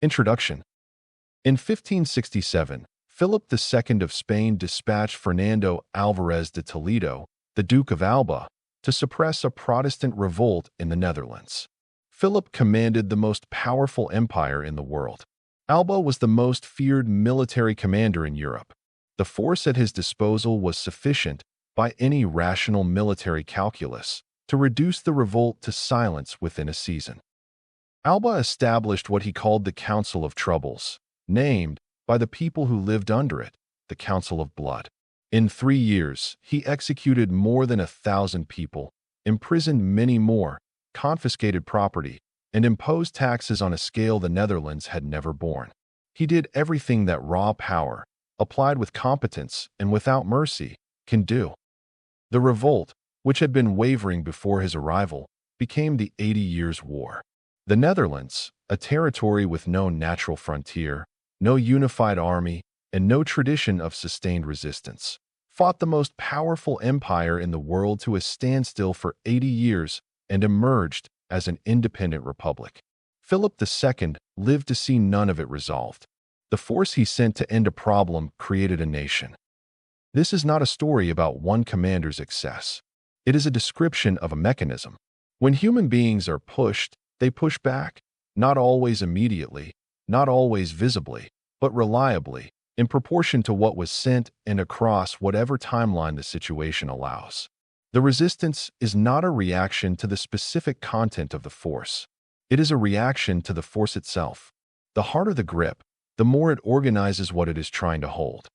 Introduction. In 1567, Philip II of Spain dispatched Fernando Alvarez de Toledo, the Duke of Alba, to suppress a Protestant revolt in the Netherlands. Philip commanded the most powerful empire in the world. Alba was the most feared military commander in Europe. The force at his disposal was sufficient, by any rational military calculus, to reduce the revolt to silence within a season. Alba established what he called the Council of Troubles, named, by the people who lived under it, the Council of Blood. In 3 years, he executed more than 1,000 people, imprisoned many more, confiscated property, and imposed taxes on a scale the Netherlands had never borne. He did everything that raw power, applied with competence and without mercy, can do. The revolt, which had been wavering before his arrival, became the 80 Years' War. The Netherlands, a territory with no natural frontier, no unified army, and no tradition of sustained resistance, fought the most powerful empire in the world to a standstill for 80 years and emerged as an independent republic. Philip II lived to see none of it resolved. The force he sent to end a problem created a nation. This is not a story about one commander's excess. It is a description of a mechanism. When human beings are pushed, they push back, not always immediately, not always visibly, but reliably, in proportion to what was sent and across whatever timeline the situation allows. The resistance is not a reaction to the specific content of the force. It is a reaction to the force itself. The harder the grip, the more it organizes what it is trying to hold.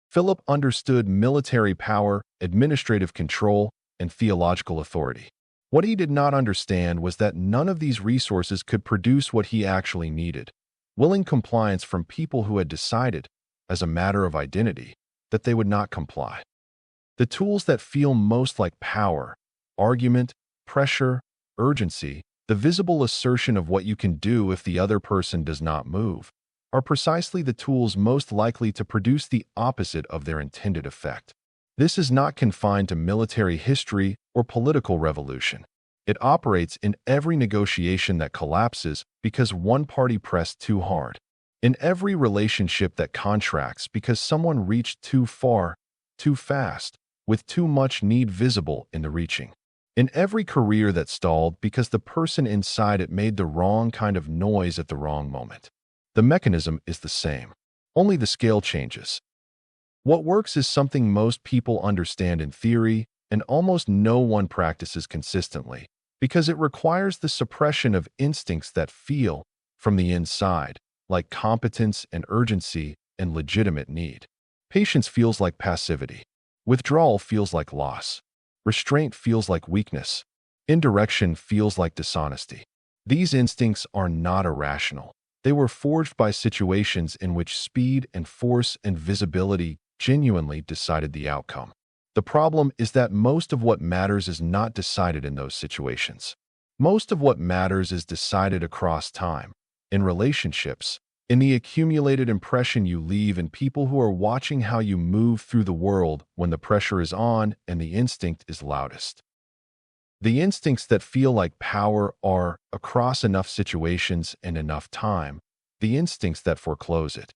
Philip understood military power, administrative control, and theological authority. What he did not understand was that none of these resources could produce what he actually needed: willing compliance from people who had decided, as a matter of identity, that they would not comply. The tools that feel most like power, argument, pressure, urgency, the visible assertion of what you can do if the other person does not move, are precisely the tools most likely to produce the opposite of their intended effect. This is not confined to military history or political revolution. It operates in every negotiation that collapses because one party pressed too hard, in every relationship that contracts because someone reached too far, too fast, with too much need visible in the reaching, in every career that stalled because the person inside it made the wrong kind of noise at the wrong moment. The mechanism is the same, only the scale changes. What works is something most people understand in theory and almost no one practices consistently, because it requires the suppression of instincts that feel, from the inside, like competence and urgency and legitimate need. Patience feels like passivity. Withdrawal feels like loss. Restraint feels like weakness. Indirection feels like dishonesty. These instincts are not irrational. They were forged by situations in which speed and force and visibility genuinely decided the outcome. The problem is that most of what matters is not decided in those situations. Most of what matters is decided across time, in relationships, in the accumulated impression you leave in people who are watching how you move through the world when the pressure is on and the instinct is loudest. The instincts that feel like power are, across enough situations and enough time, the instincts that foreclose it.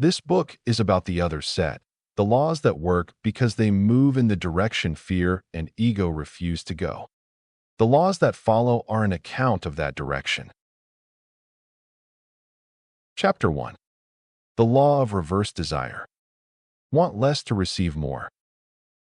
This book is about the other set, the laws that work because they move in the direction fear and ego refuse to go. The laws that follow are an account of that direction. Chapter 1. The Law of Reverse Desire. Want less to receive more.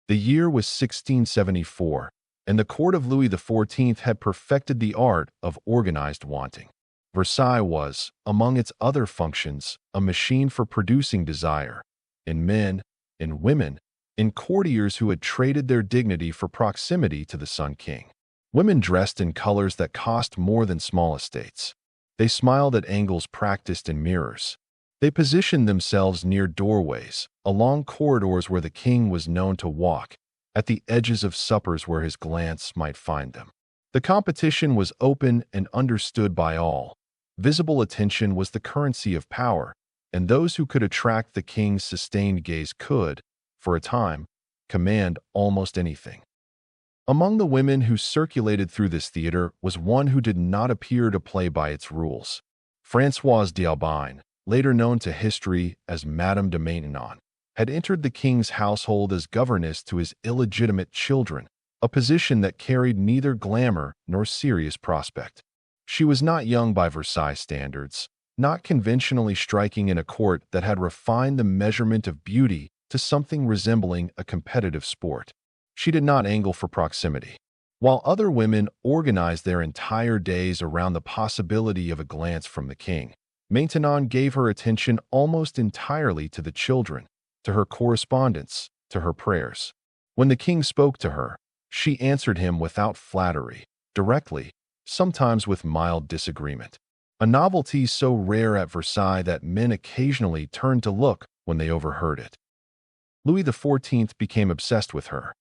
The year was 1674, and the court of Louis XIV had perfected the art of organized wanting. Versailles was, among its other functions, a machine for producing desire, in men, in women, in courtiers who had traded their dignity for proximity to the Sun King. Women dressed in colors that cost more than small estates. They smiled at angles practiced in mirrors. They positioned themselves near doorways, along corridors where the king was known to walk, at the edges of suppers where his glance might find them. The competition was open and understood by all. Visible attention was the currency of power, and those who could attract the king's sustained gaze could, for a time, command almost anything. Among the women who circulated through this theater was one who did not appear to play by its rules. Françoise d'Albine, later known to history as Madame de Maintenon, had entered the king's household as governess to his illegitimate children, a position that carried neither glamour nor serious prospect. She was not young by Versailles standards, not conventionally striking in a court that had refined the measurement of beauty to something resembling a competitive sport. She did not angle for proximity. While other women organized their entire days around the possibility of a glance from the king, Maintenon gave her attention almost entirely to the children, to her correspondence, to her prayers. When the king spoke to her, she answered him without flattery, directly, sometimes with mild disagreement. A novelty so rare at Versailles that men occasionally turned to look when they overheard it. Louis XIV became obsessed with her.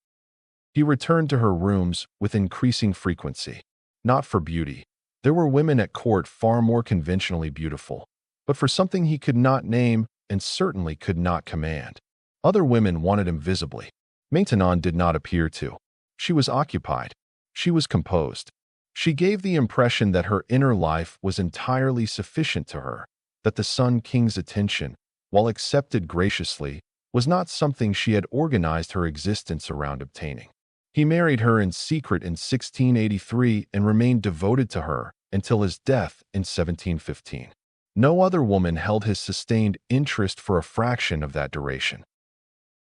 He returned to her rooms with increasing frequency. Not for beauty. There were women at court far more conventionally beautiful, but for something he could not name and certainly could not command. Other women wanted him visibly. Maintenon did not appear to. She was occupied. She was composed. She gave the impression that her inner life was entirely sufficient to her, that the Sun King's attention, while accepted graciously, was not something she had organized her existence around obtaining. He married her in secret in 1683 and remained devoted to her until his death in 1715. No other woman held his sustained interest for a fraction of that duration.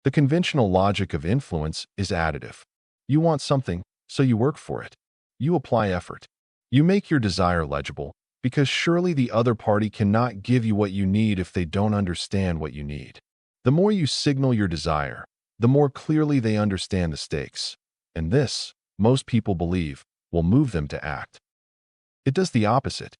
The conventional logic of influence is additive. You want something, so you work for it. You apply effort. You make your desire legible, because surely the other party cannot give you what you need if they don't understand what you need. The more you signal your desire, the more clearly they understand the stakes. And this, most people believe, will move them to act. It does the opposite.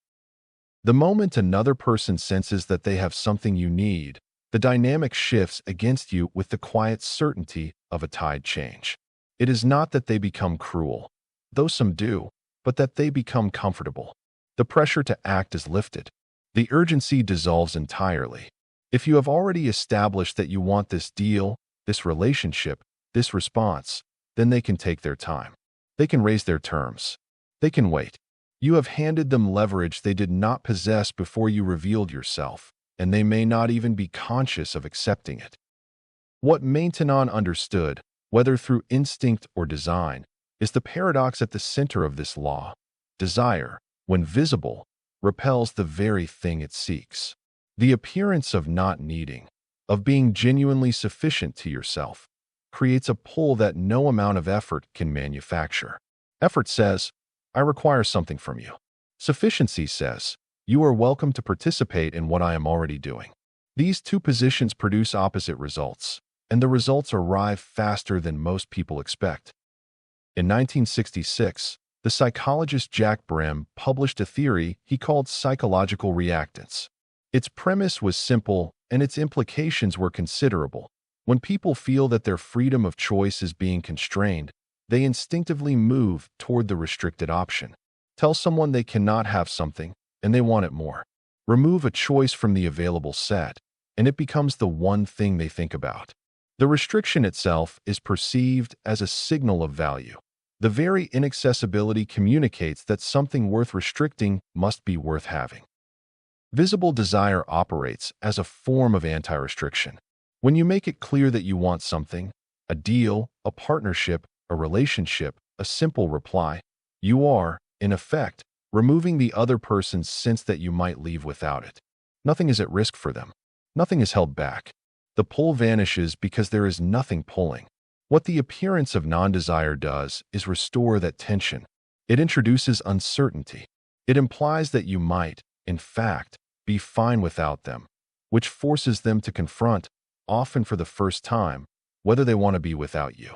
The moment another person senses that they have something you need, the dynamic shifts against you with the quiet certainty of a tide change. It is not that they become cruel, though some do, but that they become comfortable. The pressure to act is lifted. The urgency dissolves entirely. If you have already established that you want this deal, this relationship, this response, then they can take their time. They can raise their terms. They can wait. You have handed them leverage they did not possess before you revealed yourself, and they may not even be conscious of accepting it. What Maintenon understood, whether through instinct or design, is the paradox at the center of this law. Desire, when visible, repels the very thing it seeks. The appearance of not needing, of being genuinely sufficient to yourself, creates a pull that no amount of effort can manufacture. Effort says, I require something from you. Sufficiency says, you are welcome to participate in what I am already doing. These two positions produce opposite results, and the results arrive faster than most people expect. In 1966, the psychologist Jack Brem published a theory he called psychological reactance. Its premise was simple, and its implications were considerable. When people feel that their freedom of choice is being constrained, they instinctively move toward the restricted option. Tell someone they cannot have something, and they want it more. Remove a choice from the available set, and it becomes the one thing they think about. The restriction itself is perceived as a signal of value. The very inaccessibility communicates that something worth restricting must be worth having. Visible desire operates as a form of anti-restriction. When you make it clear that you want something, a deal, a partnership, a relationship, a simple reply, you are, in effect, removing the other person's sense that you might leave without it. Nothing is at risk for them. Nothing is held back. The pull vanishes because there is nothing pulling. What the appearance of non-desire does is restore that tension. It introduces uncertainty. It implies that you might, in fact, be fine without them, which forces them to confront, often for the first time, whether they want to be without you.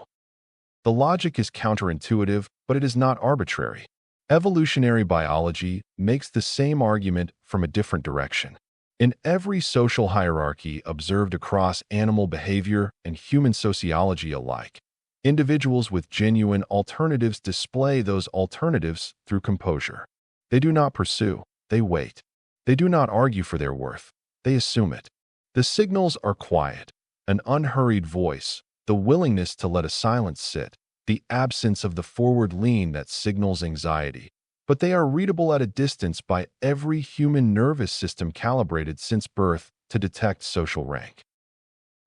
The logic is counterintuitive, but it is not arbitrary. Evolutionary biology makes the same argument from a different direction. In every social hierarchy observed across animal behavior and human sociology alike, individuals with genuine alternatives display those alternatives through composure. They do not pursue, they wait. They do not argue for their worth, they assume it. The signals are quiet, an unhurried voice, the willingness to let a silence sit, the absence of the forward lean that signals anxiety, but they are readable at a distance by every human nervous system calibrated since birth to detect social rank.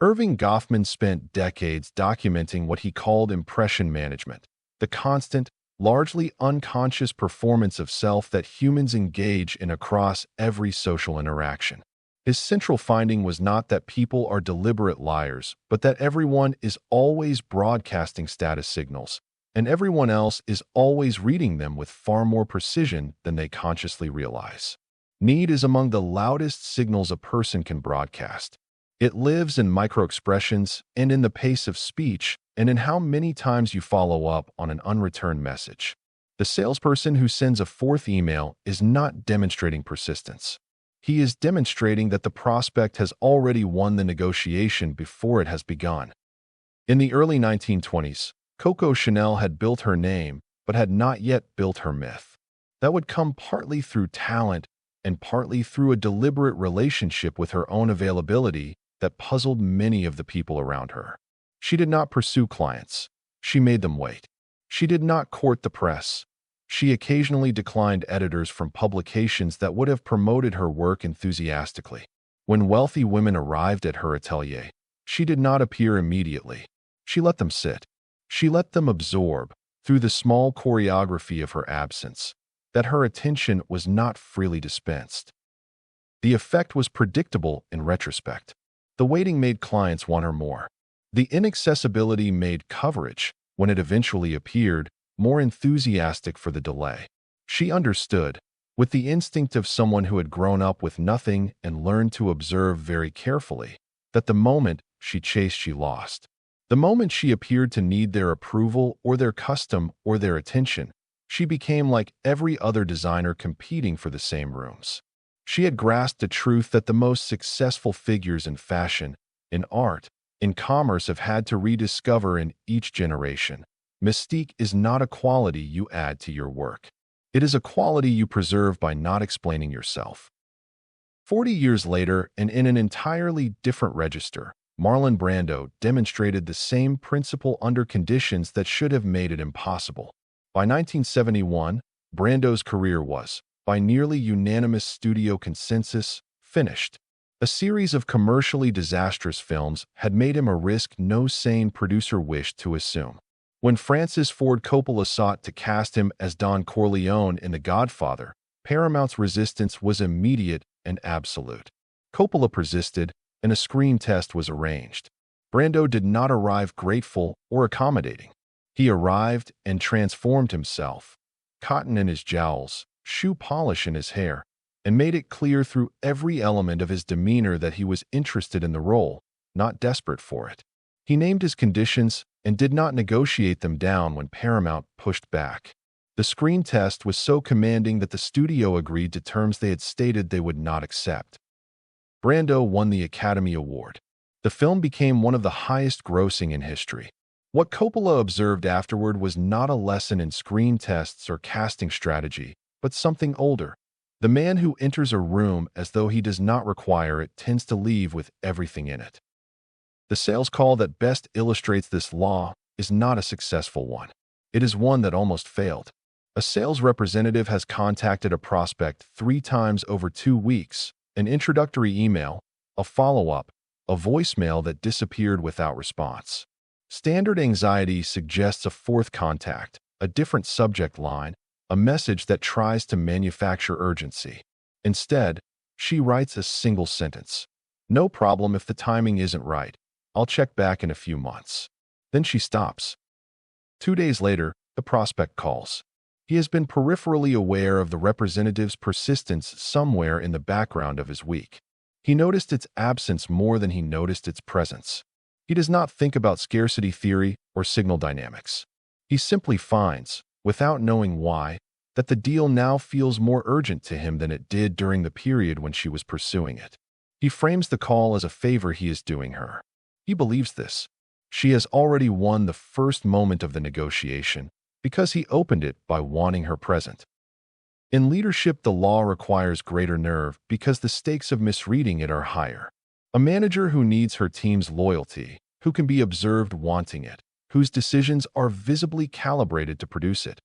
Irving Goffman spent decades documenting what he called impression management, the constant, largely unconscious performance of self that humans engage in across every social interaction. His central finding was not that people are deliberate liars, but that everyone is always broadcasting status signals, and everyone else is always reading them with far more precision than they consciously realize. Need is among the loudest signals a person can broadcast. It lives in microexpressions and in the pace of speech and in how many times you follow up on an unreturned message. The salesperson who sends a fourth email is not demonstrating persistence. He is demonstrating that the prospect has already won the negotiation before it has begun. In the early 1920s, Coco Chanel had built her name, but had not yet built her myth. That would come partly through talent and partly through a deliberate relationship with her own availability that puzzled many of the people around her. She did not pursue clients. She made them wait. She did not court the press. She occasionally declined editors from publications that would have promoted her work enthusiastically. When wealthy women arrived at her atelier, she did not appear immediately. She let them sit. She let them absorb, through the small choreography of her absence, that her attention was not freely dispensed. The effect was predictable in retrospect. The waiting made clients want her more. The inaccessibility made coverage, when it eventually appeared, more enthusiastic for the delay. She understood, with the instinct of someone who had grown up with nothing and learned to observe very carefully, that the moment she chased she lost. The moment she appeared to need their approval or their custom or their attention, she became like every other designer competing for the same rooms. She had grasped a truth that the most successful figures in fashion, in art, in commerce have had to rediscover in each generation. Mystique is not a quality you add to your work. It is a quality you preserve by not explaining yourself. 40 years later, and in an entirely different register, Marlon Brando demonstrated the same principle under conditions that should have made it impossible. By 1971, Brando's career was, by nearly unanimous studio consensus, finished. A series of commercially disastrous films had made him a risk no sane producer wished to assume. When Francis Ford Coppola sought to cast him as Don Corleone in The Godfather, Paramount's resistance was immediate and absolute. Coppola persisted, and a screen test was arranged. Brando did not arrive grateful or accommodating. He arrived and transformed himself, cotton in his jowls, shoe polish in his hair, and made it clear through every element of his demeanor that he was interested in the role, not desperate for it. He named his conditions and did not negotiate them down when Paramount pushed back. The screen test was so commanding that the studio agreed to terms they had stated they would not accept. Brando won the Academy Award. The film became one of the highest grossing in history. What Coppola observed afterward was not a lesson in screen tests or casting strategy, but something older. The man who enters a room as though he does not require it tends to leave with everything in it. The sales call that best illustrates this law is not a successful one. It is one that almost failed. A sales representative has contacted a prospect 3 times over 2 weeks, an introductory email, a follow-up, a voicemail that disappeared without response. Standard anxiety suggests a fourth contact, a different subject line, a message that tries to manufacture urgency. Instead, she writes a single sentence. No problem if the timing isn't right. I'll check back in a few months. Then she stops. 2 days later, the prospect calls. He has been peripherally aware of the representative's persistence somewhere in the background of his week. He noticed its absence more than he noticed its presence. He does not think about scarcity theory or signal dynamics. He simply finds, without knowing why, that the deal now feels more urgent to him than it did during the period when she was pursuing it. He frames the call as a favor he is doing her. He believes this. She has already won the first moment of the negotiation because he opened it by wanting her present. In leadership, the law requires greater nerve because the stakes of misreading it are higher. A manager who needs her team's loyalty, who can be observed wanting it, whose decisions are visibly calibrated to produce it,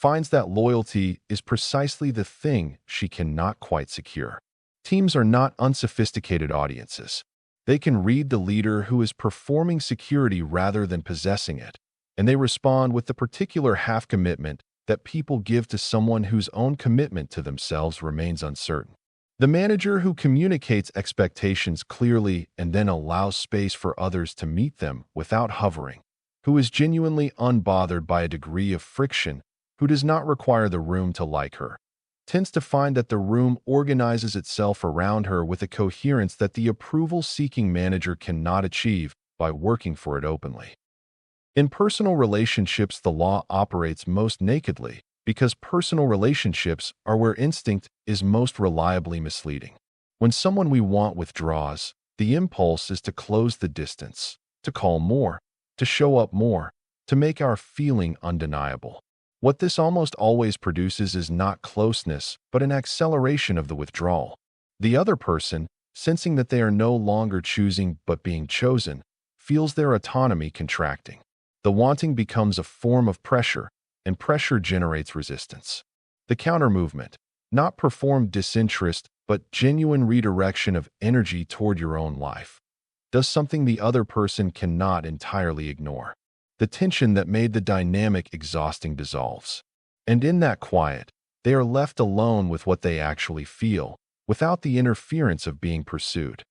finds that loyalty is precisely the thing she cannot quite secure. Teams are not unsophisticated audiences. They can read the leader who is performing security rather than possessing it, and they respond with the particular half-commitment that people give to someone whose own commitment to themselves remains uncertain. The manager who communicates expectations clearly and then allows space for others to meet them without hovering, who is genuinely unbothered by a degree of friction, who does not require the room to like her, tends to find that the room organizes itself around her with a coherence that the approval-seeking manager cannot achieve by working for it openly. In personal relationships, the law operates most nakedly because personal relationships are where instinct is most reliably misleading. When someone we want withdraws, the impulse is to close the distance, to call more, to show up more, to make our feeling undeniable. What this almost always produces is not closeness, but an acceleration of the withdrawal. The other person, sensing that they are no longer choosing but being chosen, feels their autonomy contracting. The wanting becomes a form of pressure, and pressure generates resistance. The counter-movement, not performed disinterest, but genuine redirection of energy toward your own life, does something the other person cannot entirely ignore. The tension that made the dynamic exhausting dissolves. And in that quiet, they are left alone with what they actually feel, without the interference of being pursued.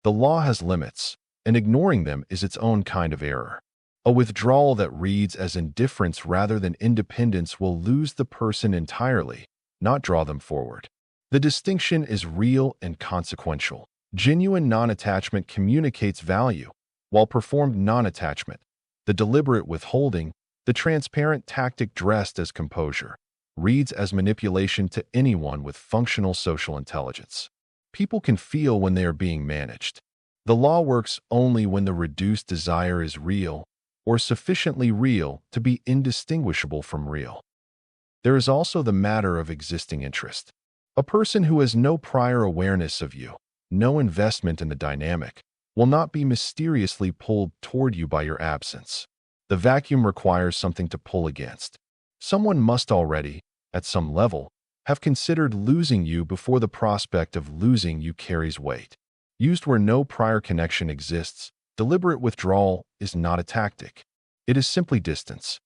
The law has limits, and ignoring them is its own kind of error. A withdrawal that reads as indifference rather than independence will lose the person entirely, not draw them forward. The distinction is real and consequential. Genuine non-attachment communicates value, while performed non-attachment, the deliberate withholding, the transparent tactic dressed as composure, reads as manipulation to anyone with functional social intelligence. People can feel when they are being managed. The law works only when the reduced desire is real, or sufficiently real to be indistinguishable from real. There is also the matter of existing interest. A person who has no prior awareness of you, no investment in the dynamic, will not be mysteriously pulled toward you by your absence. The vacuum requires something to pull against. Someone must already, at some level, have considered losing you before the prospect of losing you carries weight. Used where no prior connection exists, deliberate withdrawal is not a tactic. It is simply distance.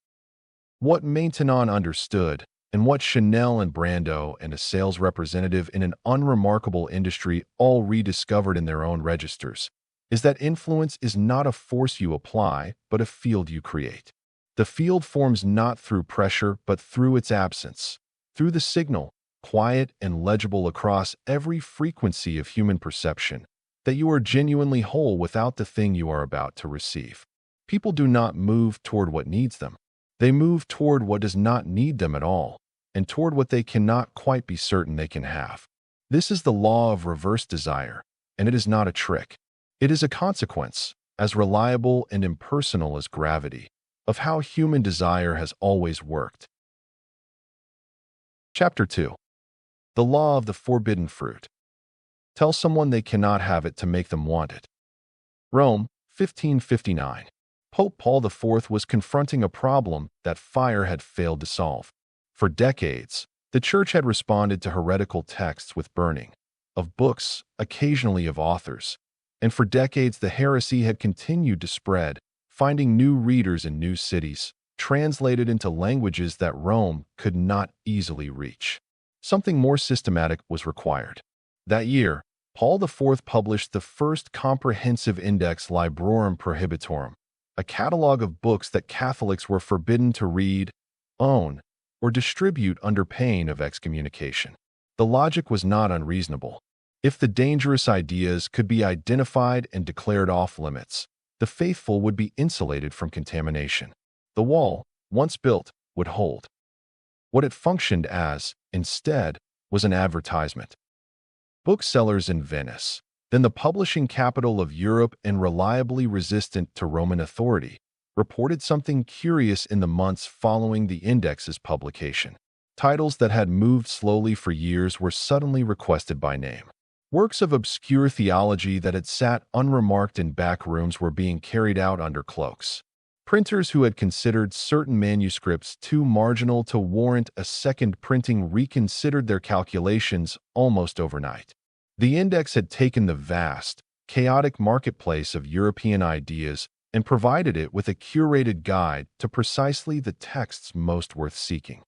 What Maintenon understood, and what Chanel and Brando and a sales representative in an unremarkable industry all rediscovered in their own registers, is that influence is not a force you apply, but a field you create. The field forms not through pressure, but through its absence, through the signal, quiet and legible across every frequency of human perception, that you are genuinely whole without the thing you are about to receive. People do not move toward what needs them. They move toward what does not need them at all, and toward what they cannot quite be certain they can have. This is the law of reverse desire, and it is not a trick. It is a consequence, as reliable and impersonal as gravity, of how human desire has always worked. Chapter 2. The Law of the Forbidden Fruit. Tell someone they cannot have it to make them want it. Rome, 1559. Pope Paul IV was confronting a problem that fire had failed to solve. For decades, the Church had responded to heretical texts with burning of books, occasionally of authors, and for decades the heresy had continued to spread, finding new readers in new cities, translated into languages that Rome could not easily reach. Something more systematic was required. That year, Paul IV published the first comprehensive index Librorum Prohibitorum, a catalog of books that Catholics were forbidden to read, own, or distribute under pain of excommunication. The logic was not unreasonable. If the dangerous ideas could be identified and declared off-limits, the faithful would be insulated from contamination. The wall, once built, would hold. What it functioned as, instead, was an advertisement. Booksellers in Venice, then the publishing capital of Europe and reliably resistant to Roman authority, reported something curious in the months following the index's publication. Titles that had moved slowly for years were suddenly requested by name. Works of obscure theology that had sat unremarked in back rooms were being carried out under cloaks. Printers who had considered certain manuscripts too marginal to warrant a second printing reconsidered their calculations almost overnight. The index had taken the vast, chaotic marketplace of European ideas and provided it with a curated guide to precisely the texts most worth seeking.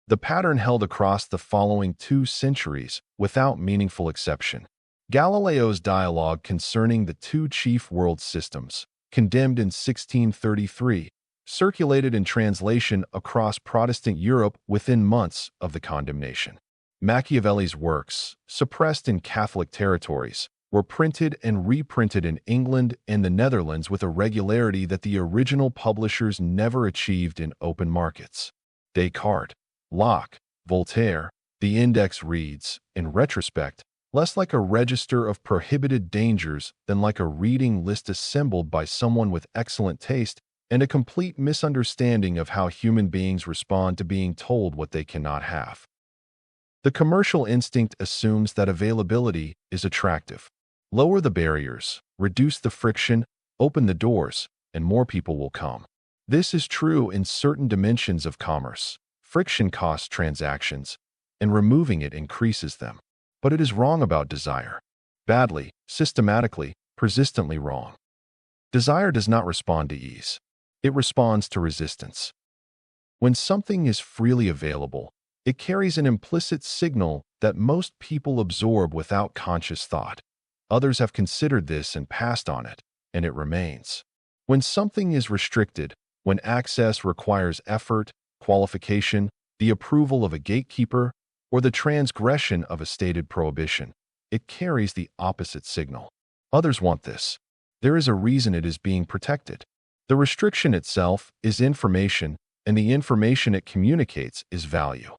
The pattern held across the following 2 centuries without meaningful exception. Galileo's dialogue concerning the 2 chief world systems, condemned in 1633, circulated in translation across Protestant Europe within months of the condemnation. Machiavelli's works, suppressed in Catholic territories, were printed and reprinted in England and the Netherlands with a regularity that the original publishers never achieved in open markets. Descartes, Locke, Voltaire, the index reads, in retrospect, less like a register of prohibited dangers than like a reading list assembled by someone with excellent taste and a complete misunderstanding of how human beings respond to being told what they cannot have. The commercial instinct assumes that availability is attractive. Lower the barriers, reduce the friction, open the doors, and more people will come. This is true in certain dimensions of commerce. Friction costs transactions, and removing it increases them. But it is wrong about desire. Badly, systematically, persistently wrong. Desire does not respond to ease. It responds to resistance. When something is freely available, it carries an implicit signal that most people absorb without conscious thought. Others have considered this and passed on it, and it remains. When something is restricted, when access requires effort, qualification, the approval of a gatekeeper, or the transgression of a stated prohibition, it carries the opposite signal. Others want this. There is a reason it is being protected. The restriction itself is information, and the information it communicates is value.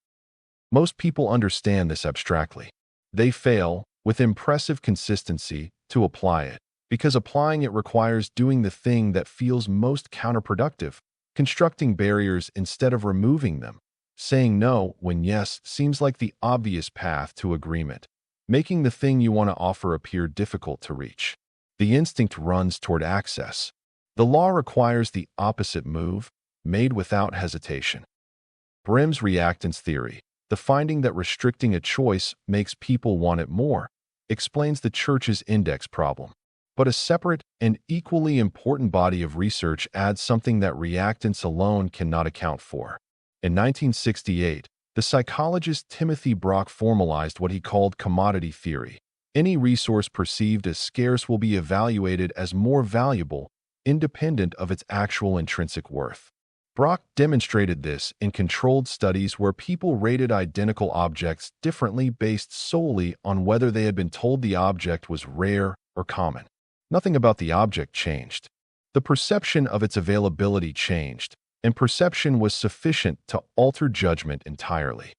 Most people understand this abstractly. They fail, with impressive consistency, to apply it, because applying it requires doing the thing that feels most counterproductive, constructing barriers instead of removing them. Saying no when yes seems like the obvious path to agreement, making the thing you want to offer appear difficult to reach. The instinct runs toward access. The law requires the opposite move, made without hesitation. Brehm's reactance theory, the finding that restricting a choice makes people want it more, explains the Church's index problem. But a separate and equally important body of research adds something that reactance alone cannot account for. In 1968, the psychologist Timothy Brock formalized what he called commodity theory. Any resource perceived as scarce will be evaluated as more valuable, independent of its actual intrinsic worth. Brock demonstrated this in controlled studies where people rated identical objects differently based solely on whether they had been told the object was rare or common. Nothing about the object changed. The perception of its availability changed, and perception was sufficient to alter judgment entirely.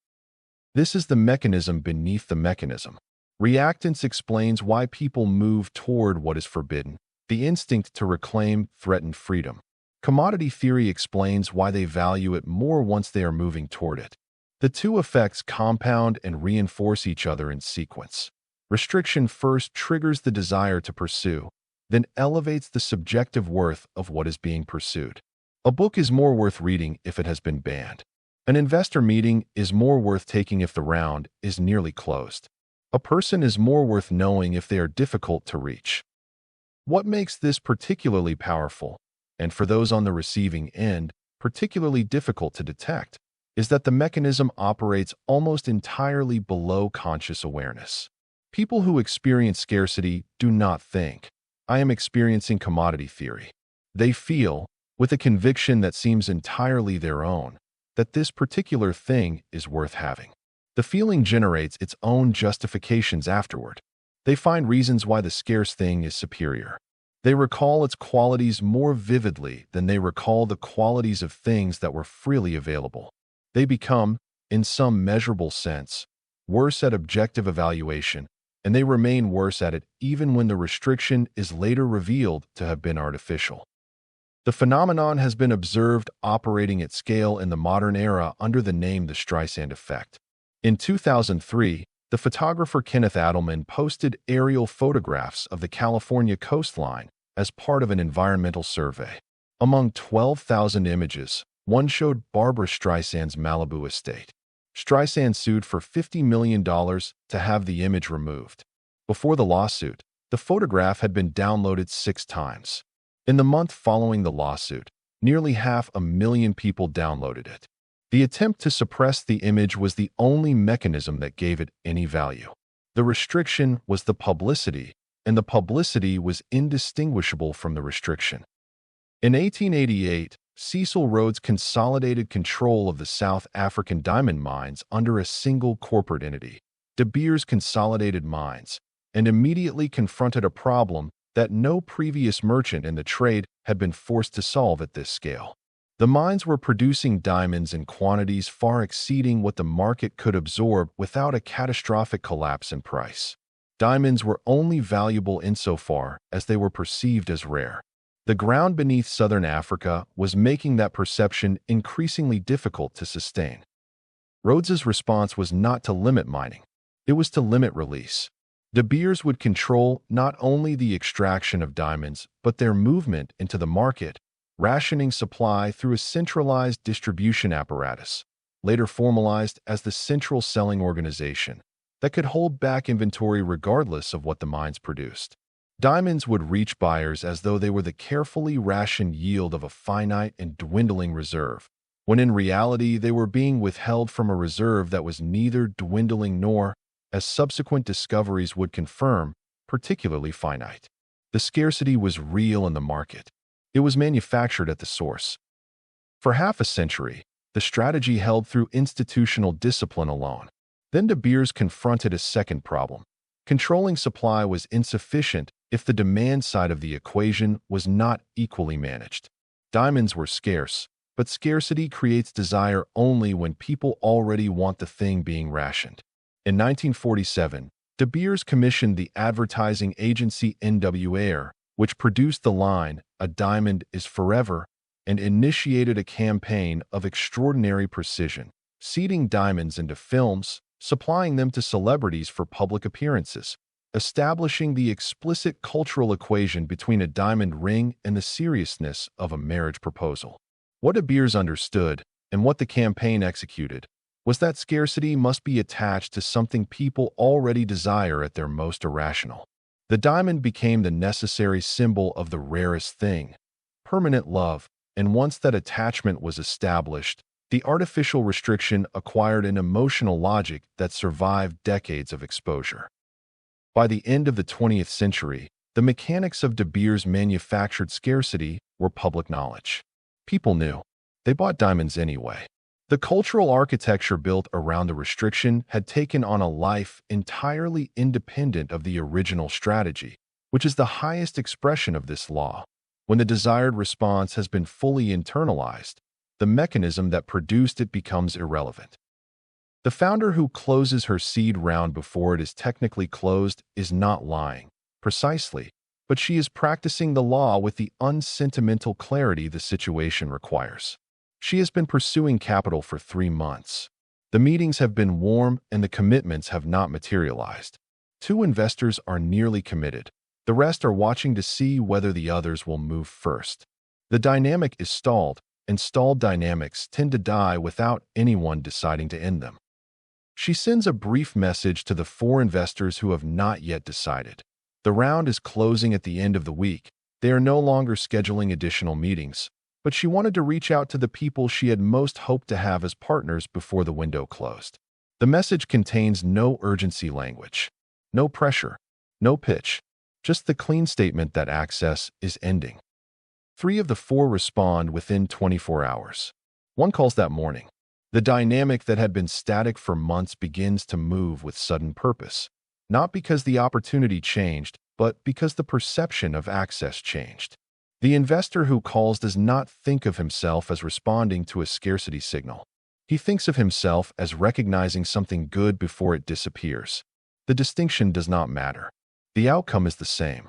This is the mechanism beneath the mechanism. Reactance explains why people move toward what is forbidden, the instinct to reclaim threatened freedom. Commodity theory explains why they value it more once they are moving toward it. The 2 effects compound and reinforce each other in sequence. Restriction first triggers the desire to pursue, then elevates the subjective worth of what is being pursued. A book is more worth reading if it has been banned. An investor meeting is more worth taking if the round is nearly closed. A person is more worth knowing if they are difficult to reach. What makes this particularly powerful, and for those on the receiving end, particularly difficult to detect, is that the mechanism operates almost entirely below conscious awareness. People who experience scarcity do not think, "I am experiencing commodity theory." They feel, with a conviction that seems entirely their own, that this particular thing is worth having. The feeling generates its own justifications afterward. They find reasons why the scarce thing is superior. They recall its qualities more vividly than they recall the qualities of things that were freely available. They become, in some measurable sense, worse at objective evaluation, and they remain worse at it even when the restriction is later revealed to have been artificial. The phenomenon has been observed operating at scale in the modern era under the name the Streisand effect. In 2003, the photographer Kenneth Adelman posted aerial photographs of the California coastline as part of an environmental survey. Among 12,000 images, one showed Barbara Streisand's Malibu estate. Streisand sued for $50 million to have the image removed. Before the lawsuit, the photograph had been downloaded 6 times. In the month following the lawsuit, nearly 500,000 people downloaded it. The attempt to suppress the image was the only mechanism that gave it any value. The restriction was the publicity, and the publicity was indistinguishable from the restriction. In 1888, Cecil Rhodes consolidated control of the South African diamond mines under a single corporate entity, De Beers Consolidated Mines, and immediately confronted a problem that no previous merchant in the trade had been forced to solve at this scale. The mines were producing diamonds in quantities far exceeding what the market could absorb without a catastrophic collapse in price. Diamonds were only valuable insofar as they were perceived as rare. The ground beneath southern Africa was making that perception increasingly difficult to sustain. Rhodes's response was not to limit mining. It was to limit release. De Beers would control not only the extraction of diamonds, but their movement into the market, rationing supply through a centralized distribution apparatus, later formalized as the Central Selling Organization, that could hold back inventory regardless of what the mines produced. Diamonds would reach buyers as though they were the carefully rationed yield of a finite and dwindling reserve, when in reality they were being withheld from a reserve that was neither dwindling nor, as subsequent discoveries would confirm, particularly finite. The scarcity was real in the market. It was manufactured at the source. For half a century, the strategy held through institutional discipline alone. Then De Beers confronted a second problem. Controlling supply was insufficient if the demand side of the equation was not equally managed. Diamonds were scarce, but scarcity creates desire only when people already want the thing being rationed. In 1947, De Beers commissioned the advertising agency NWAir, which produced the line, "A diamond is forever," and initiated a campaign of extraordinary precision, seeding diamonds into films, supplying them to celebrities for public appearances, establishing the explicit cultural equation between a diamond ring and the seriousness of a marriage proposal. What De Beers understood, and what the campaign executed, was that scarcity must be attached to something people already desire at their most irrational. The diamond became the necessary symbol of the rarest thing, permanent love, and once that attachment was established, the artificial restriction acquired an emotional logic that survived decades of exposure. By the end of the 20th century, the mechanics of De Beers' manufactured scarcity were public knowledge. People knew. They bought diamonds anyway. The cultural architecture built around the restriction had taken on a life entirely independent of the original strategy, which is the highest expression of this law. When the desired response has been fully internalized, the mechanism that produced it becomes irrelevant. The founder who closes her seed round before it is technically closed is not lying, precisely, but she is practicing the law with the unsentimental clarity the situation requires. She has been pursuing capital for 3 months. The meetings have been warm and the commitments have not materialized. 2 investors are nearly committed. The rest are watching to see whether the others will move first. The dynamic is stalled, and stalled dynamics tend to die without anyone deciding to end them. She sends a brief message to the 4 investors who have not yet decided. The round is closing at the end of the week. They are no longer scheduling additional meetings, but she wanted to reach out to the people she had most hoped to have as partners before the window closed. The message contains no urgency language, no pressure, no pitch, just the clean statement that access is ending. 3 of the 4 respond within 24 hours. One calls that morning. The dynamic that had been static for months begins to move with sudden purpose, not because the opportunity changed, but because the perception of access changed. The investor who calls does not think of himself as responding to a scarcity signal. He thinks of himself as recognizing something good before it disappears. The distinction does not matter. The outcome is the same.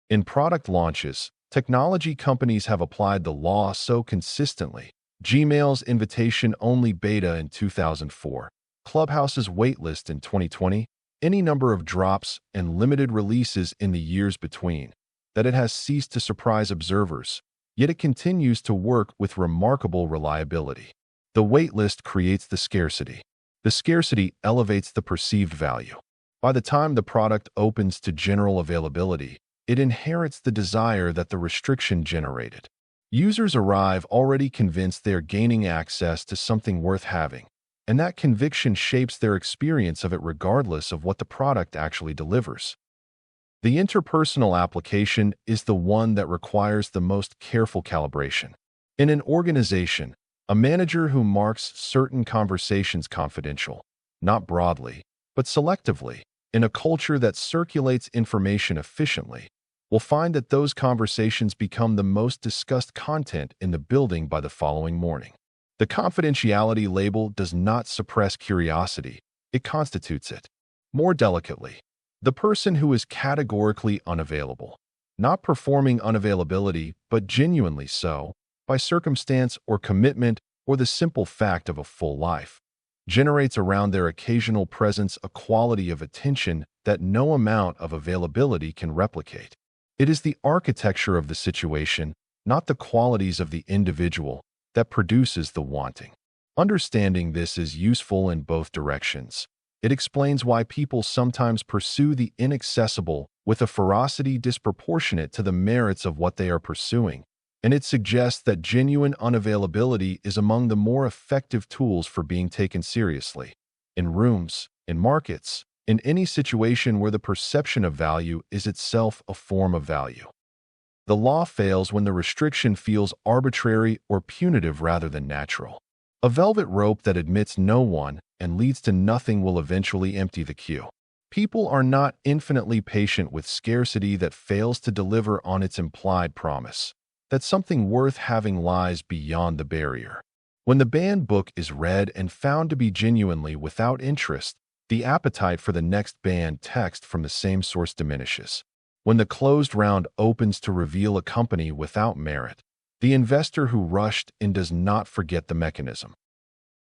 In product launches, technology companies have applied the law so consistently. Gmail's invitation-only beta in 2004, Clubhouse's waitlist in 2020, any number of drops and limited releases in the years between, that it has ceased to surprise observers. yet it continues to work with remarkable reliability. The waitlist creates the scarcity. The scarcity elevates the perceived value. By the time the product opens to general availability, it inherits the desire that the restriction generated. Users arrive already convinced they are gaining access to something worth having, and that conviction shapes their experience of it regardless of what the product actually delivers. The interpersonal application is the one that requires the most careful calibration. In an organization, a manager who marks certain conversations confidential, not broadly, but selectively, in a culture that circulates information efficiently, will find that those conversations become the most discussed content in the building by the following morning. The confidentiality label does not suppress curiosity, it constitutes it. More delicately, the person who is categorically unavailable, not performing unavailability, but genuinely so, by circumstance or commitment or the simple fact of a full life, generates around their occasional presence a quality of attention that no amount of availability can replicate. It is the architecture of the situation, not the qualities of the individual, that produces the wanting. Understanding this is useful in both directions. It explains why people sometimes pursue the inaccessible with a ferocity disproportionate to the merits of what they are pursuing, and it suggests that genuine unavailability is among the more effective tools for being taken seriously. In rooms, in markets, in any situation where the perception of value is itself a form of value. The law fails when the restriction feels arbitrary or punitive rather than natural. A velvet rope that admits no one and leads to nothing will eventually empty the queue. People are not infinitely patient with scarcity that fails to deliver on its implied promise, that something worth having lies beyond the barrier. When the banned book is read and found to be genuinely without interest, the appetite for the next banned text from the same source diminishes. When the closed round opens to reveal a company without merit, the investor who rushed in does not forget the mechanism.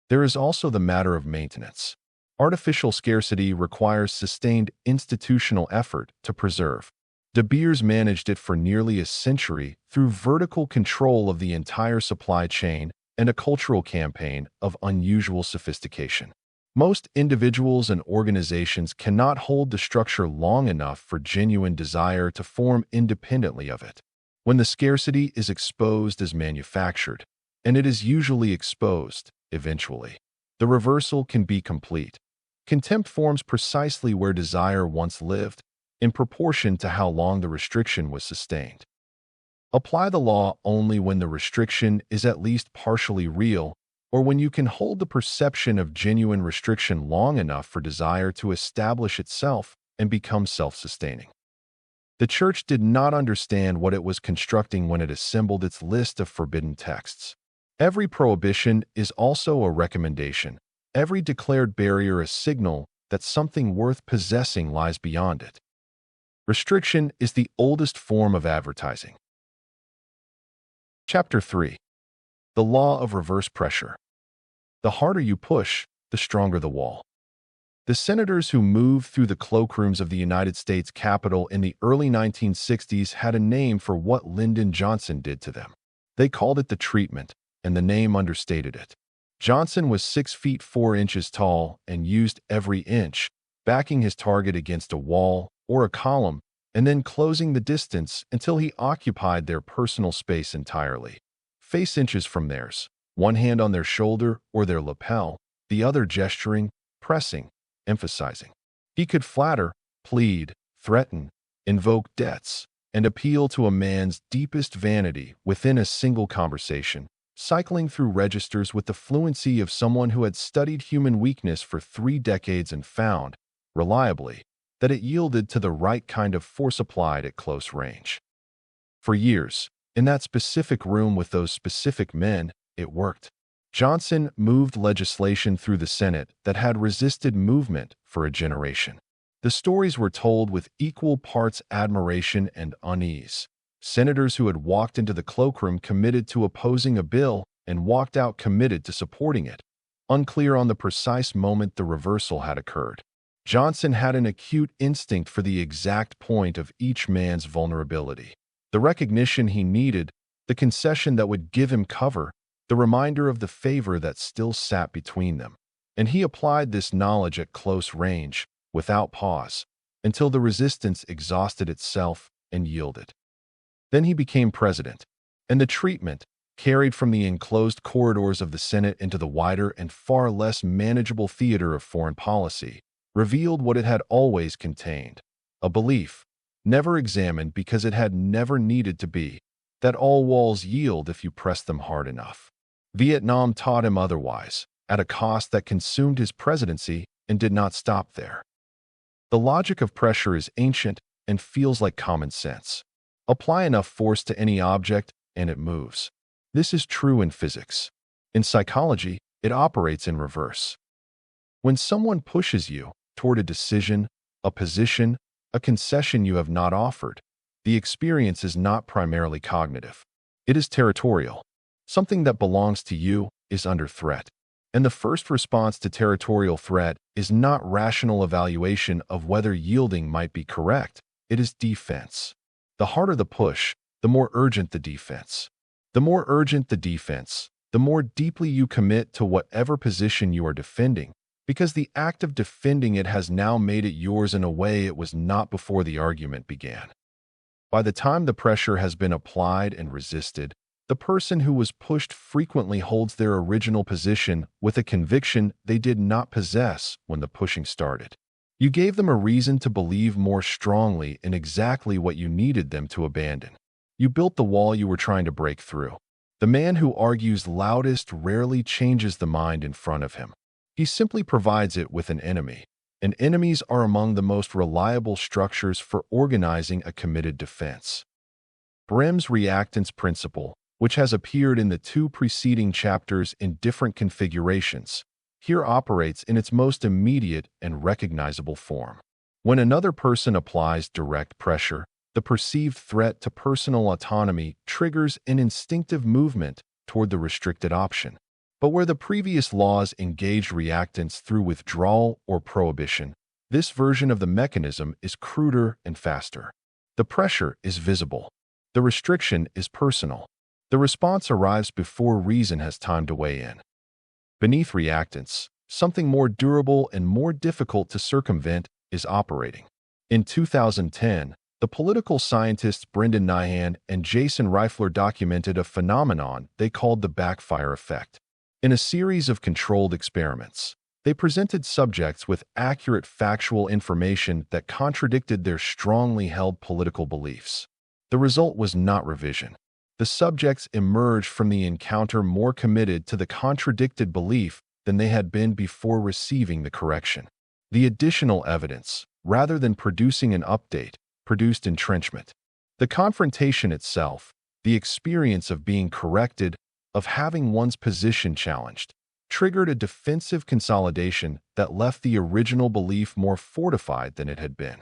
There is also the matter of maintenance. Artificial scarcity requires sustained institutional effort to preserve. De Beers managed it for nearly a century through vertical control of the entire supply chain and a cultural campaign of unusual sophistication. Most individuals and organizations cannot hold the structure long enough for genuine desire to form independently of it. When the scarcity is exposed as manufactured, and it is usually exposed, eventually, the reversal can be complete. Contempt forms precisely where desire once lived, in proportion to how long the restriction was sustained. Apply the law only when the restriction is at least partially real, or when you can hold the perception of genuine restriction long enough for desire to establish itself and become self-sustaining. The Church did not understand what it was constructing when it assembled its list of forbidden texts. Every prohibition is also a recommendation, every declared barrier a signal that something worth possessing lies beyond it. Restriction is the oldest form of advertising. Chapter 3. The Law of Reverse Pressure. The harder you push, the stronger the wall. The senators who moved through the cloakrooms of the United States Capitol in the early 1960s had a name for what Lyndon Johnson did to them. They called it the treatment, and the name understated it. Johnson was 6 feet 4 inches tall and used every inch, backing his target against a wall or a column, and then closing the distance until he occupied their personal space entirely. Face inches from theirs, one hand on their shoulder or their lapel, the other gesturing, pressing, emphasizing. He could flatter, plead, threaten, invoke debts, and appeal to a man's deepest vanity within a single conversation, cycling through registers with the fluency of someone who had studied human weakness for 3 decades and found, reliably, that it yielded to the right kind of force applied at close range. For years, in that specific room with those specific men, it worked. Johnson moved legislation through the Senate that had resisted movement for a generation. The stories were told with equal parts admiration and unease. Senators who had walked into the cloakroom committed to opposing a bill and walked out committed to supporting it, unclear on the precise moment the reversal had occurred. Johnson had an acute instinct for the exact point of each man's vulnerability. The recognition he needed the concession that would give him cover, the reminder of the favor that still sat between them. And he applied this knowledge at close range, without pause, until the resistance exhausted itself and yielded. Then he became president, and the treatment, carried from the enclosed corridors of the Senate into the wider and far less manageable theater of foreign policy, revealed what it had always contained: a belief, never examined because it had never needed to be, that all walls yield if you press them hard enough. Vietnam taught him otherwise, at a cost that consumed his presidency, and did not stop there. The logic of pressure is ancient and feels like common sense. Apply enough force to any object, and it moves. This is true in physics. In psychology, it operates in reverse. When someone pushes you toward a decision, a position, a concession you have not offered, the experience is not primarily cognitive. It is territorial. Something that belongs to you is under threat. And the first response to territorial threat is not rational evaluation of whether yielding might be correct. It is defense. The harder the push, the more urgent the defense. The more urgent the defense, the more deeply you commit to whatever position you are defending, because the act of defending it has now made it yours in a way it was not before the argument began. By the time the pressure has been applied and resisted, the person who was pushed frequently holds their original position with a conviction they did not possess when the pushing started. You gave them a reason to believe more strongly in exactly what you needed them to abandon. You built the wall you were trying to break through. The man who argues loudest rarely changes the mind in front of him. He simply provides it with an enemy. And enemies are among the most reliable structures for organizing a committed defense. Brehm's reactance principle, which has appeared in the two preceding chapters in different configurations, here operates in its most immediate and recognizable form. When another person applies direct pressure, the perceived threat to personal autonomy triggers an instinctive movement toward the restricted option. But where the previous laws engaged reactance through withdrawal or prohibition, this version of the mechanism is cruder and faster. The pressure is visible. The restriction is personal. The response arrives before reason has time to weigh in. Beneath reactance, something more durable and more difficult to circumvent is operating. In 2010, the political scientists Brendan Nyhan and Jason Reifler documented a phenomenon they called the backfire effect. In a series of controlled experiments, they presented subjects with accurate factual information that contradicted their strongly held political beliefs. The result was not revision. The subjects emerged from the encounter more committed to the contradicted belief than they had been before receiving the correction. The additional evidence, rather than producing an update, produced entrenchment. The confrontation itself, the experience of being corrected, of having one's position challenged, triggered a defensive consolidation that left the original belief more fortified than it had been.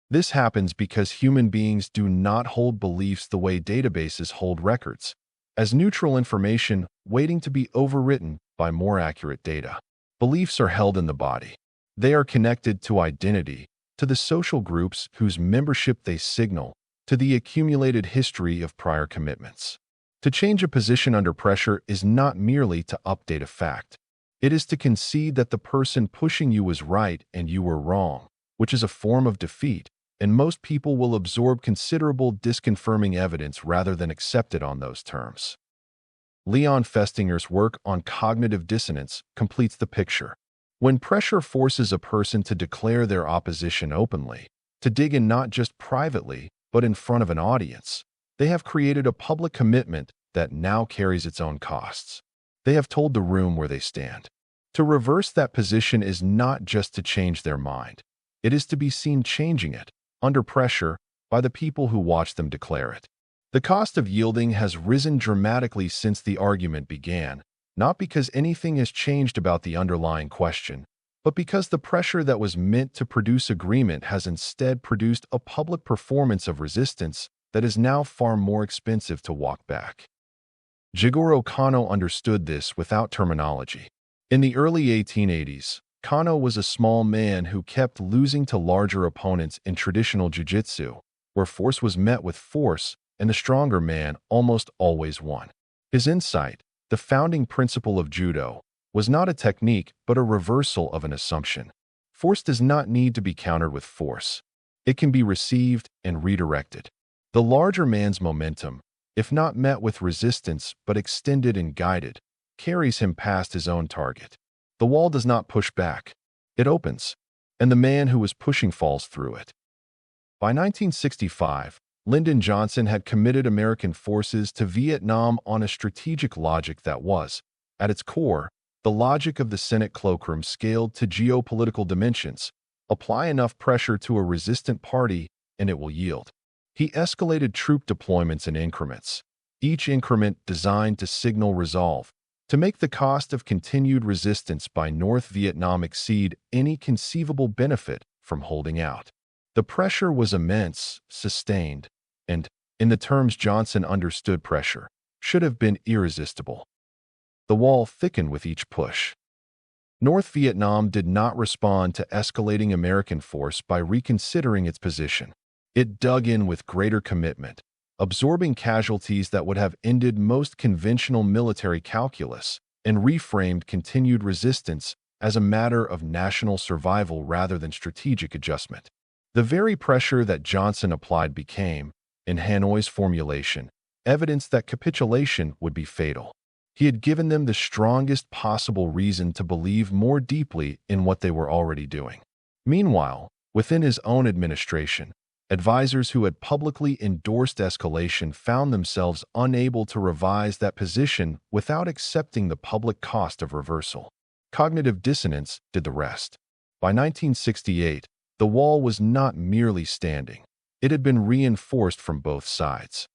This happens because human beings do not hold beliefs the way databases hold records, as neutral information waiting to be overwritten by more accurate data. Beliefs are held in the body. They are connected to identity, to the social groups whose membership they signal, to the accumulated history of prior commitments. To change a position under pressure is not merely to update a fact. It is to concede that the person pushing you was right and you were wrong, which is a form of defeat, and most people will absorb considerable disconfirming evidence rather than accept it on those terms. Leon Festinger's work on cognitive dissonance completes the picture. When pressure forces a person to declare their opposition openly, to dig in not just privately, but in front of an audience, they have created a public commitment that now carries its own costs. They have told the room where they stand. To reverse that position is not just to change their mind. It is to be seen changing it, under pressure, by the people who watch them declare it. The cost of yielding has risen dramatically since the argument began, not because anything has changed about the underlying question, but because the pressure that was meant to produce agreement has instead produced a public performance of resistance that is now far more expensive to walk back. Jigoro Kano understood this without terminology. In the early 1880s, Kano was a small man who kept losing to larger opponents in traditional jiu-jitsu, where force was met with force and the stronger man almost always won. His insight, the founding principle of judo, was not a technique but a reversal of an assumption. Force does not need to be countered with force. It can be received and redirected. The larger man's momentum, if not met with resistance but extended and guided, carries him past his own target. The wall does not push back. It opens, and the man who was pushing falls through it. By 1965, Lyndon Johnson had committed American forces to Vietnam on a strategic logic that was, at its core, the logic of the Senate cloakroom scaled to geopolitical dimensions. Apply enough pressure to a resistant party, and it will yield. He escalated troop deployments in increments, each increment designed to signal resolve, to make the cost of continued resistance by North Vietnam exceed any conceivable benefit from holding out. The pressure was immense, sustained, and, in the terms Johnson understood pressure, should have been irresistible. The wall thickened with each push. North Vietnam did not respond to escalating American force by reconsidering its position. It dug in with greater commitment, absorbing casualties that would have ended most conventional military calculus, and reframed continued resistance as a matter of national survival rather than strategic adjustment. The very pressure that Johnson applied became, in Hanoi's formulation, evidence that capitulation would be fatal. He had given them the strongest possible reason to believe more deeply in what they were already doing. Meanwhile, within his own administration, advisors who had publicly endorsed escalation found themselves unable to revise that position without accepting the public cost of reversal. Cognitive dissonance did the rest. By 1968, the wall was not merely standing. It had been reinforced from both sides.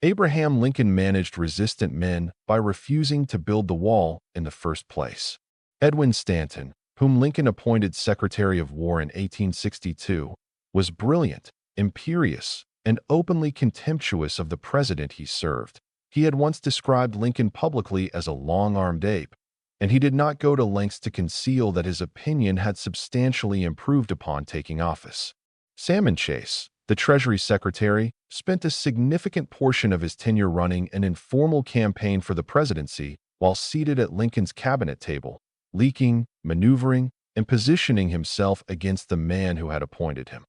Abraham Lincoln managed resistant men by refusing to build the wall in the first place. Edwin Stanton, whom Lincoln appointed Secretary of War in 1862, was brilliant, imperious, and openly contemptuous of the president he served. He had once described Lincoln publicly as a long-armed ape, and he did not go to lengths to conceal that his opinion had substantially improved upon taking office. Salmon Chase, the Treasury Secretary, spent a significant portion of his tenure running an informal campaign for the presidency while seated at Lincoln's cabinet table, leaking, maneuvering, and positioning himself against the man who had appointed him.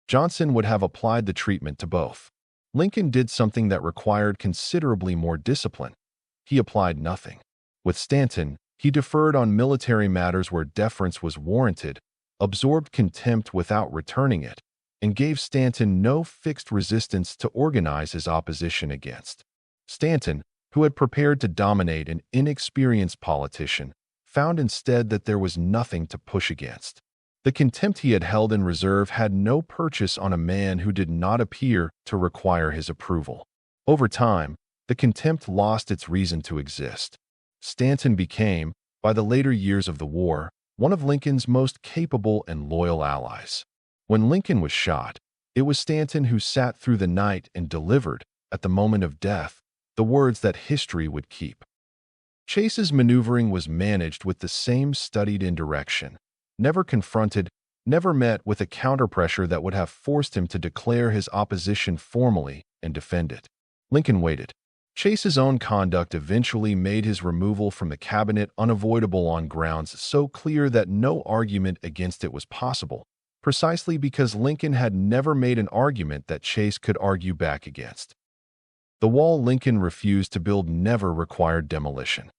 Johnson would have applied the treatment to both. Lincoln did something that required considerably more discipline. He applied nothing. With Stanton, he deferred on military matters where deference was warranted, absorbed contempt without returning it, and gave Stanton no fixed resistance to organize his opposition against. Stanton, who had prepared to dominate an inexperienced politician, found instead that there was nothing to push against. The contempt he had held in reserve had no purchase on a man who did not appear to require his approval. Over time, the contempt lost its reason to exist. Stanton became, by the later years of the war, one of Lincoln's most capable and loyal allies. When Lincoln was shot, it was Stanton who sat through the night and delivered, at the moment of death, the words that history would keep. Chase's maneuvering was managed with the same studied indirection, never confronted, never met with a counterpressure that would have forced him to declare his opposition formally and defend it. Lincoln waited. Chase's own conduct eventually made his removal from the cabinet unavoidable on grounds so clear that no argument against it was possible, precisely because Lincoln had never made an argument that Chase could argue back against. The wall Lincoln refused to build never required demolition.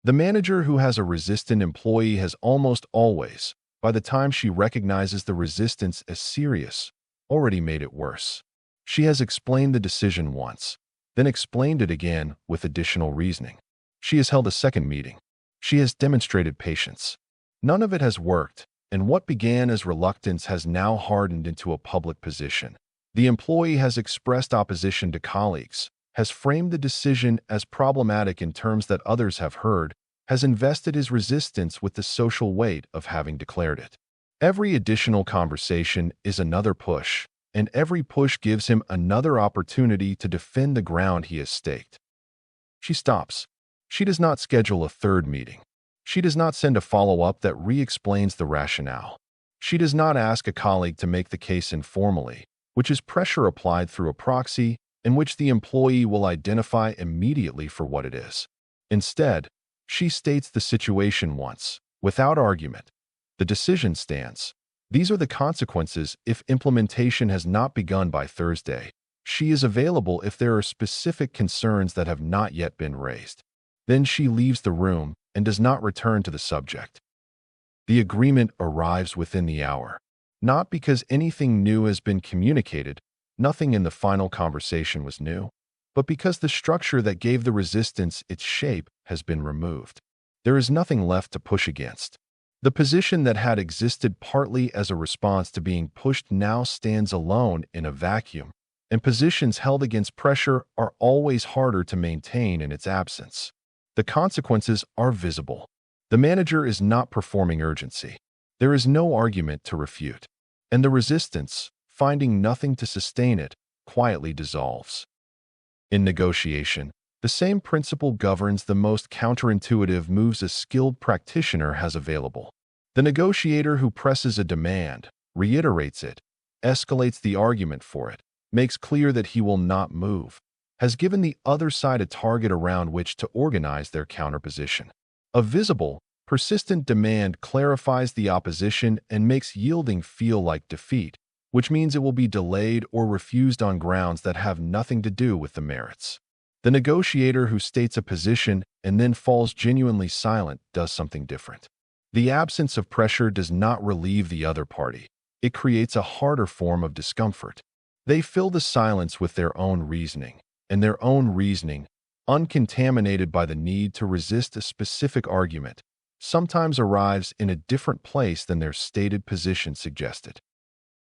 The manager who has a resistant employee has almost always, by the time she recognizes the resistance as serious, already made it worse. She has explained the decision once, then explained it again with additional reasoning. She has held a second meeting. She has demonstrated patience. None of it has worked, and what began as reluctance has now hardened into a public position. The employee has expressed opposition to colleagues, has framed the decision as problematic in terms that others have heard, has invested his resistance with the social weight of having declared it. Every additional conversation is another push, and every push gives him another opportunity to defend the ground he has staked. She stops. She does not schedule a third meeting. She does not send a follow-up that re-explains the rationale. She does not ask a colleague to make the case informally, which is pressure applied through a proxy, in which the employee will identify immediately for what it is. Instead, she states the situation once, without argument. The decision stands. These are the consequences if implementation has not begun by Thursday. She is available if there are specific concerns that have not yet been raised. Then she leaves the room and does not return to the subject. The agreement arrives within the hour. Not because anything new has been communicated, nothing in the final conversation was new, but because the structure that gave the resistance its shape has been removed. There is nothing left to push against. The position that had existed partly as a response to being pushed now stands alone in a vacuum, and positions held against pressure are always harder to maintain in its absence. The consequences are visible. The manager is not performing urgency. There is no argument to refute, and the resistance, finding nothing to sustain it, quietly dissolves. In negotiation, the same principle governs the most counterintuitive moves a skilled practitioner has available. The negotiator who presses a demand, reiterates it, escalates the argument for it, makes clear that he will not move, has given the other side a target around which to organize their counterposition. A visible, persistent demand clarifies the opposition and makes yielding feel like defeat, which means it will be delayed or refused on grounds that have nothing to do with the merits. The negotiator who states a position and then falls genuinely silent does something different. The absence of pressure does not relieve the other party. It creates a harder form of discomfort. They fill the silence with their own reasoning, and their own reasoning, uncontaminated by the need to resist a specific argument, sometimes arrives in a different place than their stated position suggested.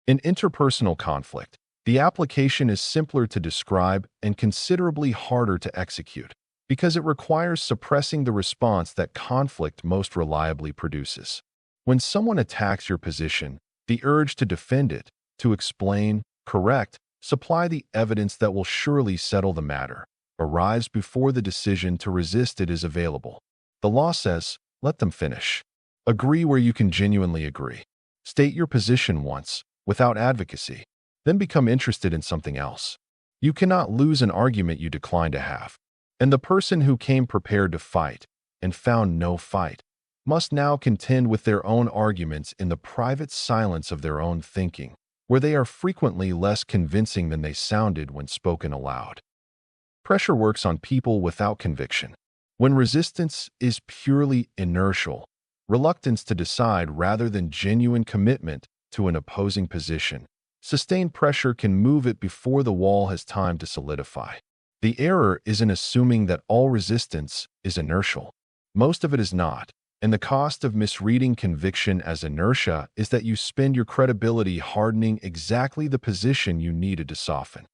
In interpersonal conflict, the application is simpler to describe and considerably harder to execute, because it requires suppressing the response that conflict most reliably produces. When someone attacks your position, the urge to defend it, to explain, correct, supply the evidence that will surely settle the matter, arrives before the decision to resist it is available. The law says, let them finish. Agree where you can genuinely agree. State your position once, without advocacy, then become interested in something else. You cannot lose an argument you decline to have. And the person who came prepared to fight and found no fight must now contend with their own arguments in the private silence of their own thinking, where they are frequently less convincing than they sounded when spoken aloud. Pressure works on people without conviction. When resistance is purely inertial, reluctance to decide rather than genuine commitment to an opposing position, sustained pressure can move it before the wall has time to solidify. The error is in assuming that all resistance is inertial. Most of it is not, and the cost of misreading conviction as inertia is that you spend your credibility hardening exactly the position you needed to soften.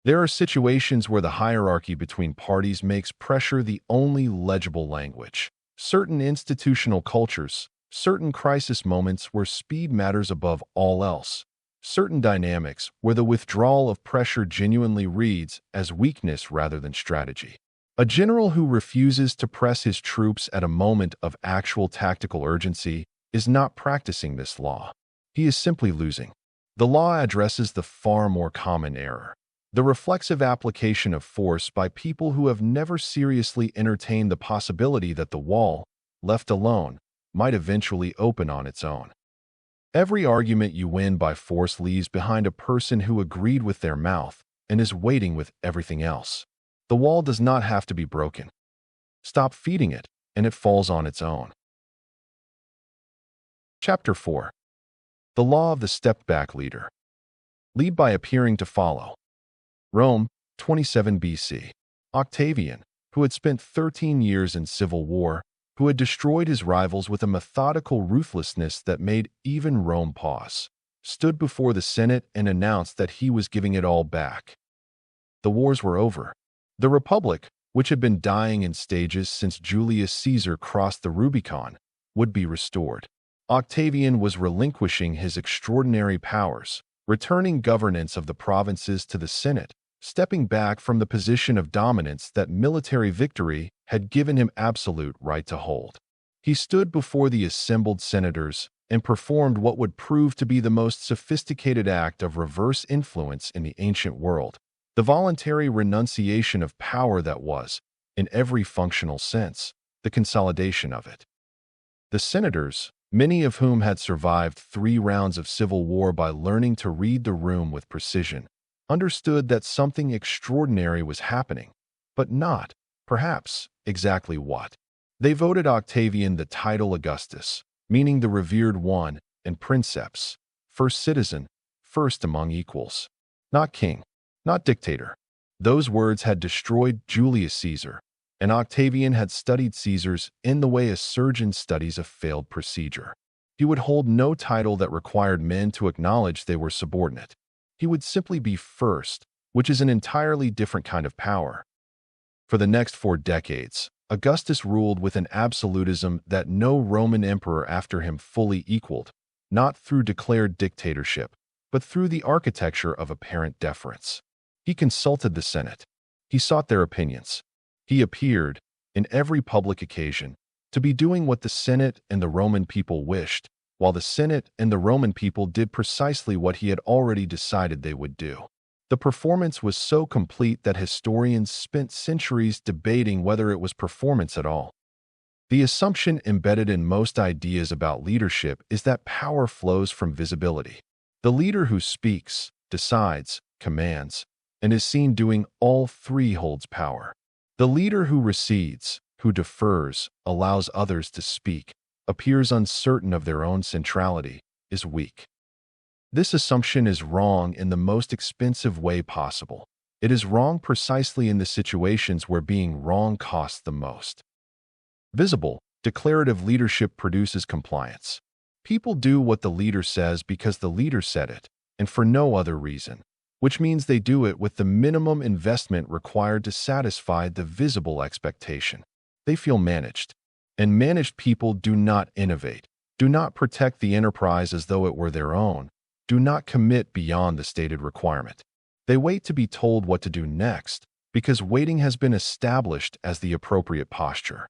There are situations where the hierarchy between parties makes pressure the only legible language. Certain institutional cultures, certain crisis moments where speed matters above all else, certain dynamics where the withdrawal of pressure genuinely reads as weakness rather than strategy. A general who refuses to press his troops at a moment of actual tactical urgency is not practicing this law. He is simply losing. The law addresses the far more common error, the reflexive application of force by people who have never seriously entertained the possibility that the wall, left alone, might eventually open on its own. Every argument you win by force leaves behind a person who agreed with their mouth and is waiting with everything else. The wall does not have to be broken. Stop feeding it, and it falls on its own. Chapter 4. The Law of the Step-Back Leader. Lead by appearing to follow. Rome, 27 BC. Octavian, who had spent 13 years in civil war, who had destroyed his rivals with a methodical ruthlessness that made even Rome pause, stood before the Senate and announced that he was giving it all back. The wars were over. The Republic, which had been dying in stages since Julius Caesar crossed the Rubicon, would be restored. Octavian was relinquishing his extraordinary powers, returning governance of the provinces to the Senate, stepping back from the position of dominance that military victory had given him absolute right to hold. He stood before the assembled senators and performed what would prove to be the most sophisticated act of reverse influence in the ancient world, the voluntary renunciation of power that was, in every functional sense, the consolidation of it. The senators, many of whom had survived 3 rounds of civil war by learning to read the room with precision, understood that something extraordinary was happening, but not, perhaps, exactly what. They voted Octavian the title Augustus, meaning the revered one, and princeps, first citizen, first among equals. Not king, not dictator. Those words had destroyed Julius Caesar, and Octavian had studied Caesar's in the way a surgeon studies a failed procedure. He would hold no title that required men to acknowledge they were subordinate. He would simply be first, which is an entirely different kind of power. For the next 4 decades, Augustus ruled with an absolutism that no Roman emperor after him fully equaled, not through declared dictatorship, but through the architecture of apparent deference. He consulted the Senate. He sought their opinions. He appeared, in every public occasion, to be doing what the Senate and the Roman people wished, while the Senate and the Roman people did precisely what he had already decided they would do. The performance was so complete that historians spent centuries debating whether it was performance at all. The assumption embedded in most ideas about leadership is that power flows from visibility. The leader who speaks, decides, commands, and is seen doing all 3 holds power. The leader who recedes, who defers, allows others to speak, appears uncertain of their own centrality, is weak. This assumption is wrong in the most expensive way possible. It is wrong precisely in the situations where being wrong costs the most. Visible, declarative leadership produces compliance. People do what the leader says because the leader said it, and for no other reason, which means they do it with the minimum investment required to satisfy the visible expectation. They feel managed. And managed people do not innovate, do not protect the enterprise as though it were their own, do not commit beyond the stated requirement. They wait to be told what to do next, because waiting has been established as the appropriate posture.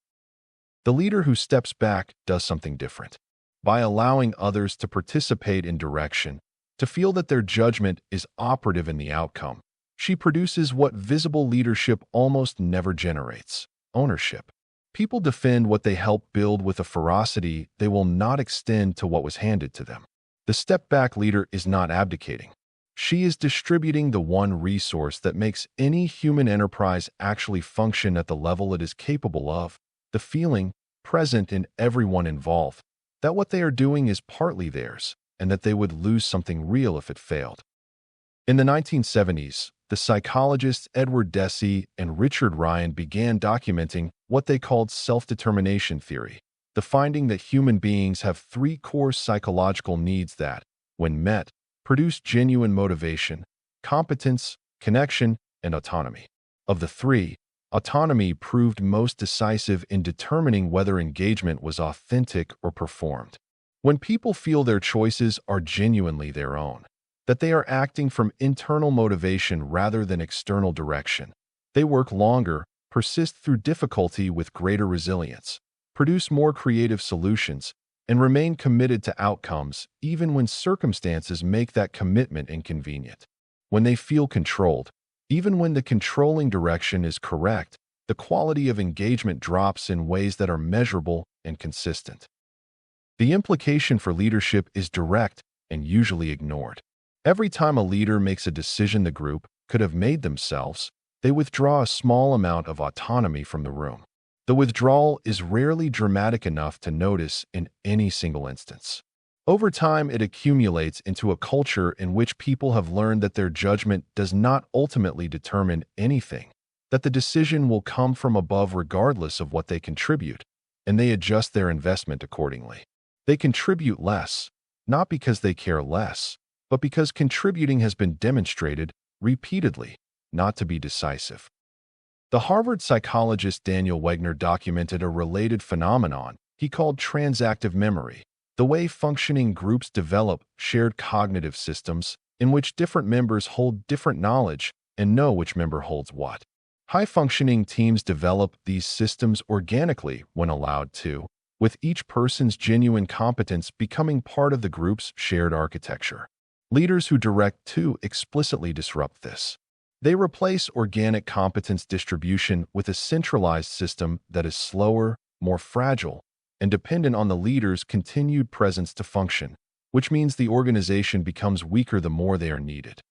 The leader who steps back does something different. By allowing others to participate in direction, to feel that their judgment is operative in the outcome, she produces what visible leadership almost never generates: ownership. People defend what they help build with a ferocity they will not extend to what was handed to them. The step-back leader is not abdicating. She is distributing the one resource that makes any human enterprise actually function at the level it is capable of, the feeling, present in everyone involved, that what they are doing is partly theirs, and that they would lose something real if it failed. In the 1970s, the psychologists Edward Deci and Richard Ryan began documenting what they called self-determination theory, the finding that human beings have 3 core psychological needs that, when met, produce genuine motivation, competence, connection, and autonomy. Of the 3, autonomy proved most decisive in determining whether engagement was authentic or performed. When people feel their choices are genuinely their own, that they are acting from internal motivation rather than external direction, they work longer, persist through difficulty with greater resilience, produce more creative solutions, and remain committed to outcomes even when circumstances make that commitment inconvenient. When they feel controlled, even when the controlling direction is correct, the quality of engagement drops in ways that are measurable and consistent. The implication for leadership is direct and usually ignored. Every time a leader makes a decision the group could have made themselves, they withdraw a small amount of autonomy from the room. The withdrawal is rarely dramatic enough to notice in any single instance. Over time, it accumulates into a culture in which people have learned that their judgment does not ultimately determine anything, that the decision will come from above regardless of what they contribute, and they adjust their investment accordingly. They contribute less, not because they care less, but because contributing has been demonstrated, repeatedly, not to be decisive. The Harvard psychologist Daniel Wegner documented a related phenomenon he called transactive memory, the way functioning groups develop shared cognitive systems in which different members hold different knowledge and know which member holds what. High-functioning teams develop these systems organically when allowed to, with each person's genuine competence becoming part of the group's shared architecture. Leaders who direct too explicitly disrupt this. They replace organic competence distribution with a centralized system that is slower, more fragile, and dependent on the leader's continued presence to function, which means the organization becomes weaker the more they are needed.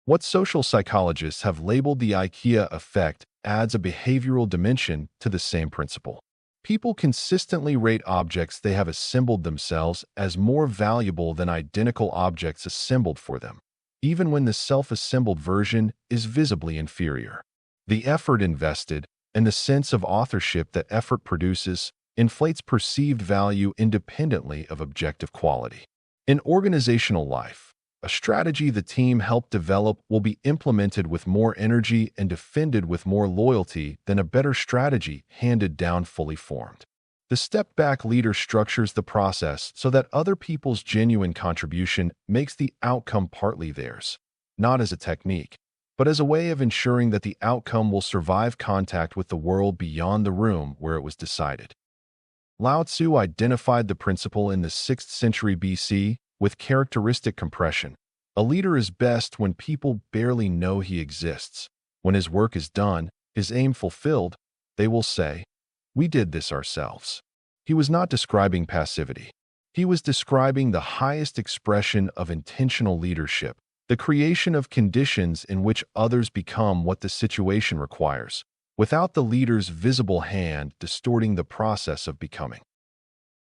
What social psychologists have labeled the IKEA effect adds a behavioral dimension to the same principle. People consistently rate objects they have assembled themselves as more valuable than identical objects assembled for them, even when the self-assembled version is visibly inferior. The effort invested and the sense of authorship that effort produces inflates perceived value independently of objective quality. In organizational life, a strategy the team helped develop will be implemented with more energy and defended with more loyalty than a better strategy handed down fully formed. The step-back leader structures the process so that other people's genuine contribution makes the outcome partly theirs, not as a technique, but as a way of ensuring that the outcome will survive contact with the world beyond the room where it was decided. Lao Tzu identified the principle in the 6th century BC with characteristic compression. A leader is best when people barely know he exists. When his work is done, his aim fulfilled, they will say, "We did this ourselves." He was not describing passivity. He was describing the highest expression of intentional leadership, the creation of conditions in which others become what the situation requires, without the leader's visible hand distorting the process of becoming.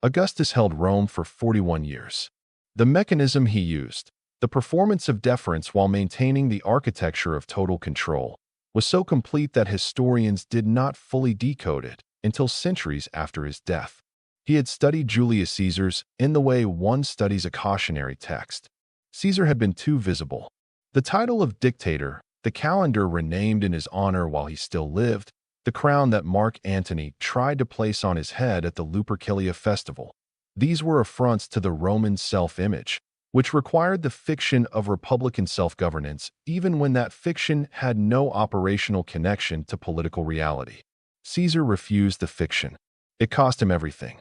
Augustus held Rome for 41 years. The mechanism he used, the performance of deference while maintaining the architecture of total control, was so complete that historians did not fully decode it until centuries after his death. He had studied Julius Caesar's in the way one studies a cautionary text. Caesar had been too visible. The title of dictator, the calendar renamed in his honor while he still lived, the crown that Mark Antony tried to place on his head at the Lupercalia festival. These were affronts to the Roman self-image, which required the fiction of republican self-governance even when that fiction had no operational connection to political reality. Caesar refused the fiction. It cost him everything.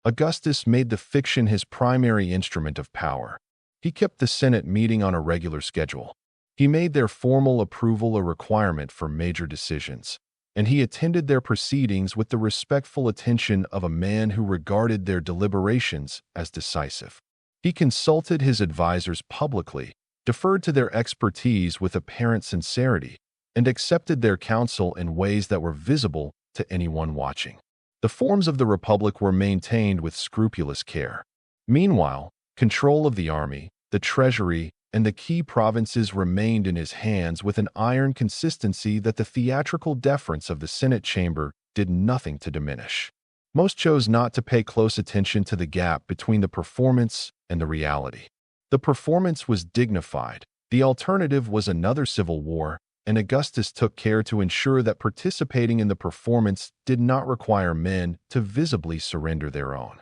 Augustus made the fiction his primary instrument of power. He kept the Senate meeting on a regular schedule. He made their formal approval a requirement for major decisions, and he attended their proceedings with the respectful attention of a man who regarded their deliberations as decisive. He consulted his advisors publicly, deferred to their expertise with apparent sincerity, and accepted their counsel in ways that were visible to anyone watching. The forms of the Republic were maintained with scrupulous care. Meanwhile, control of the army, the treasury, and the key provinces remained in his hands with an iron consistency that the theatrical deference of the Senate chamber did nothing to diminish. Most chose not to pay close attention to the gap between the performance and the reality. The performance was dignified. The alternative was another civil war, and Augustus took care to ensure that participating in the performance did not require men to visibly surrender their own.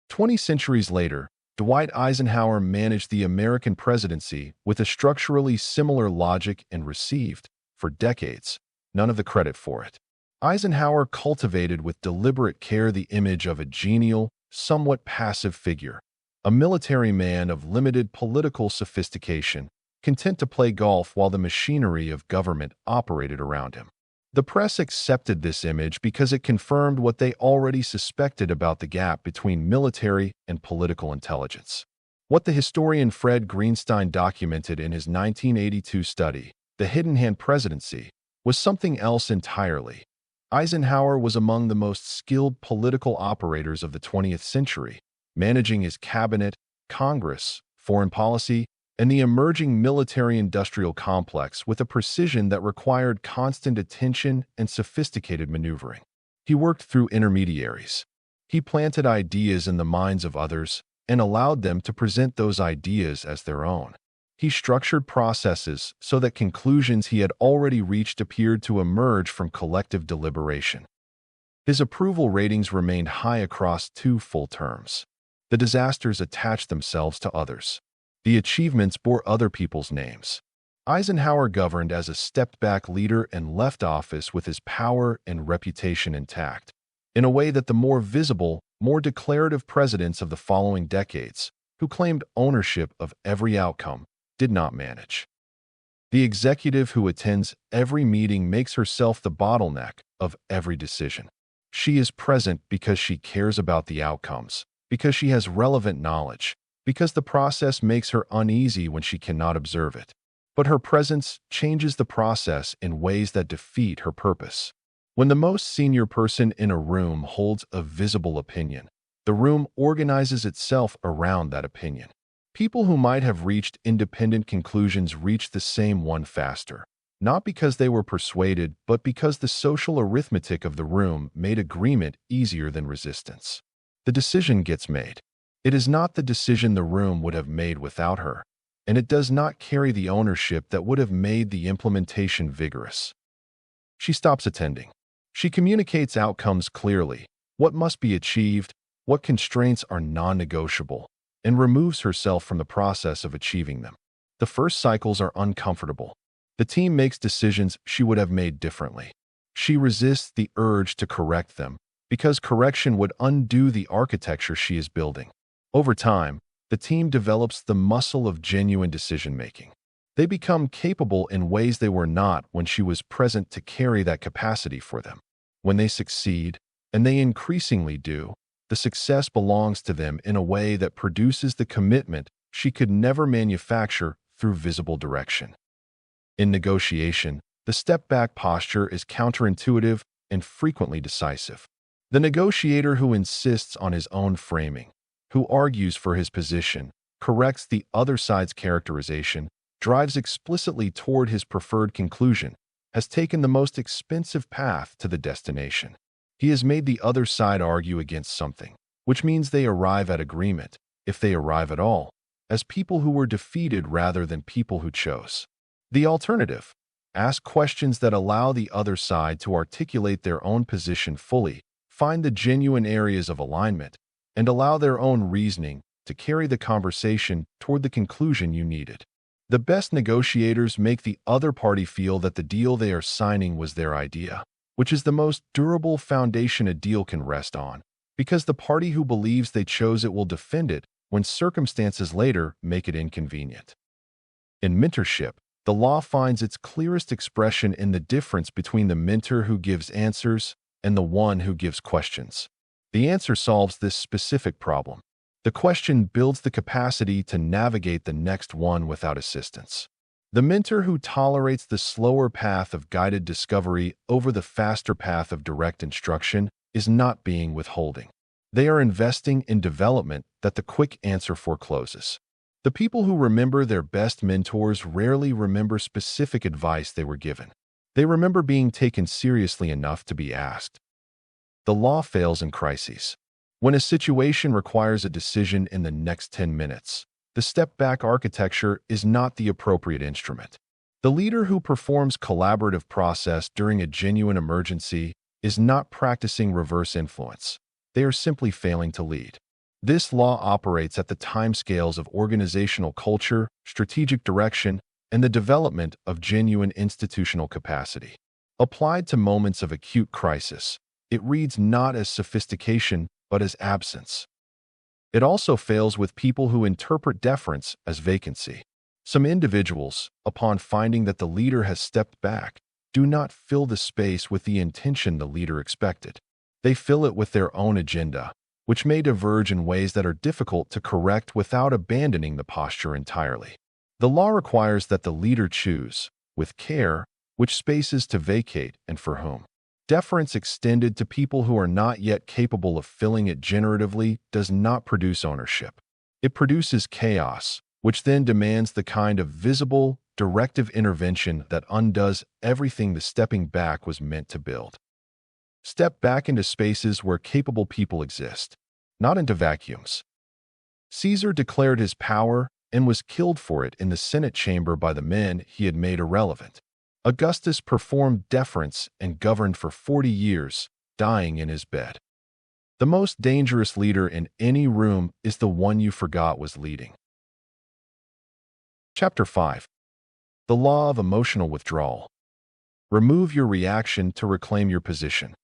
20 centuries later, Dwight Eisenhower managed the American presidency with a structurally similar logic and received, for decades, none of the credit for it. Eisenhower cultivated with deliberate care the image of a genial, somewhat passive figure, a military man of limited political sophistication, content to play golf while the machinery of government operated around him. The press accepted this image because it confirmed what they already suspected about the gap between military and political intelligence. What the historian Fred Greenstein documented in his 1982 study, The Hidden Hand Presidency, was something else entirely. Eisenhower was among the most skilled political operators of the 20th century, managing his cabinet, Congress, foreign policy, and the emerging military-industrial complex with a precision that required constant attention and sophisticated maneuvering. He worked through intermediaries. He planted ideas in the minds of others and allowed them to present those ideas as their own. He structured processes so that conclusions he had already reached appeared to emerge from collective deliberation. His approval ratings remained high across 2 full terms. The disasters attached themselves to others. The achievements bore other people's names. Eisenhower governed as a stepped-back leader and left office with his power and reputation intact, in a way that the more visible, more declarative presidents of the following decades, who claimed ownership of every outcome, did not manage. The executive who attends every meeting makes herself the bottleneck of every decision. She is present because she cares about the outcomes, because she has relevant knowledge, because the process makes her uneasy when she cannot observe it. But her presence changes the process in ways that defeat her purpose. When the most senior person in a room holds a visible opinion, the room organizes itself around that opinion. People who might have reached independent conclusions reach the same one faster, not because they were persuaded, but because the social arithmetic of the room made agreement easier than resistance. The decision gets made. It is not the decision the room would have made without her, and it does not carry the ownership that would have made the implementation vigorous. She stops attending. She communicates outcomes clearly, what must be achieved, what constraints are non-negotiable, and removes herself from the process of achieving them. The first cycles are uncomfortable. The team makes decisions she would have made differently. She resists the urge to correct them, because correction would undo the architecture she is building. Over time, the team develops the muscle of genuine decision-making. They become capable in ways they were not when she was present to carry that capacity for them. When they succeed, and they increasingly do, the success belongs to them in a way that produces the commitment she could never manufacture through visible direction. In negotiation, the step-back posture is counterintuitive and frequently decisive. The negotiator who insists on his own framing, who argues for his position, corrects the other side's characterization, drives explicitly toward his preferred conclusion, has taken the most expensive path to the destination. He has made the other side argue against something, which means they arrive at agreement, if they arrive at all, as people who were defeated rather than people who chose. The alternative: ask questions that allow the other side to articulate their own position fully, find the genuine areas of alignment, and allow their own reasoning to carry the conversation toward the conclusion you needed. The best negotiators make the other party feel that the deal they are signing was their idea, which is the most durable foundation a deal can rest on, because the party who believes they chose it will defend it when circumstances later make it inconvenient. In mentorship, the law finds its clearest expression in the difference between the mentor who gives answers and the one who gives questions. The answer solves this specific problem. The question builds the capacity to navigate the next one without assistance. The mentor who tolerates the slower path of guided discovery over the faster path of direct instruction is not being withholding. They are investing in development that the quick answer forecloses. The people who remember their best mentors rarely remember specific advice they were given. They remember being taken seriously enough to be asked. The law fails in crises. When a situation requires a decision in the next 10 minutes, the step-back architecture is not the appropriate instrument. The leader who performs collaborative process during a genuine emergency is not practicing reverse influence. They are simply failing to lead. This law operates at the timescales of organizational culture, strategic direction, and the development of genuine institutional capacity. Applied to moments of acute crisis, it reads not as sophistication, but as absence. It also fails with people who interpret deference as vacancy. Some individuals, upon finding that the leader has stepped back, do not fill the space with the intention the leader expected. They fill it with their own agenda, which may diverge in ways that are difficult to correct without abandoning the posture entirely. The law requires that the leader choose, with care, which spaces to vacate and for whom. Deference extended to people who are not yet capable of filling it generatively does not produce ownership. It produces chaos, which then demands the kind of visible, directive intervention that undoes everything the stepping back was meant to build. Step back into spaces where capable people exist, not into vacuums. Caesar declared his power and was killed for it in the Senate chamber by the men he had made irrelevant. Augustus performed deference and governed for 40 years, dying in his bed. The most dangerous leader in any room is the one you forgot was leading. Chapter 5. The Law of Emotional Withdrawal. Remove your reaction to reclaim your position.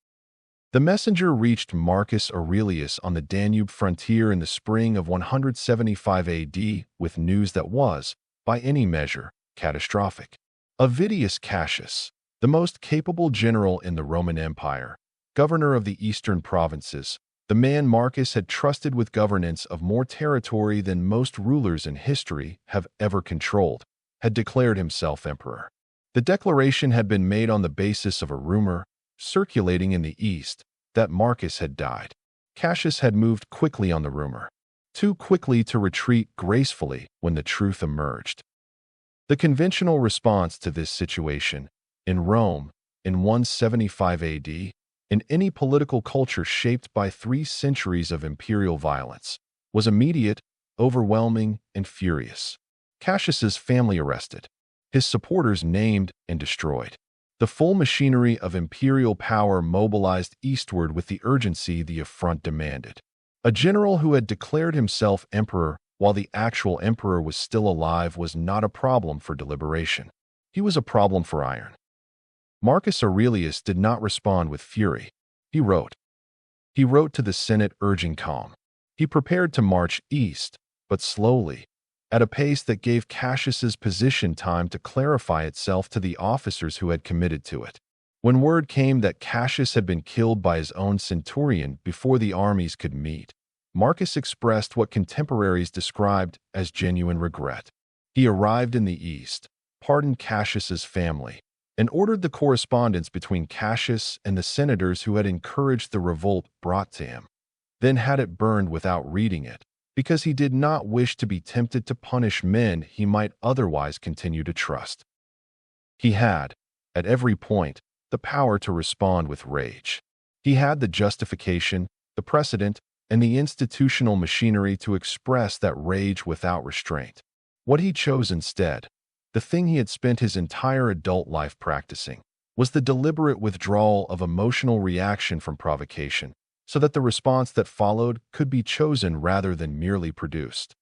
The messenger reached Marcus Aurelius on the Danube frontier in the spring of 175 AD with news that was, by any measure, catastrophic. Avidius Cassius, the most capable general in the Roman Empire, governor of the eastern provinces, the man Marcus had trusted with governance of more territory than most rulers in history have ever controlled, had declared himself emperor. The declaration had been made on the basis of a rumor, circulating in the east, that Marcus had died. Cassius had moved quickly on the rumor, too quickly to retreat gracefully when the truth emerged. The conventional response to this situation, in Rome, in 175 AD, in any political culture shaped by 3 centuries of imperial violence, was immediate, overwhelming, and furious. Cassius's family arrested, his supporters named and destroyed. The full machinery of imperial power mobilized eastward with the urgency the affront demanded. A general who had declared himself emperor while the actual emperor was still alive was not a problem for deliberation. He was a problem for iron. Marcus Aurelius did not respond with fury. He wrote. He wrote to the Senate urging calm. He prepared to march east, but slowly, at a pace that gave Cassius's position time to clarify itself to the officers who had committed to it. When word came that Cassius had been killed by his own centurion before the armies could meet, Marcus expressed what contemporaries described as genuine regret. He arrived in the east, pardoned Cassius's family, and ordered the correspondence between Cassius and the senators who had encouraged the revolt brought to him, then had it burned without reading it, because he did not wish to be tempted to punish men he might otherwise continue to trust. He had, at every point, the power to respond with rage. He had the justification, the precedent, and the institutional machinery to express that rage without restraint. What he chose instead, the thing he had spent his entire adult life practicing, was the deliberate withdrawal of emotional reaction from provocation, so that the response that followed could be chosen rather than merely produced.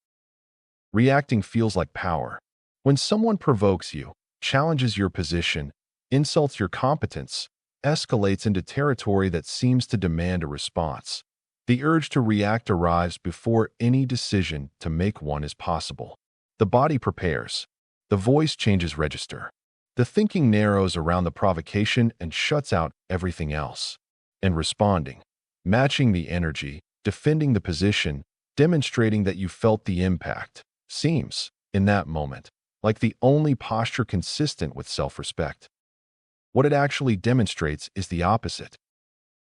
Reacting feels like power. When someone provokes you, challenges your position, insults your competence, escalates into territory that seems to demand a response, the urge to react arrives before any decision to make one is possible. The body prepares. The voice changes register. The thinking narrows around the provocation and shuts out everything else. And responding, matching the energy, defending the position, demonstrating that you felt the impact, seems, in that moment, like the only posture consistent with self-respect. What it actually demonstrates is the opposite.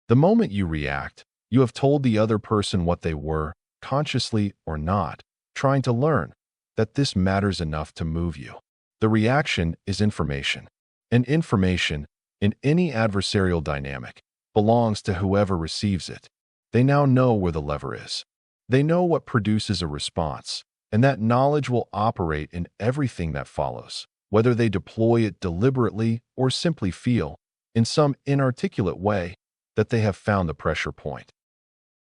The moment you react, you have told the other person what they were, consciously or not, trying to learn, that this matters enough to move you. The reaction is information. And information, in any adversarial dynamic, belongs to whoever receives it. They now know where the lever is. They know what produces a response, and that knowledge will operate in everything that follows, whether they deploy it deliberately or simply feel, in some inarticulate way, that they have found the pressure point.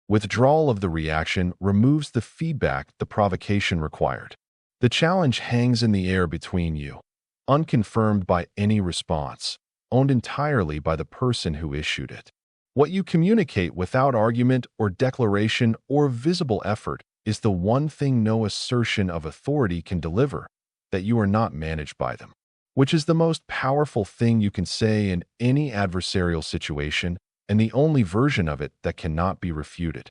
Withdrawal of the reaction removes the feedback the provocation required. The challenge hangs in the air between you, unconfirmed by any response, owned entirely by the person who issued it. What you communicate without argument or declaration or visible effort is the one thing no assertion of authority can deliver, that you are not managed by them, which is the most powerful thing you can say in any adversarial situation and the only version of it that cannot be refuted.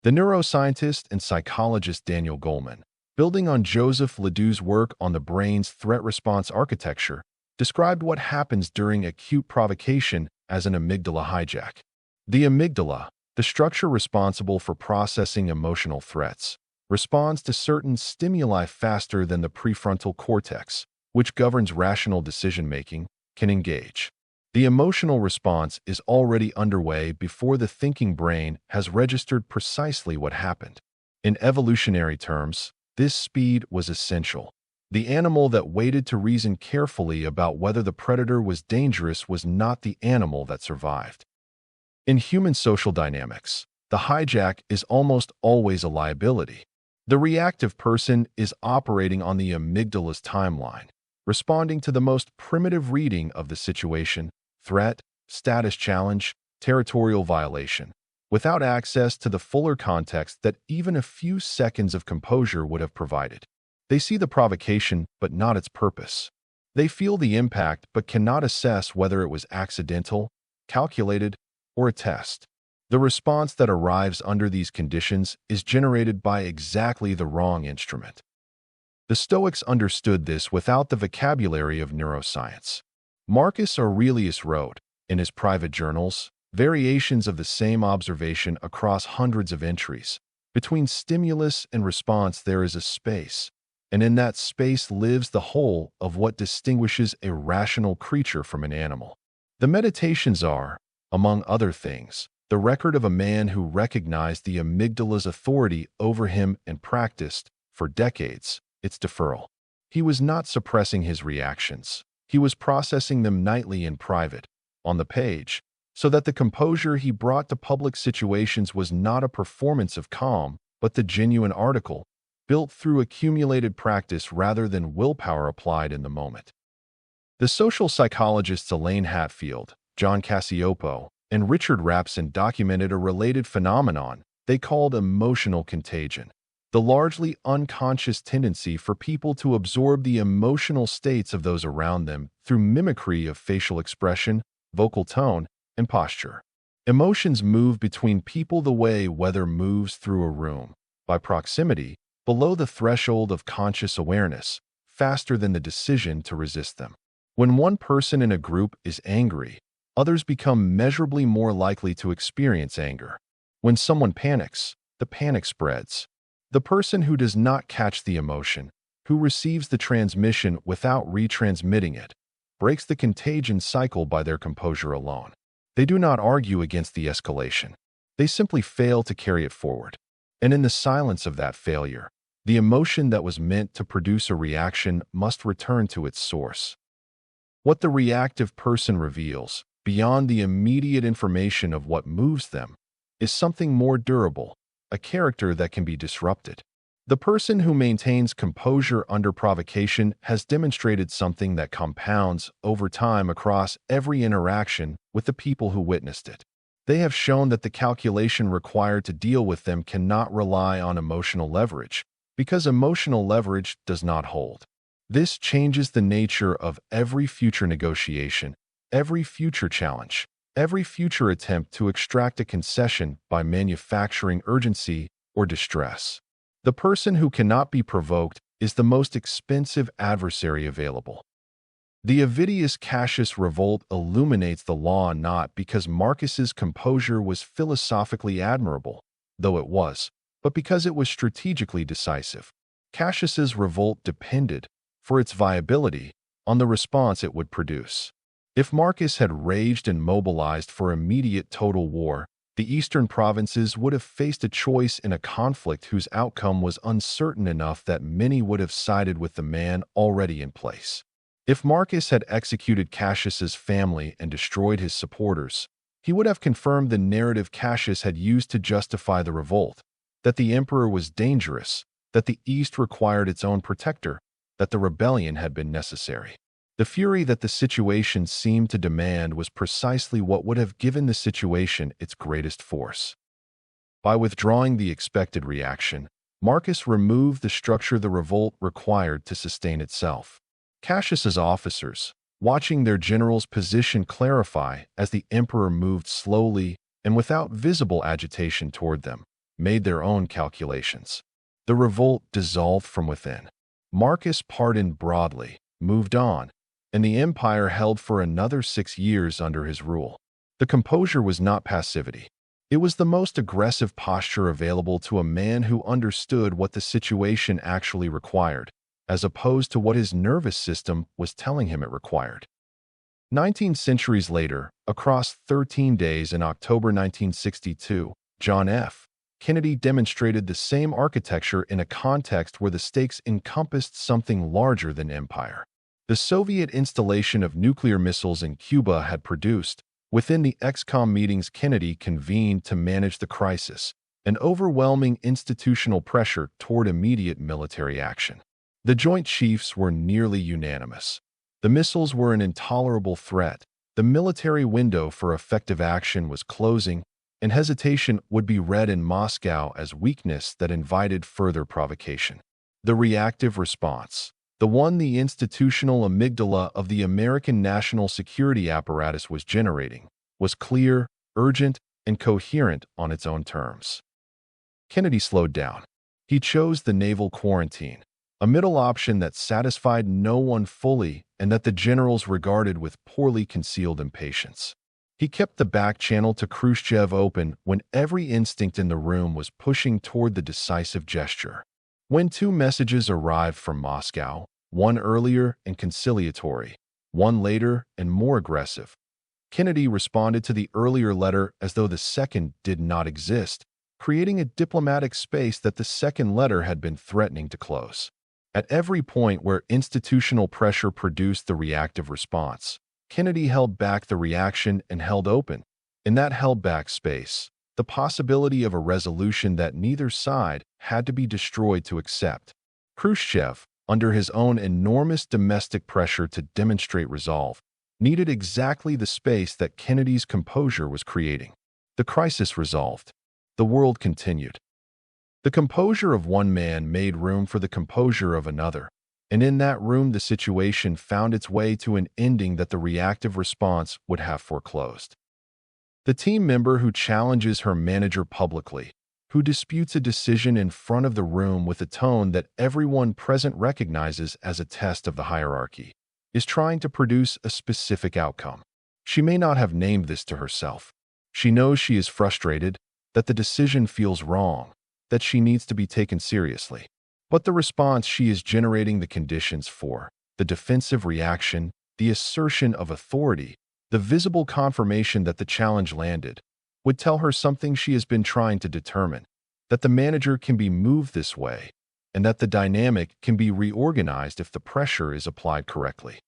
The neuroscientist and psychologist Daniel Goleman, building on Joseph Ledoux's work on the brain's threat-response architecture, described what happens during acute provocation as an amygdala hijack. The amygdala, the structure responsible for processing emotional threats, responds to certain stimuli faster than the prefrontal cortex, which governs rational decision-making, can engage. The emotional response is already underway before the thinking brain has registered precisely what happened. In evolutionary terms, this speed was essential. The animal that waited to reason carefully about whether the predator was dangerous was not the animal that survived. In human social dynamics, the hijack is almost always a liability. The reactive person is operating on the amygdala's timeline, responding to the most primitive reading of the situation, threat, status challenge, territorial violation, without access to the fuller context that even a few seconds of composure would have provided. They see the provocation, but not its purpose. They feel the impact but cannot assess whether it was accidental, calculated, or a test. The response that arrives under these conditions is generated by exactly the wrong instrument. The Stoics understood this without the vocabulary of neuroscience. Marcus Aurelius wrote, in his private journals, variations of the same observation across hundreds of entries. Between stimulus and response there is a space, and in that space lives the whole of what distinguishes a rational creature from an animal. The meditations are, among other things, the record of a man who recognized the amygdala's authority over him and practiced, for decades, its deferral. He was not suppressing his reactions. He was processing them nightly in private, on the page, so that the composure he brought to public situations was not a performance of calm, but the genuine article, built through accumulated practice rather than willpower applied in the moment. The social psychologists Elaine Hatfield, John Cacioppo, and Richard Rapson documented a related phenomenon they called emotional contagion, the largely unconscious tendency for people to absorb the emotional states of those around them through mimicry of facial expression, vocal tone, and posture. Emotions move between people the way weather moves through a room, by proximity, below the threshold of conscious awareness, faster than the decision to resist them. When one person in a group is angry, others become measurably more likely to experience anger. When someone panics, the panic spreads. The person who does not catch the emotion, who receives the transmission without retransmitting it, breaks the contagion cycle by their composure alone. They do not argue against the escalation. They simply fail to carry it forward. And in the silence of that failure, the emotion that was meant to produce a reaction must return to its source. What the reactive person reveals, beyond the immediate information of what moves them, is something more durable, a character that can be disrupted. The person who maintains composure under provocation has demonstrated something that compounds over time across every interaction with the people who witnessed it. They have shown that the calculation required to deal with them cannot rely on emotional leverage, because emotional leverage does not hold. This changes the nature of every future negotiation, every future challenge, every future attempt to extract a concession by manufacturing urgency or distress. The person who cannot be provoked is the most expensive adversary available. The Avidius Cassius revolt illuminates the law not because Marcus's composure was philosophically admirable, though it was, but because it was strategically decisive. Cassius's revolt depended, for its viability, on the response it would produce. If Marcus had raged and mobilized for immediate total war, the eastern provinces would have faced a choice in a conflict whose outcome was uncertain enough that many would have sided with the man already in place. If Marcus had executed Cassius's family and destroyed his supporters, he would have confirmed the narrative Cassius had used to justify the revolt, that the emperor was dangerous, that the East required its own protector, that the rebellion had been necessary. The fury that the situation seemed to demand was precisely what would have given the situation its greatest force. By withdrawing the expected reaction, Marcus removed the structure the revolt required to sustain itself. Cassius's officers, watching their general's position clarify as the emperor moved slowly and without visible agitation toward them, made their own calculations. The revolt dissolved from within. Marcus pardoned broadly, moved on, and the empire held for another 6 years under his rule. The composure was not passivity. It was the most aggressive posture available to a man who understood what the situation actually required, as opposed to what his nervous system was telling him it required. 19 centuries later, across 13 days in October 1962, John F. Kennedy demonstrated the same architecture in a context where the stakes encompassed something larger than empire. The Soviet installation of nuclear missiles in Cuba had produced, within the XCOM meetings Kennedy convened to manage the crisis, an overwhelming institutional pressure toward immediate military action. The Joint Chiefs were nearly unanimous. The missiles were an intolerable threat, the military window for effective action was closing, and hesitation would be read in Moscow as weakness that invited further provocation. The reactive response. the one the institutional amygdala of the American national security apparatus was generating, was clear, urgent, and coherent on its own terms. Kennedy slowed down. He chose the naval quarantine, a middle option that satisfied no one fully and that the generals regarded with poorly concealed impatience. He kept the back channel to Khrushchev open when every instinct in the room was pushing toward the decisive gesture. When two messages arrived from Moscow, one earlier and conciliatory, one later and more aggressive, Kennedy responded to the earlier letter as though the second did not exist, creating a diplomatic space that the second letter had been threatening to close. At every point where institutional pressure produced the reactive response, Kennedy held back the reaction and held open, in that held-back space, the possibility of a resolution that neither side had to be destroyed to accept. Khrushchev, under his own enormous domestic pressure to demonstrate resolve, needed exactly the space that Kennedy's composure was creating. The crisis resolved. The world continued. The composure of one man made room for the composure of another, and in that room the situation found its way to an ending that the reactive response would have foreclosed. The team member who challenges her manager publicly, who disputes a decision in front of the room with a tone that everyone present recognizes as a test of the hierarchy, is trying to produce a specific outcome. She may not have named this to herself. She knows she is frustrated, that the decision feels wrong, that she needs to be taken seriously. But the response she is generating the conditions for, the defensive reaction, the assertion of authority, the visible confirmation that the challenge landed, would tell her something she has been trying to determine, that the manager can be moved this way, and that the dynamic can be reorganized if the pressure is applied correctly.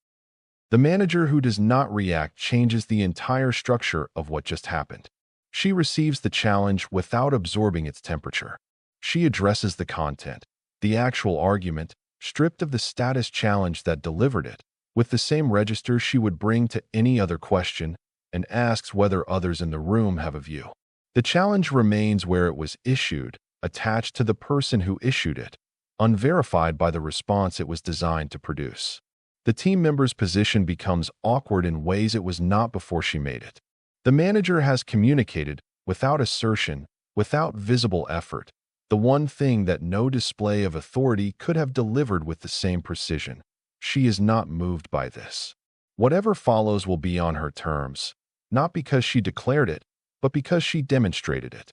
The manager who does not react changes the entire structure of what just happened. She receives the challenge without absorbing its temperature. She addresses the content, the actual argument, stripped of the status challenge that delivered it, with the same register she would bring to any other question, and asks whether others in the room have a view. The challenge remains where it was issued, attached to the person who issued it, unverified by the response it was designed to produce. The team member's position becomes awkward in ways it was not before she made it. The manager has communicated, without assertion, without visible effort, the one thing that no display of authority could have delivered with the same precision. She is not moved by this. Whatever follows will be on her terms, not because she declared it, but because she demonstrated it.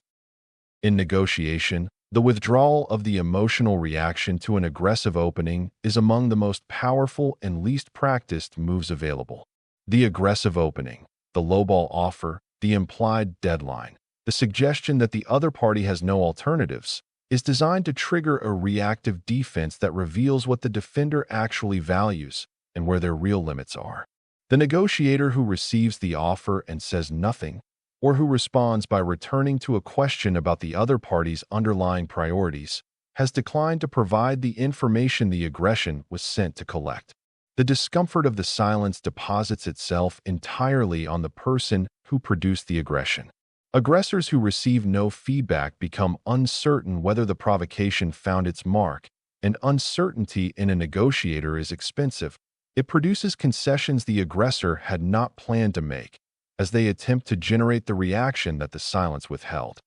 In negotiation, the withdrawal of the emotional reaction to an aggressive opening is among the most powerful and least practiced moves available. The aggressive opening, the lowball offer, the implied deadline, the suggestion that the other party has no alternatives, is designed to trigger a reactive defense that reveals what the defender actually values and where their real limits are. The negotiator who receives the offer and says nothing, or who responds by returning to a question about the other party's underlying priorities, has declined to provide the information the aggression was sent to collect. The discomfort of the silence deposits itself entirely on the person who produced the aggression. Aggressors who receive no feedback become uncertain whether the provocation found its mark, and uncertainty in a negotiator is expensive. It produces concessions the aggressor had not planned to make, as they attempt to generate the reaction that the silence withheld.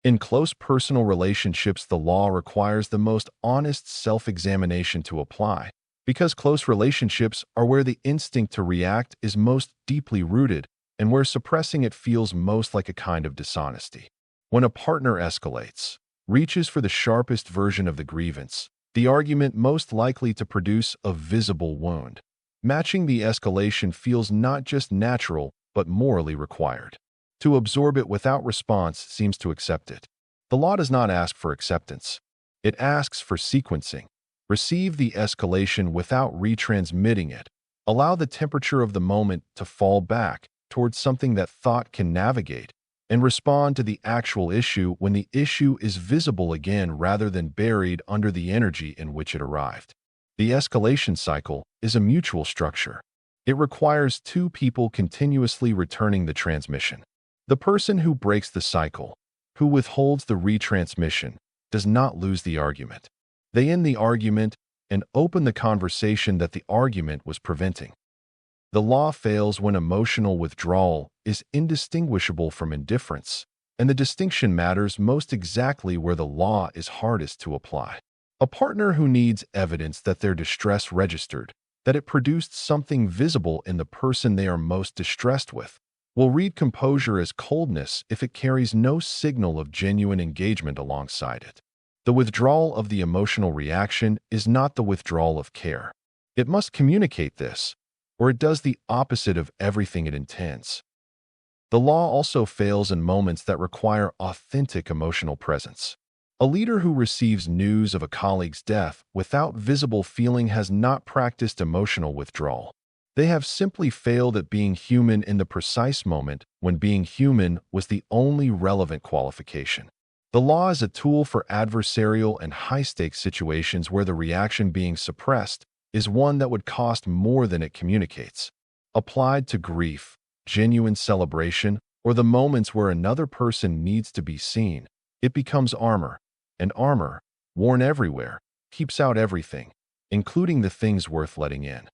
In close personal relationships, the law requires the most honest self-examination to apply, because close relationships are where the instinct to react is most deeply rooted and where suppressing it feels most like a kind of dishonesty. When a partner escalates, reaches for the sharpest version of the grievance, the argument most likely to produce a visible wound, matching the escalation feels not just natural but morally required. To absorb it without response seems to accept it. The law does not ask for acceptance. It asks for sequencing. Receive the escalation without retransmitting it. Allow the temperature of the moment to fall back towards something that thought can navigate, and respond to the actual issue when the issue is visible again rather than buried under the energy in which it arrived. The escalation cycle is a mutual structure. It requires two people continuously returning the transmission. The person who breaks the cycle, who withholds the retransmission, does not lose the argument. They end the argument, and open the conversation that the argument was preventing. The law fails when emotional withdrawal is indistinguishable from indifference, and the distinction matters most exactly where the law is hardest to apply. A partner who needs evidence that their distress registered, that it produced something visible in the person they are most distressed with, will read composure as coldness if it carries no signal of genuine engagement alongside it. The withdrawal of the emotional reaction is not the withdrawal of care. It must communicate this, or it does the opposite of everything it intends. The law also fails in moments that require authentic emotional presence. A leader who receives news of a colleague's death without visible feeling has not practiced emotional withdrawal. They have simply failed at being human in the precise moment when being human was the only relevant qualification. The law is a tool for adversarial and high-stakes situations where the reaction being suppressed is one that would cost more than it communicates. Applied to grief, genuine celebration, or the moments where another person needs to be seen, it becomes armor, and armor, worn everywhere, keeps out everything, including the things worth letting in.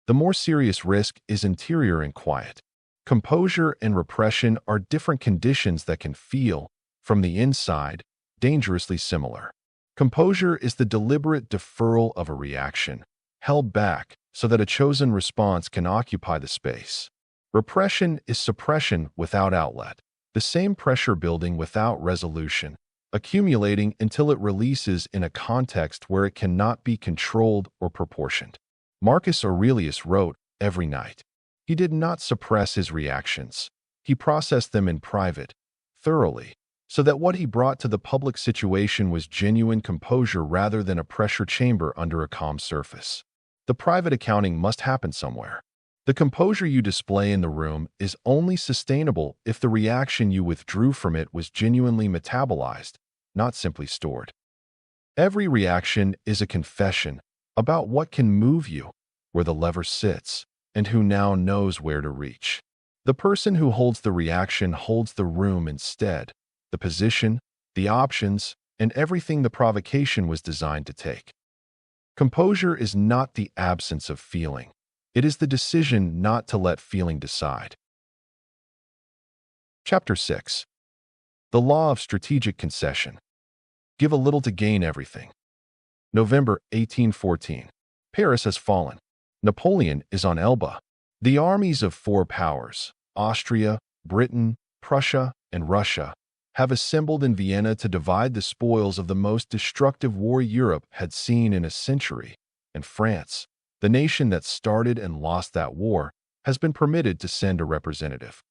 The more serious risk is interior and quiet. Composure and repression are different conditions that can feel, from the inside, dangerously similar. Composure is the deliberate deferral of a reaction, held back so that a chosen response can occupy the space. Repression is suppression without outlet, the same pressure building without resolution, accumulating until it releases in a context where it cannot be controlled or proportioned. Marcus Aurelius wrote, "Every night." He did not suppress his reactions. He processed them in private, thoroughly, so that what he brought to the public situation was genuine composure rather than a pressure chamber under a calm surface. The private accounting must happen somewhere. The composure you display in the room is only sustainable if the reaction you withdrew from it was genuinely metabolized, not simply stored. Every reaction is a confession about what can move you, where the lever sits, and who now knows where to reach. The person who holds the reaction holds the room instead, the position, the options, and everything the provocation was designed to take. Composure is not the absence of feeling. It is the decision not to let feeling decide. Chapter 6. The Law of Strategic Concession. Give a little to gain everything. November 1814. Paris has fallen. Napoleon is on Elba. The armies of four powers, Austria, Britain, Prussia, and Russia, have assembled in Vienna to divide the spoils of the most destructive war Europe had seen in a century, and France, the nation that started and lost that war, has been permitted to send a representative.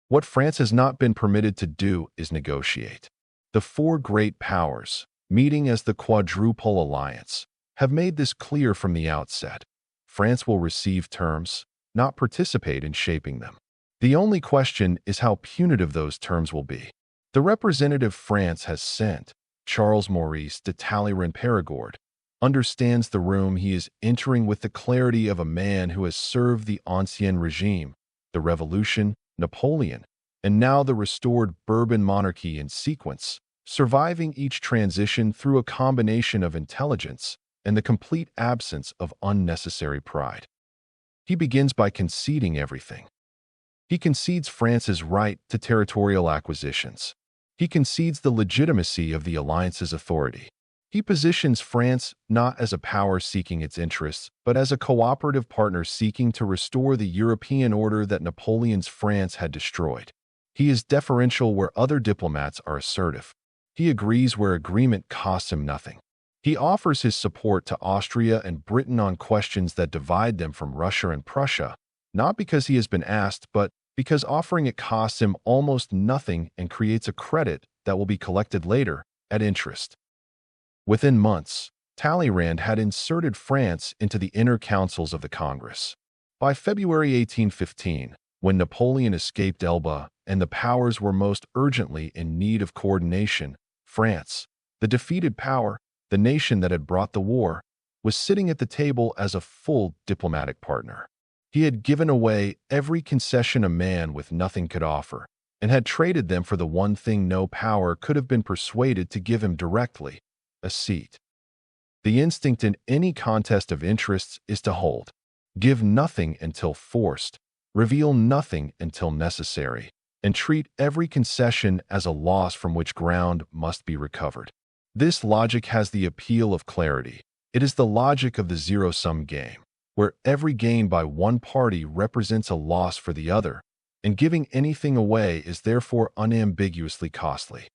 What France has not been permitted to do is negotiate. The four great powers, meeting as the Quadruple Alliance, have made this clear from the outset. France will receive terms, not participate in shaping them. The only question is how punitive those terms will be. The representative France has sent, Charles Maurice de Talleyrand-Périgord, understands the room he is entering with the clarity of a man who has served the Ancien Regime, the Revolution, Napoleon, and now the restored Bourbon monarchy in sequence, surviving each transition through a combination of intelligence and the complete absence of unnecessary pride. He begins by conceding everything. He concedes France's right to territorial acquisitions. He concedes the legitimacy of the alliance's authority. He positions France not as a power seeking its interests, but as a cooperative partner seeking to restore the European order that Napoleon's France had destroyed. He is deferential where other diplomats are assertive. He agrees where agreement costs him nothing. He offers his support to Austria and Britain on questions that divide them from Russia and Prussia, not because he has been asked, but because offering it costs him almost nothing and creates a credit that will be collected later at interest. Within months, Talleyrand had inserted France into the inner councils of the Congress. By February 1815, when Napoleon escaped Elba and the powers were most urgently in need of coordination, France, the defeated power, the nation that had brought the war, was sitting at the table as a full diplomatic partner. He had given away every concession a man with nothing could offer, and had traded them for the one thing no power could have been persuaded to give him directly, a seat. The instinct in any contest of interests is to hold. Give nothing until forced, reveal nothing until necessary, and treat every concession as a loss from which ground must be recovered. This logic has the appeal of clarity. It is the logic of the zero-sum game, where every gain by one party represents a loss for the other, and giving anything away is therefore unambiguously costly.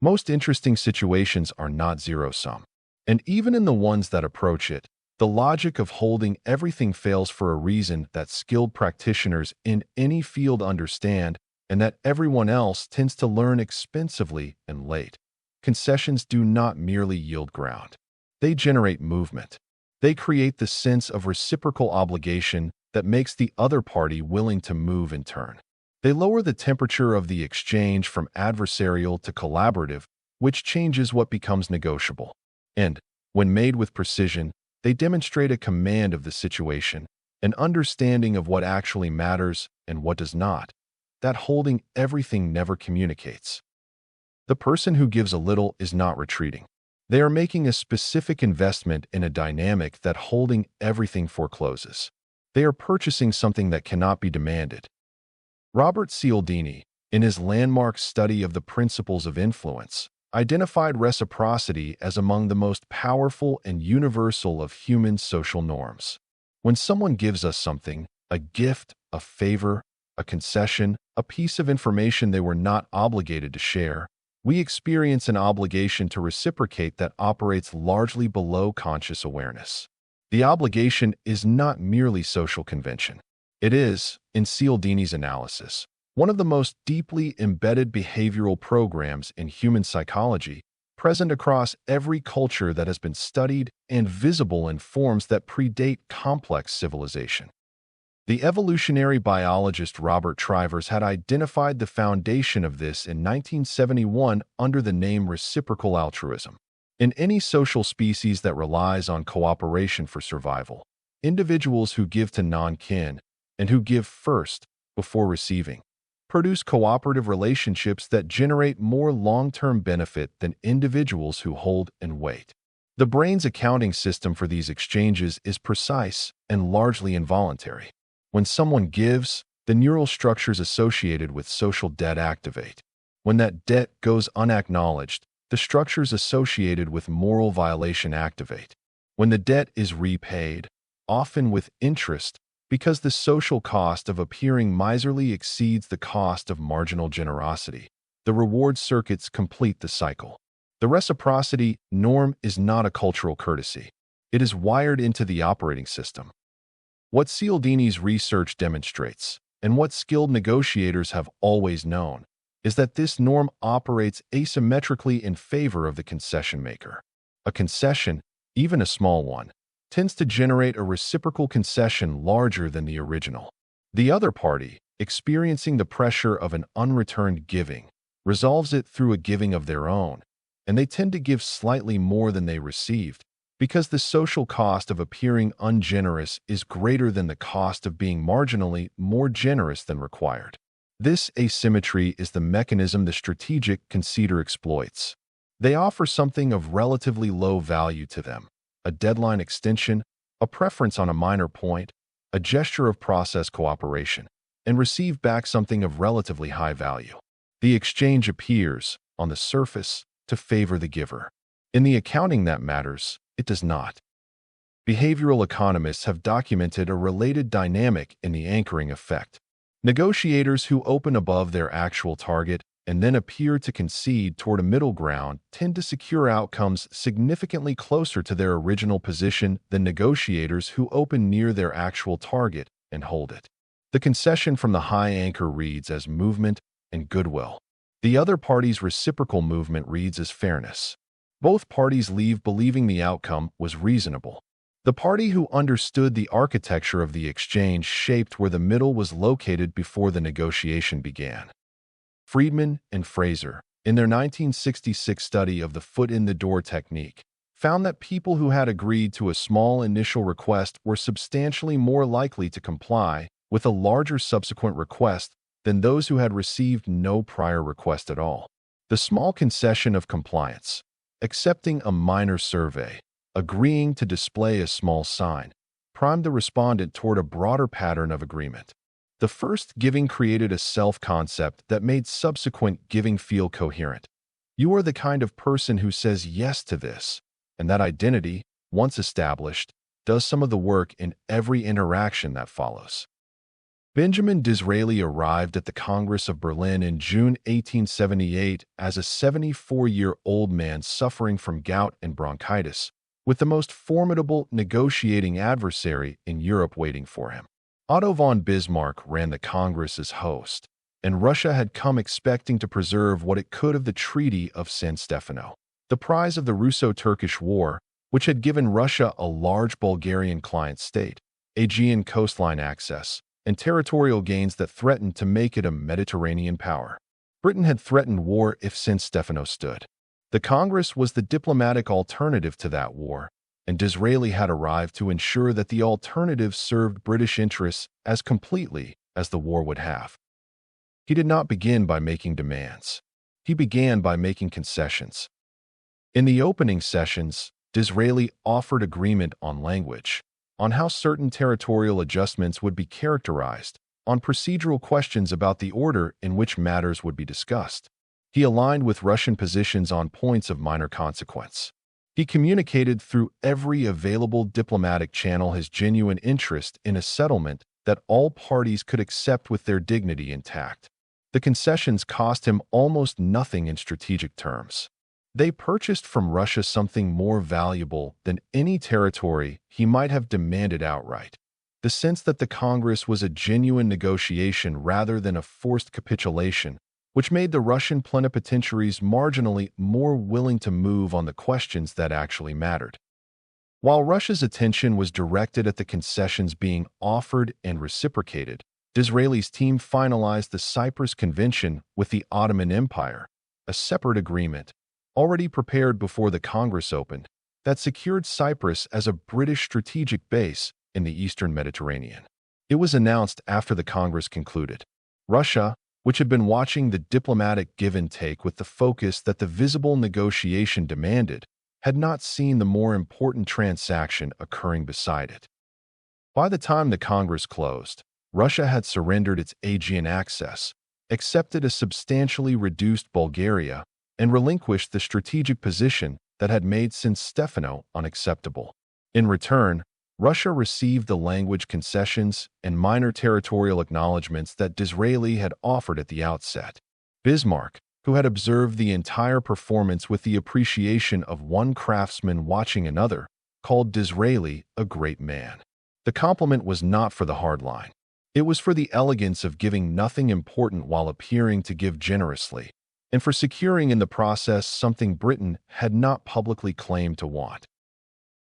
Most interesting situations are not zero-sum, and even in the ones that approach it, the logic of holding everything fails for a reason that skilled practitioners in any field understand and that everyone else tends to learn expensively and late. Concessions do not merely yield ground. They generate movement. They create the sense of reciprocal obligation that makes the other party willing to move in turn. They lower the temperature of the exchange from adversarial to collaborative, which changes what becomes negotiable. And, when made with precision, they demonstrate a command of the situation, an understanding of what actually matters and what does not, that holding everything never communicates. The person who gives a little is not retreating. They are making a specific investment in a dynamic that holding everything forecloses. They are purchasing something that cannot be demanded. Robert Cialdini, in his landmark study of the principles of influence, identified reciprocity as among the most powerful and universal of human social norms. When someone gives us something, a gift, a favor, a concession, a piece of information they were not obligated to share, we experience an obligation to reciprocate that operates largely below conscious awareness. The obligation is not merely social convention. It is, in Cialdini's analysis, one of the most deeply embedded behavioral programs in human psychology, present across every culture that has been studied and visible in forms that predate complex civilization. The evolutionary biologist Robert Trivers had identified the foundation of this in 1971 under the name reciprocal altruism. In any social species that relies on cooperation for survival, individuals who give to non-kin and who give first before receiving produce cooperative relationships that generate more long-term benefit than individuals who hold and wait. The brain's accounting system for these exchanges is precise and largely involuntary. When someone gives, the neural structures associated with social debt activate. When that debt goes unacknowledged, the structures associated with moral violation activate. When the debt is repaid, often with interest, because the social cost of appearing miserly exceeds the cost of marginal generosity, the reward circuits complete the cycle. The reciprocity norm is not a cultural courtesy. It is wired into the operating system. What Cialdini's research demonstrates, and what skilled negotiators have always known, is that this norm operates asymmetrically in favor of the concession maker. A concession, even a small one, tends to generate a reciprocal concession larger than the original. The other party, experiencing the pressure of an unreturned giving, resolves it through a giving of their own, and they tend to give slightly more than they received, because the social cost of appearing ungenerous is greater than the cost of being marginally more generous than required. This asymmetry is the mechanism the strategic conceder exploits. They offer something of relatively low value to them, a deadline extension, a preference on a minor point, a gesture of process cooperation, and receive back something of relatively high value. The exchange appears, on the surface, to favor the giver. In the accounting that matters, it does not. Behavioral economists have documented a related dynamic in the anchoring effect. Negotiators who open above their actual target and then appear to concede toward a middle ground tend to secure outcomes significantly closer to their original position than negotiators who open near their actual target and hold it. The concession from the high anchor reads as movement and goodwill. The other party's reciprocal movement reads as fairness. Both parties leave believing the outcome was reasonable. The party who understood the architecture of the exchange shaped where the middle was located before the negotiation began. Friedman and Fraser, in their 1966 study of the foot-in-the-door technique, found that people who had agreed to a small initial request were substantially more likely to comply with a larger subsequent request than those who had received no prior request at all. The small concession of compliance, accepting a minor survey, agreeing to display a small sign, primed the respondent toward a broader pattern of agreement. The first giving created a self-concept that made subsequent giving feel coherent. You are the kind of person who says yes to this, and that identity, once established, does some of the work in every interaction that follows. Benjamin Disraeli arrived at the Congress of Berlin in June 1878 as a 74-year-old man suffering from gout and bronchitis, with the most formidable negotiating adversary in Europe waiting for him. Otto von Bismarck ran the Congress as host, and Russia had come expecting to preserve what it could of the Treaty of San Stefano, the prize of the Russo-Turkish War, which had given Russia a large Bulgarian client state, Aegean coastline access, and territorial gains that threatened to make it a Mediterranean power. Britain had threatened war if San Stefano stood. The Congress was the diplomatic alternative to that war, and Disraeli had arrived to ensure that the alternative served British interests as completely as the war would have. He did not begin by making demands. He began by making concessions. In the opening sessions, Disraeli offered agreement on language, on how certain territorial adjustments would be characterized, on procedural questions about the order in which matters would be discussed. He aligned with Russian positions on points of minor consequence. He communicated through every available diplomatic channel his genuine interest in a settlement that all parties could accept with their dignity intact. The concessions cost him almost nothing in strategic terms. They purchased from Russia something more valuable than any territory he might have demanded outright: the sense that the Congress was a genuine negotiation rather than a forced capitulation, which made the Russian plenipotentiaries marginally more willing to move on the questions that actually mattered. While Russia's attention was directed at the concessions being offered and reciprocated, Disraeli's team finalized the Cyprus Convention with the Ottoman Empire, a separate agreement, already prepared before the Congress opened, that secured Cyprus as a British strategic base in the eastern Mediterranean. It was announced after the Congress concluded. Russia, which had been watching the diplomatic give-and-take with the focus that the visible negotiation demanded, had not seen the more important transaction occurring beside it. By the time the Congress closed, Russia had surrendered its Aegean access, accepted a substantially reduced Bulgaria, and relinquished the strategic position that had made San Stefano unacceptable. In return, Russia received the language concessions and minor territorial acknowledgments that Disraeli had offered at the outset. Bismarck, who had observed the entire performance with the appreciation of one craftsman watching another, called Disraeli a great man. The compliment was not for the hard line. It was for the elegance of giving nothing important while appearing to give generously, and for securing in the process something Britain had not publicly claimed to want.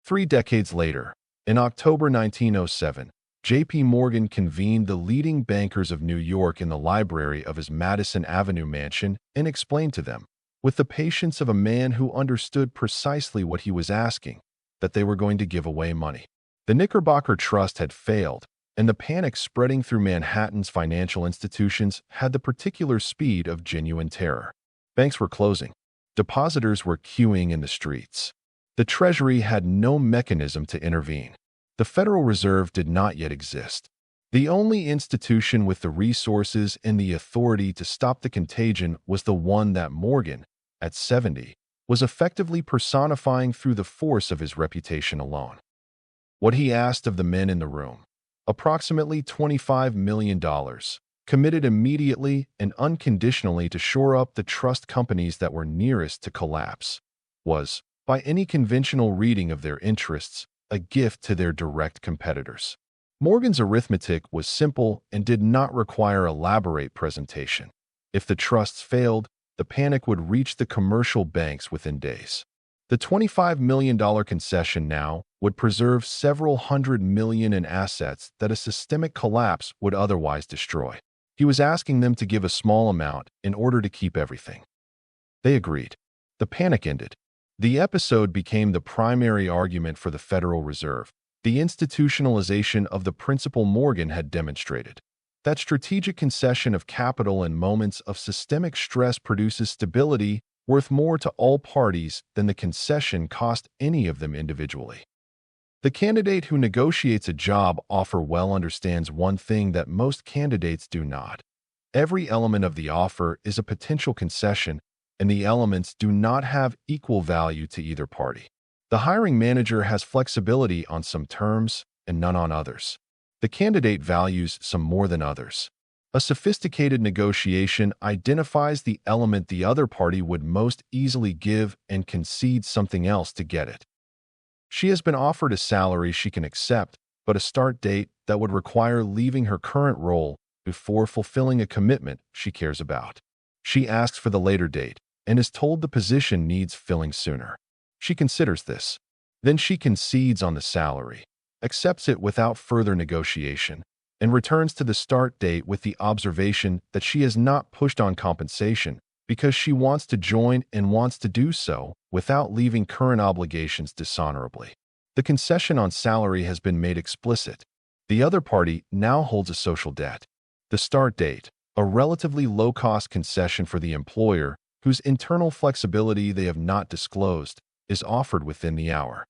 3 decades later, in October 1907, J.P. Morgan convened the leading bankers of New York in the library of his Madison Avenue mansion and explained to them, with the patience of a man who understood precisely what he was asking, that they were going to give away money. The Knickerbocker Trust had failed, and the panic spreading through Manhattan's financial institutions had the particular speed of genuine terror. Banks were closing. Depositors were queuing in the streets. The Treasury had no mechanism to intervene. The Federal Reserve did not yet exist. The only institution with the resources and the authority to stop the contagion was the one that Morgan, at 70, was effectively personifying through the force of his reputation alone. What he asked of the men in the room, approximately $25 million, committed immediately and unconditionally to shore up the trust companies that were nearest to collapse, was, by any conventional reading of their interests, a gift to their direct competitors. Morgan's arithmetic was simple and did not require elaborate presentation. If the trusts failed, the panic would reach the commercial banks within days. The $25 million concession now would preserve several hundred million in assets that a systemic collapse would otherwise destroy. He was asking them to give a small amount in order to keep everything. They agreed. The panic ended. The episode became the primary argument for the Federal Reserve, the institutionalization of the principle Morgan had demonstrated. That strategic concession of capital in moments of systemic stress produces stability worth more to all parties than the concession cost any of them individually. The candidate who negotiates a job offer well understands one thing that most candidates do not. Every element of the offer is a potential concession, and the elements do not have equal value to either party. The hiring manager has flexibility on some terms and none on others. The candidate values some more than others. A sophisticated negotiation identifies the element the other party would most easily give and concedes something else to get it. She has been offered a salary she can accept, but a start date that would require leaving her current role before fulfilling a commitment she cares about. She asks for the later date and is told the position needs filling sooner. She considers this. Then she concedes on the salary, accepts it without further negotiation, and returns to the start date with the observation that she has not pushed on compensation because she wants to join and wants to do so without leaving current obligations dishonorably. The concession on salary has been made explicit. The other party now holds a social debt. The start date, a relatively low-cost concession for the employer whose internal flexibility they have not disclosed, is offered within the hour.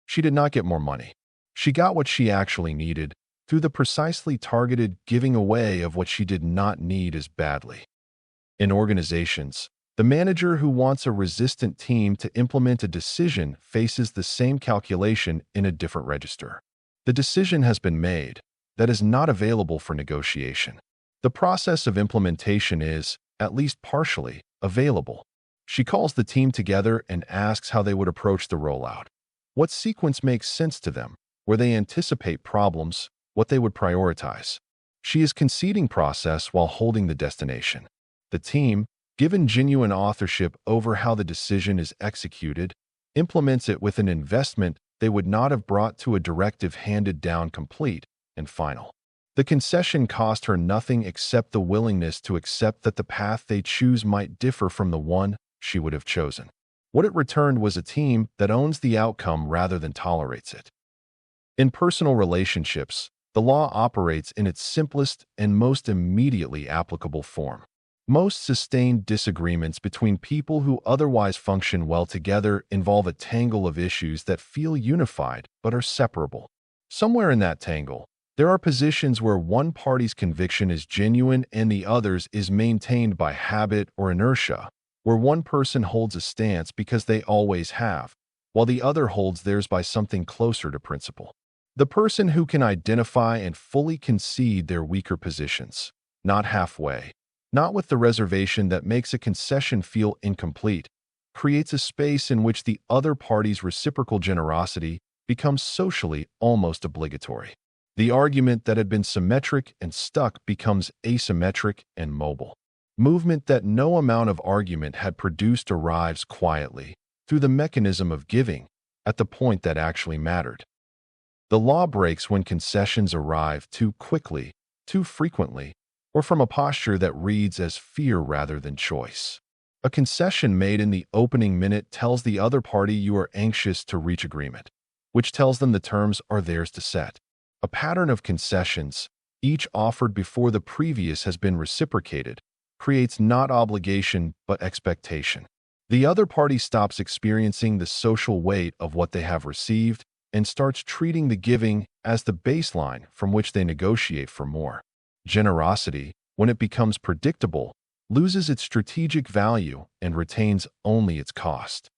She did not get more money. She got what she actually needed through the precisely targeted giving away of what she did not need as badly. In organizations, the manager who wants a resistant team to implement a decision faces the same calculation in a different register. The decision has been made that is not available for negotiation. The process of implementation is, at least partially, available. She calls the team together and asks how they would approach the rollout. What sequence makes sense to them, where they anticipate problems, what they would prioritize. She is conceding process while holding the destination. The team, given genuine authorship over how the decision is executed, implements it with an investment they would not have brought to a directive handed down complete and final. The concession cost her nothing except the willingness to accept that the path they choose might differ from the one she would have chosen. What it returned was a team that owns the outcome rather than tolerates it. In personal relationships, the law operates in its simplest and most immediately applicable form. Most sustained disagreements between people who otherwise function well together involve a tangle of issues that feel unified but are separable. Somewhere in that tangle, there are positions where one party's conviction is genuine and the other's is maintained by habit or inertia, where one person holds a stance because they always have, while the other holds theirs by something closer to principle. The person who can identify and fully concede their weaker positions, not halfway, not with the reservation that makes a concession feel incomplete, creates a space in which the other party's reciprocal generosity becomes socially almost obligatory. The argument that had been symmetric and stuck becomes asymmetric and mobile. Movement that no amount of argument had produced arrives quietly, through the mechanism of giving, at the point that actually mattered. The law breaks when concessions arrive too quickly, too frequently, or from a posture that reads as fear rather than choice. A concession made in the opening minute tells the other party you are anxious to reach agreement, which tells them the terms are theirs to set. A pattern of concessions, each offered before the previous has been reciprocated, creates not obligation but expectation. The other party stops experiencing the social weight of what they have received and starts treating the giving as the baseline from which they negotiate for more. Generosity, when it becomes predictable, loses its strategic value and retains only its cost.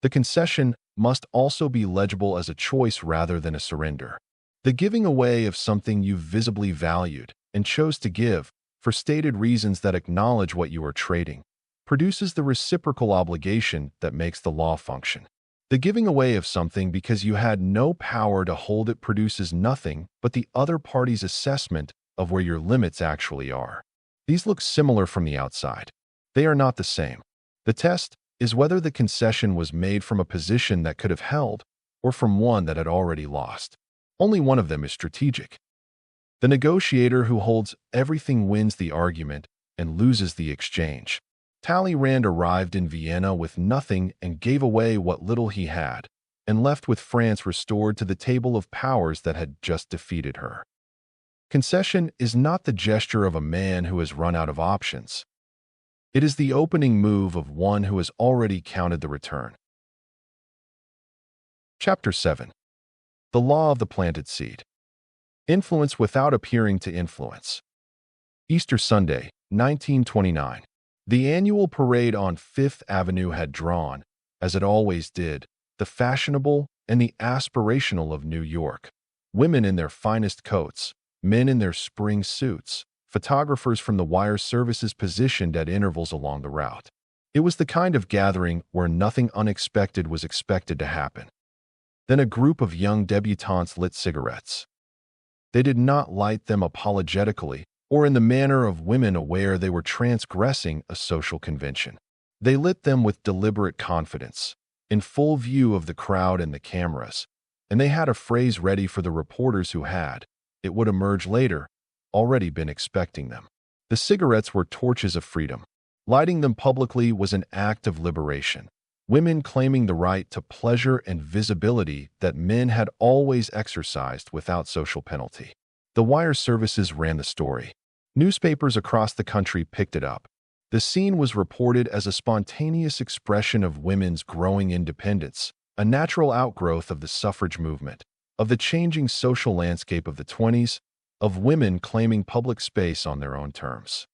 The concession must also be legible as a choice rather than a surrender. The giving away of something you visibly valued and chose to give, for stated reasons that acknowledge what you are trading, produces the reciprocal obligation that makes the law function. The giving away of something because you had no power to hold it produces nothing but the other party's assessment of where your limits actually are. These look similar from the outside. They are not the same. The test is whether the concession was made from a position that could have held or from one that had already lost. Only one of them is strategic. The negotiator who holds everything wins the argument and loses the exchange. Talleyrand arrived in Vienna with nothing and gave away what little he had, and left with France restored to the table of powers that had just defeated her. Concession is not the gesture of a man who has run out of options. It is the opening move of one who has already counted the return. Chapter 7. The Law of the Planted Seed. Influence without appearing to influence. Easter Sunday, 1929. The annual parade on Fifth Avenue had drawn, as it always did, the fashionable and the aspirational of New York. Women in their finest coats, men in their spring suits, photographers from the wire services positioned at intervals along the route. It was the kind of gathering where nothing unexpected was expected to happen. Then a group of young debutantes lit cigarettes. They did not light them apologetically or in the manner of women aware they were transgressing a social convention. They lit them with deliberate confidence, in full view of the crowd and the cameras, and they had a phrase ready for the reporters who had, it would emerge later, already been expecting them. The cigarettes were torches of freedom. Lighting them publicly was an act of liberation. Women claiming the right to pleasure and visibility that men had always exercised without social penalty. The wire services ran the story. Newspapers across the country picked it up. The scene was reported as a spontaneous expression of women's growing independence, a natural outgrowth of the suffrage movement, of the changing social landscape of the 20s, of women claiming public space on their own terms.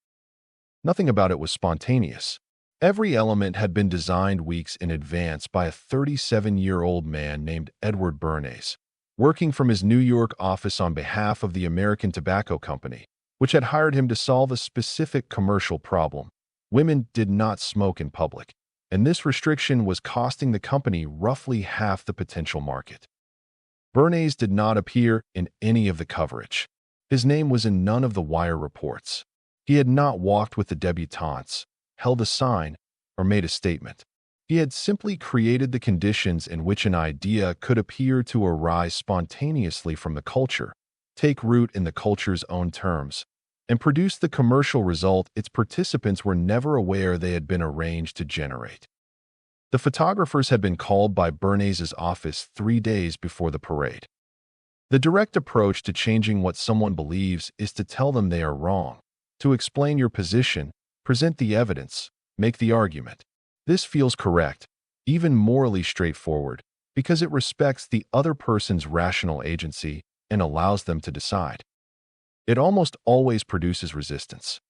Nothing about it was spontaneous. Every element had been designed weeks in advance by a 37-year-old man named Edward Bernays, working from his New York office on behalf of the American Tobacco Company, which had hired him to solve a specific commercial problem. Women did not smoke in public, and this restriction was costing the company roughly half the potential market. Bernays did not appear in any of the coverage. His name was in none of the wire reports. He had not walked with the debutantes, held a sign, or made a statement. He had simply created the conditions in which an idea could appear to arise spontaneously from the culture, take root in the culture's own terms, and produce the commercial result its participants were never aware they had been arranged to generate. The photographers had been called by Bernays' office 3 days before the parade. The direct approach to changing what someone believes is to tell them they are wrong, to explain your position, present the evidence, make the argument. This feels correct, even morally straightforward, because it respects the other person's rational agency and allows them to decide. It almost always produces resistance.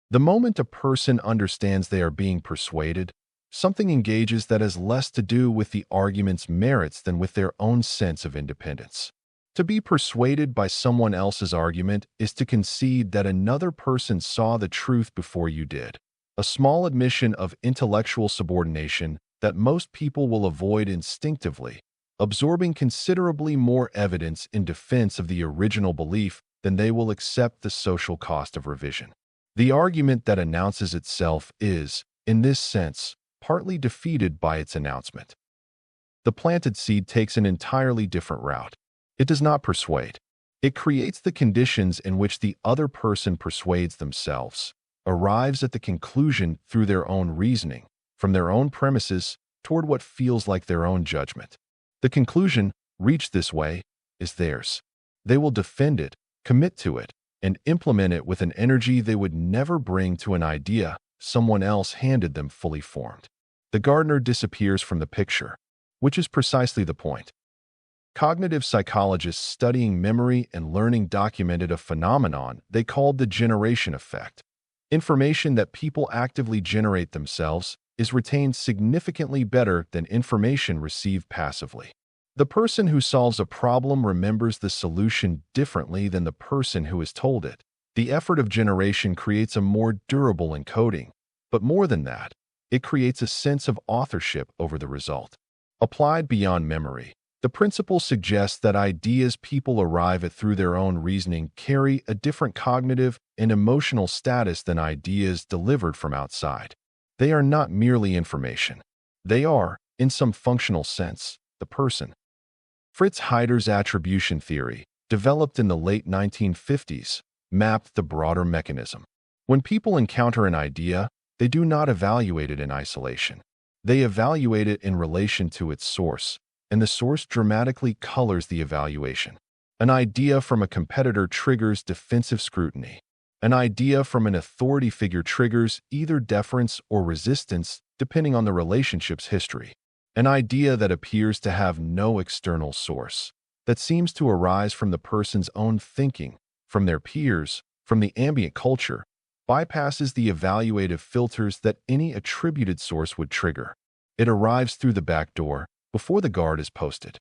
The moment a person understands they are being persuaded, something engages that has less to do with the argument's merits than with their own sense of independence. To be persuaded by someone else's argument is to concede that another person saw the truth before you did, a small admission of intellectual subordination that most people will avoid instinctively, absorbing considerably more evidence in defense of the original belief than they will accept the social cost of revision. The argument that announces itself is, in this sense, partly defeated by its announcement. The planted seed takes an entirely different route. It does not persuade. It creates the conditions in which the other person persuades themselves, arrives at the conclusion through their own reasoning, from their own premises toward what feels like their own judgment. The conclusion, reached this way, is theirs. They will defend it, commit to it, and implement it with an energy they would never bring to an idea someone else handed them fully formed. The gardener disappears from the picture, which is precisely the point. Cognitive psychologists studying memory and learning documented a phenomenon they called the generation effect. Information that people actively generate themselves is retained significantly better than information received passively. The person who solves a problem remembers the solution differently than the person who is told it. The effort of generation creates a more durable encoding, but more than that, it creates a sense of authorship over the result. Applied beyond memory, the principle suggests that ideas people arrive at through their own reasoning carry a different cognitive and emotional status than ideas delivered from outside. They are not merely information. They are, in some functional sense, the person. Fritz Heider's attribution theory, developed in the late 1950s, mapped the broader mechanism. When people encounter an idea, they do not evaluate it in isolation. They evaluate it in relation to its source, and the source dramatically colors the evaluation. An idea from a competitor triggers defensive scrutiny. An idea from an authority figure triggers either deference or resistance depending on the relationship's history. An idea that appears to have no external source, that seems to arise from the person's own thinking, from their peers, from the ambient culture, bypasses the evaluative filters that any attributed source would trigger. It arrives through the back door before the guard is posted.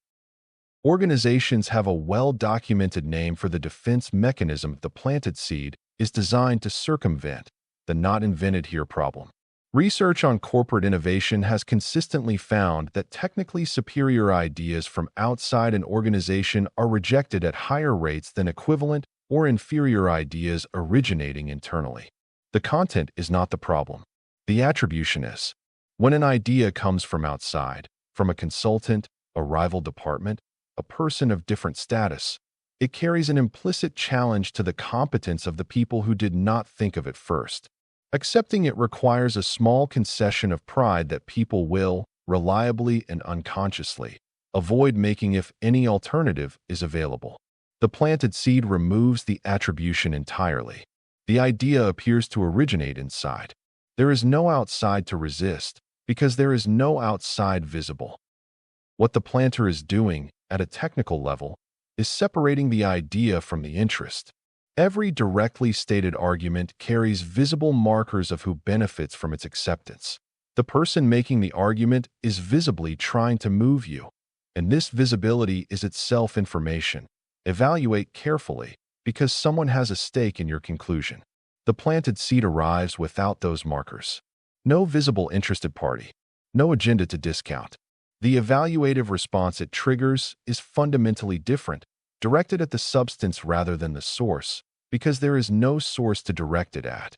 Organizations have a well-documented name for the defense mechanism. The planted seed is designed to circumvent the not invented here problem. Research on corporate innovation has consistently found that technically superior ideas from outside an organization are rejected at higher rates than equivalent or inferior ideas originating internally. The content is not the problem. The attribution is. When an idea comes from outside, from a consultant, a rival department, a person of different status, it carries an implicit challenge to the competence of the people who did not think of it first. Accepting it requires a small concession of pride that people will, reliably and unconsciously, avoid making if any alternative is available. The planted seed removes the attribution entirely. The idea appears to originate inside. There is no outside to resist, because there is no outside visible. What the planter is doing, at a technical level, is separating the idea from the interest. Every directly stated argument carries visible markers of who benefits from its acceptance. The person making the argument is visibly trying to move you, and this visibility is itself information. Evaluate carefully, because someone has a stake in your conclusion. The planted seed arrives without those markers. No visible interested party. No agenda to discount. The evaluative response it triggers is fundamentally different, directed at the substance rather than the source, because there is no source to direct it at.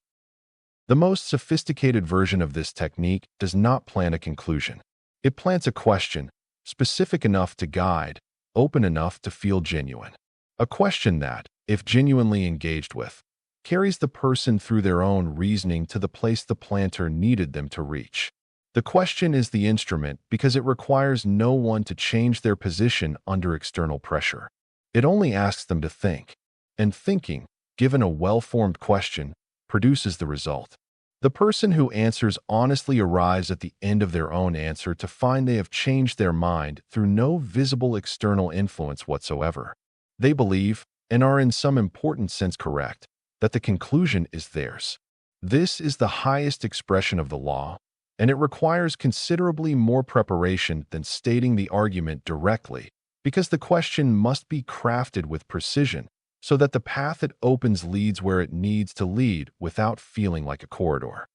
The most sophisticated version of this technique does not plant a conclusion. It plants a question, specific enough to guide, open enough to feel genuine. A question that, if genuinely engaged with, carries the person through their own reasoning to the place the planter needed them to reach. The question is the instrument because it requires no one to change their position under external pressure. It only asks them to think, and thinking, given a well-formed question, produces the result. The person who answers honestly arrives at the end of their own answer to find they have changed their mind through no visible external influence whatsoever. They believe, and are in some important sense correct, that the conclusion is theirs. This is the highest expression of the law, and it requires considerably more preparation than stating the argument directly, because the question must be crafted with precision so that the path it opens leads where it needs to lead without feeling like a corridor.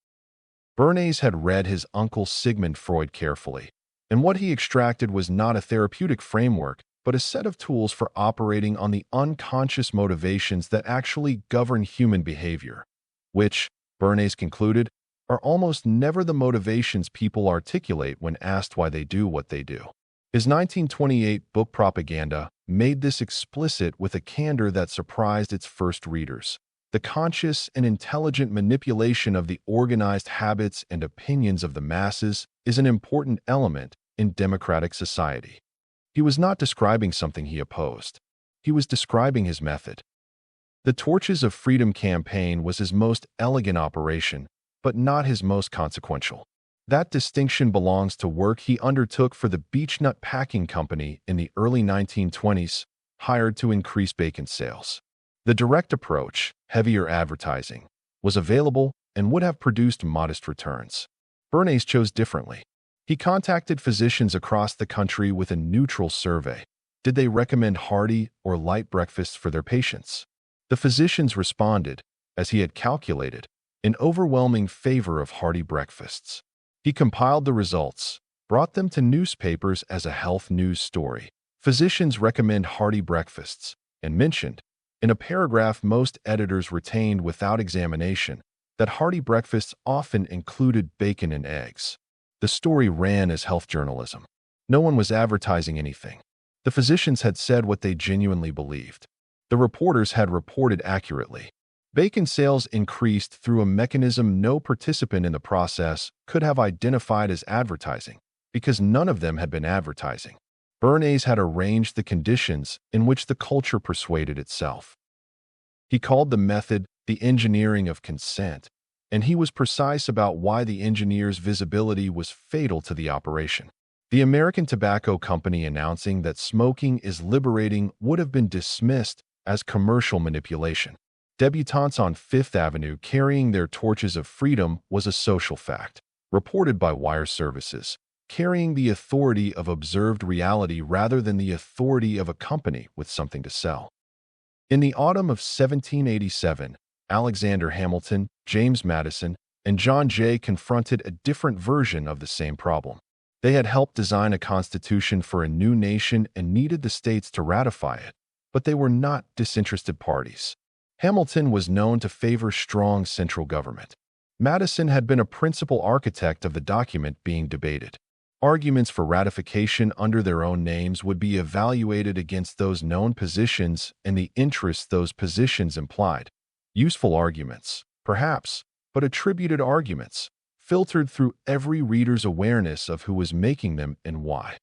Bernays had read his uncle Sigmund Freud carefully, and what he extracted was not a therapeutic framework, but a set of tools for operating on the unconscious motivations that actually govern human behavior, which, Bernays concluded, are almost never the motivations people articulate when asked why they do what they do. His 1928 book Propaganda made this explicit with a candor that surprised its first readers. The conscious and intelligent manipulation of the organized habits and opinions of the masses is an important element in democratic society. He was not describing something he opposed. He was describing his method. The Torches of Freedom campaign was his most elegant operation, but not his most consequential. That distinction belongs to work he undertook for the Beechnut Packing Company in the early 1920s, hired to increase bacon sales. The direct approach, heavier advertising, was available and would have produced modest returns. Bernays chose differently. He contacted physicians across the country with a neutral survey. Did they recommend hearty or light breakfasts for their patients? The physicians responded, as he had calculated, in overwhelming favor of hearty breakfasts. He compiled the results, brought them to newspapers as a health news story. Physicians recommend hearty breakfasts, and mentioned, in a paragraph most editors retained without examination, that hearty breakfasts often included bacon and eggs. The story ran as health journalism. No one was advertising anything. The physicians had said what they genuinely believed. The reporters had reported accurately. Bacon sales increased through a mechanism no participant in the process could have identified as advertising, because none of them had been advertising. Bernays had arranged the conditions in which the culture persuaded itself. He called the method the the engineering of consent, and he was precise about why the engineer's visibility was fatal to the operation. The American Tobacco Company announcing that smoking is liberating would have been dismissed as commercial manipulation. Debutantes on Fifth Avenue carrying their torches of freedom was a social fact, reported by wire services, carrying the authority of observed reality rather than the authority of a company with something to sell. In the autumn of 1787, Alexander Hamilton, James Madison, and John Jay confronted a different version of the same problem. They had helped design a constitution for a new nation and needed the states to ratify it, but they were not disinterested parties. Hamilton was known to favor strong central government. Madison had been a principal architect of the document being debated. Arguments for ratification under their own names would be evaluated against those known positions and the interests those positions implied. Useful arguments, perhaps, but attributed arguments, filtered through every reader's awareness of who was making them and why.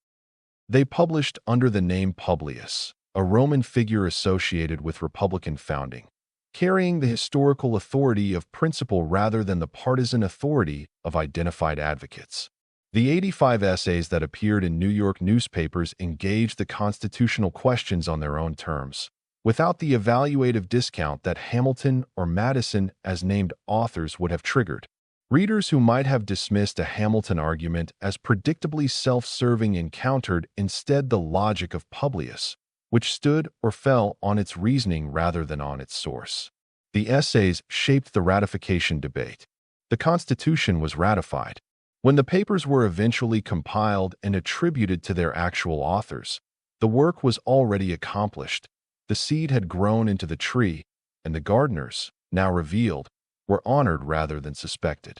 They published under the name Publius, a Roman figure associated with Republican founding, carrying the historical authority of principle rather than the partisan authority of identified advocates. The 85 essays that appeared in New York newspapers engaged the constitutional questions on their own terms, without the evaluative discount that Hamilton or Madison as named authors would have triggered. Readers who might have dismissed a Hamilton argument as predictably self-serving encountered instead the logic of Publius, which stood or fell on its reasoning rather than on its source. The essays shaped the ratification debate. The Constitution was ratified. When the papers were eventually compiled and attributed to their actual authors, the work was already accomplished. The seed had grown into the tree, and the gardeners, now revealed, were honored rather than suspected.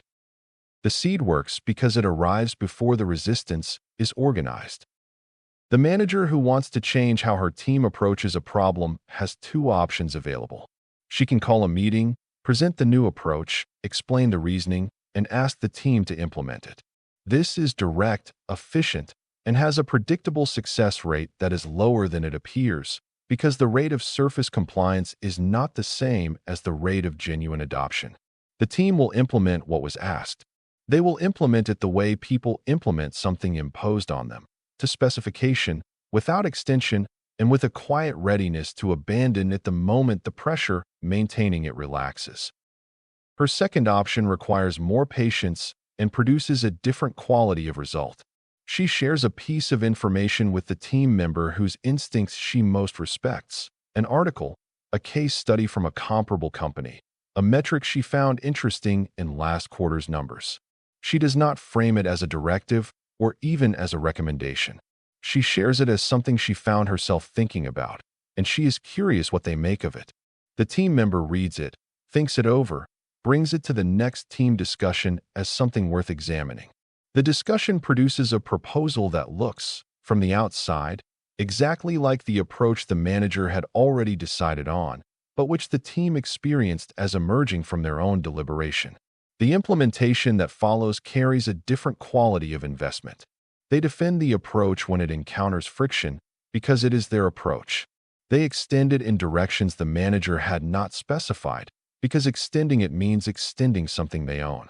The seed works because it arrives before the resistance is organized. The manager who wants to change how her team approaches a problem has two options available. She can call a meeting, present the new approach, explain the reasoning, and ask the team to implement it. This is direct, efficient, and has a predictable success rate that is lower than it appears, because the rate of surface compliance is not the same as the rate of genuine adoption. The team will implement what was asked. They will implement it the way people implement something imposed on them, to specification, without extension, and with a quiet readiness to abandon it the moment the pressure maintaining it relaxes. Her second option requires more patience and produces a different quality of result. She shares a piece of information with the team member whose instincts she most respects, an article, a case study from a comparable company, a metric she found interesting in last quarter's numbers. She does not frame it as a directive or even as a recommendation. She shares it as something she found herself thinking about, and she is curious what they make of it. The team member reads it, thinks it over, brings it to the next team discussion as something worth examining. The discussion produces a proposal that looks, from the outside, exactly like the approach the manager had already decided on, but which the team experienced as emerging from their own deliberation. The implementation that follows carries a different quality of investment. They defend the approach when it encounters friction because it is their approach. They extend it in directions the manager had not specified, because extending it means extending something they own.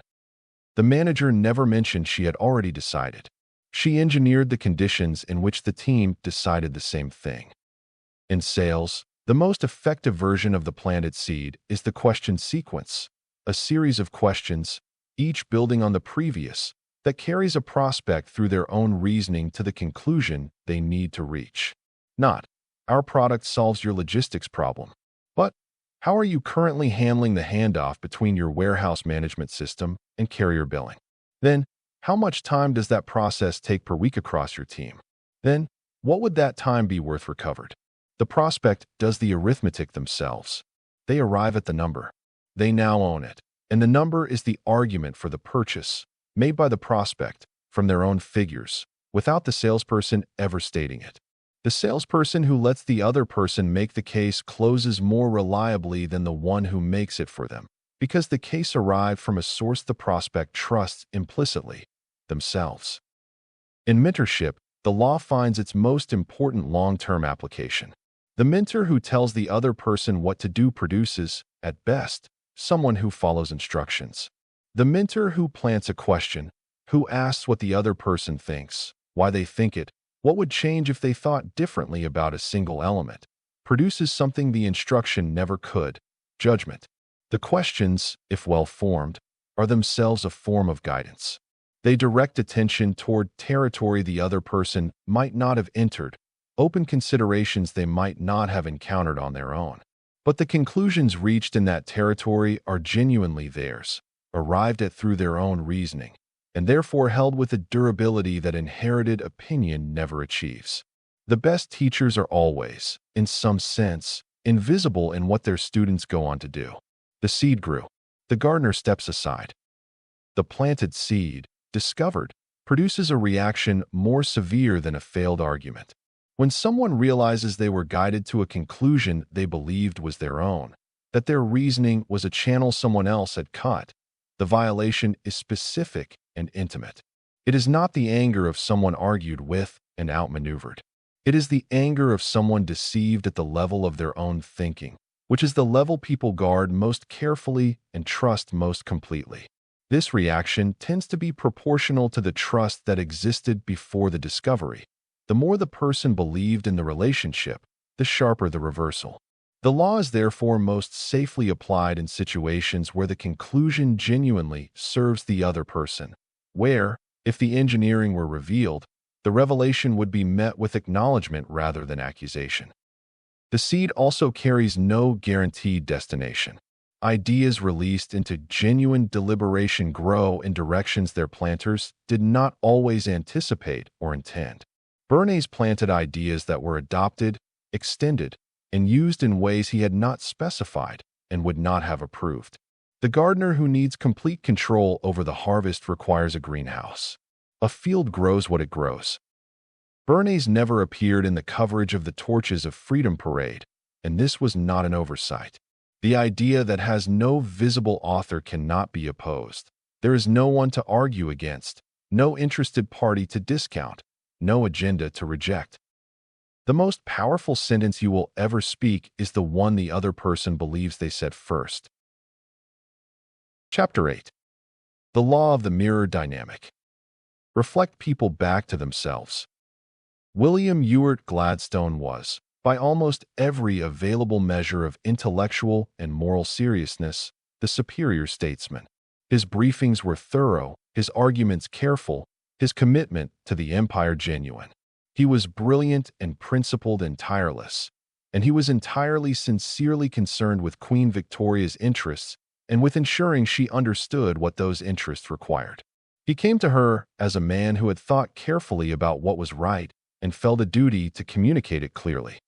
The manager never mentioned she had already decided. She engineered the conditions in which the team decided the same thing. In sales, the most effective version of the planted seed is the question sequence, a series of questions, each building on the previous, that carries a prospect through their own reasoning to the conclusion they need to reach. Not, our product solves your logistics problem, but how are you currently handling the handoff between your warehouse management system and carrier billing? Then, how much time does that process take per week across your team? Then, what would that time be worth recovered? The prospect does the arithmetic themselves. They arrive at the number. They now own it, and the number is the argument for the purchase, made by the prospect, from their own figures, without the salesperson ever stating it. The salesperson who lets the other person make the case closes more reliably than the one who makes it for them, because the case arrived from a source the prospect trusts implicitly, themselves. In mentorship, the law finds its most important long-term application. The mentor who tells the other person what to do produces, at best, someone who follows instructions. The mentor who plants a question, who asks what the other person thinks, why they think it, what would change if they thought differently about a single element, produces something the instruction never could: judgment. The questions, if well-formed, are themselves a form of guidance. They direct attention toward territory the other person might not have entered, open considerations they might not have encountered on their own. But the conclusions reached in that territory are genuinely theirs, arrived at through their own reasoning, and therefore held with a durability that inherited opinion never achieves. The best teachers are always, in some sense, invisible in what their students go on to do. The seed grew. The gardener steps aside. The planted seed, discovered, produces a reaction more severe than a failed argument. When someone realizes they were guided to a conclusion they believed was their own, that their reasoning was a channel someone else had cut, the violation is specific and intimate. It is not the anger of someone argued with and outmaneuvered. It is the anger of someone deceived at the level of their own thinking, which is the level people guard most carefully and trust most completely. This reaction tends to be proportional to the trust that existed before the discovery. The more the person believed in the relationship, the sharper the reversal. The law is therefore most safely applied in situations where the conclusion genuinely serves the other person, where, if the engineering were revealed, the revelation would be met with acknowledgement rather than accusation. The seed also carries no guaranteed destination. Ideas released into genuine deliberation grow in directions their planters did not always anticipate or intend. Bernays planted ideas that were adopted, extended, and used in ways he had not specified and would not have approved. The gardener who needs complete control over the harvest requires a greenhouse. A field grows what it grows. Bernays never appeared in the coverage of the Torches of Freedom Parade, and this was not an oversight. The idea that has no visible author cannot be opposed. There is no one to argue against, no interested party to discount, no agenda to reject. The most powerful sentence you will ever speak is the one the other person believes they said first. Chapter 8. The Law of the Mirror Dynamic. Reflect people back to themselves. William Ewart Gladstone was, by almost every available measure of intellectual and moral seriousness, the superior statesman. His briefings were thorough, his arguments careful, his commitment to the empire genuine. He was brilliant and principled and tireless, and he was entirely sincerely concerned with Queen Victoria's interests and with ensuring she understood what those interests required. He came to her as a man who had thought carefully about what was right and felt a duty to communicate it clearly.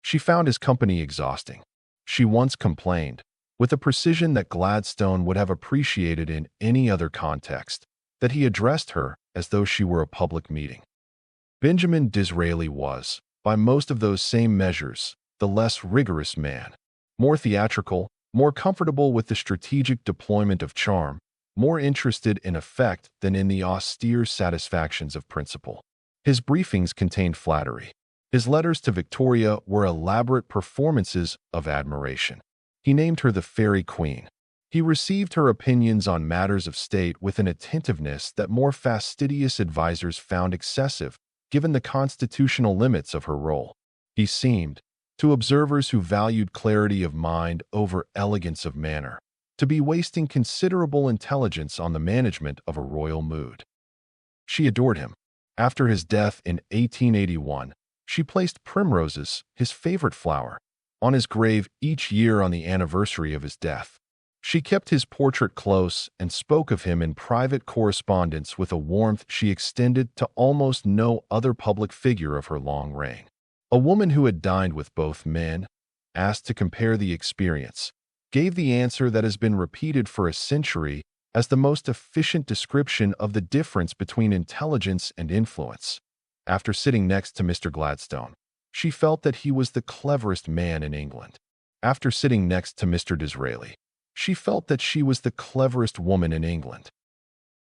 She found his company exhausting. She once complained, with a precision that Gladstone would have appreciated in any other context, that he addressed her as though she were a public meeting. Benjamin Disraeli was, by most of those same measures, the less rigorous man, more theatrical, more comfortable with the strategic deployment of charm, more interested in effect than in the austere satisfactions of principle. His briefings contained flattery. His letters to Victoria were elaborate performances of admiration. He named her the Fairy Queen. He received her opinions on matters of state with an attentiveness that more fastidious advisers found excessive, given the constitutional limits of her role. He seemed, to observers who valued clarity of mind over elegance of manner, to be wasting considerable intelligence on the management of a royal mood. She adored him. After his death in 1881, she placed primroses, his favorite flower, on his grave each year on the anniversary of his death. She kept his portrait close and spoke of him in private correspondence with a warmth she extended to almost no other public figure of her long reign. A woman who had dined with both men, asked to compare the experience, gave the answer that has been repeated for a century as the most efficient description of the difference between intelligence and influence. After sitting next to Mr. Gladstone, she felt that he was the cleverest man in England. After sitting next to Mr. Disraeli, she felt that she was the cleverest woman in England.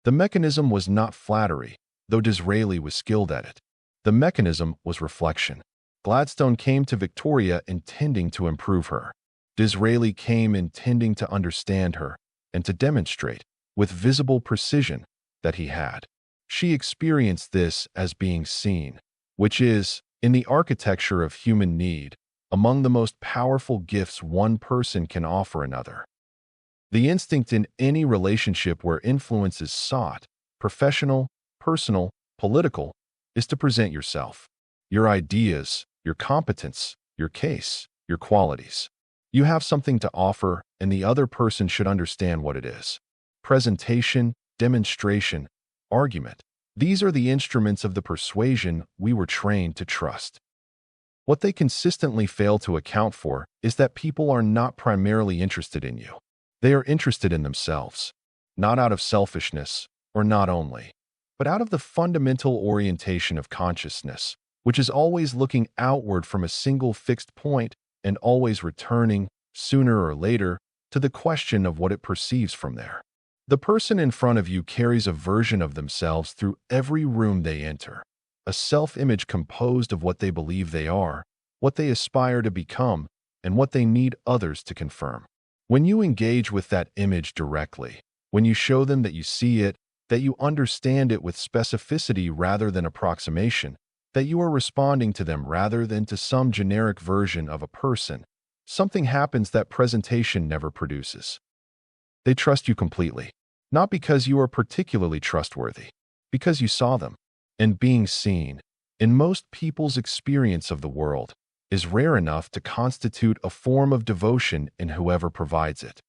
The mechanism was not flattery, though Disraeli was skilled at it. The mechanism was reflection. Gladstone came to Victoria intending to improve her. Disraeli came intending to understand her and to demonstrate, with visible precision, that he had. She experienced this as being seen, which is, in the architecture of human need, among the most powerful gifts one person can offer another. The instinct in any relationship where influence is sought, professional, personal, political, is to present yourself, your ideas, your competence, your case, your qualities. You have something to offer, and the other person should understand what it is. Presentation, demonstration, argument. These are the instruments of the persuasion we were trained to trust. What they consistently fail to account for is that people are not primarily interested in you. They are interested in themselves, not out of selfishness, or not only, but out of the fundamental orientation of consciousness, which is always looking outward from a single fixed point and always returning, sooner or later, to the question of what it perceives from there. The person in front of you carries a version of themselves through every room they enter, a self-image composed of what they believe they are, what they aspire to become, and what they need others to confirm. When you engage with that image directly, when you show them that you see it, that you understand it with specificity rather than approximation, that you are responding to them rather than to some generic version of a person, something happens that presentation never produces. They trust you completely, not because you are particularly trustworthy, because you saw them. And being seen, in most people's experience of the world, is rare enough to constitute a form of devotion in whoever provides it.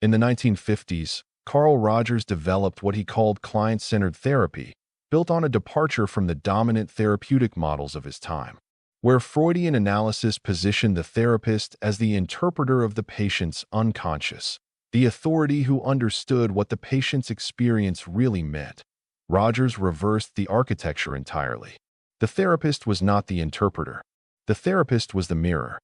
In the 1950s, Carl Rogers developed what he called client-centered therapy, built on a departure from the dominant therapeutic models of his time, where Freudian analysis positioned the therapist as the interpreter of the patient's unconscious, the authority who understood what the patient's experience really meant. Rogers reversed the architecture entirely. The therapist was not the interpreter. The therapist was the mirror.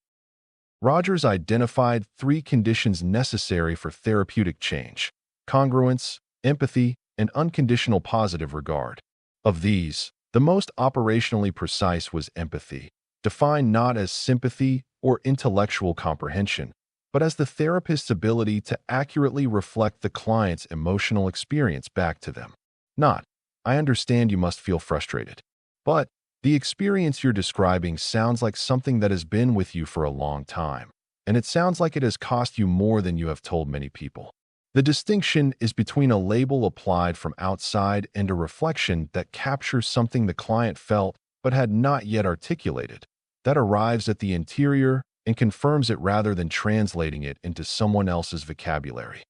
Rogers identified 3 conditions necessary for therapeutic change: congruence, empathy, and unconditional positive regard. Of these, the most operationally precise was empathy, defined not as sympathy or intellectual comprehension, but as the therapist's ability to accurately reflect the client's emotional experience back to them. Not, "I understand you must feel frustrated," but, "The experience you're describing sounds like something that has been with you for a long time, and it sounds like it has cost you more than you have told many people." The distinction is between a label applied from outside and a reflection that captures something the client felt but had not yet articulated, that arrives at the interior and confirms it rather than translating it into someone else's vocabulary.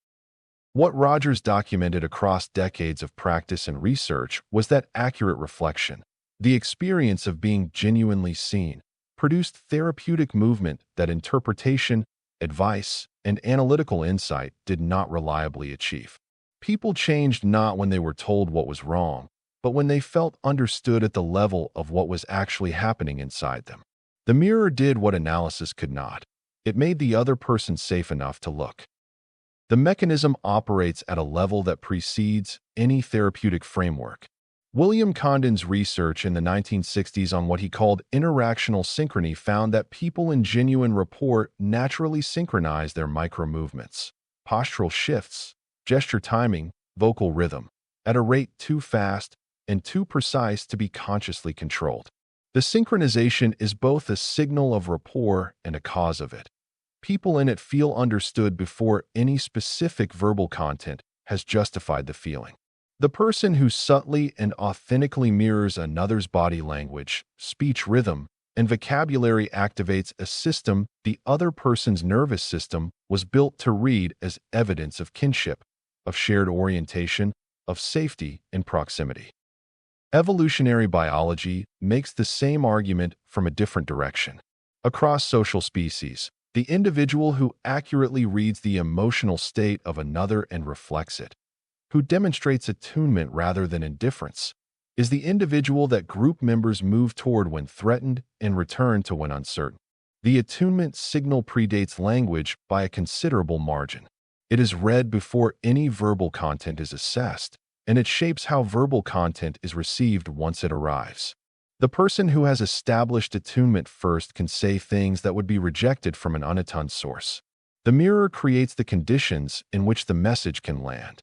What Rogers documented across decades of practice and research was that accurate reflection, the experience of being genuinely seen, produced therapeutic movement that interpretation, advice, and analytical insight did not reliably achieve. People changed not when they were told what was wrong, but when they felt understood at the level of what was actually happening inside them. The mirror did what analysis could not. It made the other person safe enough to look. The mechanism operates at a level that precedes any therapeutic framework. William Condon's research in the 1960s on what he called interactional synchrony found that people in genuine rapport naturally synchronize their micro-movements, postural shifts, gesture timing, vocal rhythm, at a rate too fast and too precise to be consciously controlled. The synchronization is both a signal of rapport and a cause of it. People in it feel understood before any specific verbal content has justified the feeling. The person who subtly and authentically mirrors another's body language, speech rhythm, and vocabulary activates a system the other person's nervous system was built to read as evidence of kinship, of shared orientation, of safety and proximity. Evolutionary biology makes the same argument from a different direction. Across social species, the individual who accurately reads the emotional state of another and reflects it, who demonstrates attunement rather than indifference, is the individual that group members move toward when threatened and return to when uncertain. The attunement signal predates language by a considerable margin. It is read before any verbal content is assessed, and it shapes how verbal content is received once it arrives. The person who has established attunement first can say things that would be rejected from an unattuned source. The mirror creates the conditions in which the message can land.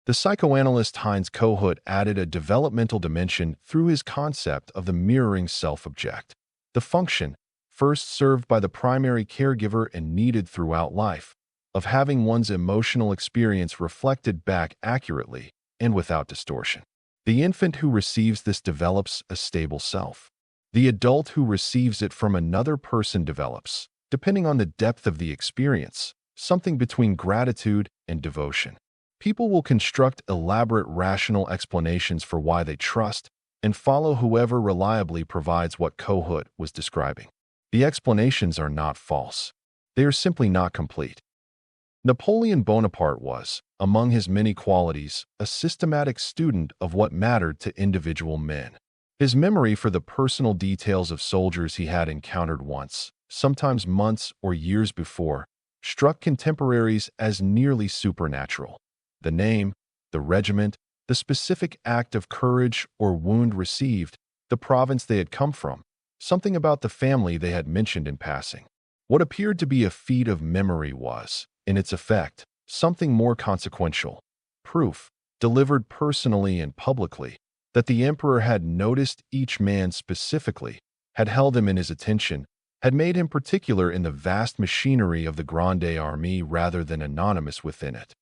The psychoanalyst Heinz Kohut added a developmental dimension through his concept of the mirroring self-object. The function, first served by the primary caregiver and needed throughout life, of having one's emotional experience reflected back accurately and without distortion. The infant who receives this develops a stable self. The adult who receives it from another person develops, depending on the depth of the experience, something between gratitude and devotion. People will construct elaborate rational explanations for why they trust and follow whoever reliably provides what Kohut was describing. The explanations are not false. They are simply not complete. Napoleon Bonaparte was, among his many qualities, a systematic student of what mattered to individual men. His memory for the personal details of soldiers he had encountered once, sometimes months or years before, struck contemporaries as nearly supernatural. The name, the regiment, the specific act of courage or wound received, the province they had come from, something about the family they had mentioned in passing. What appeared to be a feat of memory was, in its effect, something more consequential, proof, delivered personally and publicly, that the emperor had noticed each man specifically, had held him in his attention, had made him particular in the vast machinery of the Grande Armée rather than anonymous within it.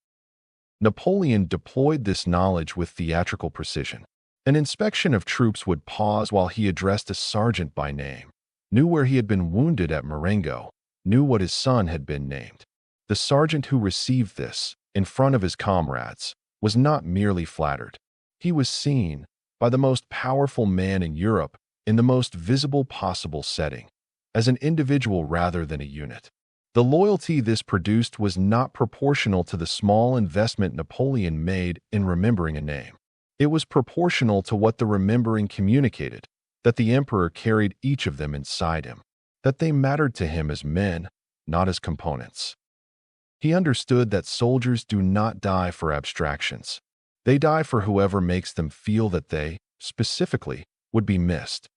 Napoleon deployed this knowledge with theatrical precision. An inspection of troops would pause while he addressed a sergeant by name, knew where he had been wounded at Marengo, knew what his son had been named. The sergeant who received this, in front of his comrades, was not merely flattered. He was seen, by the most powerful man in Europe, in the most visible possible setting, as an individual rather than a unit. The loyalty this produced was not proportional to the small investment Napoleon made in remembering a name. It was proportional to what the remembering communicated, that the emperor carried each of them inside him, that they mattered to him as men, not as components. He understood that soldiers do not die for abstractions. They die for whoever makes them feel that they, specifically, would be missed.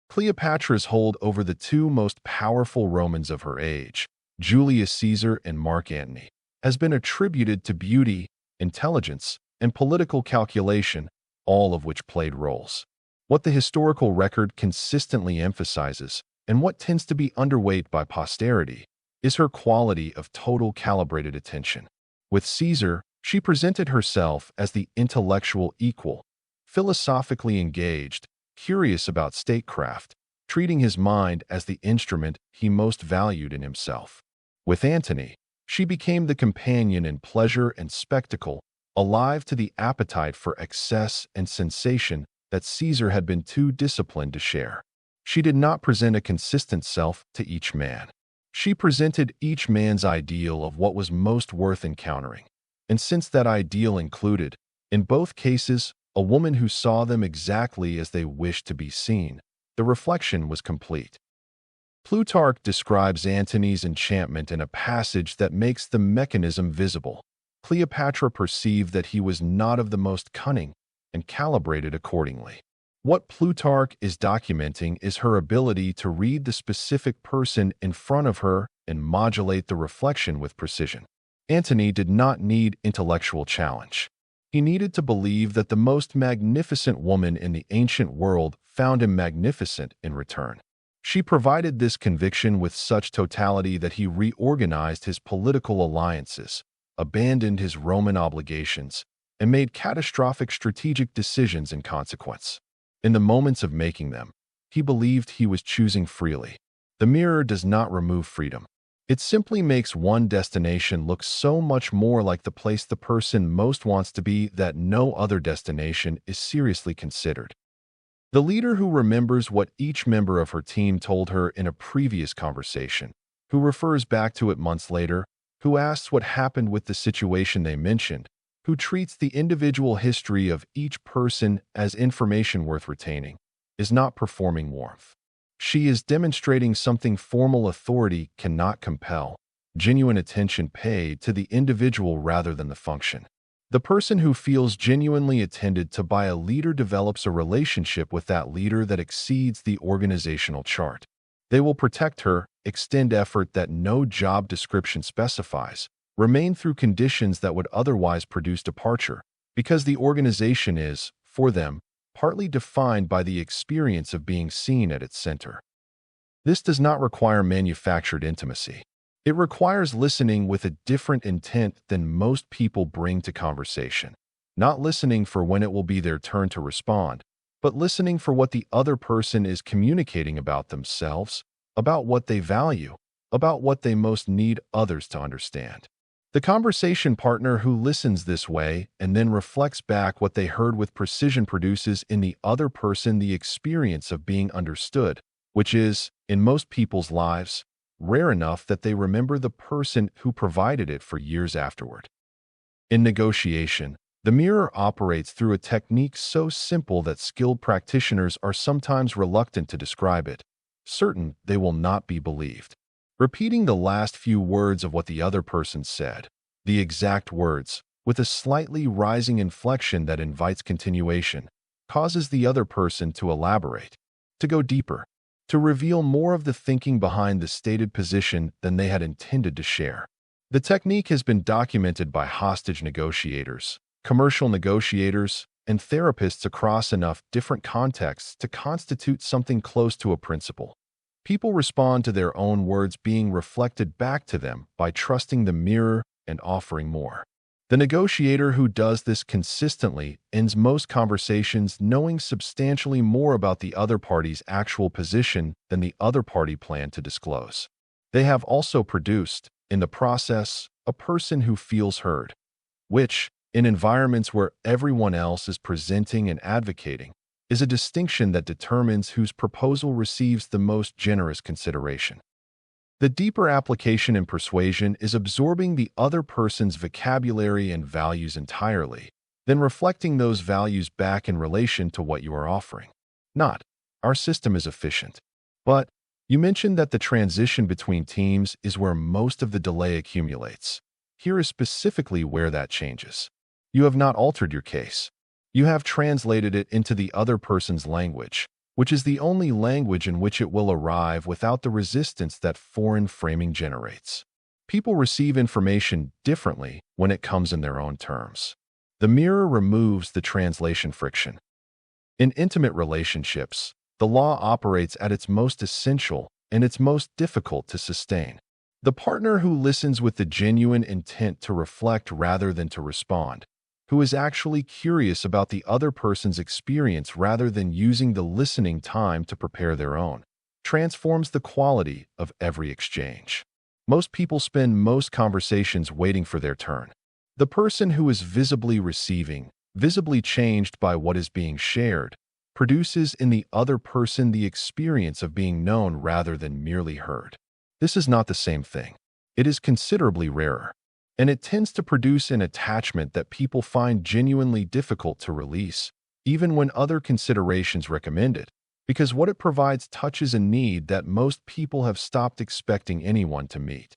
Cleopatra's hold over the two most powerful Romans of her age, Julius Caesar and Mark Antony, has been attributed to beauty, intelligence, and political calculation, all of which played roles. What the historical record consistently emphasizes, and what tends to be underweight by posterity, is her quality of total calibrated attention. With Caesar, she presented herself as the intellectual equal, philosophically engaged, curious about statecraft, treating his mind as the instrument he most valued in himself. With Antony, she became the companion in pleasure and spectacle, alive to the appetite for excess and sensation that Caesar had been too disciplined to share. She did not present a consistent self to each man. She presented each man's ideal of what was most worth encountering. And since that ideal included, in both cases, a woman who saw them exactly as they wished to be seen, the reflection was complete. Plutarch describes Antony's enchantment in a passage that makes the mechanism visible. Cleopatra perceived that he was not of the most cunning and calibrated accordingly. What Plutarch is documenting is her ability to read the specific person in front of her and modulate the reflection with precision. Antony did not need intellectual challenge. He needed to believe that the most magnificent woman in the ancient world found him magnificent in return. She provided this conviction with such totality that he reorganized his political alliances, abandoned his Roman obligations, and made catastrophic strategic decisions in consequence. In the moments of making them, he believed he was choosing freely. The mirror does not remove freedom. It simply makes one destination look so much more like the place the person most wants to be that no other destination is seriously considered. The leader who remembers what each member of her team told her in a previous conversation, who refers back to it months later, who asks what happened with the situation they mentioned, who treats the individual history of each person as information worth retaining, is not performing warmth. She is demonstrating something formal authority cannot compel, genuine attention paid to the individual rather than the function. The person who feels genuinely attended to by a leader develops a relationship with that leader that exceeds the organizational chart. They will protect her, extend effort that no job description specifies, remain through conditions that would otherwise produce departure, because the organization is, for them, partly defined by the experience of being seen at its center. This does not require manufactured intimacy. It requires listening with a different intent than most people bring to conversation. Not listening for when it will be their turn to respond, but listening for what the other person is communicating about themselves, about what they value, about what they most need others to understand. The conversation partner who listens this way and then reflects back what they heard with precision produces in the other person the experience of being understood, which is, in most people's lives, rare enough that they remember the person who provided it for years afterward. In negotiation, the mirror operates through a technique so simple that skilled practitioners are sometimes reluctant to describe it, certain they will not be believed. Repeating the last few words of what the other person said, the exact words, with a slightly rising inflection that invites continuation, causes the other person to elaborate, to go deeper, to reveal more of the thinking behind the stated position than they had intended to share. The technique has been documented by hostage negotiators, commercial negotiators, and therapists across enough different contexts to constitute something close to a principle. People respond to their own words being reflected back to them by trusting the mirror and offering more. The negotiator who does this consistently ends most conversations knowing substantially more about the other party's actual position than the other party planned to disclose. They have also produced, in the process, a person who feels heard, which, in environments where everyone else is presenting and advocating, is a distinction that determines whose proposal receives the most generous consideration. The deeper application in persuasion is absorbing the other person's vocabulary and values entirely, then reflecting those values back in relation to what you are offering. Not, our system is efficient. But, you mentioned that the transition between teams is where most of the delay accumulates. Here is specifically where that changes. You have not altered your case. You have translated it into the other person's language, which is the only language in which it will arrive without the resistance that foreign framing generates. People receive information differently when it comes in their own terms. The mirror removes the translation friction. In intimate relationships, the law operates at its most essential and its most difficult to sustain. The partner who listens with the genuine intent to reflect rather than to respond, who is actually curious about the other person's experience rather than using the listening time to prepare their own, transforms the quality of every exchange. Most people spend most conversations waiting for their turn. The person who is visibly receiving, visibly changed by what is being shared, produces in the other person the experience of being known rather than merely heard. This is not the same thing. It is considerably rarer. And it tends to produce an attachment that people find genuinely difficult to release, even when other considerations recommend it, because what it provides touches a need that most people have stopped expecting anyone to meet.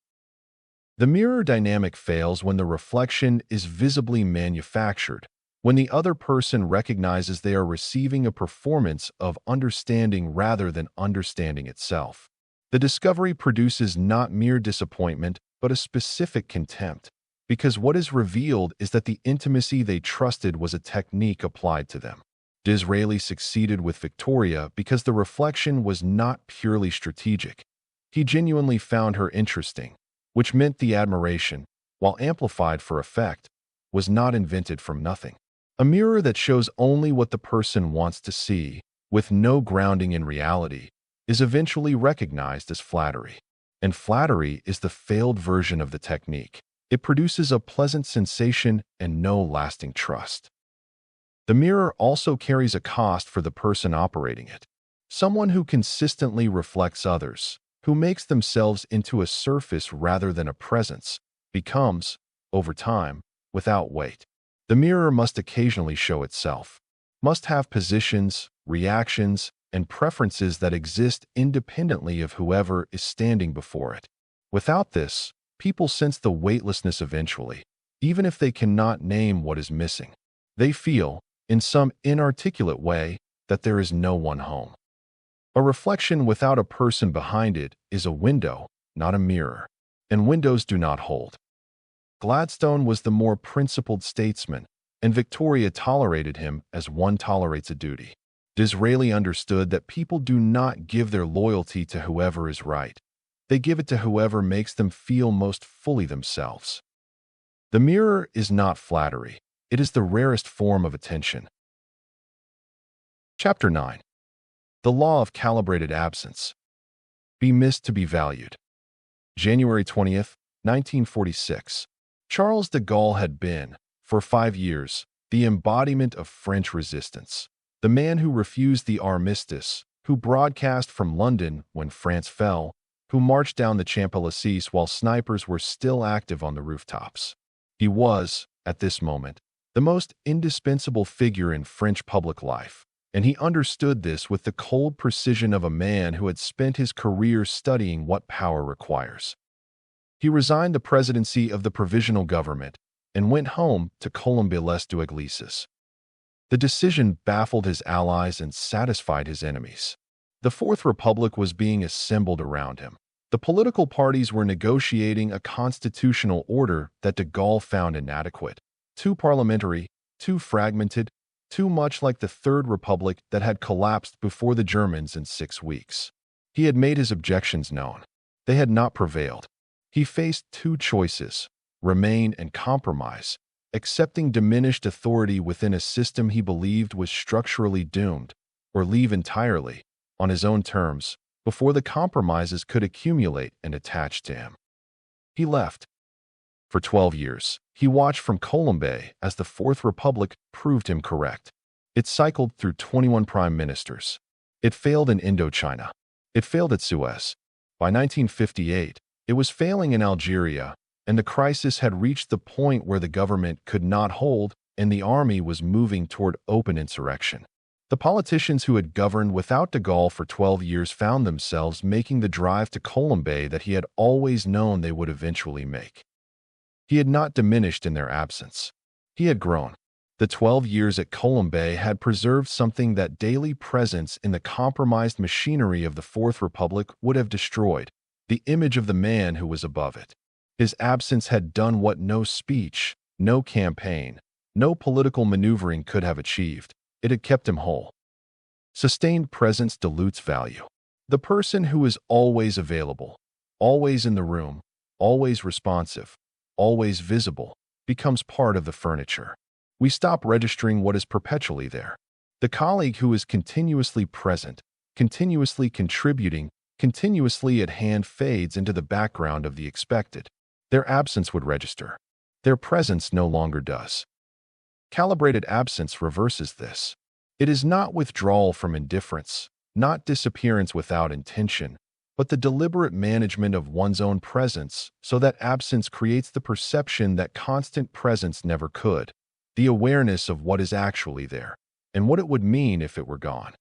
The mirror dynamic fails when the reflection is visibly manufactured, when the other person recognizes they are receiving a performance of understanding rather than understanding itself. The discovery produces not mere disappointment, but a specific contempt, because what is revealed is that the intimacy they trusted was a technique applied to them. Disraeli succeeded with Victoria because the reflection was not purely strategic. He genuinely found her interesting, which meant the admiration, while amplified for effect, was not invented from nothing. A mirror that shows only what the person wants to see, with no grounding in reality, is eventually recognized as flattery. And flattery is the failed version of the technique. It produces a pleasant sensation and no lasting trust. The mirror also carries a cost for the person operating it. Someone who consistently reflects others, who makes themselves into a surface rather than a presence, becomes, over time, without weight. The mirror must occasionally show itself, must have positions, reactions, and preferences that exist independently of whoever is standing before it. Without this, people sense the weightlessness eventually, even if they cannot name what is missing. They feel, in some inarticulate way, that there is no one home. A reflection without a person behind it is a window, not a mirror, and windows do not hold. Gladstone was the more principled statesman, and Victoria tolerated him as one tolerates a duty. Disraeli understood that people do not give their loyalty to whoever is right. They give it to whoever makes them feel most fully themselves. The mirror is not flattery. It is the rarest form of attention. Chapter 9. The Law of Calibrated Absence. Be missed to be valued. January 20th, 1946. Charles de Gaulle had been, for 5 years, the embodiment of French resistance. The man who refused the armistice, who broadcast from London when France fell, who marched down the Champs-Élysées while snipers were still active on the rooftops. He was, at this moment, the most indispensable figure in French public life, and he understood this with the cold precision of a man who had spent his career studying what power requires. He resigned the presidency of the provisional government and went home to Colombe-les-Deux-Églises. The decision baffled his allies and satisfied his enemies. The Fourth Republic was being assembled around him. The political parties were negotiating a constitutional order that de Gaulle found inadequate, too parliamentary, too fragmented, too much like the Third Republic that had collapsed before the Germans in 6 weeks. He had made his objections known. They had not prevailed. He faced 2 choices: remain and compromise, accepting diminished authority within a system he believed was structurally doomed, or leave entirely, on his own terms, before the compromises could accumulate and attach to him. He left. For 12 years, he watched from Colombe as the Fourth Republic proved him correct. It cycled through 21 prime ministers. It failed in Indochina. It failed at Suez. By 1958, it was failing in Algeria, and the crisis had reached the point where the government could not hold and the army was moving toward open insurrection. The politicians who had governed without de Gaulle for 12 years found themselves making the drive to Colombe that he had always known they would eventually make. He had not diminished in their absence. He had grown. The 12 years at Colombe had preserved something that daily presence in the compromised machinery of the Fourth Republic would have destroyed: the image of the man who was above it. His absence had done what no speech, no campaign, no political maneuvering could have achieved. It had kept him whole. Sustained presence dilutes value. The person who is always available, always in the room, always responsive, always visible, becomes part of the furniture. We stop registering what is perpetually there. The colleague who is continuously present, continuously contributing, continuously at hand fades into the background of the expected. Their absence would register. Their presence no longer does. Calibrated absence reverses this. It is not withdrawal from indifference, not disappearance without intention, but the deliberate management of one's own presence so that absence creates the perception that constant presence never could, the awareness of what is actually there, and what it would mean if it were gone.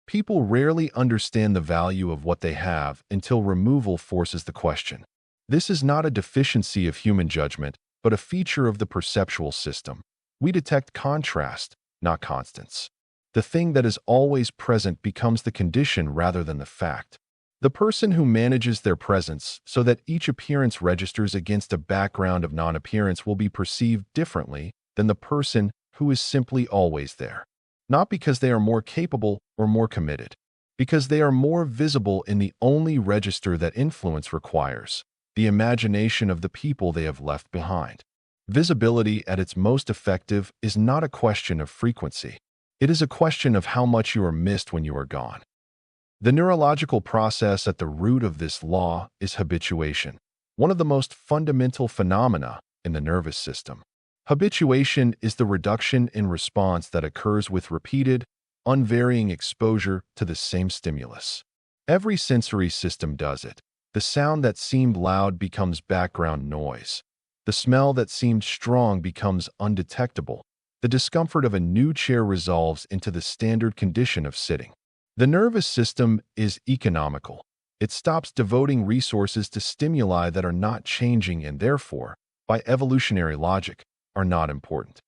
People rarely understand the value of what they have until removal forces the question. This is not a deficiency of human judgment, but a feature of the perceptual system. We detect contrast, not constants. The thing that is always present becomes the condition rather than the fact. The person who manages their presence so that each appearance registers against a background of non-appearance will be perceived differently than the person who is simply always there. Not because they are more capable or more committed, because they are more visible in the only register that influence requires: the imagination of the people they have left behind. Visibility at its most effective is not a question of frequency. It is a question of how much you are missed when you are gone. The neurological process at the root of this law is habituation, one of the most fundamental phenomena in the nervous system. Habituation is the reduction in response that occurs with repeated, unvarying exposure to the same stimulus. Every sensory system does it. The sound that seemed loud becomes background noise. The smell that seemed strong becomes undetectable. The discomfort of a new chair resolves into the standard condition of sitting. The nervous system is economical. It stops devoting resources to stimuli that are not changing and therefore, by evolutionary logic, are not important.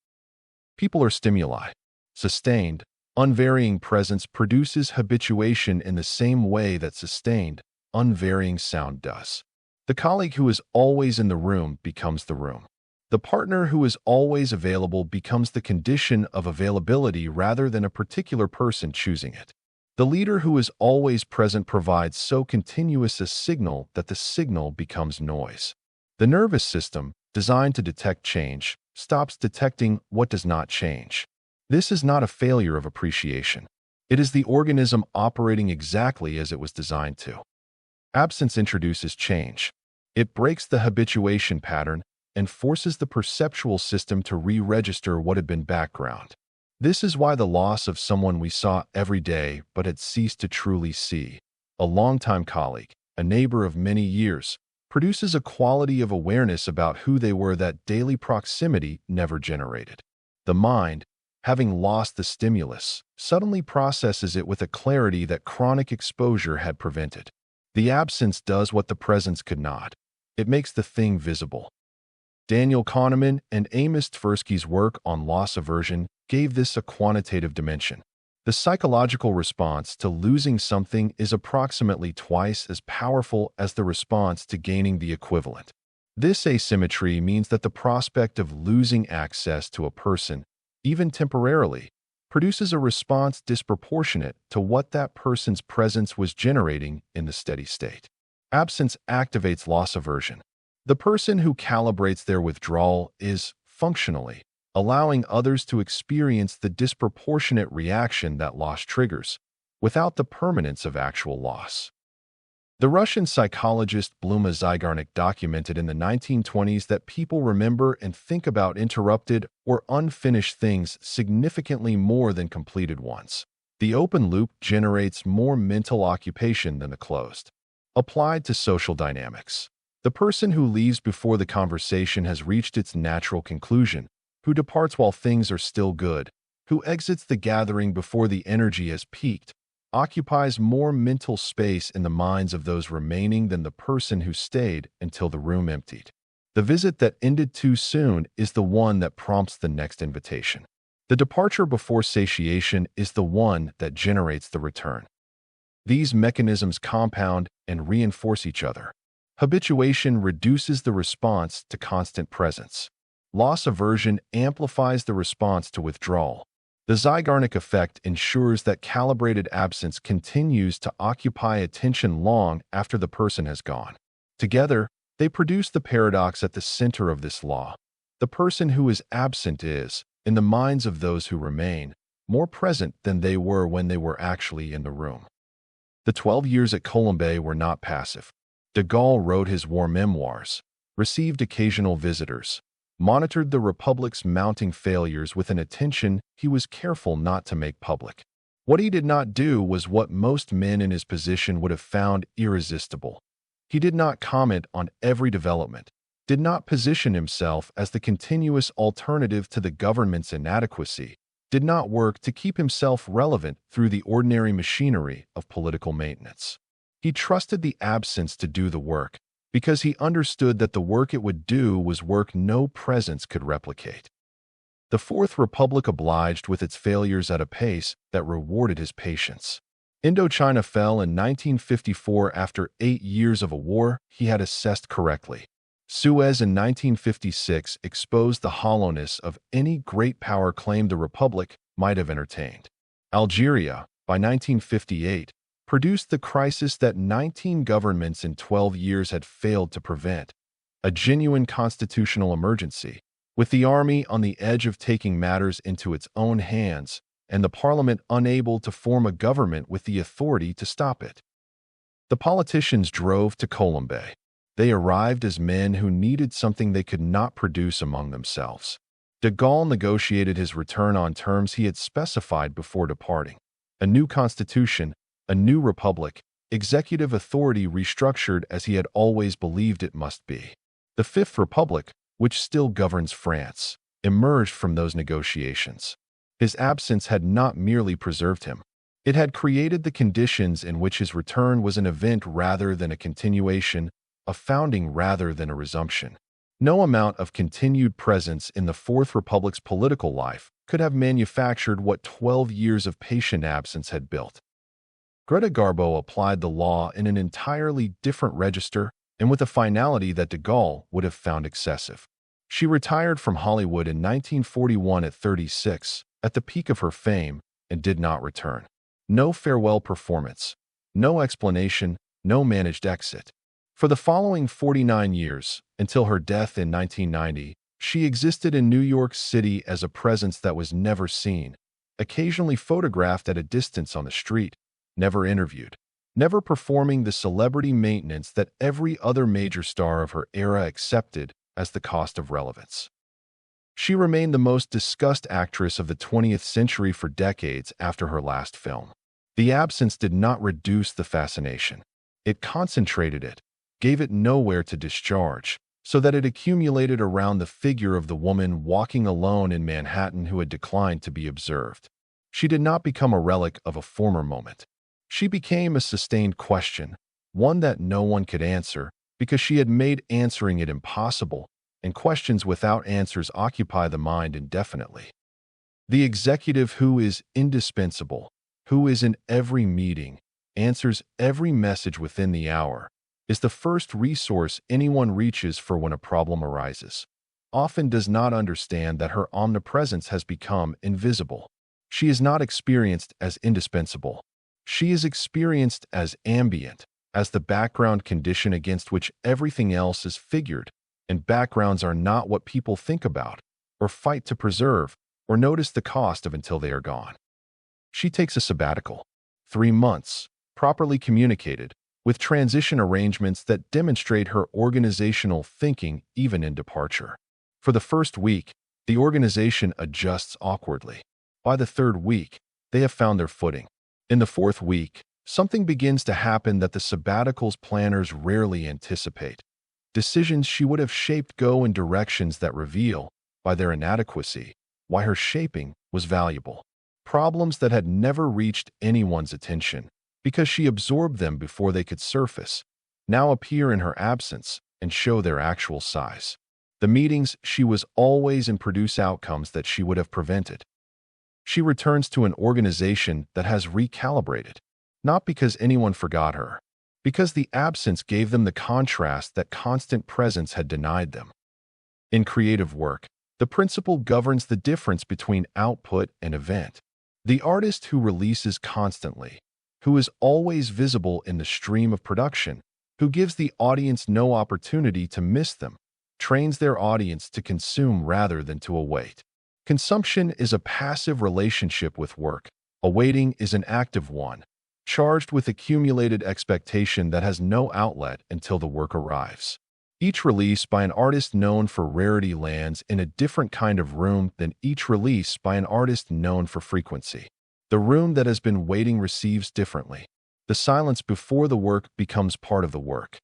People are stimuli. Sustained, unvarying presence produces habituation in the same way that sustained, unvarying sound does. The colleague who is always in the room becomes the room. The partner who is always available becomes the condition of availability rather than a particular person choosing it. The leader who is always present provides so continuous a signal that the signal becomes noise. The nervous system, designed to detect change, stops detecting what does not change. This is not a failure of appreciation. It is the organism operating exactly as it was designed to. Absence introduces change. It breaks the habituation pattern and forces the perceptual system to re-register what had been background. This is why the loss of someone we saw every day but had ceased to truly see, a longtime colleague, a neighbor of many years, produces a quality of awareness about who they were that daily proximity never generated. The mind, having lost the stimulus, suddenly processes it with a clarity that chronic exposure had prevented. The absence does what the presence could not. It makes the thing visible. Daniel Kahneman and Amos Tversky's work on loss aversion gave this a quantitative dimension. The psychological response to losing something is approximately twice as powerful as the response to gaining the equivalent. This asymmetry means that the prospect of losing access to a person, even temporarily, produces a response disproportionate to what that person's presence was generating in the steady state. Absence activates loss aversion. The person who calibrates their withdrawal is, functionally, allowing others to experience the disproportionate reaction that loss triggers, without the permanence of actual loss. The Russian psychologist Bluma Zygarnik documented in the 1920s that people remember and think about interrupted or unfinished things significantly more than completed ones. The open loop generates more mental occupation than the closed. Applied to social dynamics. The person who leaves before the conversation has reached its natural conclusion, who departs while things are still good, who exits the gathering before the energy has peaked, occupies more mental space in the minds of those remaining than the person who stayed until the room emptied. The visit that ended too soon is the one that prompts the next invitation. The departure before satiation is the one that generates the return. These mechanisms compound and reinforce each other. Habituation reduces the response to constant presence. Loss aversion amplifies the response to withdrawal. The Zygarnik effect ensures that calibrated absence continues to occupy attention long after the person has gone. Together, they produce the paradox at the center of this law. The person who is absent is, in the minds of those who remain, more present than they were when they were actually in the room. The 12 years at Colombey were not passive. De Gaulle wrote his war memoirs, received occasional visitors, monitored the Republic's mounting failures with an attention he was careful not to make public. What he did not do was what most men in his position would have found irresistible. He did not comment on every development, did not position himself as the continuous alternative to the government's inadequacy, did not work to keep himself relevant through the ordinary machinery of political maintenance. He trusted the absence to do the work, because he understood that the work it would do was work no presence could replicate. The Fourth Republic obliged with its failures at a pace that rewarded his patience. Indochina fell in 1954 after 8 years of a war he had assessed correctly. Suez in 1956 exposed the hollowness of any great power claim the Republic might have entertained. Algeria, by 1958, produced the crisis that 19 governments in 12 years had failed to prevent, a genuine constitutional emergency, with the army on the edge of taking matters into its own hands and the parliament unable to form a government with the authority to stop it. The politicians drove to Colombey. They arrived as men who needed something they could not produce among themselves. De Gaulle negotiated his return on terms he had specified before departing. A new constitution, a new republic, executive authority restructured as he had always believed it must be. The Fifth Republic, which still governs France, emerged from those negotiations. His absence had not merely preserved him. It had created the conditions in which his return was an event rather than a continuation, a founding rather than a resumption. No amount of continued presence in the Fourth Republic's political life could have manufactured what 12 years of patient absence had built. Greta Garbo applied the law in an entirely different register and with a finality that de Gaulle would have found excessive. She retired from Hollywood in 1941 at 36, at the peak of her fame, and did not return. No farewell performance, no explanation, no managed exit. For the following 49 years, until her death in 1990, she existed in New York City as a presence that was never seen, occasionally photographed at a distance on the street, never interviewed, never performing the celebrity maintenance that every other major star of her era accepted as the cost of relevance. She remained the most discussed actress of the 20th century for decades after her last film. The absence did not reduce the fascination. It concentrated it, gave it nowhere to discharge, so that it accumulated around the figure of the woman walking alone in Manhattan who had declined to be observed. She did not become a relic of a former moment. She became a sustained question, one that no one could answer, because she had made answering it impossible, and questions without answers occupy the mind indefinitely. The executive who is indispensable, who is in every meeting, answers every message within the hour, is the first resource anyone reaches for when a problem arises, often does not understand that her omnipresence has become invisible. She is not experienced as indispensable. She is experienced as ambient, as the background condition against which everything else is figured, and backgrounds are not what people think about, or fight to preserve, or notice the cost of until they are gone. She takes a sabbatical, 3 months, properly communicated, with transition arrangements that demonstrate her organizational thinking even in departure. For the first week, the organization adjusts awkwardly. By the 3rd week, they have found their footing. In the 4th week, something begins to happen that the sabbatical's planners rarely anticipate. Decisions she would have shaped go in directions that reveal, by their inadequacy, why her shaping was valuable. Problems that had never reached anyone's attention, because she absorbed them before they could surface, now appear in her absence and show their actual size. The meetings she was always in produce outcomes that she would have prevented. She returns to an organization that has recalibrated, not because anyone forgot her, because the absence gave them the contrast that constant presence had denied them. In creative work, the principle governs the difference between output and event. The artist who releases constantly, who is always visible in the stream of production, who gives the audience no opportunity to miss them, trains their audience to consume rather than to await. Consumption is a passive relationship with work. Awaiting is an active one, charged with accumulated expectation that has no outlet until the work arrives. Each release by an artist known for rarity lands in a different kind of room than each release by an artist known for frequency. The room that has been waiting receives differently. The silence before the work becomes part of the work.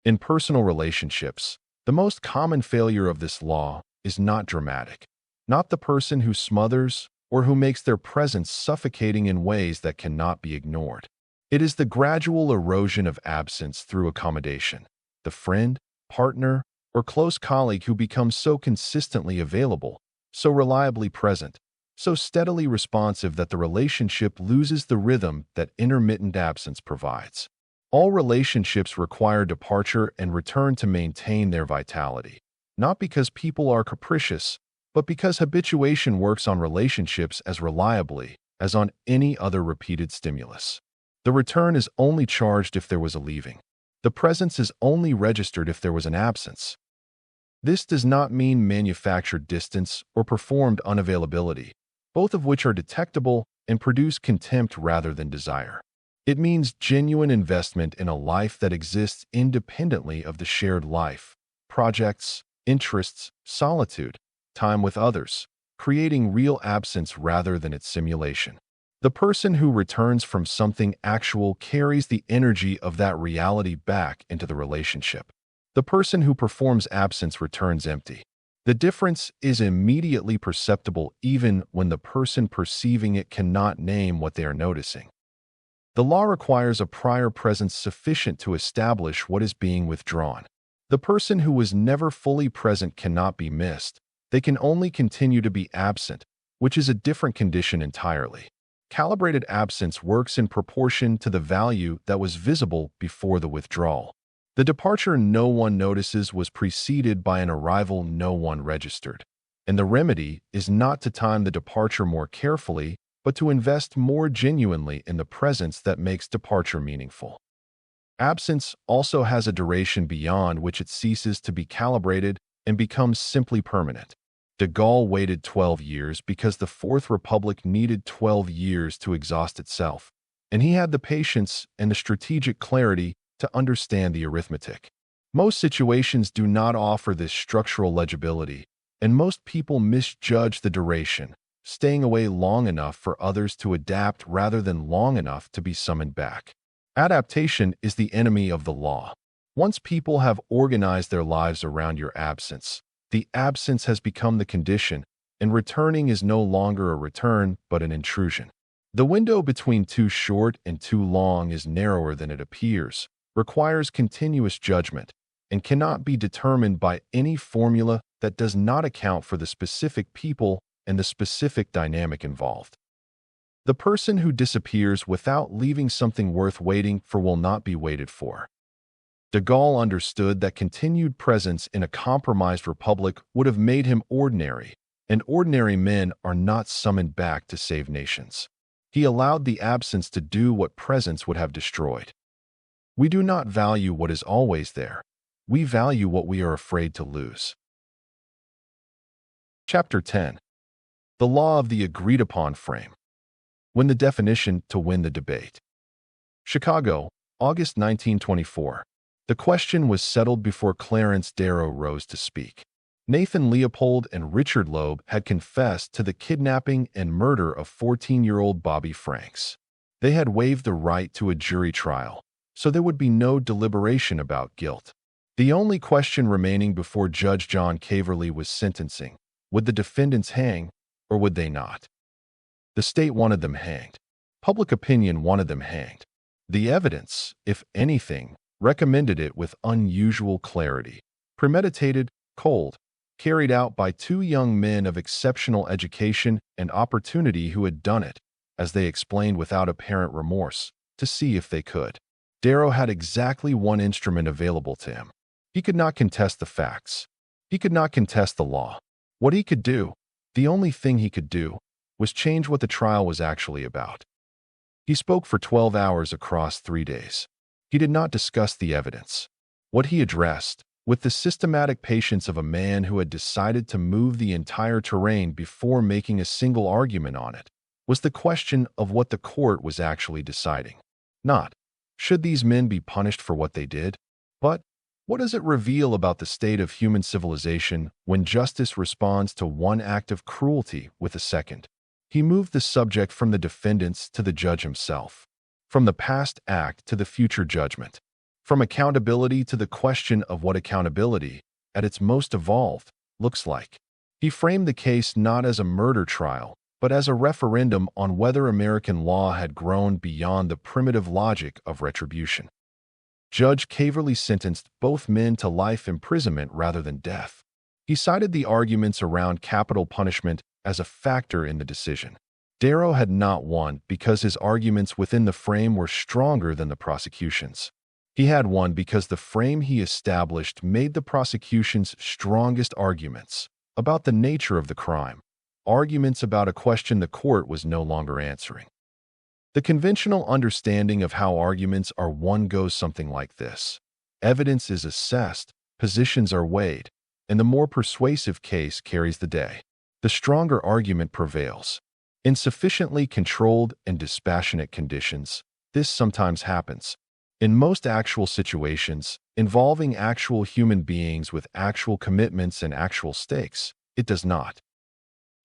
In personal relationships, the most common failure of this law is not dramatic, not the person who smothers or who makes their presence suffocating in ways that cannot be ignored. It is the gradual erosion of absence through accommodation. The friend, partner, or close colleague who becomes so consistently available, so reliably present, so steadily responsive that the relationship loses the rhythm that intermittent absence provides. All relationships require departure and return to maintain their vitality, not because people are capricious, but because habituation works on relationships as reliably as on any other repeated stimulus. The return is only charged if there was a leaving. The presence is only registered if there was an absence. This does not mean manufactured distance or performed unavailability, both of which are detectable and produce contempt rather than desire. It means genuine investment in a life that exists independently of the shared life, projects, interests, solitude, time with others, creating real absence rather than its simulation. The person who returns from something actual carries the energy of that reality back into the relationship. The person who performs absence returns empty. The difference is immediately perceptible even when the person perceiving it cannot name what they are noticing. The law requires a prior presence sufficient to establish what is being withdrawn. The person who was never fully present cannot be missed. They can only continue to be absent, which is a different condition entirely. Calibrated absence works in proportion to the value that was visible before the withdrawal. The departure no one notices was preceded by an arrival no one registered. And the remedy is not to time the departure more carefully, but to invest more genuinely in the presence that makes departure meaningful. Absence also has a duration beyond which it ceases to be calibrated and becomes simply permanent. De Gaulle waited 12 years because the Fourth Republic needed 12 years to exhaust itself, and he had the patience and the strategic clarity to understand the arithmetic. Most situations do not offer this structural legibility, and most people misjudge the duration, staying away long enough for others to adapt rather than long enough to be summoned back. Adaptation is the enemy of the law. Once people have organized their lives around your absence, the absence has become the condition, and returning is no longer a return but an intrusion. The window between too short and too long is narrower than it appears, requires continuous judgment, and cannot be determined by any formula that does not account for the specific people and the specific dynamic involved. The person who disappears without leaving something worth waiting for will not be waited for. De Gaulle understood that continued presence in a compromised republic would have made him ordinary, and ordinary men are not summoned back to save nations. He allowed the absence to do what presence would have destroyed. We do not value what is always there. We value what we are afraid to lose. Chapter 10. The Law of the Agreed-Upon Frame. When the definition to win the debate. Chicago, August 1924. The question was settled before Clarence Darrow rose to speak. Nathan Leopold and Richard Loeb had confessed to the kidnapping and murder of 14-year-old Bobby Franks. They had waived the right to a jury trial, so there would be no deliberation about guilt. The only question remaining before Judge John Caverly was sentencing: would the defendants hang, or would they not? The state wanted them hanged. Public opinion wanted them hanged. The evidence, if anything, recommended it with unusual clarity. Premeditated, cold, carried out by two young men of exceptional education and opportunity who had done it, as they explained without apparent remorse, to see if they could. Darrow had exactly one instrument available to him. He could not contest the facts. He could not contest the law. What he could do, the only thing he could do, was change what the trial was actually about. He spoke for 12 hours across 3 days. He did not discuss the evidence. What he addressed, with the systematic patience of a man who had decided to move the entire terrain before making a single argument on it, was the question of what the court was actually deciding. Not, should these men be punished for what they did, but, what does it reveal about the state of human civilization when justice responds to one act of cruelty with a second? He moved the subject from the defendants to the judge himself, from the past act to the future judgment, from accountability to the question of what accountability, at its most evolved, looks like. He framed the case not as a murder trial, but as a referendum on whether American law had grown beyond the primitive logic of retribution. Judge Caverly sentenced both men to life imprisonment rather than death. He cited the arguments around capital punishment as a factor in the decision. Darrow had not won because his arguments within the frame were stronger than the prosecution's. He had won because the frame he established made the prosecution's strongest arguments about the nature of the crime, arguments about a question the court was no longer answering. The conventional understanding of how arguments are won goes something like this. Evidence is assessed, positions are weighed, and the more persuasive case carries the day. The stronger argument prevails. In sufficiently controlled and dispassionate conditions, this sometimes happens. In most actual situations, involving actual human beings with actual commitments and actual stakes, it does not.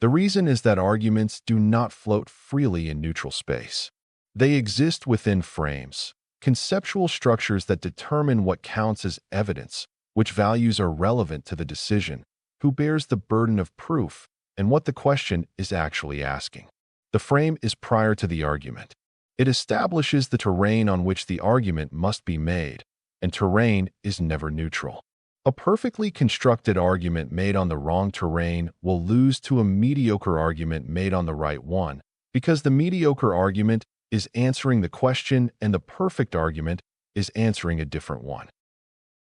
The reason is that arguments do not float freely in neutral space. They exist within frames, conceptual structures that determine what counts as evidence, which values are relevant to the decision, who bears the burden of proof, and what the question is actually asking. The frame is prior to the argument. It establishes the terrain on which the argument must be made, and terrain is never neutral. A perfectly constructed argument made on the wrong terrain will lose to a mediocre argument made on the right one, because the mediocre argument is answering the question and the perfect argument is answering a different one.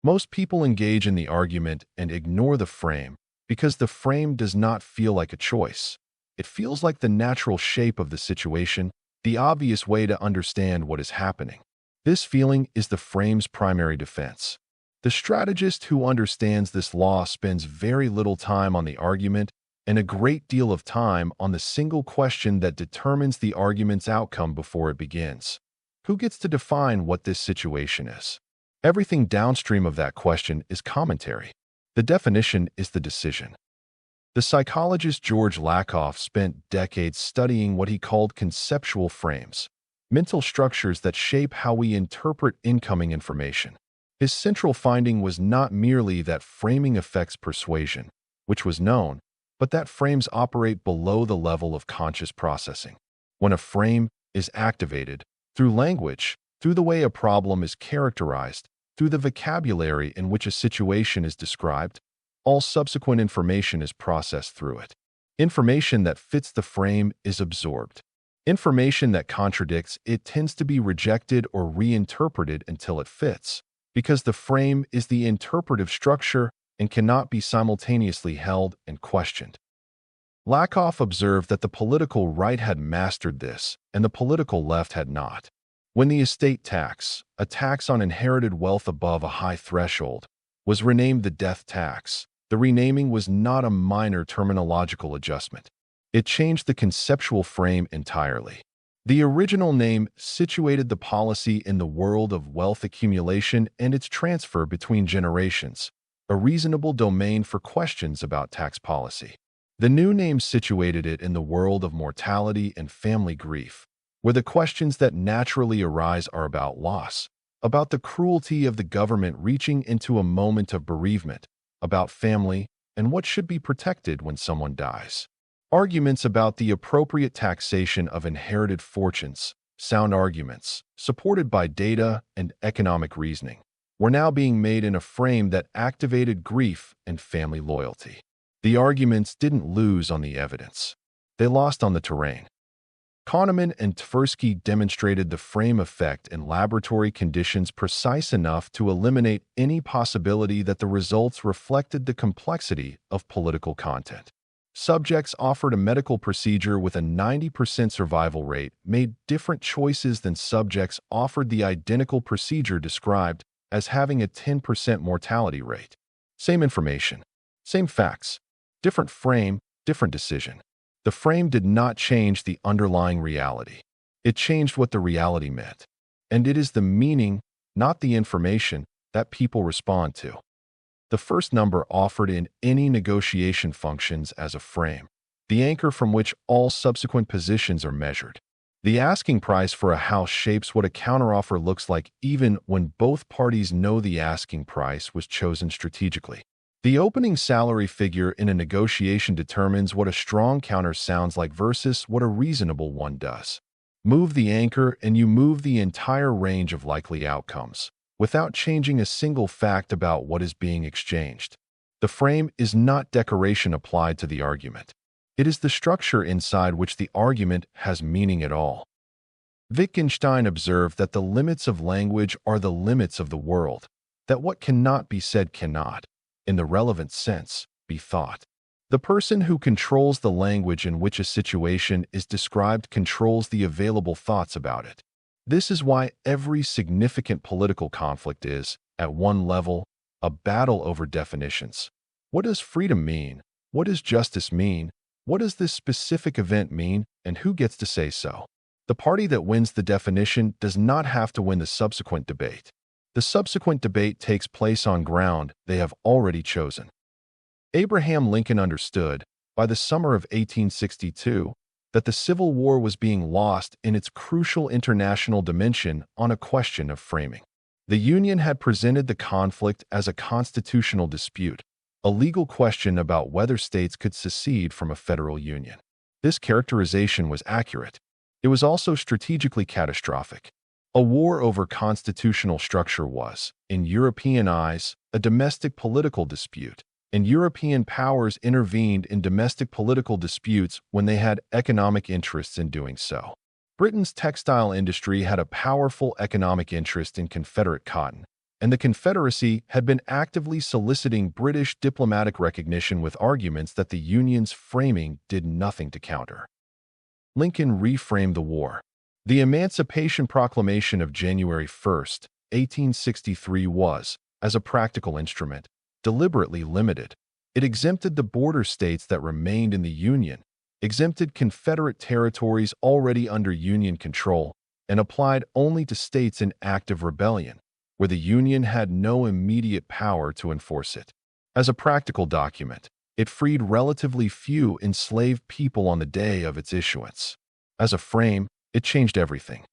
Most people engage in the argument and ignore the frame because the frame does not feel like a choice. It feels like the natural shape of the situation, the obvious way to understand what is happening. This feeling is the frame's primary defense. The strategist who understands this law spends very little time on the argument and a great deal of time on the single question that determines the argument's outcome before it begins. Who gets to define what this situation is? Everything downstream of that question is commentary. The definition is the decision. The psychologist George Lakoff spent decades studying what he called conceptual frames, mental structures that shape how we interpret incoming information. His central finding was not merely that framing affects persuasion, which was known, but that frames operate below the level of conscious processing. When a frame is activated, through language, through the way a problem is characterized, through the vocabulary in which a situation is described, all subsequent information is processed through it. Information that fits the frame is absorbed. Information that contradicts it tends to be rejected or reinterpreted until it fits, because the frame is the interpretive structure and cannot be simultaneously held and questioned. Lakoff observed that the political right had mastered this, and the political left had not. When the estate tax, a tax on inherited wealth above a high threshold, was renamed the death tax, the renaming was not a minor terminological adjustment. It changed the conceptual frame entirely. The original name situated the policy in the world of wealth accumulation and its transfer between generations, a reasonable domain for questions about tax policy. The new name situated it in the world of mortality and family grief, where the questions that naturally arise are about loss, about the cruelty of the government reaching into a moment of bereavement, about family, and what should be protected when someone dies. Arguments about the appropriate taxation of inherited fortunes, sound arguments, supported by data and economic reasoning, were now being made in a frame that activated grief and family loyalty. The arguments didn't lose on the evidence. They lost on the terrain. Kahneman and Tversky demonstrated the frame effect in laboratory conditions precise enough to eliminate any possibility that the results reflected the complexity of political content. Subjects offered a medical procedure with a 90% survival rate made different choices than subjects offered the identical procedure described as having a 10% mortality rate. Same information, same facts, different frame, different decision. The frame did not change the underlying reality. It changed what the reality meant. And it is the meaning, not the information, that people respond to. The first number offered in any negotiation functions as a frame, the anchor from which all subsequent positions are measured. The asking price for a house shapes what a counteroffer looks like even when both parties know the asking price was chosen strategically. The opening salary figure in a negotiation determines what a strong counter sounds like versus what a reasonable one does. Move the anchor and you move the entire range of likely outcomes, without changing a single fact about what is being exchanged. The frame is not decoration applied to the argument. It is the structure inside which the argument has meaning at all. Wittgenstein observed that the limits of language are the limits of the world, that what cannot be said cannot, in the relevant sense, be thought. The person who controls the language in which a situation is described controls the available thoughts about it. This is why every significant political conflict is, at one level, a battle over definitions. What does freedom mean? What does justice mean? What does this specific event mean, and who gets to say so? The party that wins the definition does not have to win the subsequent debate. The subsequent debate takes place on ground they have already chosen. Abraham Lincoln understood, by the summer of 1862, that the Civil War was being lost in its crucial international dimension on a question of framing. The Union had presented the conflict as a constitutional dispute, a legal question about whether states could secede from a federal union. This characterization was accurate. It was also strategically catastrophic. A war over constitutional structure was, in European eyes, a domestic political dispute, and European powers intervened in domestic political disputes when they had economic interests in doing so. Britain's textile industry had a powerful economic interest in Confederate cotton, and the Confederacy had been actively soliciting British diplomatic recognition with arguments that the Union's framing did nothing to counter. Lincoln reframed the war. The Emancipation Proclamation of January 1, 1863 was, as a practical instrument, deliberately limited. It exempted the border states that remained in the Union, exempted Confederate territories already under Union control, and applied only to states in active rebellion, where the Union had no immediate power to enforce it. As a practical document, it freed relatively few enslaved people on the day of its issuance. As a frame, it changed everything.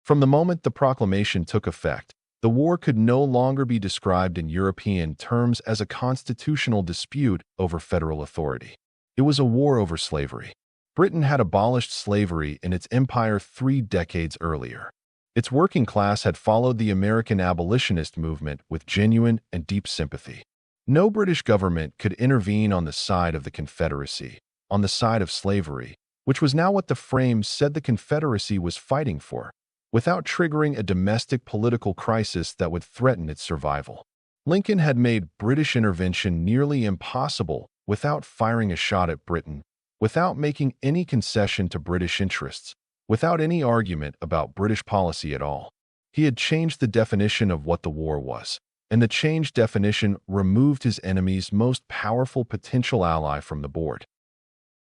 From the moment the proclamation took effect, the war could no longer be described in European terms as a constitutional dispute over federal authority. It was a war over slavery. Britain had abolished slavery in its empire 3 decades earlier. Its working class had followed the American abolitionist movement with genuine and deep sympathy. No British government could intervene on the side of the Confederacy, on the side of slavery, which was now what the frame said the Confederacy was fighting for, without triggering a domestic political crisis that would threaten its survival. Lincoln had made British intervention nearly impossible without firing a shot at Britain, without making any concession to British interests, without any argument about British policy at all. He had changed the definition of what the war was, and the changed definition removed his enemy's most powerful potential ally from the board.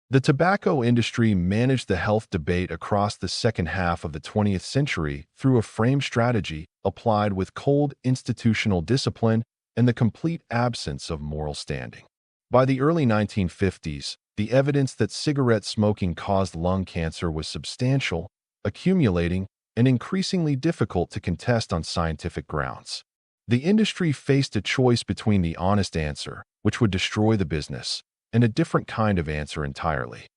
The tobacco industry managed the health debate across the second half of the 20th century through a frame strategy applied with cold institutional discipline and the complete absence of moral standing. By the early 1950s, the evidence that cigarette smoking caused lung cancer was substantial, accumulating, and increasingly difficult to contest on scientific grounds. The industry faced a choice between the honest answer, which would destroy the business, and a different kind of answer entirely.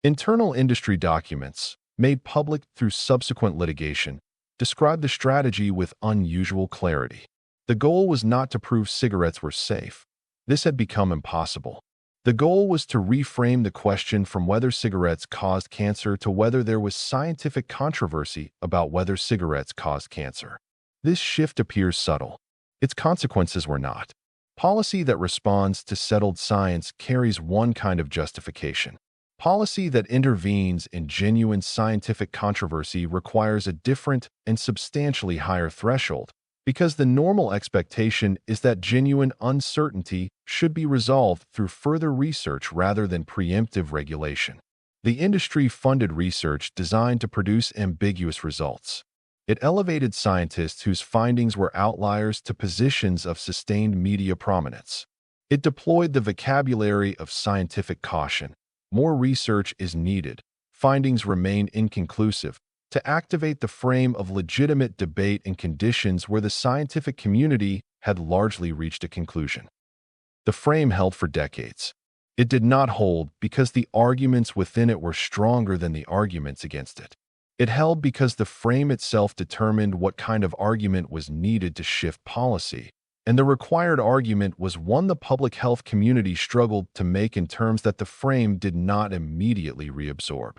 Internal industry documents, made public through subsequent litigation, described the strategy with unusual clarity. The goal was not to prove cigarettes were safe. This had become impossible. The goal was to reframe the question from whether cigarettes caused cancer to whether there was scientific controversy about whether cigarettes caused cancer. This shift appears subtle. Its consequences were not. Policy that responds to settled science carries one kind of justification. Policy that intervenes in genuine scientific controversy requires a different and substantially higher threshold, because the normal expectation is that genuine uncertainty should be resolved through further research rather than preemptive regulation. The industry funded research designed to produce ambiguous results. It elevated scientists whose findings were outliers to positions of sustained media prominence. It deployed the vocabulary of scientific caution. More research is needed. Findings remain inconclusive, to activate the frame of legitimate debate in conditions where the scientific community had largely reached a conclusion. The frame held for decades. It did not hold because the arguments within it were stronger than the arguments against it. It held because the frame itself determined what kind of argument was needed to shift policy, and the required argument was one the public health community struggled to make in terms that the frame did not immediately reabsorb.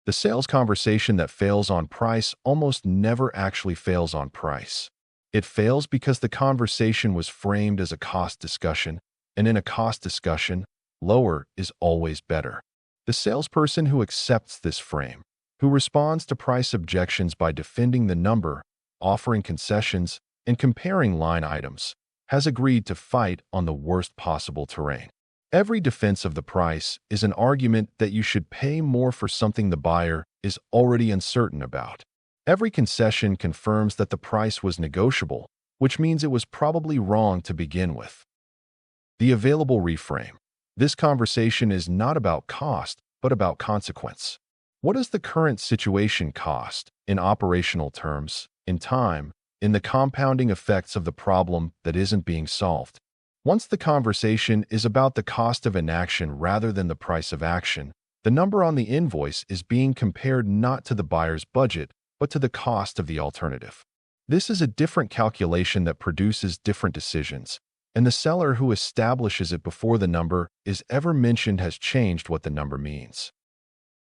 The sales conversation that fails on price almost never actually fails on price. It fails because the conversation was framed as a cost discussion, and in a cost discussion, lower is always better. The salesperson who accepts this frame, who responds to price objections by defending the number, offering concessions, and comparing line items, has agreed to fight on the worst possible terrain. Every defense of the price is an argument that you should pay more for something the buyer is already uncertain about. Every concession confirms that the price was negotiable, which means it was probably wrong to begin with. The available reframe. This conversation is not about cost, but about consequence. What does the current situation cost, in operational terms, in time, in the compounding effects of the problem that isn't being solved? Once the conversation is about the cost of inaction rather than the price of action, the number on the invoice is being compared not to the buyer's budget, but to the cost of the alternative. This is a different calculation that produces different decisions, and the seller who establishes it before the number is ever mentioned has changed what the number means.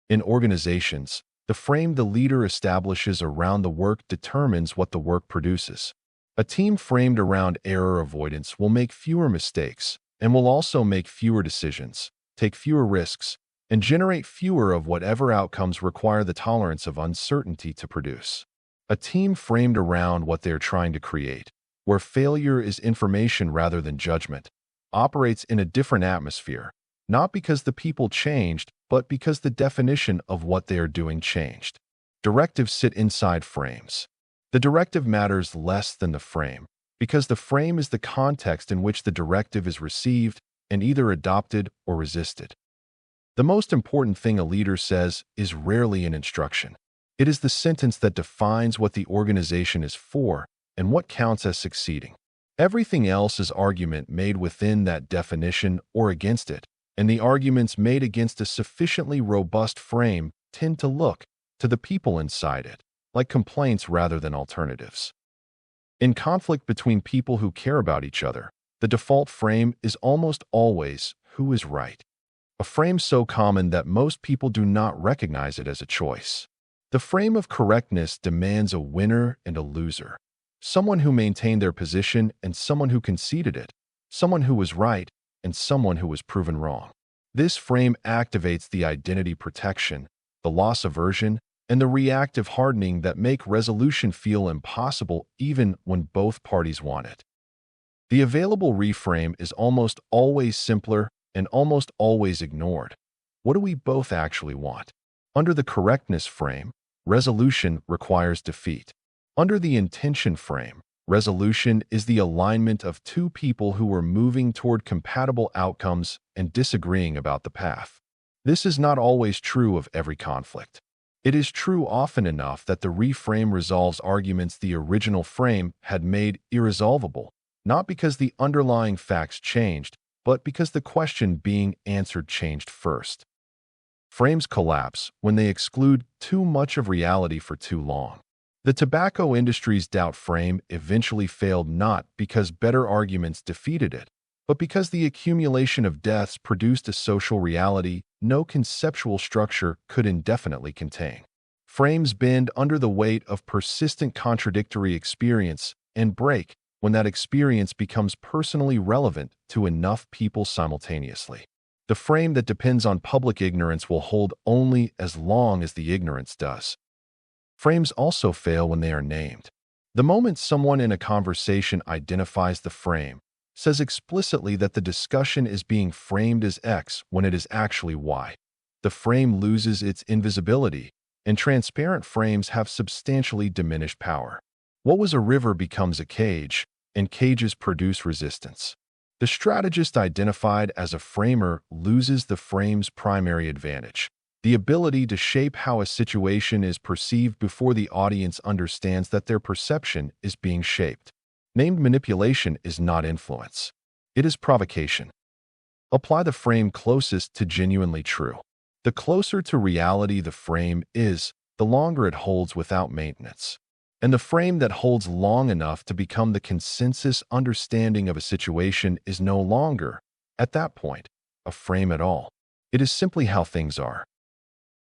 In organizations, the frame the leader establishes around the work determines what the work produces. A team framed around error avoidance will make fewer mistakes and will also make fewer decisions, take fewer risks, and generate fewer of whatever outcomes require the tolerance of uncertainty to produce. A team framed around what they are trying to create, where failure is information rather than judgment, operates in a different atmosphere, not because the people changed, but because the definition of what they are doing changed. Directives sit inside frames. The directive matters less than the frame, because the frame is the context in which the directive is received and either adopted or resisted. The most important thing a leader says is rarely an instruction. It is the sentence that defines what the organization is for and what counts as succeeding. Everything else is argument made within that definition or against it, and the arguments made against a sufficiently robust frame tend to look, to the people inside it, like complaints rather than alternatives. In conflict between people who care about each other, the default frame is almost always who is right. A frame so common that most people do not recognize it as a choice. The frame of correctness demands a winner and a loser, someone who maintained their position and someone who conceded it, someone who was right and someone who was proven wrong. This frame activates the identity protection, the loss aversion, and the reactive hardening that make resolution feel impossible even when both parties want it. The available reframe is almost always simpler and almost always ignored. What do we both actually want? Under the correctness frame, resolution requires defeat. Under the intention frame, resolution is the alignment of two people who are moving toward compatible outcomes and disagreeing about the path. This is not always true of every conflict. It is true often enough that the reframe resolves arguments the original frame had made irresolvable, not because the underlying facts changed, but because the question being answered changed first. Frames collapse when they exclude too much of reality for too long. The tobacco industry's doubt frame eventually failed not because better arguments defeated it, but because the accumulation of deaths produced a social reality no conceptual structure could indefinitely contain. Frames bend under the weight of persistent contradictory experience and break when that experience becomes personally relevant to enough people simultaneously. The frame that depends on public ignorance will hold only as long as the ignorance does. Frames also fail when they are named. The moment someone in a conversation identifies the frame, says explicitly that the discussion is being framed as X when it is actually Y, the frame loses its invisibility, and transparent frames have substantially diminished power. What was a river becomes a cage, and cages produce resistance. The strategist identified as a framer loses the frame's primary advantage, the ability to shape how a situation is perceived before the audience understands that their perception is being shaped. Named manipulation is not influence. It is provocation. Apply the frame closest to genuinely true. The closer to reality the frame is, the longer it holds without maintenance. And the frame that holds long enough to become the consensus understanding of a situation is no longer, at that point, a frame at all. It is simply how things are.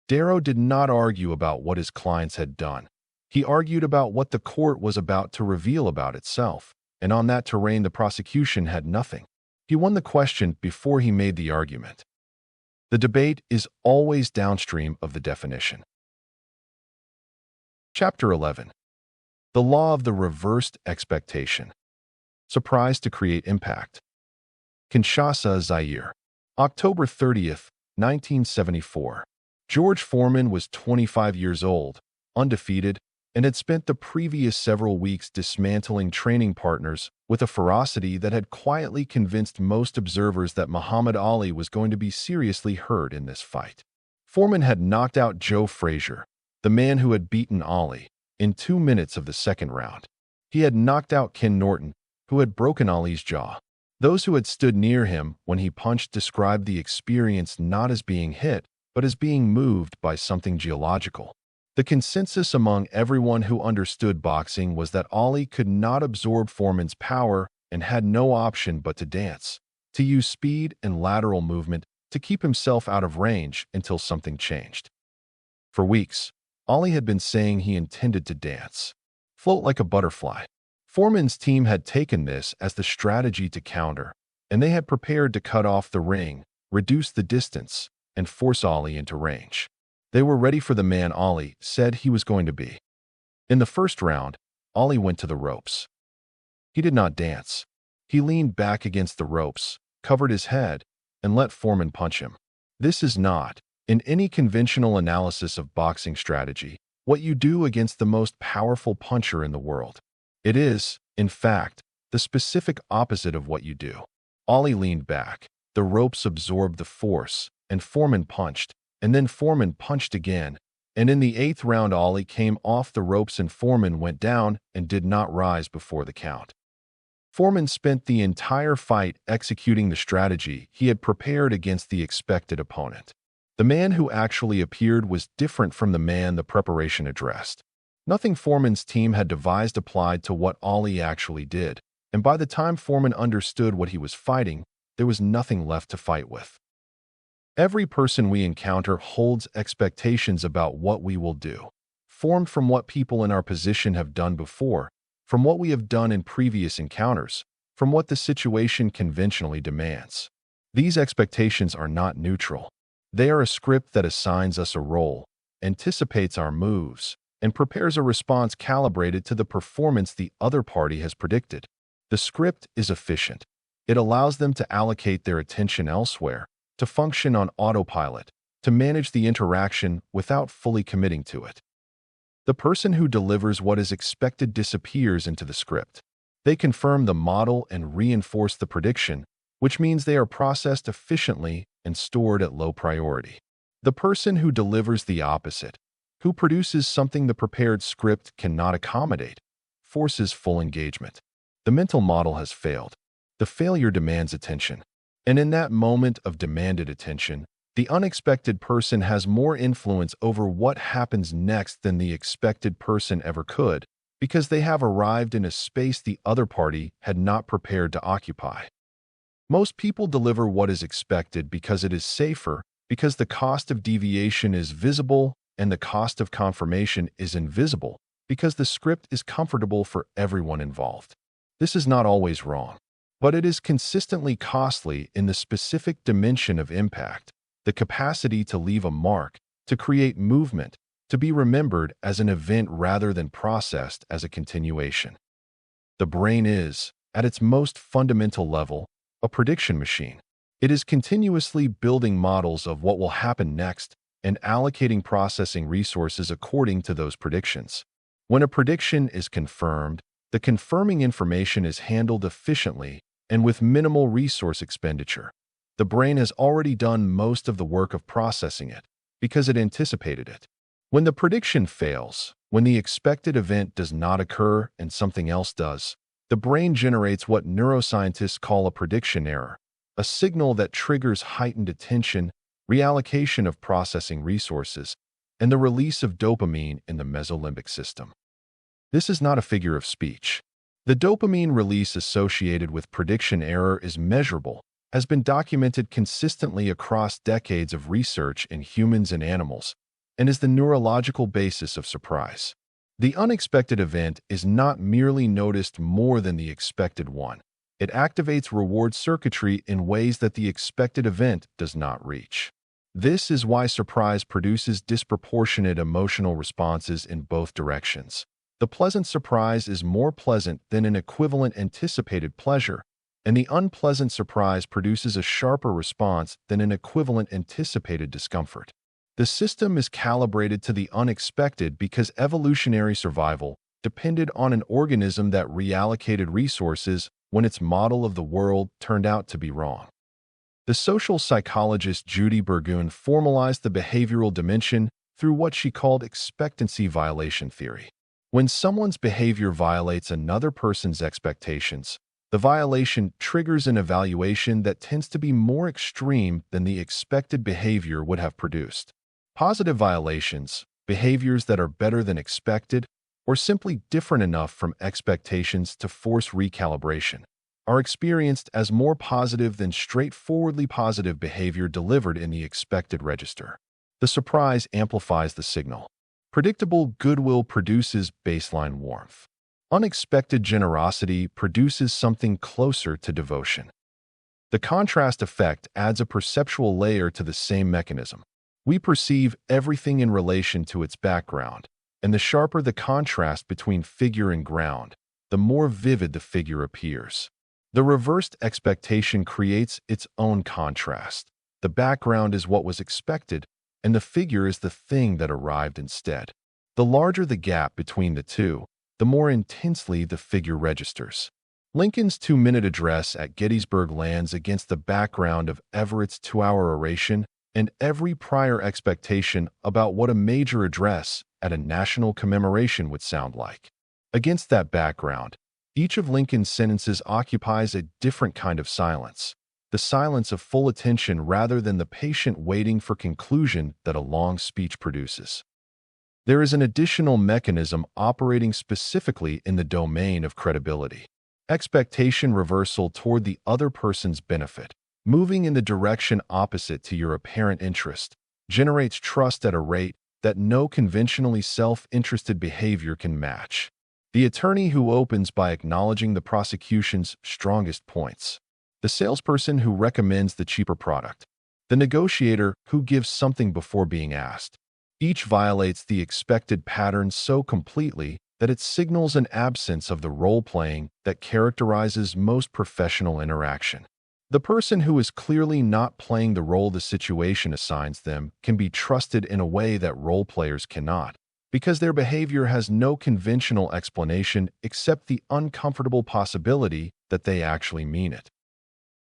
Darrow did not argue about what his clients had done. He argued about what the court was about to reveal about itself, and on that terrain the prosecution had nothing. He won the question before he made the argument. The debate is always downstream of the definition. Chapter 11. The Law of the Reversed Expectation. Surprise to create impact. Kinshasa, Zaire. October 30th, 1974. George Foreman was 25 years old, undefeated, and had spent the previous several weeks dismantling training partners with a ferocity that had quietly convinced most observers that Muhammad Ali was going to be seriously hurt in this fight. Foreman had knocked out Joe Frazier, the man who had beaten Ali, in 2 minutes of the second round. He had knocked out Ken Norton, who had broken Ali's jaw. Those who had stood near him when he punched described the experience not as being hit, but as being moved by something geological. The consensus among everyone who understood boxing was that Ollie could not absorb Foreman's power and had no option but to dance, to use speed and lateral movement to keep himself out of range until something changed. For weeks, Ollie had been saying he intended to dance, float like a butterfly. Foreman's team had taken this as the strategy to counter, and they had prepared to cut off the ring, reduce the distance, and force Ollie into range. They were ready for the man Ollie said he was going to be. In the first round, Ollie went to the ropes. He did not dance. He leaned back against the ropes, covered his head, and let Foreman punch him. This is not, in any conventional analysis of boxing strategy, what you do against the most powerful puncher in the world. It is, in fact, the specific opposite of what you do. Ollie leaned back, the ropes absorbed the force, and Foreman punched, and then Foreman punched again, and in the 8th round Ollie came off the ropes and Foreman went down and did not rise before the count. Foreman spent the entire fight executing the strategy he had prepared against the expected opponent. The man who actually appeared was different from the man the preparation addressed. Nothing Foreman's team had devised applied to what Ollie actually did, and by the time Foreman understood what he was fighting, there was nothing left to fight with. Every person we encounter holds expectations about what we will do, formed from what people in our position have done before, from what we have done in previous encounters, from what the situation conventionally demands. These expectations are not neutral. They are a script that assigns us a role, anticipates our moves, and prepares a response calibrated to the performance the other party has predicted. The script is efficient. It allows them to allocate their attention elsewhere, to function on autopilot, to manage the interaction without fully committing to it. The person who delivers what is expected disappears into the script. They confirm the model and reinforce the prediction, which means they are processed efficiently and stored at low priority. The person who delivers the opposite, who produces something the prepared script cannot accommodate, forces full engagement. The mental model has failed. The failure demands attention. And in that moment of demanded attention, the unexpected person has more influence over what happens next than the expected person ever could, because they have arrived in a space the other party had not prepared to occupy. Most people deliver what is expected because it is safer, because the cost of deviation is visible and the cost of confirmation is invisible, because the script is comfortable for everyone involved. This is not always wrong, but it is consistently costly in the specific dimension of impact, the capacity to leave a mark, to create movement, to be remembered as an event rather than processed as a continuation. The brain is, at its most fundamental level, a prediction machine. It is continuously building models of what will happen next and allocating processing resources according to those predictions. When a prediction is confirmed, the confirming information is handled efficiently and with minimal resource expenditure. The brain has already done most of the work of processing it because it anticipated it. When the prediction fails, when the expected event does not occur and something else does, the brain generates what neuroscientists call a prediction error, a signal that triggers heightened attention, reallocation of processing resources, and the release of dopamine in the mesolimbic system. This is not a figure of speech. The dopamine release associated with prediction error is measurable, has been documented consistently across decades of research in humans and animals, and is the neurological basis of surprise. The unexpected event is not merely noticed more than the expected one. It activates reward circuitry in ways that the expected event does not reach. This is why surprise produces disproportionate emotional responses in both directions. The pleasant surprise is more pleasant than an equivalent anticipated pleasure, and the unpleasant surprise produces a sharper response than an equivalent anticipated discomfort. The system is calibrated to the unexpected because evolutionary survival depended on an organism that reallocated resources when its model of the world turned out to be wrong. The social psychologist Judy Burgoon formalized the behavioral dimension through what she called expectancy violation theory. When someone's behavior violates another person's expectations, the violation triggers an evaluation that tends to be more extreme than the expected behavior would have produced. Positive violations, behaviors that are better than expected, or simply different enough from expectations to force recalibration, are experienced as more positive than straightforwardly positive behavior delivered in the expected register. The surprise amplifies the signal. Predictable goodwill produces baseline warmth. Unexpected generosity produces something closer to devotion. The contrast effect adds a perceptual layer to the same mechanism. We perceive everything in relation to its background, and the sharper the contrast between figure and ground, the more vivid the figure appears. The reversed expectation creates its own contrast. The background is what was expected, and the figure is the thing that arrived instead. The larger the gap between the two, the more intensely the figure registers. Lincoln's 2-minute address at Gettysburg lands against the background of Everett's 2-hour oration and every prior expectation about what a major address at a national commemoration would sound like. Against that background, each of Lincoln's sentences occupies a different kind of silence, the silence of full attention rather than the patient waiting for conclusion that a long speech produces. There is an additional mechanism operating specifically in the domain of credibility. Expectation reversal toward the other person's benefit, moving in the direction opposite to your apparent interest, generates trust at a rate that no conventionally self-interested behavior can match. The attorney who opens by acknowledging the prosecution's strongest points, the salesperson who recommends the cheaper product, the negotiator who gives something before being asked. Each violates the expected pattern so completely that it signals an absence of the role-playing that characterizes most professional interaction. The person who is clearly not playing the role the situation assigns them can be trusted in a way that role-players cannot, because their behavior has no conventional explanation except the uncomfortable possibility that they actually mean it.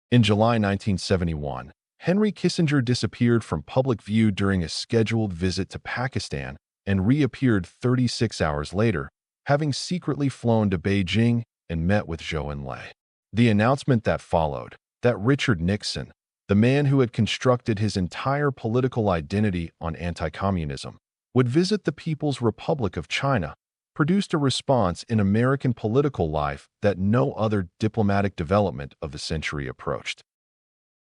In July 1971, Henry Kissinger disappeared from public view during a scheduled visit to Pakistan and reappeared 36 hours later, having secretly flown to Beijing and met with Zhou Enlai. The announcement that followed, that Richard Nixon, the man who had constructed his entire political identity on anti-communism, would visit the People's Republic of China, produced a response in American political life that no other diplomatic development of the century approached.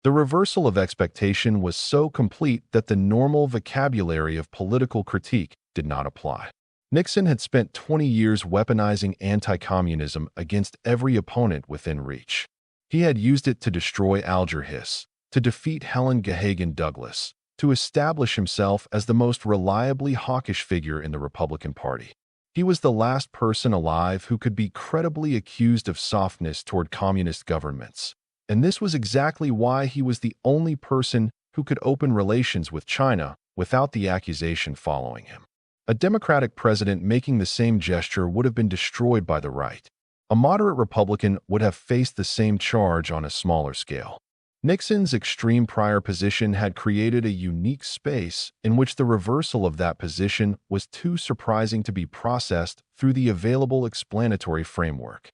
The reversal of expectation was so complete that the normal vocabulary of political critique did not apply. Nixon had spent 20 years weaponizing anti-communism against every opponent within reach. He had used it to destroy Alger Hiss, to defeat Helen Gahagan Douglas, to establish himself as the most reliably hawkish figure in the Republican Party. He was the last person alive who could be credibly accused of softness toward communist governments, and this was exactly why he was the only person who could open relations with China without the accusation following him. A Democratic president making the same gesture would have been destroyed by the right. A moderate Republican would have faced the same charge on a smaller scale. Nixon's extreme prior position had created a unique space in which the reversal of that position was too surprising to be processed through the available explanatory framework.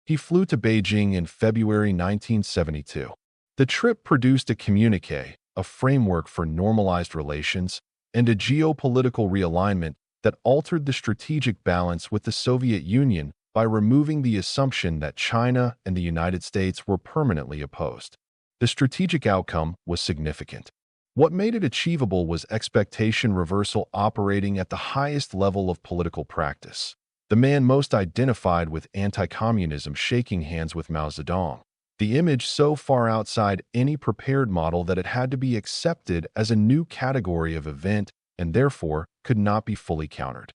He flew to Beijing in February 1972. The trip produced a communiqué, a framework for normalized relations, and a geopolitical realignment that altered the strategic balance with the Soviet Union by removing the assumption that China and the United States were permanently opposed. The strategic outcome was significant. What made it achievable was expectation reversal operating at the highest level of political practice. The man most identified with anti-communism shaking hands with Mao Zedong. The image so far outside any prepared model that it had to be accepted as a new category of event and therefore could not be fully countered.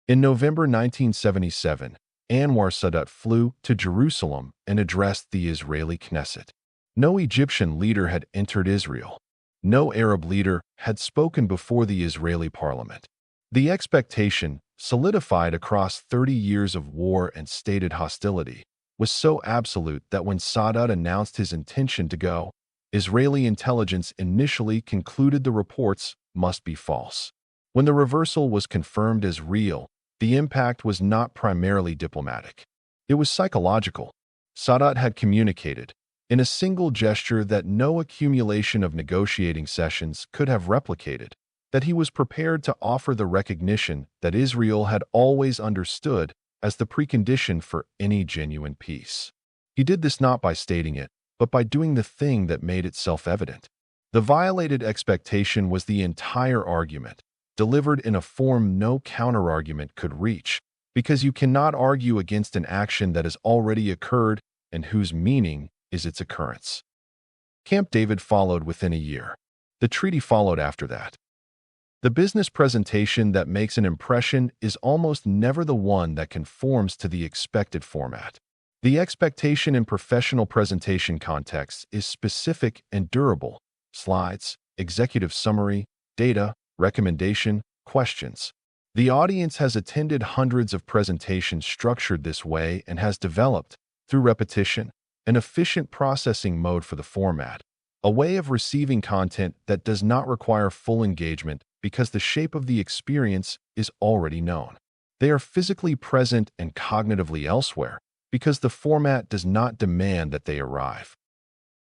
In November 1977, Anwar Sadat flew to Jerusalem and addressed the Israeli Knesset. No Egyptian leader had entered Israel. No Arab leader had spoken before the Israeli parliament. The expectation, solidified across 30 years of war and stated hostility, was so absolute that when Sadat announced his intention to go, Israeli intelligence initially concluded the reports must be false. When the reversal was confirmed as real, the impact was not primarily diplomatic. It was psychological. Sadat had communicated, in a single gesture that no accumulation of negotiating sessions could have replicated, that he was prepared to offer the recognition that Israel had always understood as the precondition for any genuine peace. He did this not by stating it, but by doing the thing that made it self-evident. The violated expectation was the entire argument, delivered in a form no counterargument could reach, because you cannot argue against an action that has already occurred and whose meaning is its occurrence. Camp David followed within a year. The treaty followed after that. The business presentation that makes an impression is almost never the one that conforms to the expected format. The expectation in professional presentation contexts is specific and durable: slides, executive summary, data, recommendation, questions. The audience has attended hundreds of presentations structured this way and has developed, through repetition, an efficient processing mode for the format, a way of receiving content that does not require full engagement because the shape of the experience is already known. They are physically present and cognitively elsewhere because the format does not demand that they arrive.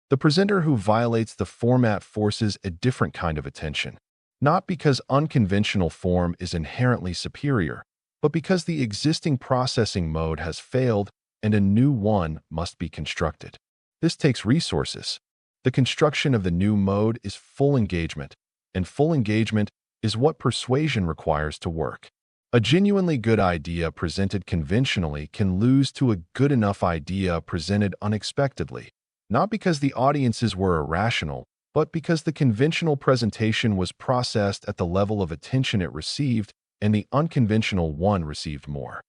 The presenter who violates the format forces a different kind of attention, not because unconventional form is inherently superior, but because the existing processing mode has failed and a new one must be constructed. This takes resources. The construction of the new mode is full engagement, and full engagement is what persuasion requires to work. A genuinely good idea presented conventionally can lose to a good enough idea presented unexpectedly, not because the audiences were irrational, but because the conventional presentation was processed at the level of attention it received and the unconventional one received more.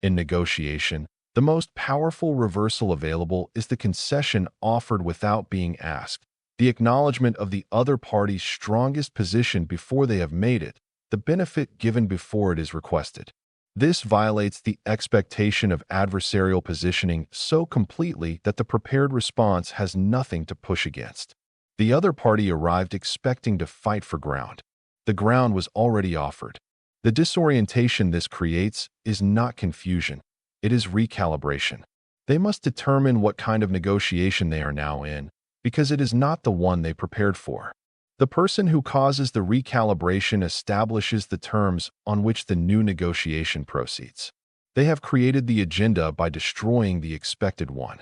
In negotiation, the most powerful reversal available is the concession offered without being asked, the acknowledgement of the other party's strongest position before they have made it, the benefit given before it is requested. This violates the expectation of adversarial positioning so completely that the prepared response has nothing to push against. The other party arrived expecting to fight for ground. The ground was already offered. The disorientation this creates is not confusion. It is recalibration. They must determine what kind of negotiation they are now in, because it is not the one they prepared for. The person who causes the recalibration establishes the terms on which the new negotiation proceeds. They have created the agenda by destroying the expected one.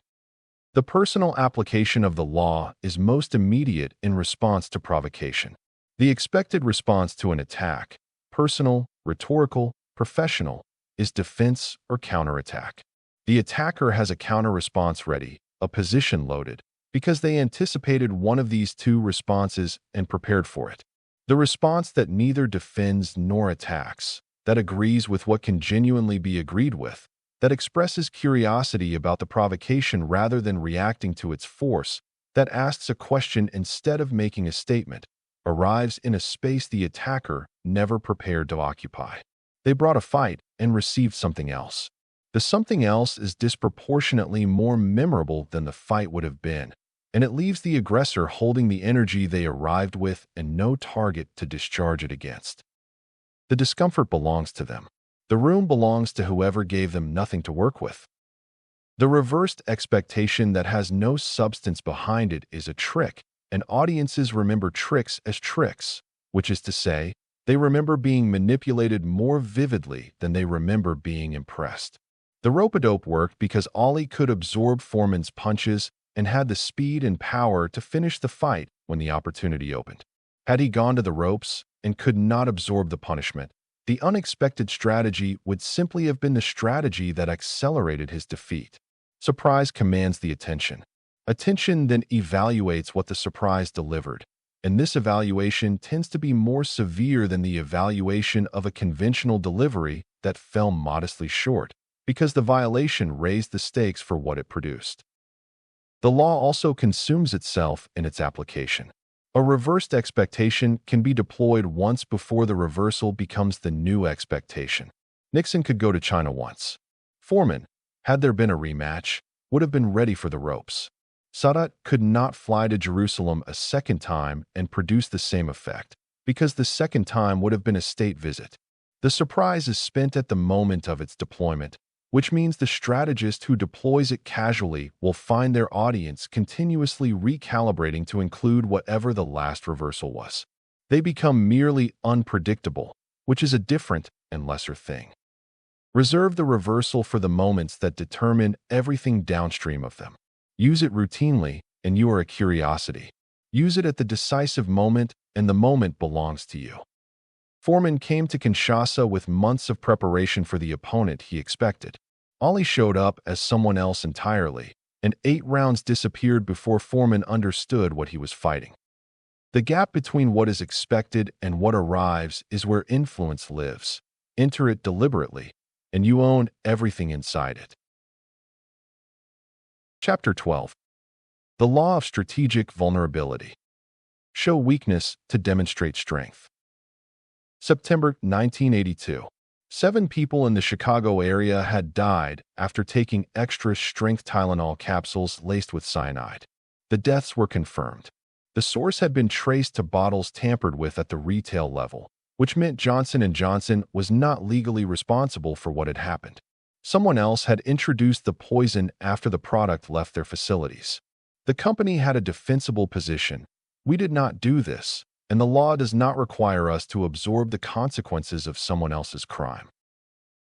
The personal application of the law is most immediate in response to provocation. The expected response to an attack, personal, rhetorical, professional, is defense or counterattack. The attacker has a counter-response ready, a position loaded, because they anticipated one of these two responses and prepared for it. The response that neither defends nor attacks, that agrees with what can genuinely be agreed with, that expresses curiosity about the provocation rather than reacting to its force, that asks a question instead of making a statement, arrives in a space the attacker never prepared to occupy. They brought a fight and received something else. The something else is disproportionately more memorable than the fight would have been, and it leaves the aggressor holding the energy they arrived with and no target to discharge it against. The discomfort belongs to them. The room belongs to whoever gave them nothing to work with. The reversed expectation that has no substance behind it is a trick, and audiences remember tricks as tricks, which is to say, they remember being manipulated more vividly than they remember being impressed. The rope-a-dope worked because Ollie could absorb Foreman's punches and had the speed and power to finish the fight when the opportunity opened. Had he gone to the ropes and could not absorb the punishment, the unexpected strategy would simply have been the strategy that accelerated his defeat. Surprise commands the attention. Attention then evaluates what the surprise delivered, and this evaluation tends to be more severe than the evaluation of a conventional delivery that fell modestly short, because the violation raised the stakes for what it produced. The law also consumes itself in its application. A reversed expectation can be deployed once before the reversal becomes the new expectation. Nixon could go to China once. Foreman, had there been a rematch, would have been ready for the ropes. Sadat could not fly to Jerusalem a second time and produce the same effect, because the second time would have been a state visit. The surprise is spent at the moment of its deployment, which means the strategist who deploys it casually will find their audience continuously recalibrating to include whatever the last reversal was. They become merely unpredictable, which is a different and lesser thing. Reserve the reversal for the moments that determine everything downstream of them. Use it routinely, and you are a curiosity. Use it at the decisive moment, and the moment belongs to you. Foreman came to Kinshasa with months of preparation for the opponent he expected. Ali showed up as someone else entirely, and 8 rounds disappeared before Foreman understood what he was fighting. The gap between what is expected and what arrives is where influence lives. Enter it deliberately, and you own everything inside it. Chapter 12. The Law of Strategic Vulnerability. Show weakness to demonstrate strength. September 1982. 7 people in the Chicago area had died after taking extra-strength Tylenol capsules laced with cyanide. The deaths were confirmed. The source had been traced to bottles tampered with at the retail level, which meant Johnson & Johnson was not legally responsible for what had happened. Someone else had introduced the poison after the product left their facilities. The company had a defensible position. We did not do this, and the law does not require us to absorb the consequences of someone else's crime.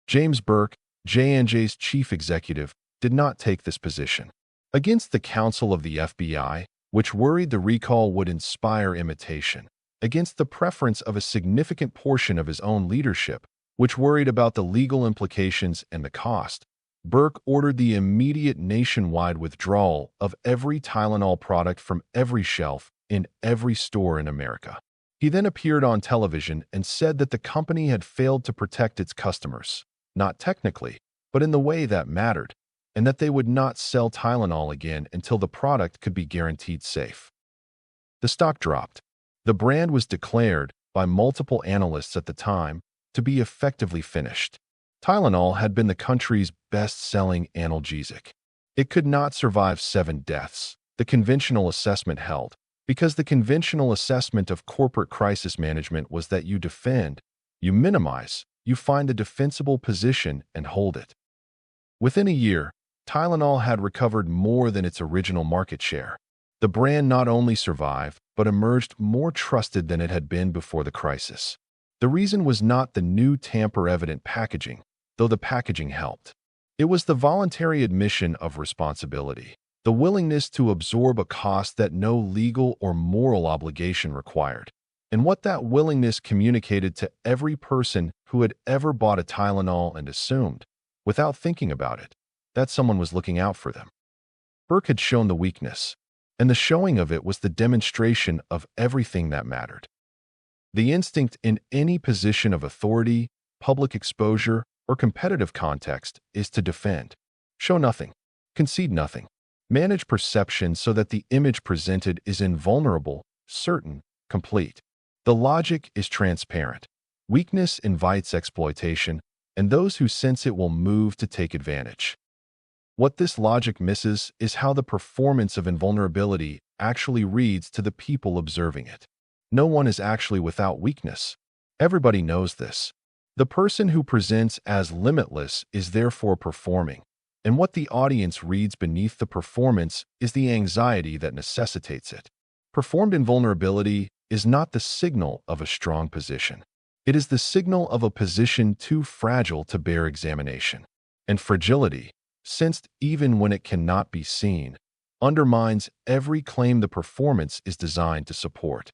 James Burke, J&J's chief executive, did not take this position. Against the counsel of the FBI, which worried the recall would inspire imitation, against the preference of a significant portion of his own leadership, which worried about the legal implications and the cost, Burke ordered the immediate nationwide withdrawal of every Tylenol product from every shelf in every store in America. He then appeared on television and said that the company had failed to protect its customers, not technically, but in the way that mattered, and that they would not sell Tylenol again until the product could be guaranteed safe. The stock dropped. The brand was declared, by multiple analysts at the time, to be effectively finished. Tylenol had been the country's best-selling analgesic. It could not survive 7 deaths, the conventional assessment held, because the conventional assessment of corporate crisis management was that you defend, you minimize, you find a defensible position and hold it. Within a year, Tylenol had recovered more than its original market share. The brand not only survived, but emerged more trusted than it had been before the crisis. The reason was not the new tamper-evident packaging, though the packaging helped. It was the voluntary admission of responsibility, the willingness to absorb a cost that no legal or moral obligation required, and what that willingness communicated to every person who had ever bought a Tylenol and assumed, without thinking about it, that someone was looking out for them. Burke had shown the weakness, and the showing of it was the demonstration of everything that mattered. The instinct in any position of authority, public exposure, or competitive context is to defend. Show nothing. Concede nothing. Manage perception so that the image presented is invulnerable, certain, complete. The logic is transparent. Weakness invites exploitation, and those who sense it will move to take advantage. What this logic misses is how the performance of invulnerability actually reads to the people observing it. No one is actually without weakness. Everybody knows this. The person who presents as limitless is therefore performing, and what the audience reads beneath the performance is the anxiety that necessitates it. Performed invulnerability is not the signal of a strong position. It is the signal of a position too fragile to bear examination. And fragility, sensed even when it cannot be seen, undermines every claim the performance is designed to support.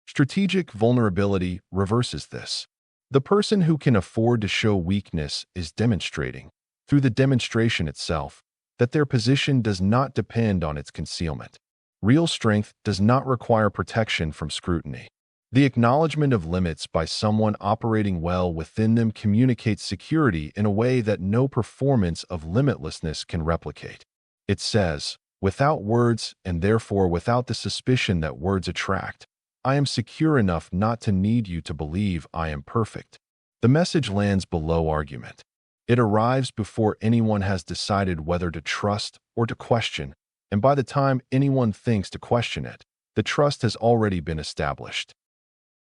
Strategic vulnerability reverses this. The person who can afford to show weakness is demonstrating, through the demonstration itself, that their position does not depend on its concealment. Real strength does not require protection from scrutiny. The acknowledgement of limits by someone operating well within them communicates security in a way that no performance of limitlessness can replicate. It says, without words and therefore without the suspicion that words attract, I am secure enough not to need you to believe I am perfect. The message lands below argument. It arrives before anyone has decided whether to trust or to question, and by the time anyone thinks to question it, the trust has already been established.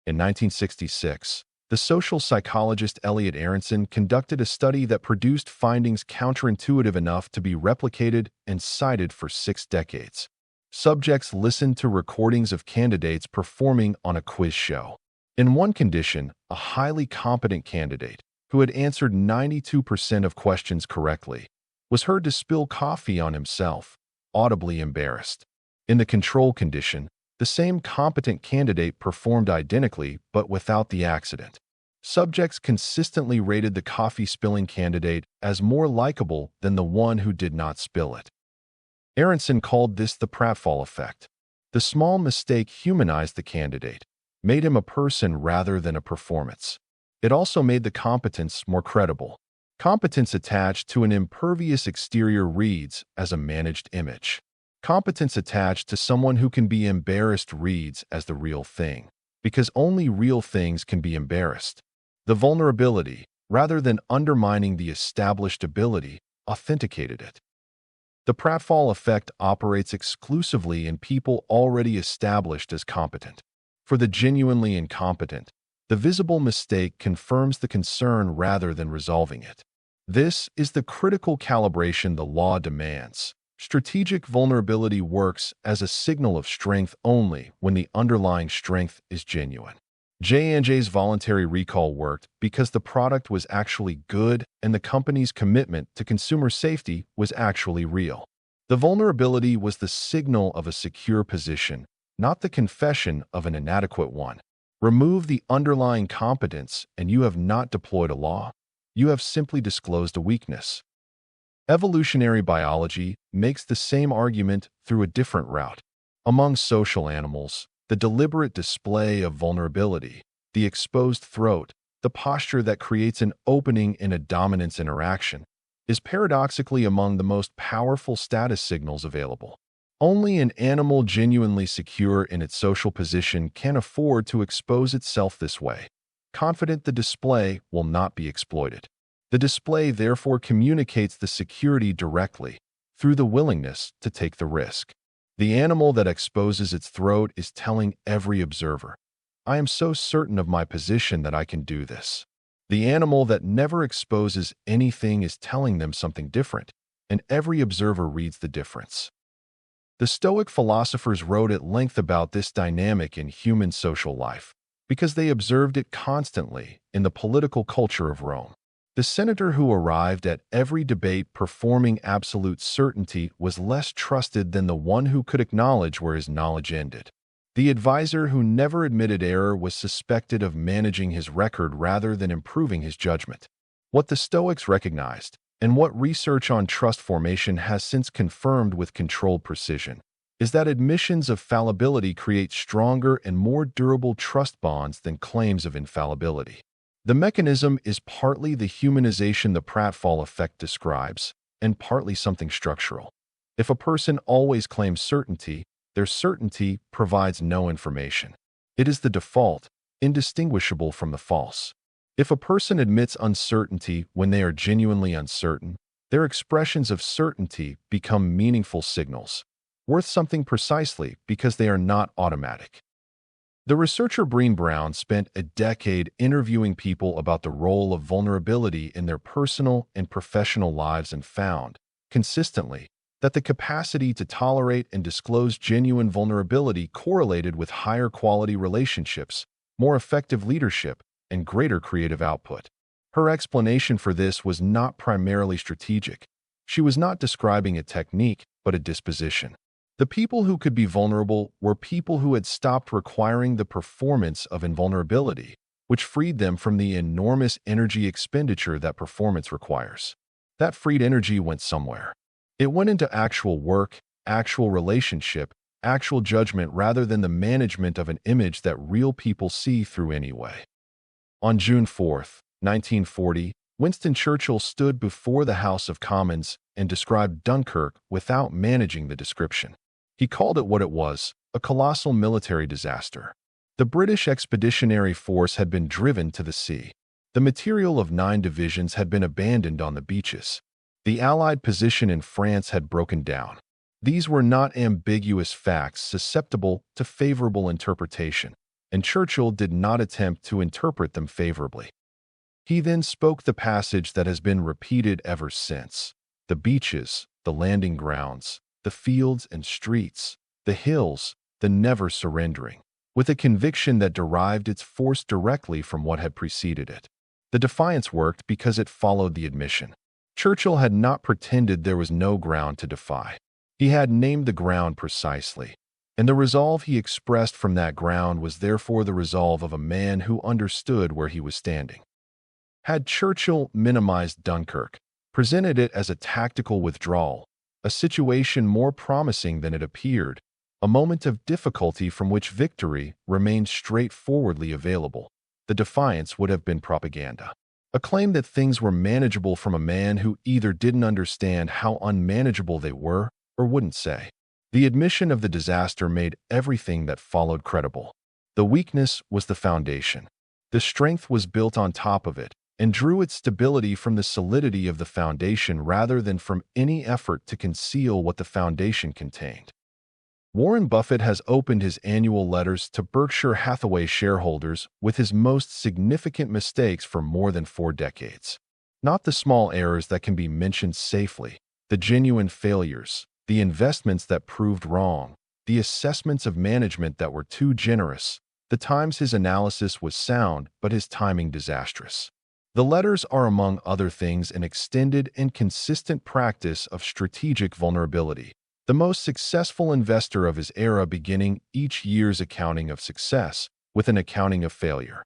In 1966, the social psychologist Elliot Aronson conducted a study that produced findings counterintuitive enough to be replicated and cited for 6 decades. Subjects listened to recordings of candidates performing on a quiz show. In one condition, a highly competent candidate, who had answered 92% of questions correctly, was heard to spill coffee on himself, audibly embarrassed. In the control condition, the same competent candidate performed identically but without the accident. Subjects consistently rated the coffee-spilling candidate as more likable than the one who did not spill it. Aronson called this the pratfall effect. The small mistake humanized the candidate, made him a person rather than a performance. It also made the competence more credible. Competence attached to an impervious exterior reads as a managed image. Competence attached to someone who can be embarrassed reads as the real thing, because only real things can be embarrassed. The vulnerability, rather than undermining the established ability, authenticated it. The pratfall effect operates exclusively in people already established as competent. For the genuinely incompetent, the visible mistake confirms the concern rather than resolving it. This is the critical calibration the law demands. Strategic vulnerability works as a signal of strength only when the underlying strength is genuine. J&J's voluntary recall worked because the product was actually good and the company's commitment to consumer safety was actually real. The vulnerability was the signal of a secure position, not the confession of an inadequate one. Remove the underlying competence and you have not deployed a law. You have simply disclosed a weakness. Evolutionary biology makes the same argument through a different route. Among social animals, the deliberate display of vulnerability, the exposed throat, the posture that creates an opening in a dominance interaction, is paradoxically among the most powerful status signals available. Only an animal genuinely secure in its social position can afford to expose itself this way. Confident the display will not be exploited. The display therefore communicates the security directly, through the willingness to take the risk. The animal that exposes its throat is telling every observer, I am so certain of my position that I can do this. The animal that never exposes anything is telling them something different, and every observer reads the difference. The Stoic philosophers wrote at length about this dynamic in human social life, because they observed it constantly in the political culture of Rome. The senator who arrived at every debate performing absolute certainty was less trusted than the one who could acknowledge where his knowledge ended. The advisor who never admitted error was suspected of managing his record rather than improving his judgment. What the Stoics recognized, and what research on trust formation has since confirmed with controlled precision, is that admissions of fallibility create stronger and more durable trust bonds than claims of infallibility. The mechanism is partly the humanization the pratfall effect describes, and partly something structural. If a person always claims certainty, their certainty provides no information. It is the default, indistinguishable from the false. If a person admits uncertainty when they are genuinely uncertain, their expressions of certainty become meaningful signals, worth something precisely because they are not automatic. The researcher Breen Brown spent a decade interviewing people about the role of vulnerability in their personal and professional lives and found, consistently, that the capacity to tolerate and disclose genuine vulnerability correlated with higher quality relationships, more effective leadership, and greater creative output. Her explanation for this was not primarily strategic. She was not describing a technique, but a disposition. The people who could be vulnerable were people who had stopped requiring the performance of invulnerability, which freed them from the enormous energy expenditure that performance requires. That freed energy went somewhere. It went into actual work, actual relationship, actual judgment rather than the management of an image that real people see through anyway. On June 4, 1940, Winston Churchill stood before the House of Commons and described Dunkirk without managing the description. He called it what it was, a colossal military disaster. The British Expeditionary Force had been driven to the sea. The material of 9 divisions had been abandoned on the beaches. The Allied position in France had broken down. These were not ambiguous facts susceptible to favorable interpretation, and Churchill did not attempt to interpret them favorably. He then spoke the passage that has been repeated ever since. The beaches, the landing grounds, the fields and streets, the hills, the never surrendering, with a conviction that derived its force directly from what had preceded it. The defiance worked because it followed the admission. Churchill had not pretended there was no ground to defy. He had named the ground precisely, and the resolve he expressed from that ground was therefore the resolve of a man who understood where he was standing. Had Churchill minimized Dunkirk, presented it as a tactical withdrawal, a situation more promising than it appeared, a moment of difficulty from which victory remained straightforwardly available, the defiance would have been propaganda. A claim that things were manageable from a man who either didn't understand how unmanageable they were or wouldn't say. The admission of the disaster made everything that followed credible. The weakness was the foundation. The strength was built on top of it and drew its stability from the solidity of the foundation rather than from any effort to conceal what the foundation contained. Warren Buffett has opened his annual letters to Berkshire Hathaway shareholders with his most significant mistakes for more than 4 decades. Not the small errors that can be mentioned safely, the genuine failures, the investments that proved wrong, the assessments of management that were too generous, the times his analysis was sound but his timing disastrous. The letters are, among other things, an extended and consistent practice of strategic vulnerability. The most successful investor of his era beginning each year's accounting of success with an accounting of failure.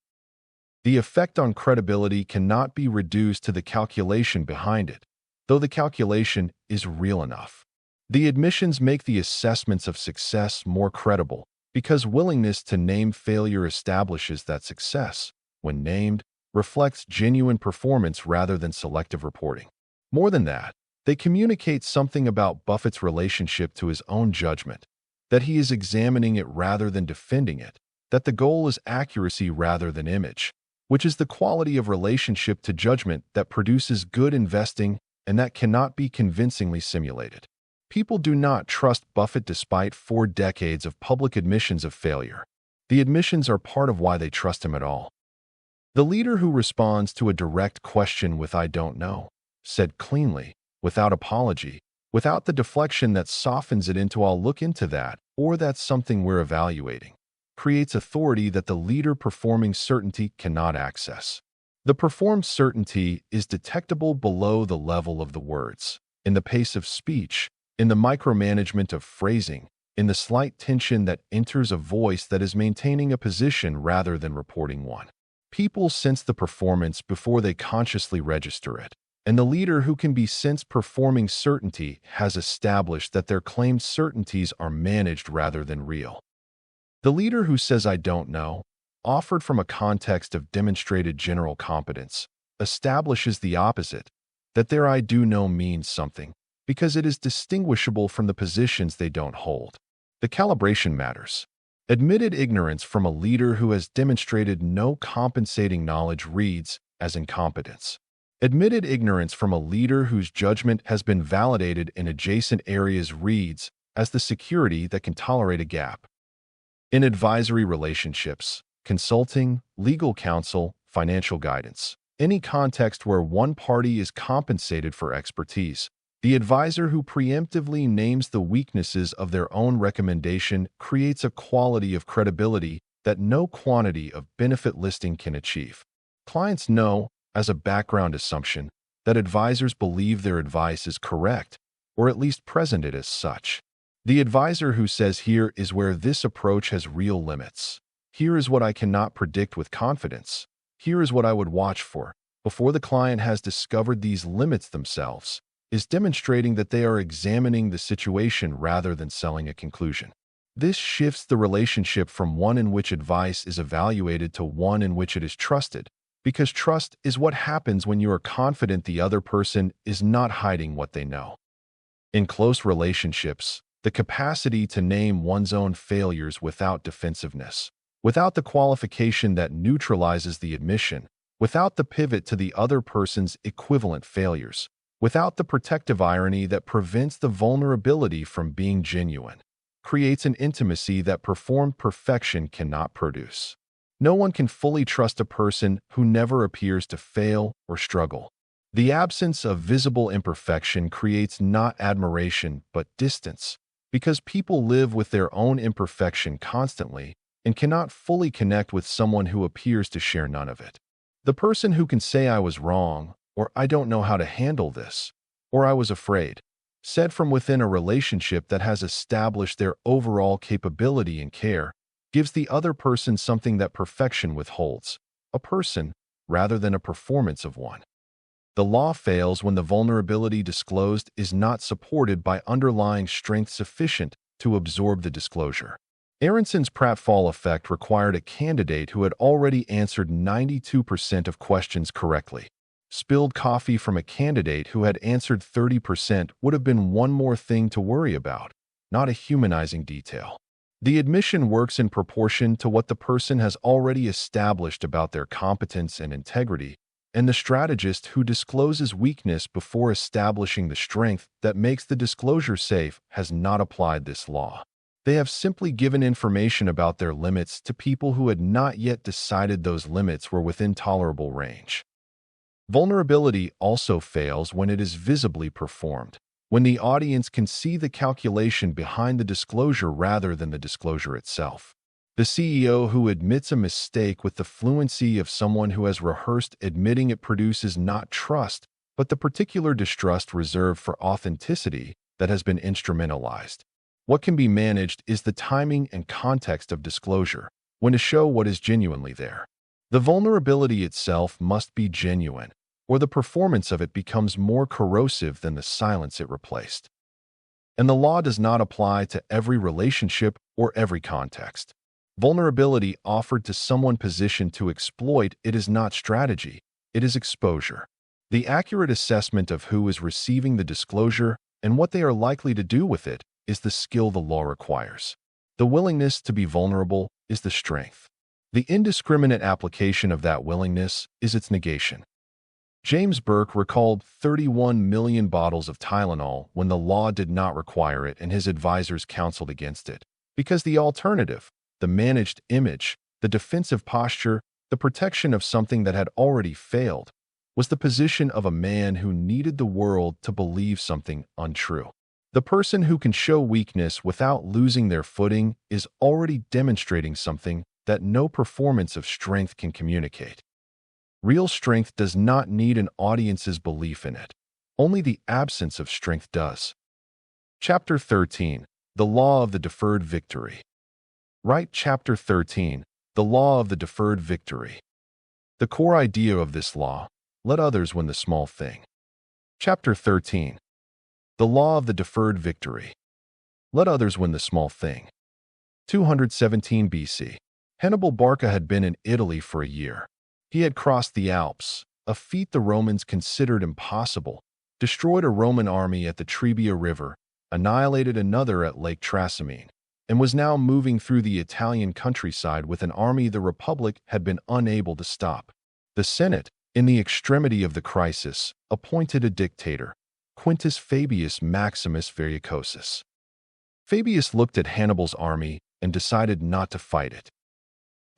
The effect on credibility cannot be reduced to the calculation behind it, though the calculation is real enough. The admissions make the assessments of success more credible because willingness to name failure establishes that success, when named, reflects genuine performance rather than selective reporting. More than that, they communicate something about Buffett's relationship to his own judgment, that he is examining it rather than defending it, that the goal is accuracy rather than image, which is the quality of relationship to judgment that produces good investing and that cannot be convincingly simulated. People do not trust Buffett despite 4 decades of public admissions of failure. The admissions are part of why they trust him at all. The leader who responds to a direct question with "I don't know," said cleanly, without apology, without the deflection that softens it into "I'll look into that," or "that's something we're evaluating," creates authority that the leader performing certainty cannot access. The performed certainty is detectable below the level of the words, in the pace of speech, in the micromanagement of phrasing, in the slight tension that enters a voice that is maintaining a position rather than reporting one. People sense the performance before they consciously register it, and the leader who can be sensed performing certainty has established that their claimed certainties are managed rather than real. The leader who says "I don't know," offered from a context of demonstrated general competence, establishes the opposite, that their "I do know" means something, because it is distinguishable from the positions they don't hold. The calibration matters. Admitted ignorance from a leader who has demonstrated no compensating knowledge reads as incompetence. Admitted ignorance from a leader whose judgment has been validated in adjacent areas reads as the security that can tolerate a gap. In advisory relationships, consulting, legal counsel, financial guidance, any context where one party is compensated for expertise, the advisor who preemptively names the weaknesses of their own recommendation creates a quality of credibility that no quantity of benefit listing can achieve. Clients know, as a background assumption, that advisors believe their advice is correct, or at least present it as such. The advisor who says "here is where this approach has real limits. Here is what I cannot predict with confidence. Here is what I would watch for," before the client has discovered these limits themselves, is demonstrating that they are examining the situation rather than selling a conclusion. This shifts the relationship from one in which advice is evaluated to one in which it is trusted, because trust is what happens when you are confident the other person is not hiding what they know. In close relationships, the capacity to name one's own failures without defensiveness, without the qualification that neutralizes the admission, without the pivot to the other person's equivalent failures, without the protective irony that prevents the vulnerability from being genuine, creates an intimacy that performed perfection cannot produce. No one can fully trust a person who never appears to fail or struggle. The absence of visible imperfection creates not admiration but distance, Because people live with their own imperfection constantly and cannot fully connect with someone who appears to share none of it. The person who can say I was wrong, or I don't know how to handle this, or I was afraid, said from within a relationship that has established their overall capability and care, gives the other person something that perfection withholds, a person rather than a performance of one. The law fails when the vulnerability disclosed is not supported by underlying strength sufficient to absorb the disclosure. Aronson's pratfall effect required a candidate who had already answered 92% of questions correctly. Spilled coffee from a candidate who had answered 30% would have been one more thing to worry about, not a humanizing detail. The admission works in proportion to what the person has already established about their competence and integrity, and the strategist who discloses weakness before establishing the strength that makes the disclosure safe has not applied this law. They have simply given information about their limits to people who had not yet decided those limits were within tolerable range. Vulnerability also fails when it is visibly performed, when the audience can see the calculation behind the disclosure rather than the disclosure itself. The CEO who admits a mistake with the fluency of someone who has rehearsed admitting it produces not trust, but the particular distrust reserved for authenticity that has been instrumentalized. What can be managed is the timing and context of disclosure, when to show what is genuinely there. The vulnerability itself must be genuine, or the performance of it becomes more corrosive than the silence it replaced. And the law does not apply to every relationship or every context. Vulnerability offered to someone positioned to exploit it is not strategy, it is exposure. The accurate assessment of who is receiving the disclosure and what they are likely to do with it is the skill the law requires. The willingness to be vulnerable is the strength. The indiscriminate application of that willingness is its negation. James Burke recalled 31 million bottles of Tylenol when the law did not require it and his advisors counseled against it, because the alternative, the managed image, the defensive posture, the protection of something that had already failed, was the position of a man who needed the world to believe something untrue. The person who can show weakness without losing their footing is already demonstrating something that no performance of strength can communicate. Real strength does not need an audience's belief in it. Only the absence of strength does. Chapter 13. The Law of the Deferred Victory. Write Chapter 13. The Law of the Deferred Victory. The core idea of this law: let others win the small thing. Chapter 13. The Law of the Deferred Victory. Let others win the small thing. 217 BC. Hannibal Barca had been in Italy for a year. He had crossed the Alps, a feat the Romans considered impossible, destroyed a Roman army at the Trebia River, annihilated another at Lake Trasimene, and was now moving through the Italian countryside with an army the Republic had been unable to stop. The Senate, in the extremity of the crisis, appointed a dictator, Quintus Fabius Maximus Verrucosus. Fabius looked at Hannibal's army and decided not to fight it.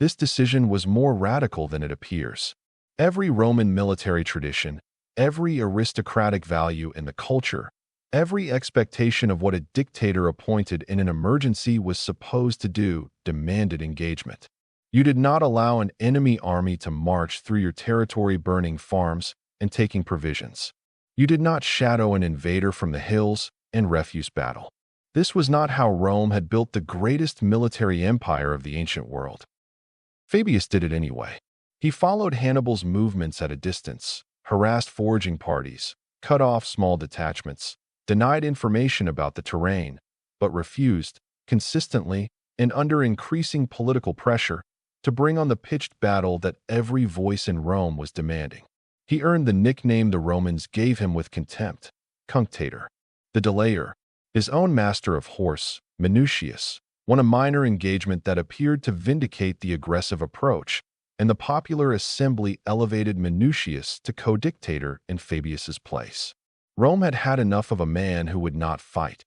This decision was more radical than it appears. Every Roman military tradition, every aristocratic value in the culture, every expectation of what a dictator appointed in an emergency was supposed to do demanded engagement. You did not allow an enemy army to march through your territory burning farms and taking provisions. You did not shadow an invader from the hills and refuse battle. This was not how Rome had built the greatest military empire of the ancient world. Fabius did it anyway. He followed Hannibal's movements at a distance, harassed foraging parties, cut off small detachments, denied information about the terrain, but refused, consistently and under increasing political pressure, to bring on the pitched battle that every voice in Rome was demanding. He earned the nickname the Romans gave him with contempt, Cunctator. The delayer, his own master of horse, Minucius, won a minor engagement that appeared to vindicate the aggressive approach, and the popular assembly elevated Minucius to co-dictator in Fabius's place. Rome had had enough of a man who would not fight.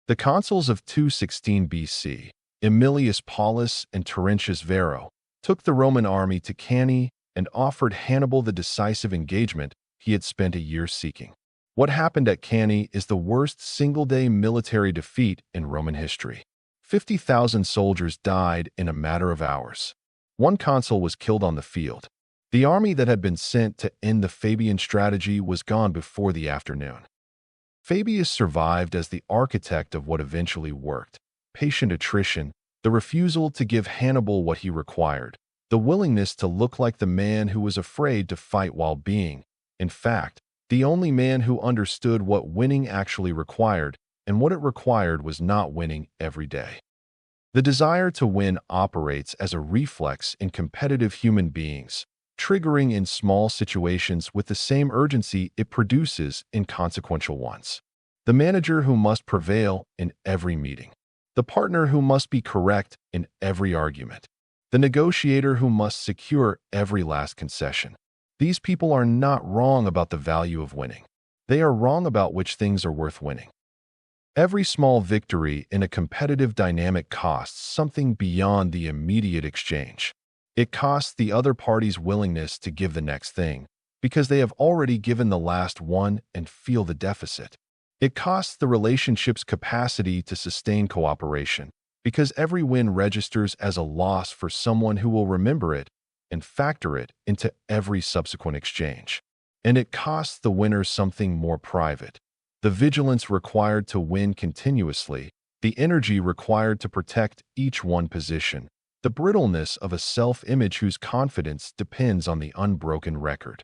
The consuls of 216 BC, Aemilius Paulus and Terentius Varro, took the Roman army to Cannae and offered Hannibal the decisive engagement he had spent a year seeking. What happened at Cannae is the worst single-day military defeat in Roman history. 50,000 soldiers died in a matter of hours. One consul was killed on the field. The army that had been sent to end the Fabian strategy was gone before the afternoon. Fabius survived as the architect of what eventually worked: patient attrition, the refusal to give Hannibal what he required, the willingness to look like the man who was afraid to fight while being, in fact, the only man who understood what winning actually required, and what it required was not winning every day. The desire to win operates as a reflex in competitive human beings, triggering in small situations with the same urgency it produces in consequential ones. The manager who must prevail in every meeting. The partner who must be correct in every argument. The negotiator who must secure every last concession. These people are not wrong about the value of winning. They are wrong about which things are worth winning. Every small victory in a competitive dynamic costs something beyond the immediate exchange. It costs the other party's willingness to give the next thing, because they have already given the last one and feel the deficit. It costs the relationship's capacity to sustain cooperation, because every win registers as a loss for someone who will remember it and factor it into every subsequent exchange. And it costs the winner something more private: the vigilance required to win continuously, the energy required to protect each one position, the brittleness of a self-image whose confidence depends on the unbroken record.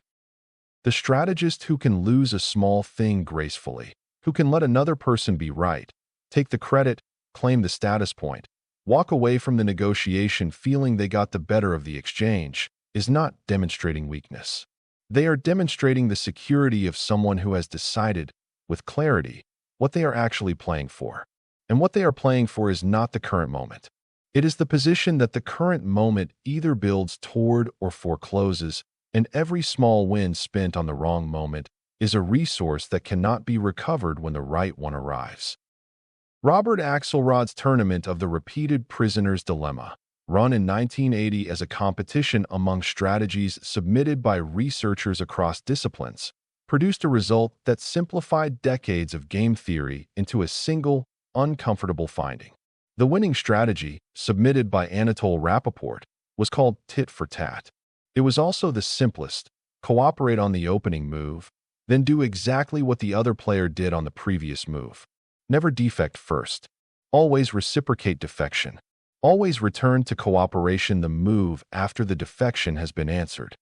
The strategist who can lose a small thing gracefully, who can let another person be right, take the credit, claim the status point, walk away from the negotiation feeling they got the better of the exchange, is not demonstrating weakness. They are demonstrating the security of someone who has decided, with clarity, what they are actually playing for. And what they are playing for is not the current moment. It is the position that the current moment either builds toward or forecloses, and every small win spent on the wrong moment is a resource that cannot be recovered when the right one arrives. Robert Axelrod's Tournament of the Repeated Prisoner's Dilemma, run in 1980 as a competition among strategies submitted by researchers across disciplines, produced a result that simplified decades of game theory into a single, uncomfortable finding. The winning strategy, submitted by Anatole Rappaport, was called tit for tat. It was also the simplest: cooperate on the opening move, then do exactly what the other player did on the previous move. Never defect first. Always reciprocate defection. Always return to cooperation the move after the defection has been answered.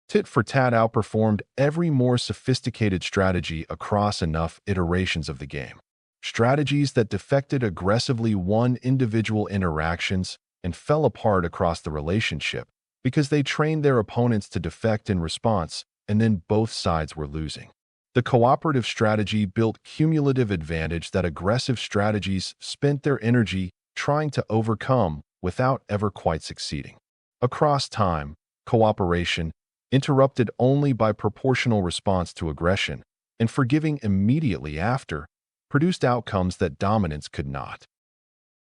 Tit for tat outperformed every more sophisticated strategy across enough iterations of the game. Strategies that defected aggressively won individual interactions and fell apart across the relationship because they trained their opponents to defect in response, and then both sides were losing. The cooperative strategy built cumulative advantage that aggressive strategies spent their energy trying to overcome without ever quite succeeding. Across time, cooperation, interrupted only by proportional response to aggression, and forgiving immediately after, produced outcomes that dominance could not.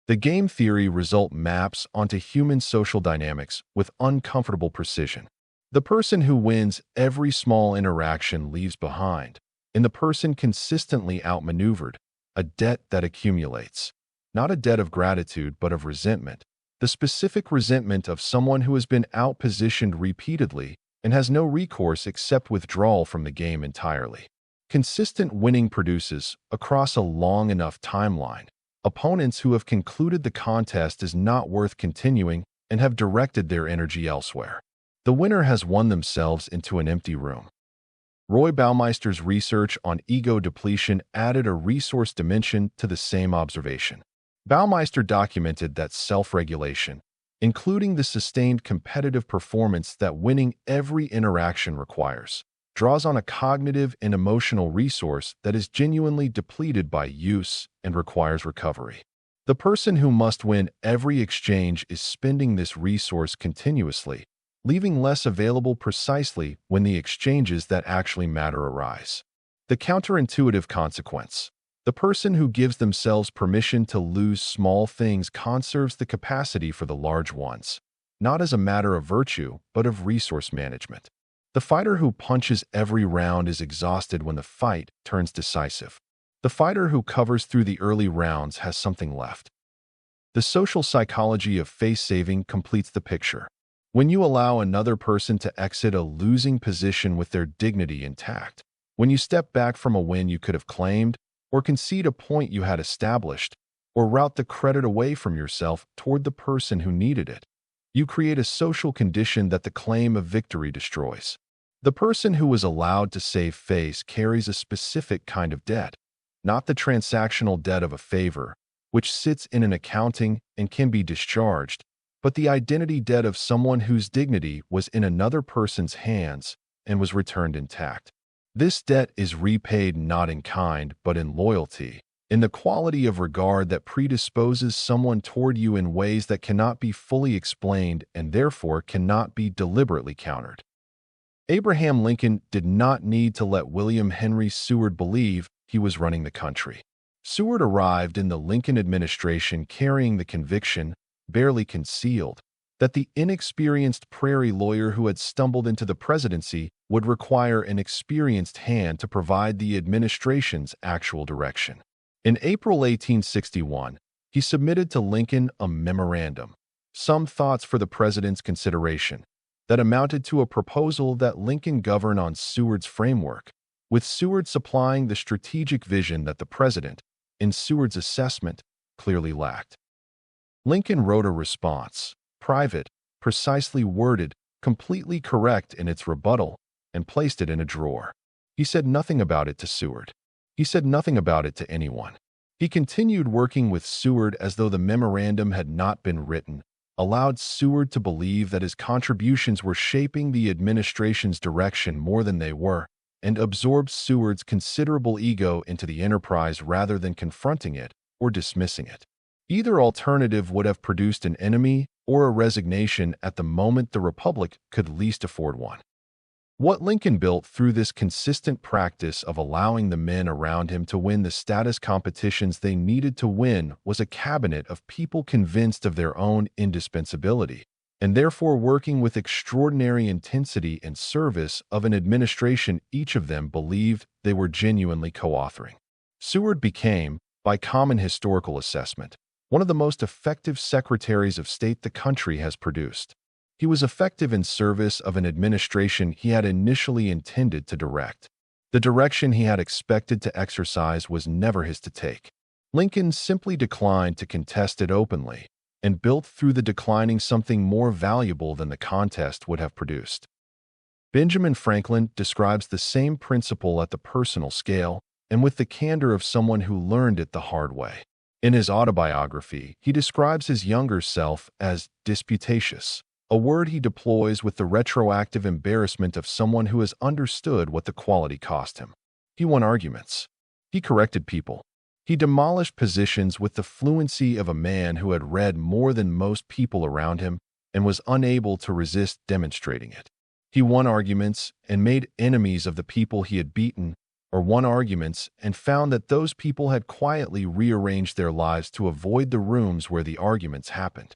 The game theory result maps onto human social dynamics with uncomfortable precision. The person who wins every small interaction leaves behind, in the person consistently outmaneuvered, a debt that accumulates. Not a debt of gratitude, but of resentment. The specific resentment of someone who has been outpositioned repeatedly and has no recourse except withdrawal from the game entirely. Consistent winning produces, across a long enough timeline, opponents who have concluded the contest is not worth continuing and have directed their energy elsewhere. The winner has won themselves into an empty room. Roy Baumeister's research on ego depletion added a resource dimension to the same observation. Baumeister documented that self-regulation, including the sustained competitive performance that winning every interaction requires, draws on a cognitive and emotional resource that is genuinely depleted by use and requires recovery. The person who must win every exchange is spending this resource continuously, leaving less available precisely when the exchanges that actually matter arise. The counterintuitive consequence: the person who gives themselves permission to lose small things conserves the capacity for the large ones, not as a matter of virtue, but of resource management. The fighter who punches every round is exhausted when the fight turns decisive. The fighter who covers through the early rounds has something left. The social psychology of face-saving completes the picture. When you allow another person to exit a losing position with their dignity intact, when you step back from a win you could have claimed, or concede a point you had established, or route the credit away from yourself toward the person who needed it, you create a social condition that the claim of victory destroys. The person who was allowed to save face carries a specific kind of debt, not the transactional debt of a favor, which sits in an accounting and can be discharged, but the identity debt of someone whose dignity was in another person's hands and was returned intact. This debt is repaid not in kind, but in loyalty, in the quality of regard that predisposes someone toward you in ways that cannot be fully explained and therefore cannot be deliberately countered. Abraham Lincoln did not need to let William Henry Seward believe he was running the country. Seward arrived in the Lincoln administration carrying the conviction, barely concealed, that the inexperienced prairie lawyer who had stumbled into the presidency would require an experienced hand to provide the administration's actual direction. In April 1861, he submitted to Lincoln a memorandum, Some Thoughts for the President's Consideration, that amounted to a proposal that Lincoln govern on Seward's framework, with Seward supplying the strategic vision that the president, in Seward's assessment, clearly lacked. Lincoln wrote a response, private, precisely worded, completely correct in its rebuttal, and placed it in a drawer. He said nothing about it to Seward. He said nothing about it to anyone. He continued working with Seward as though the memorandum had not been written, allowed Seward to believe that his contributions were shaping the administration's direction more than they were, and absorbed Seward's considerable ego into the enterprise rather than confronting it or dismissing it. Either alternative would have produced an enemy or a resignation at the moment the Republic could least afford one. What Lincoln built through this consistent practice of allowing the men around him to win the status competitions they needed to win was a cabinet of people convinced of their own indispensability, and therefore working with extraordinary intensity in service of an administration each of them believed they were genuinely co-authoring. Seward became, by common historical assessment, one of the most effective secretaries of state the country has produced. He was effective in service of an administration he had initially intended to direct. The direction he had expected to exercise was never his to take. Lincoln simply declined to contest it openly, and built through the declining something more valuable than the contest would have produced. Benjamin Franklin describes the same principle at the personal scale, and with the candor of someone who learned it the hard way. In his autobiography, he describes his younger self as disputatious, a word he deploys with the retroactive embarrassment of someone who has understood what the quality cost him. He won arguments. He corrected people. He demolished positions with the fluency of a man who had read more than most people around him and was unable to resist demonstrating it. He won arguments and made enemies of the people he had beaten, or won arguments and found that those people had quietly rearranged their lives to avoid the rooms where the arguments happened.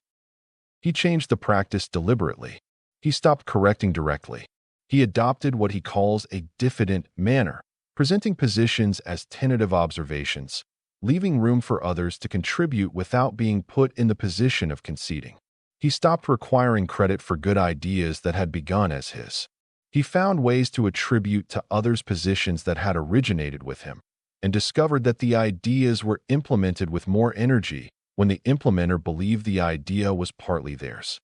He changed the practice deliberately. He stopped correcting directly. He adopted what he calls a diffident manner, presenting positions as tentative observations, leaving room for others to contribute without being put in the position of conceding. He stopped requiring credit for good ideas that had begun as his. He found ways to attribute to others positions that had originated with him, and discovered that the ideas were implemented with more energy when the implementer believed the idea was partly theirs.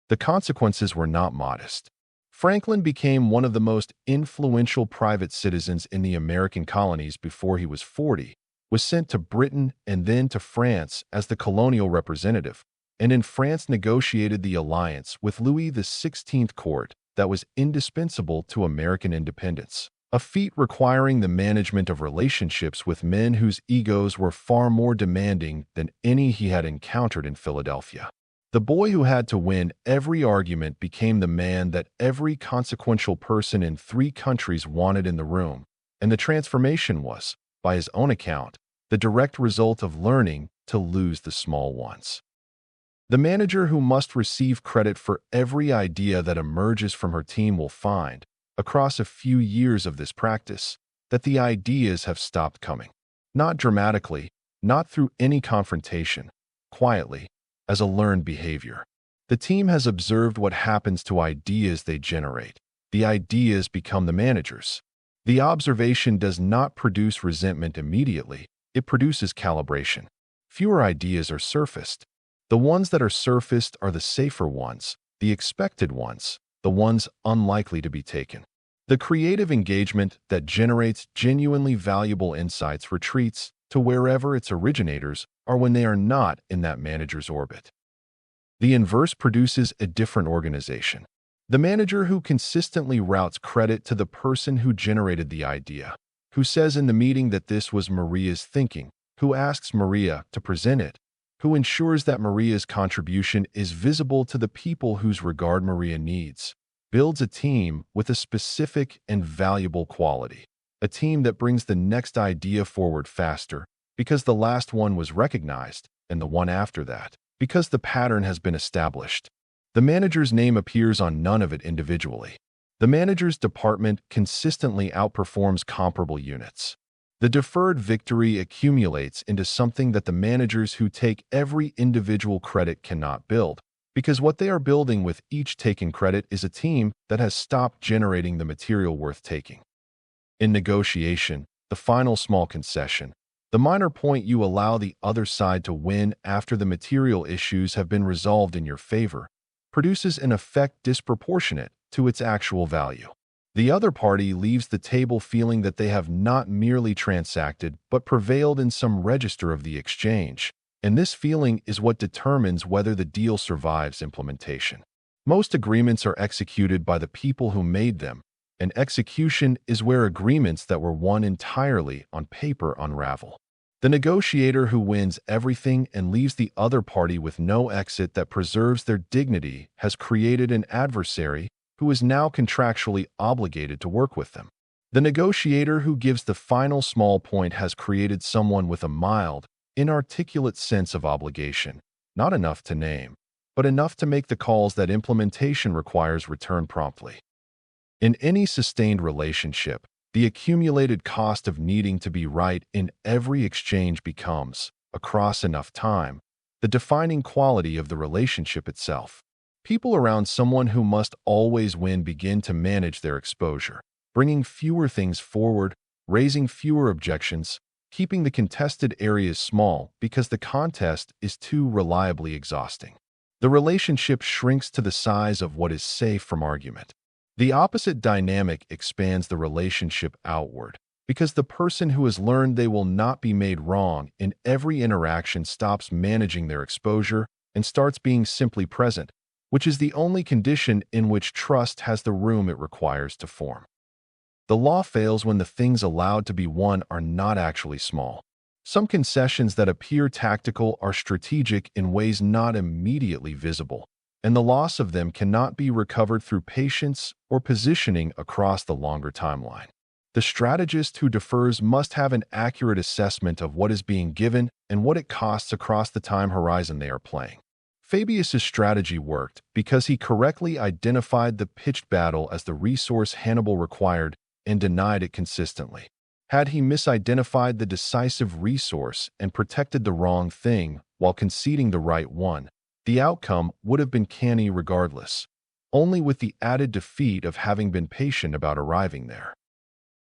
The consequences were not modest. Franklin became one of the most influential private citizens in the American colonies before he was 40, was sent to Britain and then to France as the colonial representative, and in France negotiated the alliance with Louis XVI court that was indispensable to American independence, a feat requiring the management of relationships with men whose egos were far more demanding than any he had encountered in Philadelphia. The boy who had to win every argument became the man that every consequential person in 3 countries wanted in the room, and the transformation was, by his own account, the direct result of learning to lose the small ones. The manager who must receive credit for every idea that emerges from her team will find, across a few years of this practice, that the ideas have stopped coming. Not dramatically, not through any confrontation, quietly, as a learned behavior. The team has observed what happens to ideas they generate. The ideas become the managers. The observation does not produce resentment immediately, it produces calibration. Fewer ideas are surfaced. The ones that are surfaced are the safer ones, the expected ones, the ones unlikely to be taken. The creative engagement that generates genuinely valuable insights retreats to wherever its originators are when they are not in that manager's orbit. The inverse produces a different organization. The manager who consistently routes credit to the person who generated the idea, who says in the meeting that this was Maria's thinking, who asks Maria to present it, who ensures that Maria's contribution is visible to the people whose regard Maria needs, builds a team with a specific and valuable quality, a team that brings the next idea forward faster because the last one was recognized, and the one after that, because the pattern has been established. The manager's name appears on none of it individually. The manager's department consistently outperforms comparable units. The deferred victory accumulates into something that the managers who take every individual credit cannot build, because what they are building with each taken credit is a team that has stopped generating the material worth taking. In negotiation, the final small concession, the minor point you allow the other side to win after the material issues have been resolved in your favor, produces an effect disproportionate to its actual value. The other party leaves the table feeling that they have not merely transacted but prevailed in some register of the exchange, and this feeling is what determines whether the deal survives implementation. Most agreements are executed by the people who made them, and execution is where agreements that were won entirely on paper unravel. The negotiator who wins everything and leaves the other party with no exit that preserves their dignity has created an adversary who is now contractually obligated to work with them. The negotiator who gives the final small point has created someone with a mild, inarticulate sense of obligation, not enough to name, but enough to make the calls that implementation requires return promptly. In any sustained relationship, the accumulated cost of needing to be right in every exchange becomes, across enough time, the defining quality of the relationship itself. People around someone who must always win begin to manage their exposure, bringing fewer things forward, raising fewer objections, keeping the contested areas small because the contest is too reliably exhausting. The relationship shrinks to the size of what is safe from argument. The opposite dynamic expands the relationship outward, because the person who has learned they will not be made wrong in every interaction stops managing their exposure and starts being simply present, which is the only condition in which trust has the room it requires to form. The law fails when the things allowed to be won are not actually small. Some concessions that appear tactical are strategic in ways not immediately visible, and the loss of them cannot be recovered through patience or positioning across the longer timeline. The strategist who defers must have an accurate assessment of what is being given and what it costs across the time horizon they are playing. Fabius's strategy worked because he correctly identified the pitched battle as the resource Hannibal required and denied it consistently. Had he misidentified the decisive resource and protected the wrong thing while conceding the right one, the outcome would have been canny regardless, only with the added defeat of having been patient about arriving there.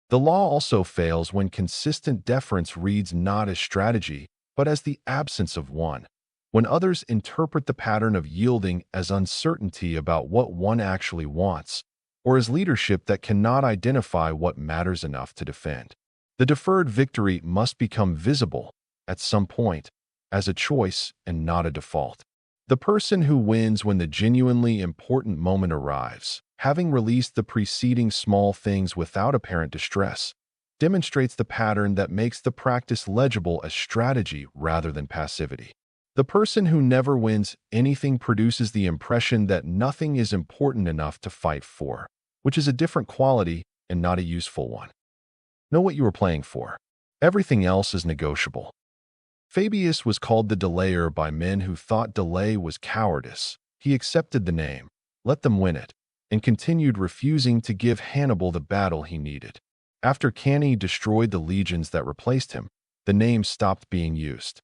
The law also fails when consistent deference reads not as strategy, but as the absence of one, when others interpret the pattern of yielding as uncertainty about what one actually wants, or as leadership that cannot identify what matters enough to defend. The deferred victory must become visible, at some point, as a choice and not a default. The person who wins when the genuinely important moment arrives, having released the preceding small things without apparent distress, demonstrates the pattern that makes the practice legible as strategy rather than passivity. The person who never wins anything produces the impression that nothing is important enough to fight for, which is a different quality and not a useful one. Know what you are playing for. Everything else is negotiable. Fabius was called the delayer by men who thought delay was cowardice. He accepted the name, let them win it, and continued refusing to give Hannibal the battle he needed. After Cannae destroyed the legions that replaced him, the name stopped being used.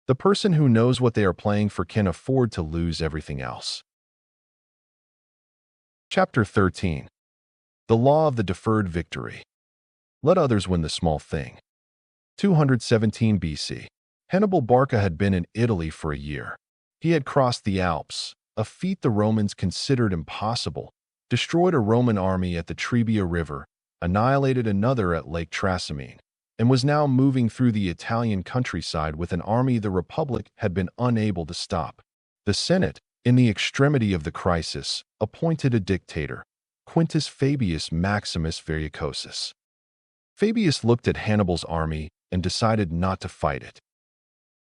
The person who knows what they are playing for can afford to lose everything else. Chapter 13. The Law of the Deferred Victory. Let others win the small thing. 217 BC. Hannibal Barca had been in Italy for a year. He had crossed the Alps, a feat the Romans considered impossible, destroyed a Roman army at the Trebia River, annihilated another at Lake Trasimene, and was now moving through the Italian countryside with an army the Republic had been unable to stop. The Senate, in the extremity of the crisis, appointed a dictator, Quintus Fabius Maximus Verrucosus. Fabius looked at Hannibal's army and decided not to fight it.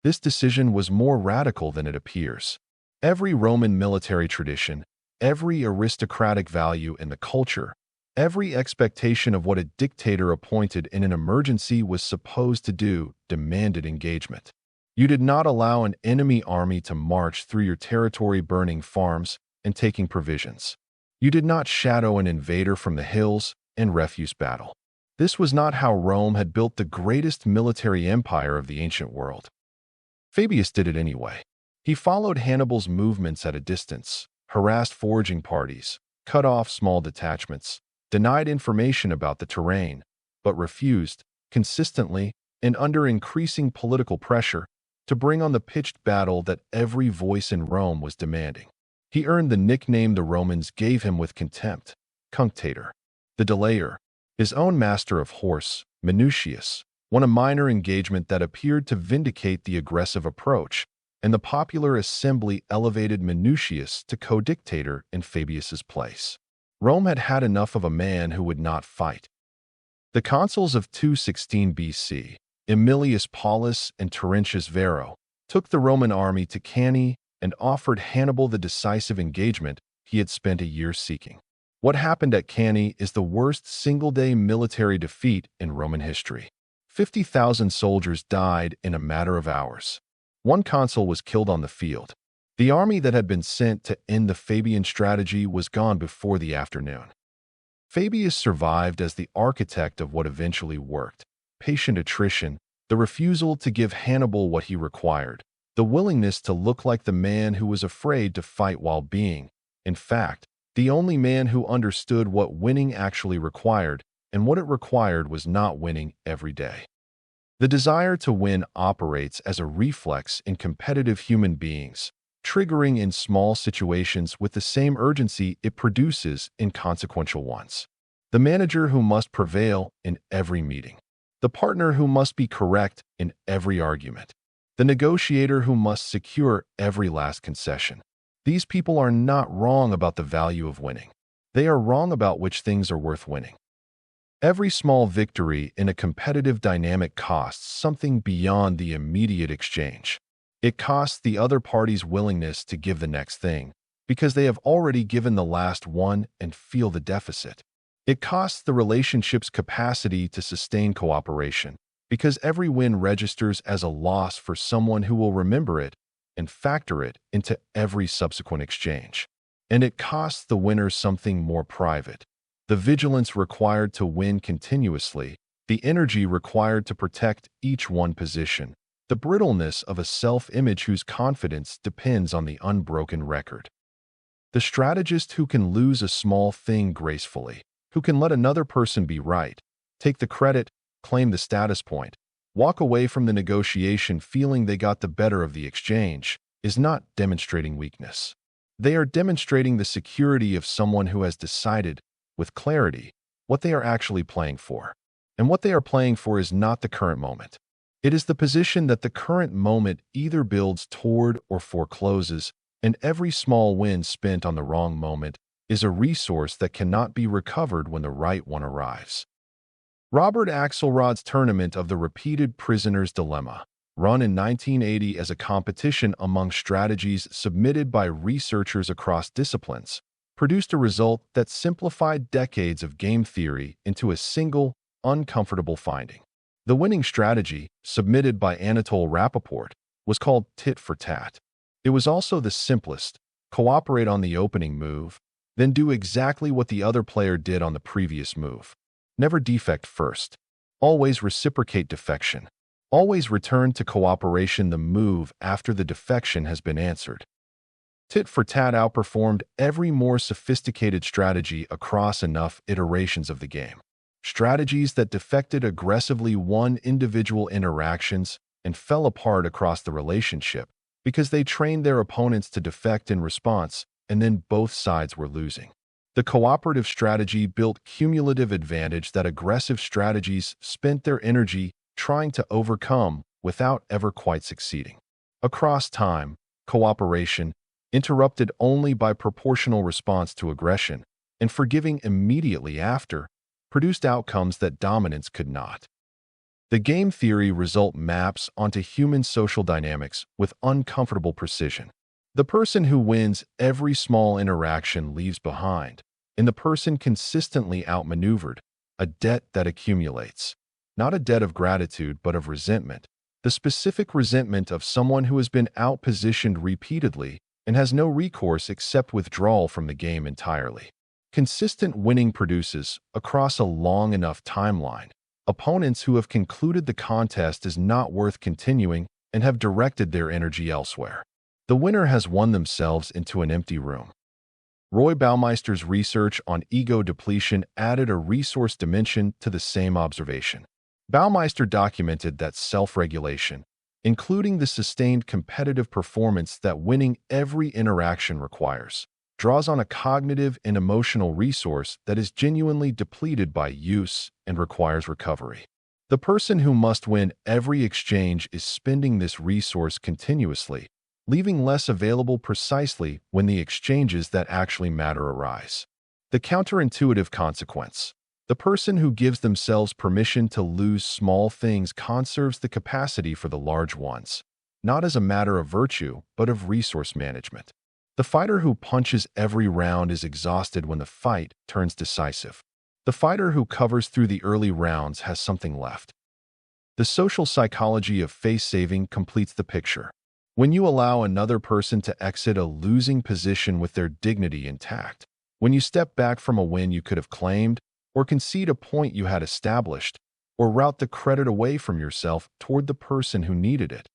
This decision was more radical than it appears. Every Roman military tradition, every aristocratic value in the culture, every expectation of what a dictator appointed in an emergency was supposed to do demanded engagement. You did not allow an enemy army to march through your territory burning farms and taking provisions. You did not shadow an invader from the hills and refuse battle. This was not how Rome had built the greatest military empire of the ancient world. Fabius did it anyway. He followed Hannibal's movements at a distance, harassed foraging parties, cut off small detachments, denied information about the terrain, but refused, consistently and under increasing political pressure, to bring on the pitched battle that every voice in Rome was demanding. He earned the nickname the Romans gave him with contempt, cunctator, the delayer. His own master of horse, Minucius, won a minor engagement that appeared to vindicate the aggressive approach, and the popular assembly elevated Minucius to co-dictator in Fabius's place. Rome had had enough of a man who would not fight. The consuls of 216 BC, Aemilius Paulus and Terentius Varro, took the Roman army to Cannae and offered Hannibal the decisive engagement he had spent a year seeking. What happened at Cannae is the worst single-day military defeat in Roman history. 50,000 soldiers died in a matter of hours. One consul was killed on the field. The army that had been sent to end the Fabian strategy was gone before the afternoon. Fabius survived as the architect of what eventually worked: patient attrition, the refusal to give Hannibal what he required, the willingness to look like the man who was afraid to fight while being, in fact, the only man who understood what winning actually required, and what it required was not winning every day. The desire to win operates as a reflex in competitive human beings, triggering in small situations with the same urgency it produces in consequential ones. The manager who must prevail in every meeting. The partner who must be correct in every argument. The negotiator who must secure every last concession. These people are not wrong about the value of winning. They are wrong about which things are worth winning. Every small victory in a competitive dynamic costs something beyond the immediate exchange. It costs the other party's willingness to give the next thing, because they have already given the last one and feel the deficit. It costs the relationship's capacity to sustain cooperation, because every win registers as a loss for someone who will remember it and factor it into every subsequent exchange. And it costs the winner something more private: the vigilance required to win continuously, the energy required to protect each one position, the brittleness of a self-image whose confidence depends on the unbroken record. The strategist who can lose a small thing gracefully, who can let another person be right, take the credit, claim the status point, walk away from the negotiation feeling they got the better of the exchange, is not demonstrating weakness. They are demonstrating the security of someone who has decided, with clarity, what they are actually playing for. And what they are playing for is not the current moment. It is the position that the current moment either builds toward or forecloses, and every small win spent on the wrong moment is a resource that cannot be recovered when the right one arrives. Robert Axelrod's Tournament of the Repeated Prisoner's Dilemma, run in 1980 as a competition among strategies submitted by researchers across disciplines, produced a result that simplified decades of game theory into a single, uncomfortable finding. The winning strategy, submitted by Anatole Rappaport, was called tit for tat. It was also the simplest: cooperate on the opening move, then do exactly what the other player did on the previous move. Never defect first. Always reciprocate defection. Always return to cooperation the move after the defection has been answered. Tit for tat outperformed every more sophisticated strategy across enough iterations of the game. Strategies that defected aggressively won individual interactions and fell apart across the relationship because they trained their opponents to defect in response, and then both sides were losing. The cooperative strategy built cumulative advantage that aggressive strategies spent their energy trying to overcome without ever quite succeeding. Across time, cooperation, interrupted only by proportional response to aggression, and forgiving immediately after, produced outcomes that dominance could not. The game theory result maps onto human social dynamics with uncomfortable precision. The person who wins every small interaction leaves behind, in the person consistently outmaneuvered, a debt that accumulates. Not a debt of gratitude, but of resentment. The specific resentment of someone who has been outpositioned repeatedly and has no recourse except withdrawal from the game entirely. Consistent winning produces, across a long enough timeline, opponents who have concluded the contest is not worth continuing and have directed their energy elsewhere. The winner has won themselves into an empty room. Roy Baumeister's research on ego depletion added a resource dimension to the same observation. Baumeister documented that self-regulation, including the sustained competitive performance that winning every interaction requires, draws on a cognitive and emotional resource that is genuinely depleted by use and requires recovery. The person who must win every exchange is spending this resource continuously, leaving less available precisely when the exchanges that actually matter arise. The counterintuitive consequence: the person who gives themselves permission to lose small things conserves the capacity for the large ones, not as a matter of virtue, but of resource management. The fighter who punches every round is exhausted when the fight turns decisive. The fighter who covers through the early rounds has something left. The social psychology of face-saving completes the picture. When you allow another person to exit a losing position with their dignity intact, when you step back from a win you could have claimed, or concede a point you had established, or route the credit away from yourself toward the person who needed it,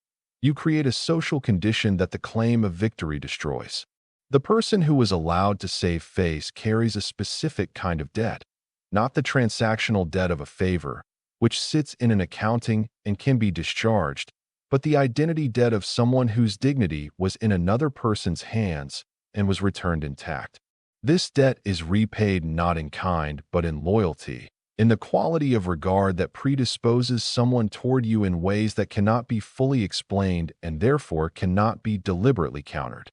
you create a social condition that the claim of victory destroys. The person who was allowed to save face carries a specific kind of debt, not the transactional debt of a favor, which sits in an accounting and can be discharged, but the identity debt of someone whose dignity was in another person's hands and was returned intact. This debt is repaid not in kind, but in loyalty, in the quality of regard that predisposes someone toward you in ways that cannot be fully explained and therefore cannot be deliberately countered.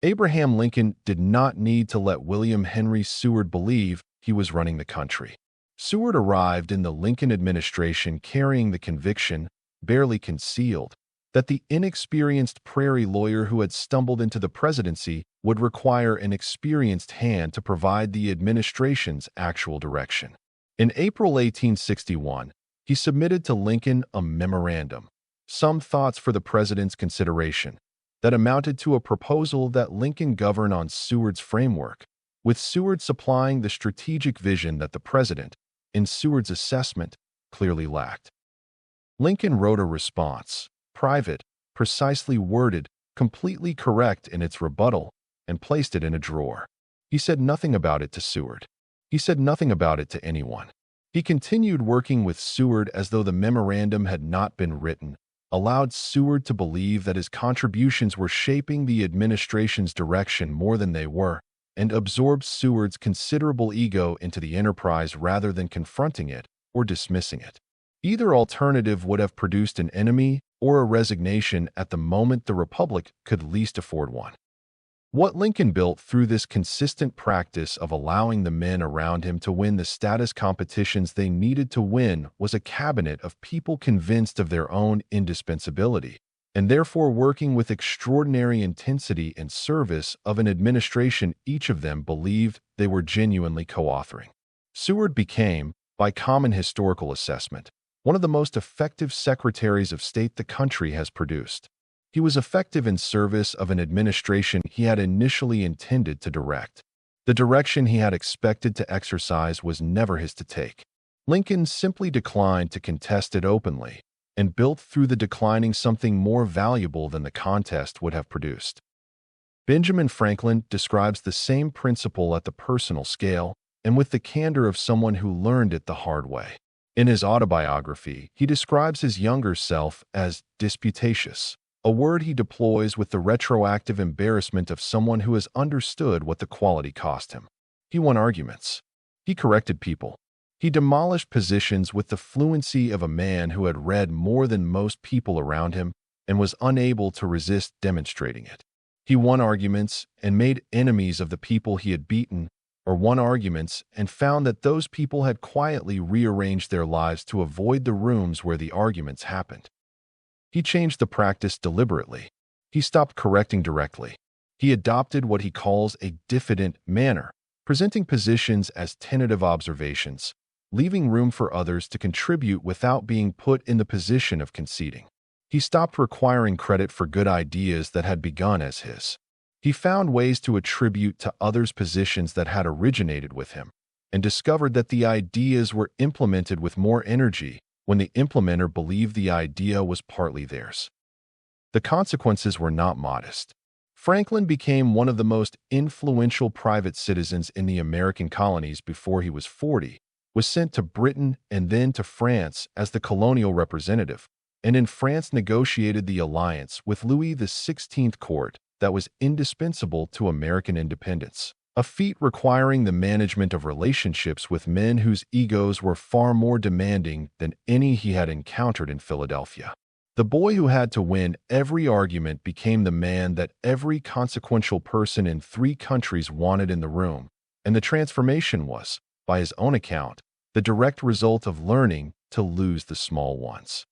Abraham Lincoln did not need to let William Henry Seward believe he was running the country. Seward arrived in the Lincoln administration carrying the conviction, barely concealed, that the inexperienced prairie lawyer who had stumbled into the presidency would require an experienced hand to provide the administration's actual direction. In April 1861, he submitted to Lincoln a memorandum, Some Thoughts for the President's Consideration, that amounted to a proposal that Lincoln govern on Seward's framework, with Seward supplying the strategic vision that the president, in Seward's assessment, clearly lacked. Lincoln wrote a response, private, precisely worded, completely correct in its rebuttal, and placed it in a drawer. He said nothing about it to Seward. He said nothing about it to anyone. He continued working with Seward as though the memorandum had not been written, allowed Seward to believe that his contributions were shaping the administration's direction more than they were, and absorbed Seward's considerable ego into the enterprise rather than confronting it or dismissing it. Either alternative would have produced an enemy or a resignation at the moment the Republic could least afford one. What Lincoln built through this consistent practice of allowing the men around him to win the status competitions they needed to win was a cabinet of people convinced of their own indispensability, and therefore working with extraordinary intensity in service of an administration each of them believed they were genuinely co-authoring. Seward became, by common historical assessment, one of the most effective secretaries of state the country has produced. He was effective in service of an administration he had initially intended to direct. The direction he had expected to exercise was never his to take. Lincoln simply declined to contest it openly and built through the declining something more valuable than the contest would have produced. Benjamin Franklin describes the same principle at the personal scale and with the candor of someone who learned it the hard way. In his autobiography, he describes his younger self as disputatious, a word he deploys with the retroactive embarrassment of someone who has understood what the quality cost him. He won arguments. He corrected people. He demolished positions with the fluency of a man who had read more than most people around him and was unable to resist demonstrating it. He won arguments and made enemies of the people he had beaten, or won arguments and found that those people had quietly rearranged their lives to avoid the rooms where the arguments happened. He changed the practice deliberately. He stopped correcting directly. He adopted what he calls a diffident manner, presenting positions as tentative observations, leaving room for others to contribute without being put in the position of conceding. He stopped requiring credit for good ideas that had begun as his. He found ways to attribute to others positions that had originated with him, and discovered that the ideas were implemented with more energy when the implementer believed the idea was partly theirs. The consequences were not modest. Franklin became one of the most influential private citizens in the American colonies before he was 40, was sent to Britain and then to France as the colonial representative, and in France negotiated the alliance with Louis XVI court that was indispensable to American independence, a feat requiring the management of relationships with men whose egos were far more demanding than any he had encountered in Philadelphia. The boy who had to win every argument became the man that every consequential person in 3 countries wanted in the room, and the transformation was, by his own account, the direct result of learning to lose the small ones.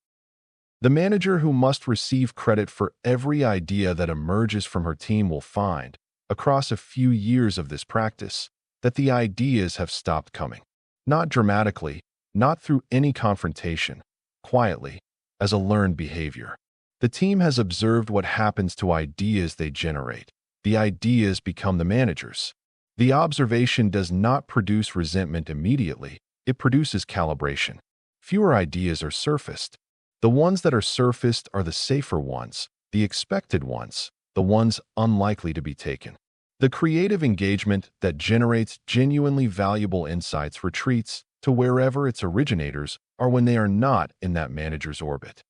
The manager who must receive credit for every idea that emerges from her team will find, across a few years of this practice, that the ideas have stopped coming. Not dramatically, not through any confrontation, quietly, as a learned behavior. The team has observed what happens to ideas they generate. The ideas become the managers. The observation does not produce resentment immediately, it produces calibration. Fewer ideas are surfaced. The ones that are surfaced are the safer ones, the expected ones, the ones unlikely to be taken. The creative engagement that generates genuinely valuable insights retreats to wherever its originators are when they are not in that manager's orbit.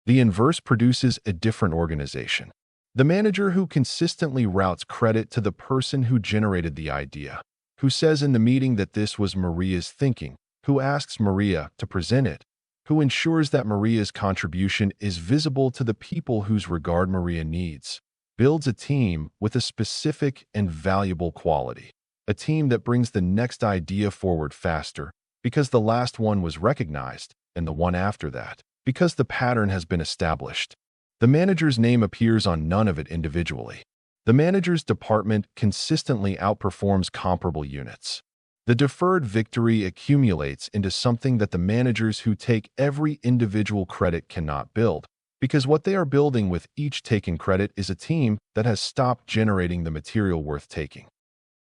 The inverse produces a different organization. The manager who consistently routes credit to the person who generated the idea, who says in the meeting that this was Maria's thinking, who asks Maria to present it, who ensures that Maria's contribution is visible to the people whose regard Maria needs, builds a team with a specific and valuable quality, a team that brings the next idea forward faster because the last one was recognized, and the one after that, because the pattern has been established. The manager's name appears on none of it individually. The manager's department consistently outperforms comparable units. The deferred victory accumulates into something that the managers who take every individual credit cannot build, because what they are building with each taken credit is a team that has stopped generating the material worth taking.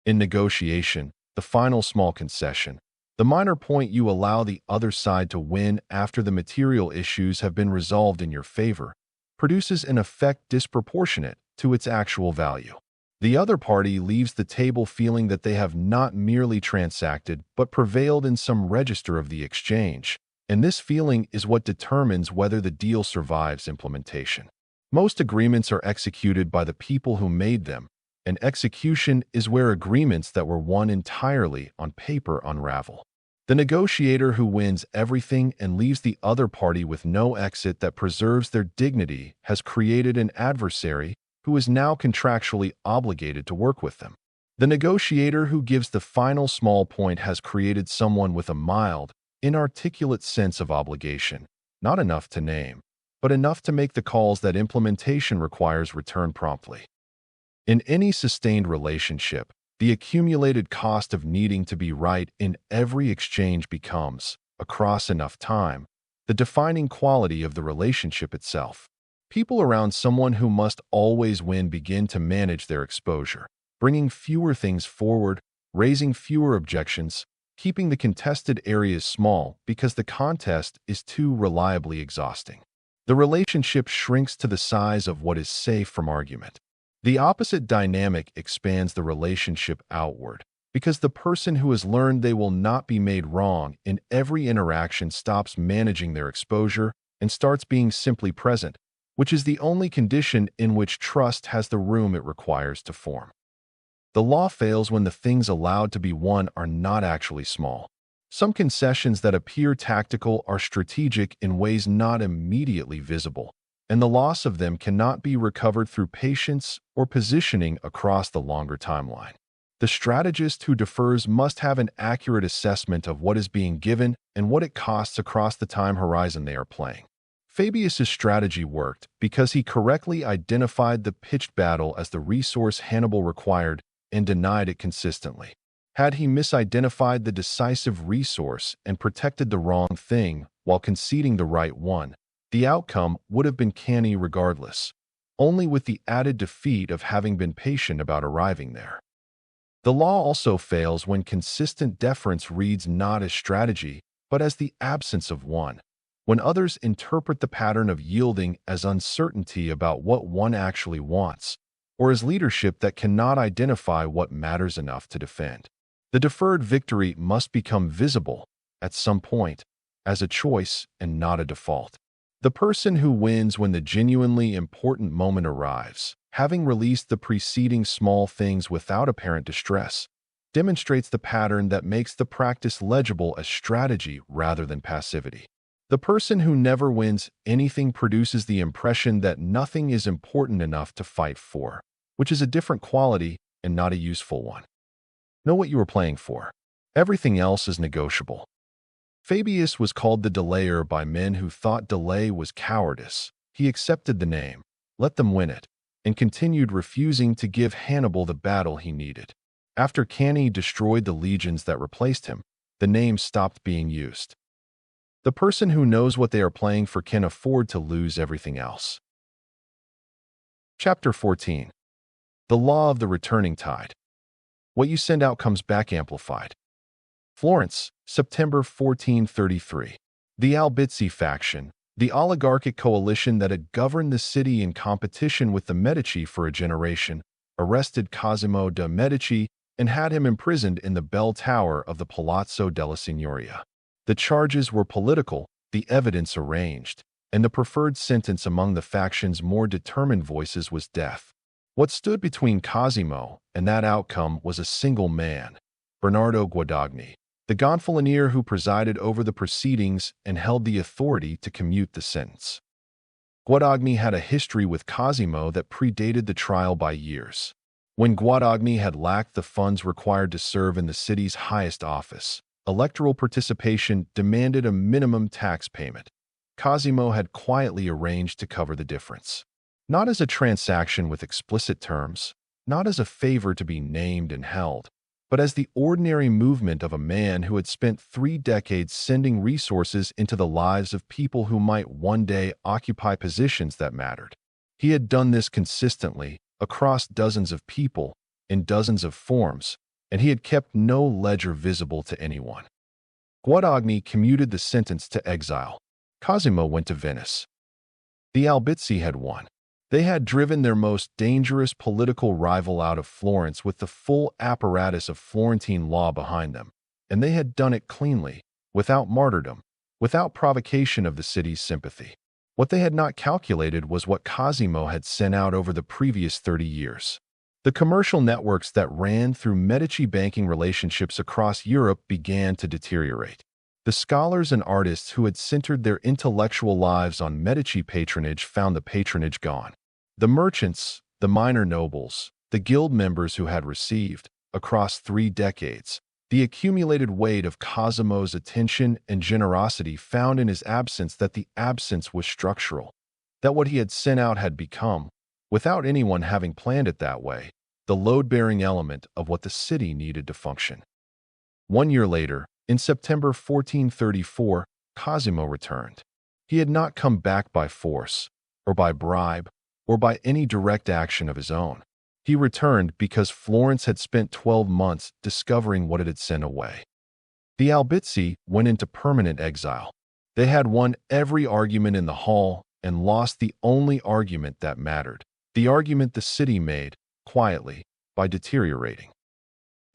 In negotiation, the final small concession, the minor point you allow the other side to win after the material issues have been resolved in your favor, produces an effect disproportionate to its actual value. The other party leaves the table feeling that they have not merely transacted but prevailed in some register of the exchange, and this feeling is what determines whether the deal survives implementation. Most agreements are executed by the people who made them, and execution is where agreements that were won entirely on paper unravel. The negotiator who wins everything and leaves the other party with no exit that preserves their dignity has created an adversary who is now contractually obligated to work with them. The negotiator who gives the final small point has created someone with a mild, inarticulate sense of obligation, not enough to name, but enough to make the calls that implementation requires return promptly. In any sustained relationship, the accumulated cost of needing to be right in every exchange becomes, across enough time, the defining quality of the relationship itself. People around someone who must always win begin to manage their exposure, bringing fewer things forward, raising fewer objections, keeping the contested areas small because the contest is too reliably exhausting. The relationship shrinks to the size of what is safe from argument. The opposite dynamic expands the relationship outward, because the person who has learned they will not be made wrong in every interaction stops managing their exposure and starts being simply present, which is the only condition in which trust has the room it requires to form. The law fails when the things allowed to be won are not actually small. Some concessions that appear tactical are strategic in ways not immediately visible, and the loss of them cannot be recovered through patience or positioning across the longer timeline. The strategist who defers must have an accurate assessment of what is being given and what it costs across the time horizon they are playing. Fabius's strategy worked because he correctly identified the pitched battle as the resource Hannibal required and denied it consistently. Had he misidentified the decisive resource and protected the wrong thing while conceding the right one, the outcome would have been canny regardless, only with the added defeat of having been patient about arriving there. The law also fails when consistent deference reads not as strategy, but as the absence of one, when others interpret the pattern of yielding as uncertainty about what one actually wants, or as leadership that cannot identify what matters enough to defend. The deferred victory must become visible, at some point, as a choice and not a default. The person who wins when the genuinely important moment arrives, having released the preceding small things without apparent distress, demonstrates the pattern that makes the practice legible as strategy rather than passivity. The person who never wins anything produces the impression that nothing is important enough to fight for, which is a different quality and not a useful one. Know what you are playing for. Everything else is negotiable. Fabius was called the delayer by men who thought delay was cowardice. He accepted the name, let them win it, and continued refusing to give Hannibal the battle he needed. After Cannae destroyed the legions that replaced him, the name stopped being used. The person who knows what they are playing for can afford to lose everything else. Chapter 14. The Law of the Returning Tide. What you send out comes back amplified. Florence, September 1433. The Albizzi faction, the oligarchic coalition that had governed the city in competition with the Medici for a generation, arrested Cosimo de' Medici and had him imprisoned in the bell tower of the Palazzo della Signoria. The charges were political, the evidence arranged, and the preferred sentence among the faction's more determined voices was death. What stood between Cosimo and that outcome was a single man, Bernardo Guadagni, the Gonfalonier who presided over the proceedings and held the authority to commute the sentence. Guadagni had a history with Cosimo that predated the trial by years. When Guadagni had lacked the funds required to serve in the city's highest office, electoral participation demanded a minimum tax payment. Cosimo had quietly arranged to cover the difference. Not as a transaction with explicit terms, not as a favor to be named and held, but as the ordinary movement of a man who had spent 3 decades sending resources into the lives of people who might one day occupy positions that mattered. He had done this consistently, across dozens of people, in dozens of forms, and he had kept no ledger visible to anyone. Guadagni commuted the sentence to exile. Cosimo went to Venice. The Albizzi had won. They had driven their most dangerous political rival out of Florence with the full apparatus of Florentine law behind them, and they had done it cleanly, without martyrdom, without provocation of the city's sympathy. What they had not calculated was what Cosimo had sent out over the previous 30 years. The commercial networks that ran through Medici banking relationships across Europe began to deteriorate. The scholars and artists who had centered their intellectual lives on Medici patronage found the patronage gone. The merchants, the minor nobles, the guild members who had received, across 3 decades, the accumulated weight of Cosimo's attention and generosity found in his absence that the absence was structural, that what he had sent out had become, without anyone having planned it that way, the load-bearing element of what the city needed to function. 1 year later, in September 1434, Cosimo returned. He had not come back by force, or by bribe, or by any direct action of his own. He returned because Florence had spent 12 months discovering what it had sent away. The Albizzi went into permanent exile. They had won every argument in the hall and lost the only argument that mattered, the argument the city made, quietly, by deteriorating.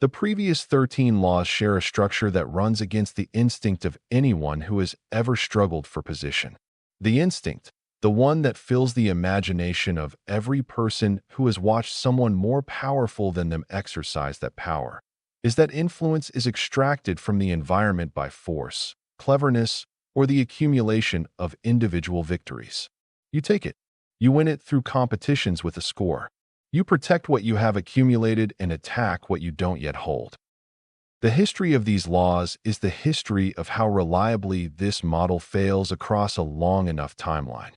The previous 13 laws share a structure that runs against the instinct of anyone who has ever struggled for position. The instinct, the one that fills the imagination of every person who has watched someone more powerful than them exercise that power, is that influence is extracted from the environment by force, cleverness, or the accumulation of individual victories. You take it. You win it through competitions with a score. You protect what you have accumulated and attack what you don't yet hold. The history of these laws is the history of how reliably this model fails across a long enough timeline.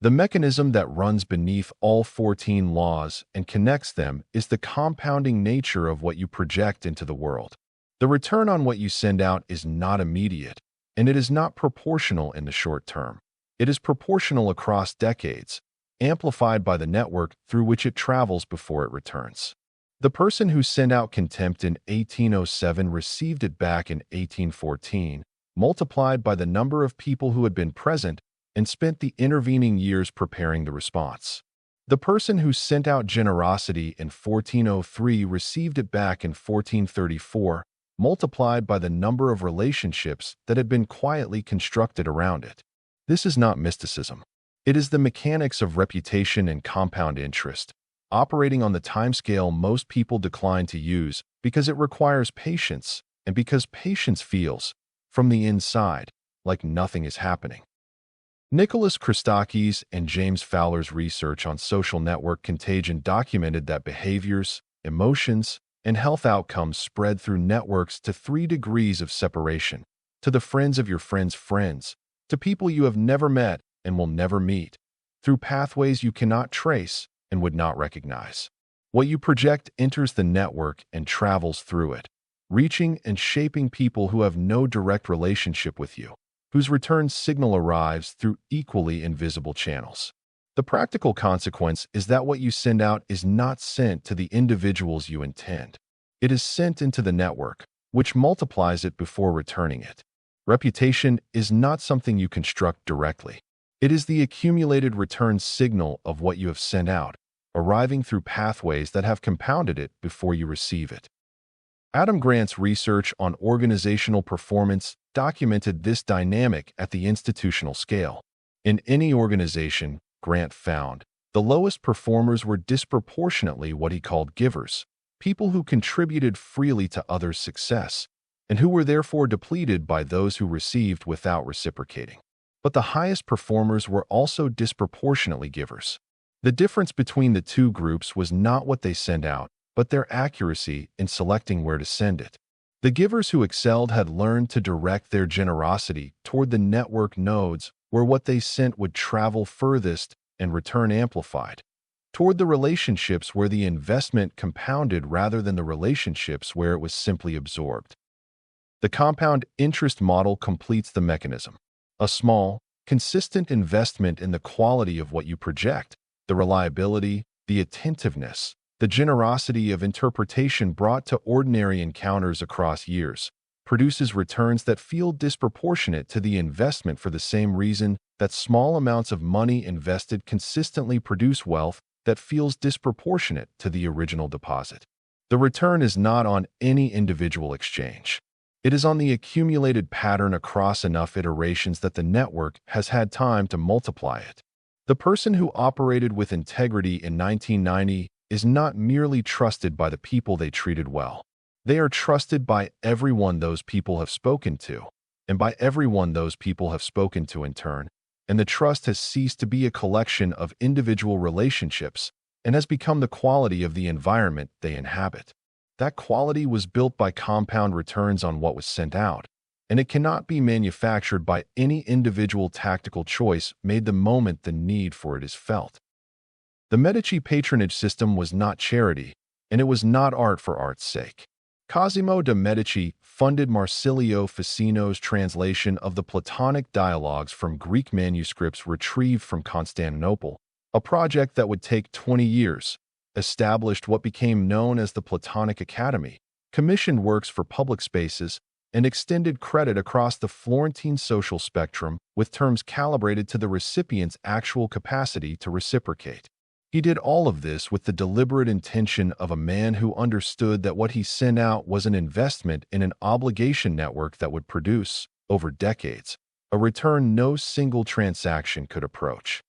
The mechanism that runs beneath all 14 laws and connects them is the compounding nature of what you project into the world. The return on what you send out is not immediate, and it is not proportional in the short term. It is proportional across decades, amplified by the network through which it travels before it returns. The person who sent out contempt in 1807 received it back in 1814, multiplied by the number of people who had been present and spent the intervening years preparing the response. The person who sent out generosity in 1403 received it back in 1434, multiplied by the number of relationships that had been quietly constructed around it. This is not mysticism. It is the mechanics of reputation and compound interest, operating on the timescale most people decline to use because it requires patience and because patience feels, from the inside, like nothing is happening. Nicholas Christakis and James Fowler's research on social network contagion documented that behaviors, emotions, and health outcomes spread through networks to 3 degrees of separation, to the friends of your friends' friends, to people you have never met and will never meet, through pathways you cannot trace and would not recognize. What you project enters the network and travels through it, reaching and shaping people who have no direct relationship with you, whose return signal arrives through equally invisible channels. The practical consequence is that what you send out is not sent to the individuals you intend. It is sent into the network, which multiplies it before returning it. Reputation is not something you construct directly. It is the accumulated return signal of what you have sent out, arriving through pathways that have compounded it before you receive it. Adam Grant's research on organizational performance documented this dynamic at the institutional scale. In any organization, Grant found, the lowest performers were disproportionately what he called givers, people who contributed freely to others' success, and who were therefore depleted by those who received without reciprocating. But the highest performers were also disproportionately givers. The difference between the two groups was not what they sent out, but their accuracy in selecting where to send it. The givers who excelled had learned to direct their generosity toward the network nodes where what they sent would travel furthest and return amplified, toward the relationships where the investment compounded rather than the relationships where it was simply absorbed. The compound interest model completes the mechanism. A small, consistent investment in the quality of what you project, the reliability, the attentiveness, the generosity of interpretation brought to ordinary encounters across years, produces returns that feel disproportionate to the investment for the same reason that small amounts of money invested consistently produce wealth that feels disproportionate to the original deposit. The return is not on any individual exchange. It is on the accumulated pattern across enough iterations that the network has had time to multiply it. The person who operated with integrity in 1990 is not merely trusted by the people they treated well. They are trusted by everyone those people have spoken to, and by everyone those people have spoken to in turn, and the trust has ceased to be a collection of individual relationships and has become the quality of the environment they inhabit. That quality was built by compound returns on what was sent out, and it cannot be manufactured by any individual tactical choice made the moment the need for it is felt. The Medici patronage system was not charity, and it was not art for art's sake. Cosimo de' Medici funded Marsilio Ficino's translation of the Platonic dialogues from Greek manuscripts retrieved from Constantinople, a project that would take 20 years, established what became known as the Platonic Academy, commissioned works for public spaces, and extended credit across the Florentine social spectrum with terms calibrated to the recipient's actual capacity to reciprocate. He did all of this with the deliberate intention of a man who understood that what he sent out was an investment in an obligation network that would produce, over decades, a return no single transaction could approach.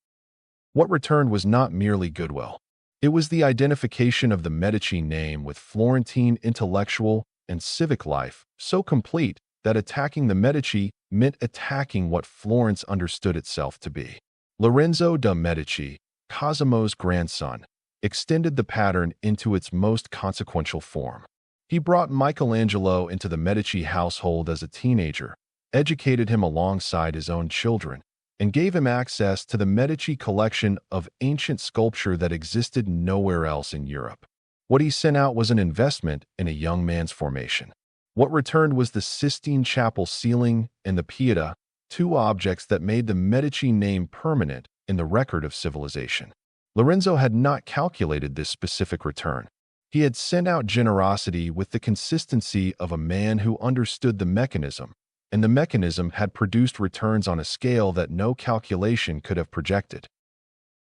What returned was not merely goodwill. It was the identification of the Medici name with Florentine intellectual and civic life so complete that attacking the Medici meant attacking what Florence understood itself to be. Lorenzo de' Medici, Cosimo's grandson, extended the pattern into its most consequential form. He brought Michelangelo into the Medici household as a teenager, educated him alongside his own children, and gave him access to the Medici collection of ancient sculpture that existed nowhere else in Europe. What he sent out was an investment in a young man's formation. What returned was the Sistine Chapel ceiling and the Pietà, two objects that made the Medici name permanent in the record of civilization. Lorenzo had not calculated this specific return. He had sent out generosity with the consistency of a man who understood the mechanism, and the mechanism had produced returns on a scale that no calculation could have projected.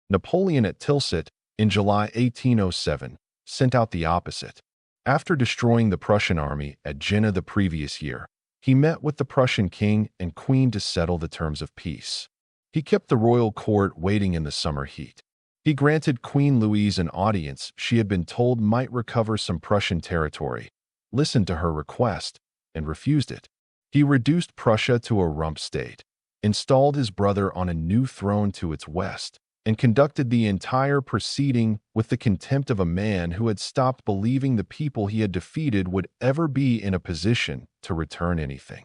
Napoleon at Tilsit, in July 1807, sent out the opposite. After destroying the Prussian army at Jena the previous year, he met with the Prussian king and queen to settle the terms of peace. He kept the royal court waiting in the summer heat. He granted Queen Louise an audience she had been told might recover some Prussian territory, listened to her request, and refused it. He reduced Prussia to a rump state, installed his brother on a new throne to its west, and conducted the entire proceeding with the contempt of a man who had stopped believing the people he had defeated would ever be in a position to return anything.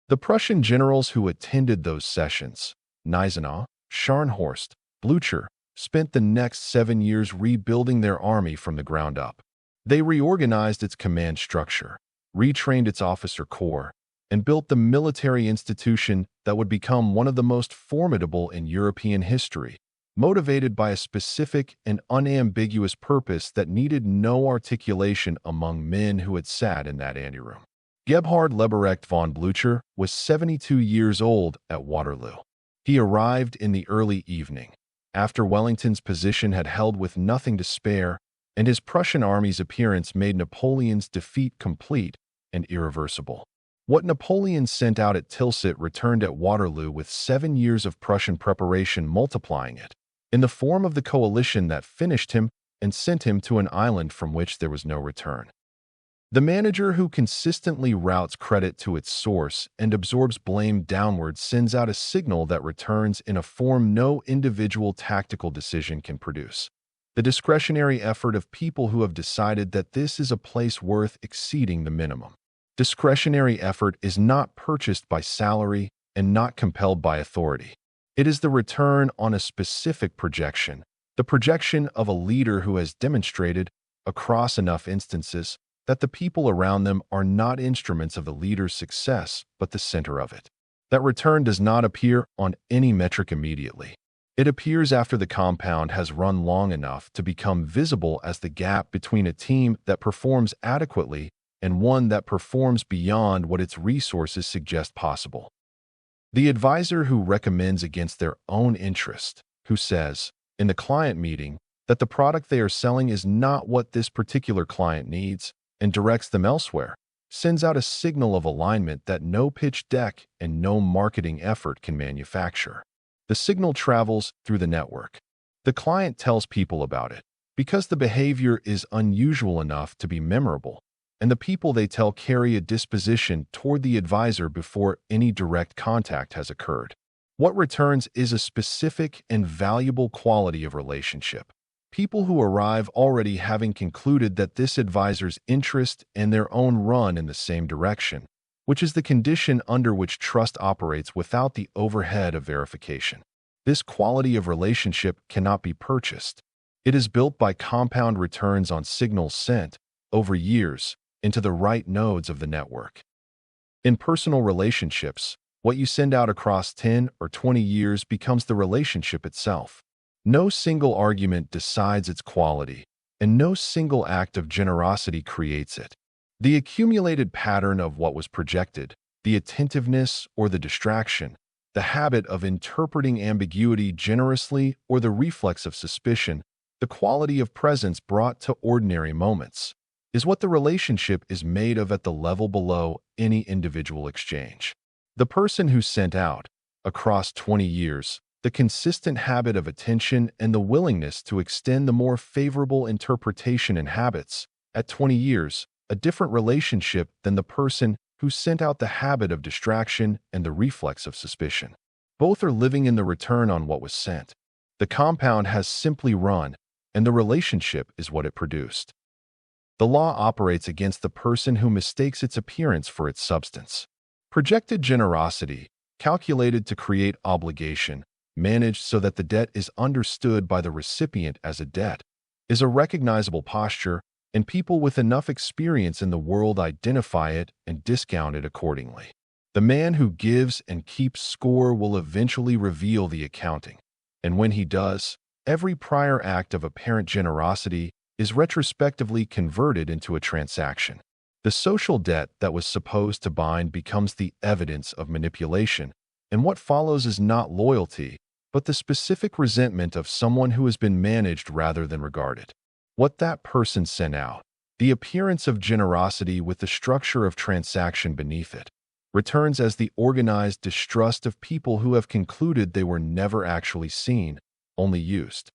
The Prussian generals who attended those sessions, Gneisenau, Scharnhorst, Blücher, spent the next 7 years rebuilding their army from the ground up. They reorganized its command structure, retrained its officer corps, and built the military institution that would become one of the most formidable in European history, motivated by a specific and unambiguous purpose that needed no articulation among men who had sat in that anteroom. Gebhard Leberecht von Blücher was 72 years old at Waterloo. He arrived in the early evening, after Wellington's position had held with nothing to spare, and his Prussian army's appearance made Napoleon's defeat complete and irreversible. What Napoleon sent out at Tilsit returned at Waterloo with 7 years of Prussian preparation multiplying it, in the form of the coalition that finished him and sent him to an island from which there was no return. The manager who consistently routes credit to its source and absorbs blame downward sends out a signal that returns in a form no individual tactical decision can produce. The discretionary effort of people who have decided that this is a place worth exceeding the minimum. Discretionary effort is not purchased by salary and not compelled by authority. It is the return on a specific projection, the projection of a leader who has demonstrated, across enough instances, that the people around them are not instruments of the leader's success, but the center of it. That return does not appear on any metric immediately. It appears after the compound has run long enough to become visible as the gap between a team that performs adequately and one that performs beyond what its resources suggest possible. The advisor who recommends against their own interest, who says, in the client meeting, that the product they are selling is not what this particular client needs, and directs them elsewhere, sends out a signal of alignment that no pitch deck and no marketing effort can manufacture. The signal travels through the network. The client tells people about it, because the behavior is unusual enough to be memorable, and the people they tell carry a disposition toward the advisor before any direct contact has occurred. What returns is a specific and valuable quality of relationship. People who arrive already having concluded that this advisor's interest and their own run in the same direction, which is the condition under which trust operates without the overhead of verification. This quality of relationship cannot be purchased. It is built by compound returns on signals sent, over years, into the right nodes of the network. In personal relationships, what you send out across 10 or 20 years becomes the relationship itself. No single argument decides its quality, and no single act of generosity creates it. The accumulated pattern of what was projected, the attentiveness or the distraction, the habit of interpreting ambiguity generously or the reflex of suspicion, the quality of presence brought to ordinary moments, is what the relationship is made of at the level below any individual exchange. The person who sent out, across 20 years, the consistent habit of attention and the willingness to extend the more favorable interpretation and habits, at 20 years, a different relationship than the person who sent out the habit of distraction and the reflex of suspicion. Both are living in the return on what was sent. The compound has simply run, and the relationship is what it produced. The law operates against the person who mistakes its appearance for its substance. Projected generosity, calculated to create obligation, managed so that the debt is understood by the recipient as a debt, is a recognizable posture, and people with enough experience in the world identify it and discount it accordingly. The man who gives and keeps score will eventually reveal the accounting, and when he does, every prior act of apparent generosity is retrospectively converted into a transaction. The social debt that was supposed to bind becomes the evidence of manipulation, and what follows is not loyalty, but the specific resentment of someone who has been managed rather than regarded. What that person sent out, the appearance of generosity with the structure of transaction beneath it, returns as the organized distrust of people who have concluded they were never actually seen, only used.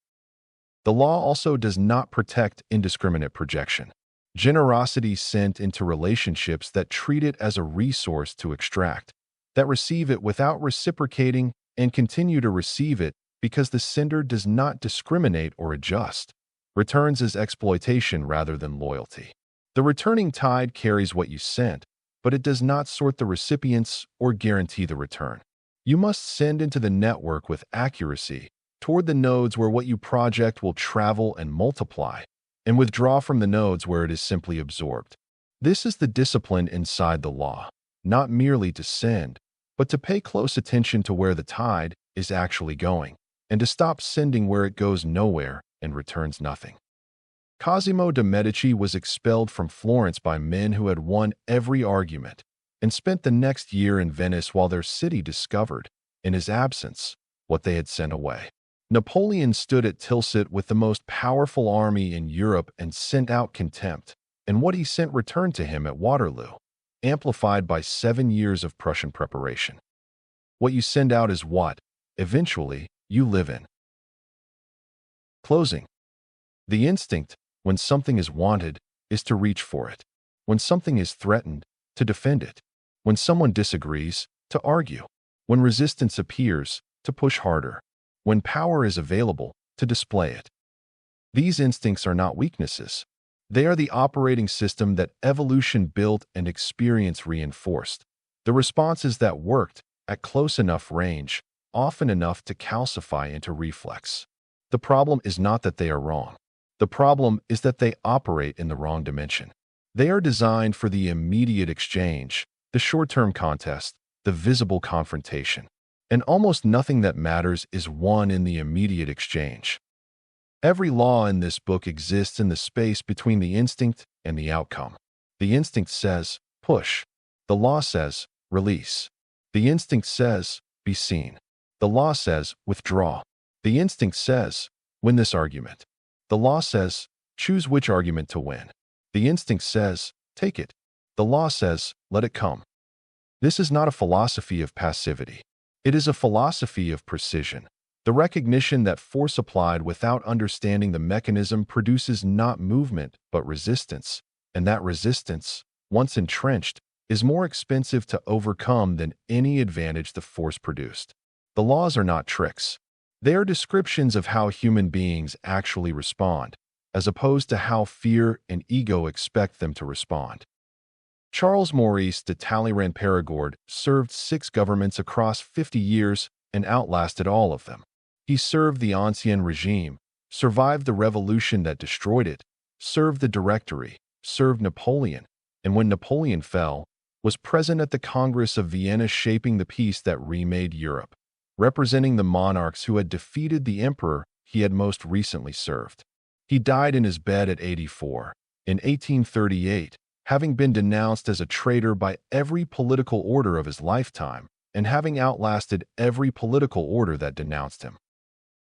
The law also does not protect indiscriminate projection. Generosity sent into relationships that treat it as a resource to extract, that receive it without reciprocating and continue to receive it because the sender does not discriminate or adjust, returns as exploitation rather than loyalty. The returning tide carries what you sent, but it does not sort the recipients or guarantee the return. You must send into the network with accuracy toward the nodes where what you project will travel and multiply, and withdraw from the nodes where it is simply absorbed. This is the discipline inside the law, not merely to send, but to pay close attention to where the tide is actually going, and to stop sending where it goes nowhere and returns nothing. Cosimo de' Medici was expelled from Florence by men who had won every argument, and spent the next year in Venice while their city discovered, in his absence, what they had sent away. Napoleon stood at Tilsit with the most powerful army in Europe and sent out contempt, and what he sent returned to him at Waterloo, amplified by 7 years of Prussian preparation. What you send out is what, eventually, you live in. Closing. The instinct, when something is wanted, is to reach for it. When something is threatened, to defend it. When someone disagrees, to argue. When resistance appears, to push harder. When power is available, to display it. These instincts are not weaknesses. They are the operating system that evolution built and experience reinforced. The responses that worked, at close enough range, often enough to calcify into reflex. The problem is not that they are wrong. The problem is that they operate in the wrong dimension. They are designed for the immediate exchange, the short-term contest, the visible confrontation. And almost nothing that matters is won in the immediate exchange. Every law in this book exists in the space between the instinct and the outcome. The instinct says, push. The law says, release. The instinct says, be seen. The law says, withdraw. The instinct says, win this argument. The law says, choose which argument to win. The instinct says, take it. The law says, let it come. This is not a philosophy of passivity. It is a philosophy of precision. The recognition that force applied without understanding the mechanism produces not movement, but resistance, and that resistance, once entrenched, is more expensive to overcome than any advantage the force produced. The laws are not tricks. They are descriptions of how human beings actually respond, as opposed to how fear and ego expect them to respond. Charles Maurice de Talleyrand-Périgord served 6 governments across 50 years and outlasted all of them. He served the Ancien regime, survived the revolution that destroyed it, served the Directory, served Napoleon, and when Napoleon fell, was present at the Congress of Vienna shaping the peace that remade Europe, representing the monarchs who had defeated the emperor he had most recently served. He died in his bed at 84, in 1838, having been denounced as a traitor by every political order of his lifetime and having outlasted every political order that denounced him.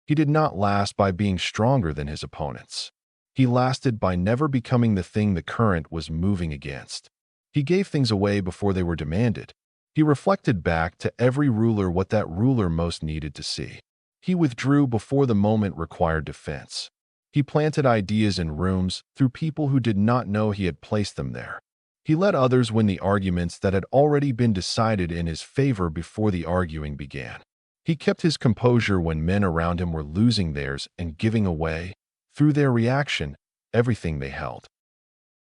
He did not last by being stronger than his opponents. He lasted by never becoming the thing the current was moving against. He gave things away before they were demanded. He reflected back to every ruler what that ruler most needed to see. He withdrew before the moment required defense. He planted ideas in rooms through people who did not know he had placed them there. He let others win the arguments that had already been decided in his favor before the arguing began. He kept his composure when men around him were losing theirs and giving away, through their reaction, everything they held.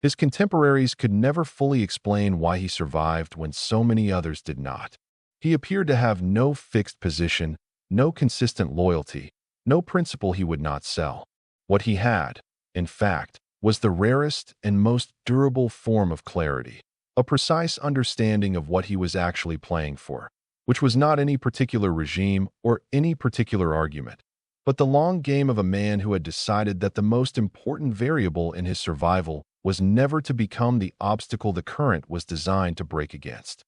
His contemporaries could never fully explain why he survived when so many others did not. He appeared to have no fixed position, no consistent loyalty, no principle he would not sell. What he had, in fact, was the rarest and most durable form of clarity, a precise understanding of what he was actually playing for, which was not any particular regime or any particular argument, but the long game of a man who had decided that the most important variable in his survival was never to become the obstacle the current was designed to break against.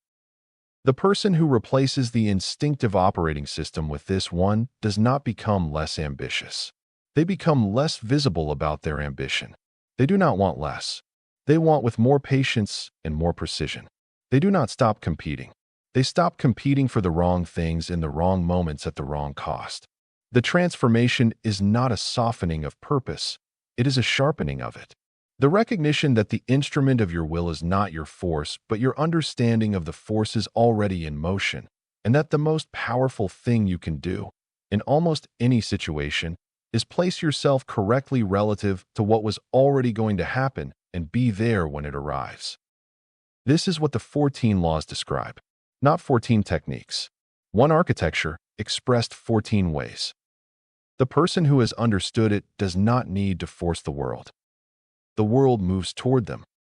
The person who replaces the instinctive operating system with this one does not become less ambitious. They become less visible about their ambition. They do not want less. They want with more patience and more precision. They do not stop competing. They stop competing for the wrong things in the wrong moments at the wrong cost. The transformation is not a softening of purpose. It is a sharpening of it. The recognition that the instrument of your will is not your force, but your understanding of the forces already in motion, and that the most powerful thing you can do, in almost any situation, is place yourself correctly relative to what was already going to happen and be there when it arrives. This is what the 14 laws describe, not 14 techniques. One architecture expressed 14 ways. The person who has understood it does not need to force the world. The world moves toward them.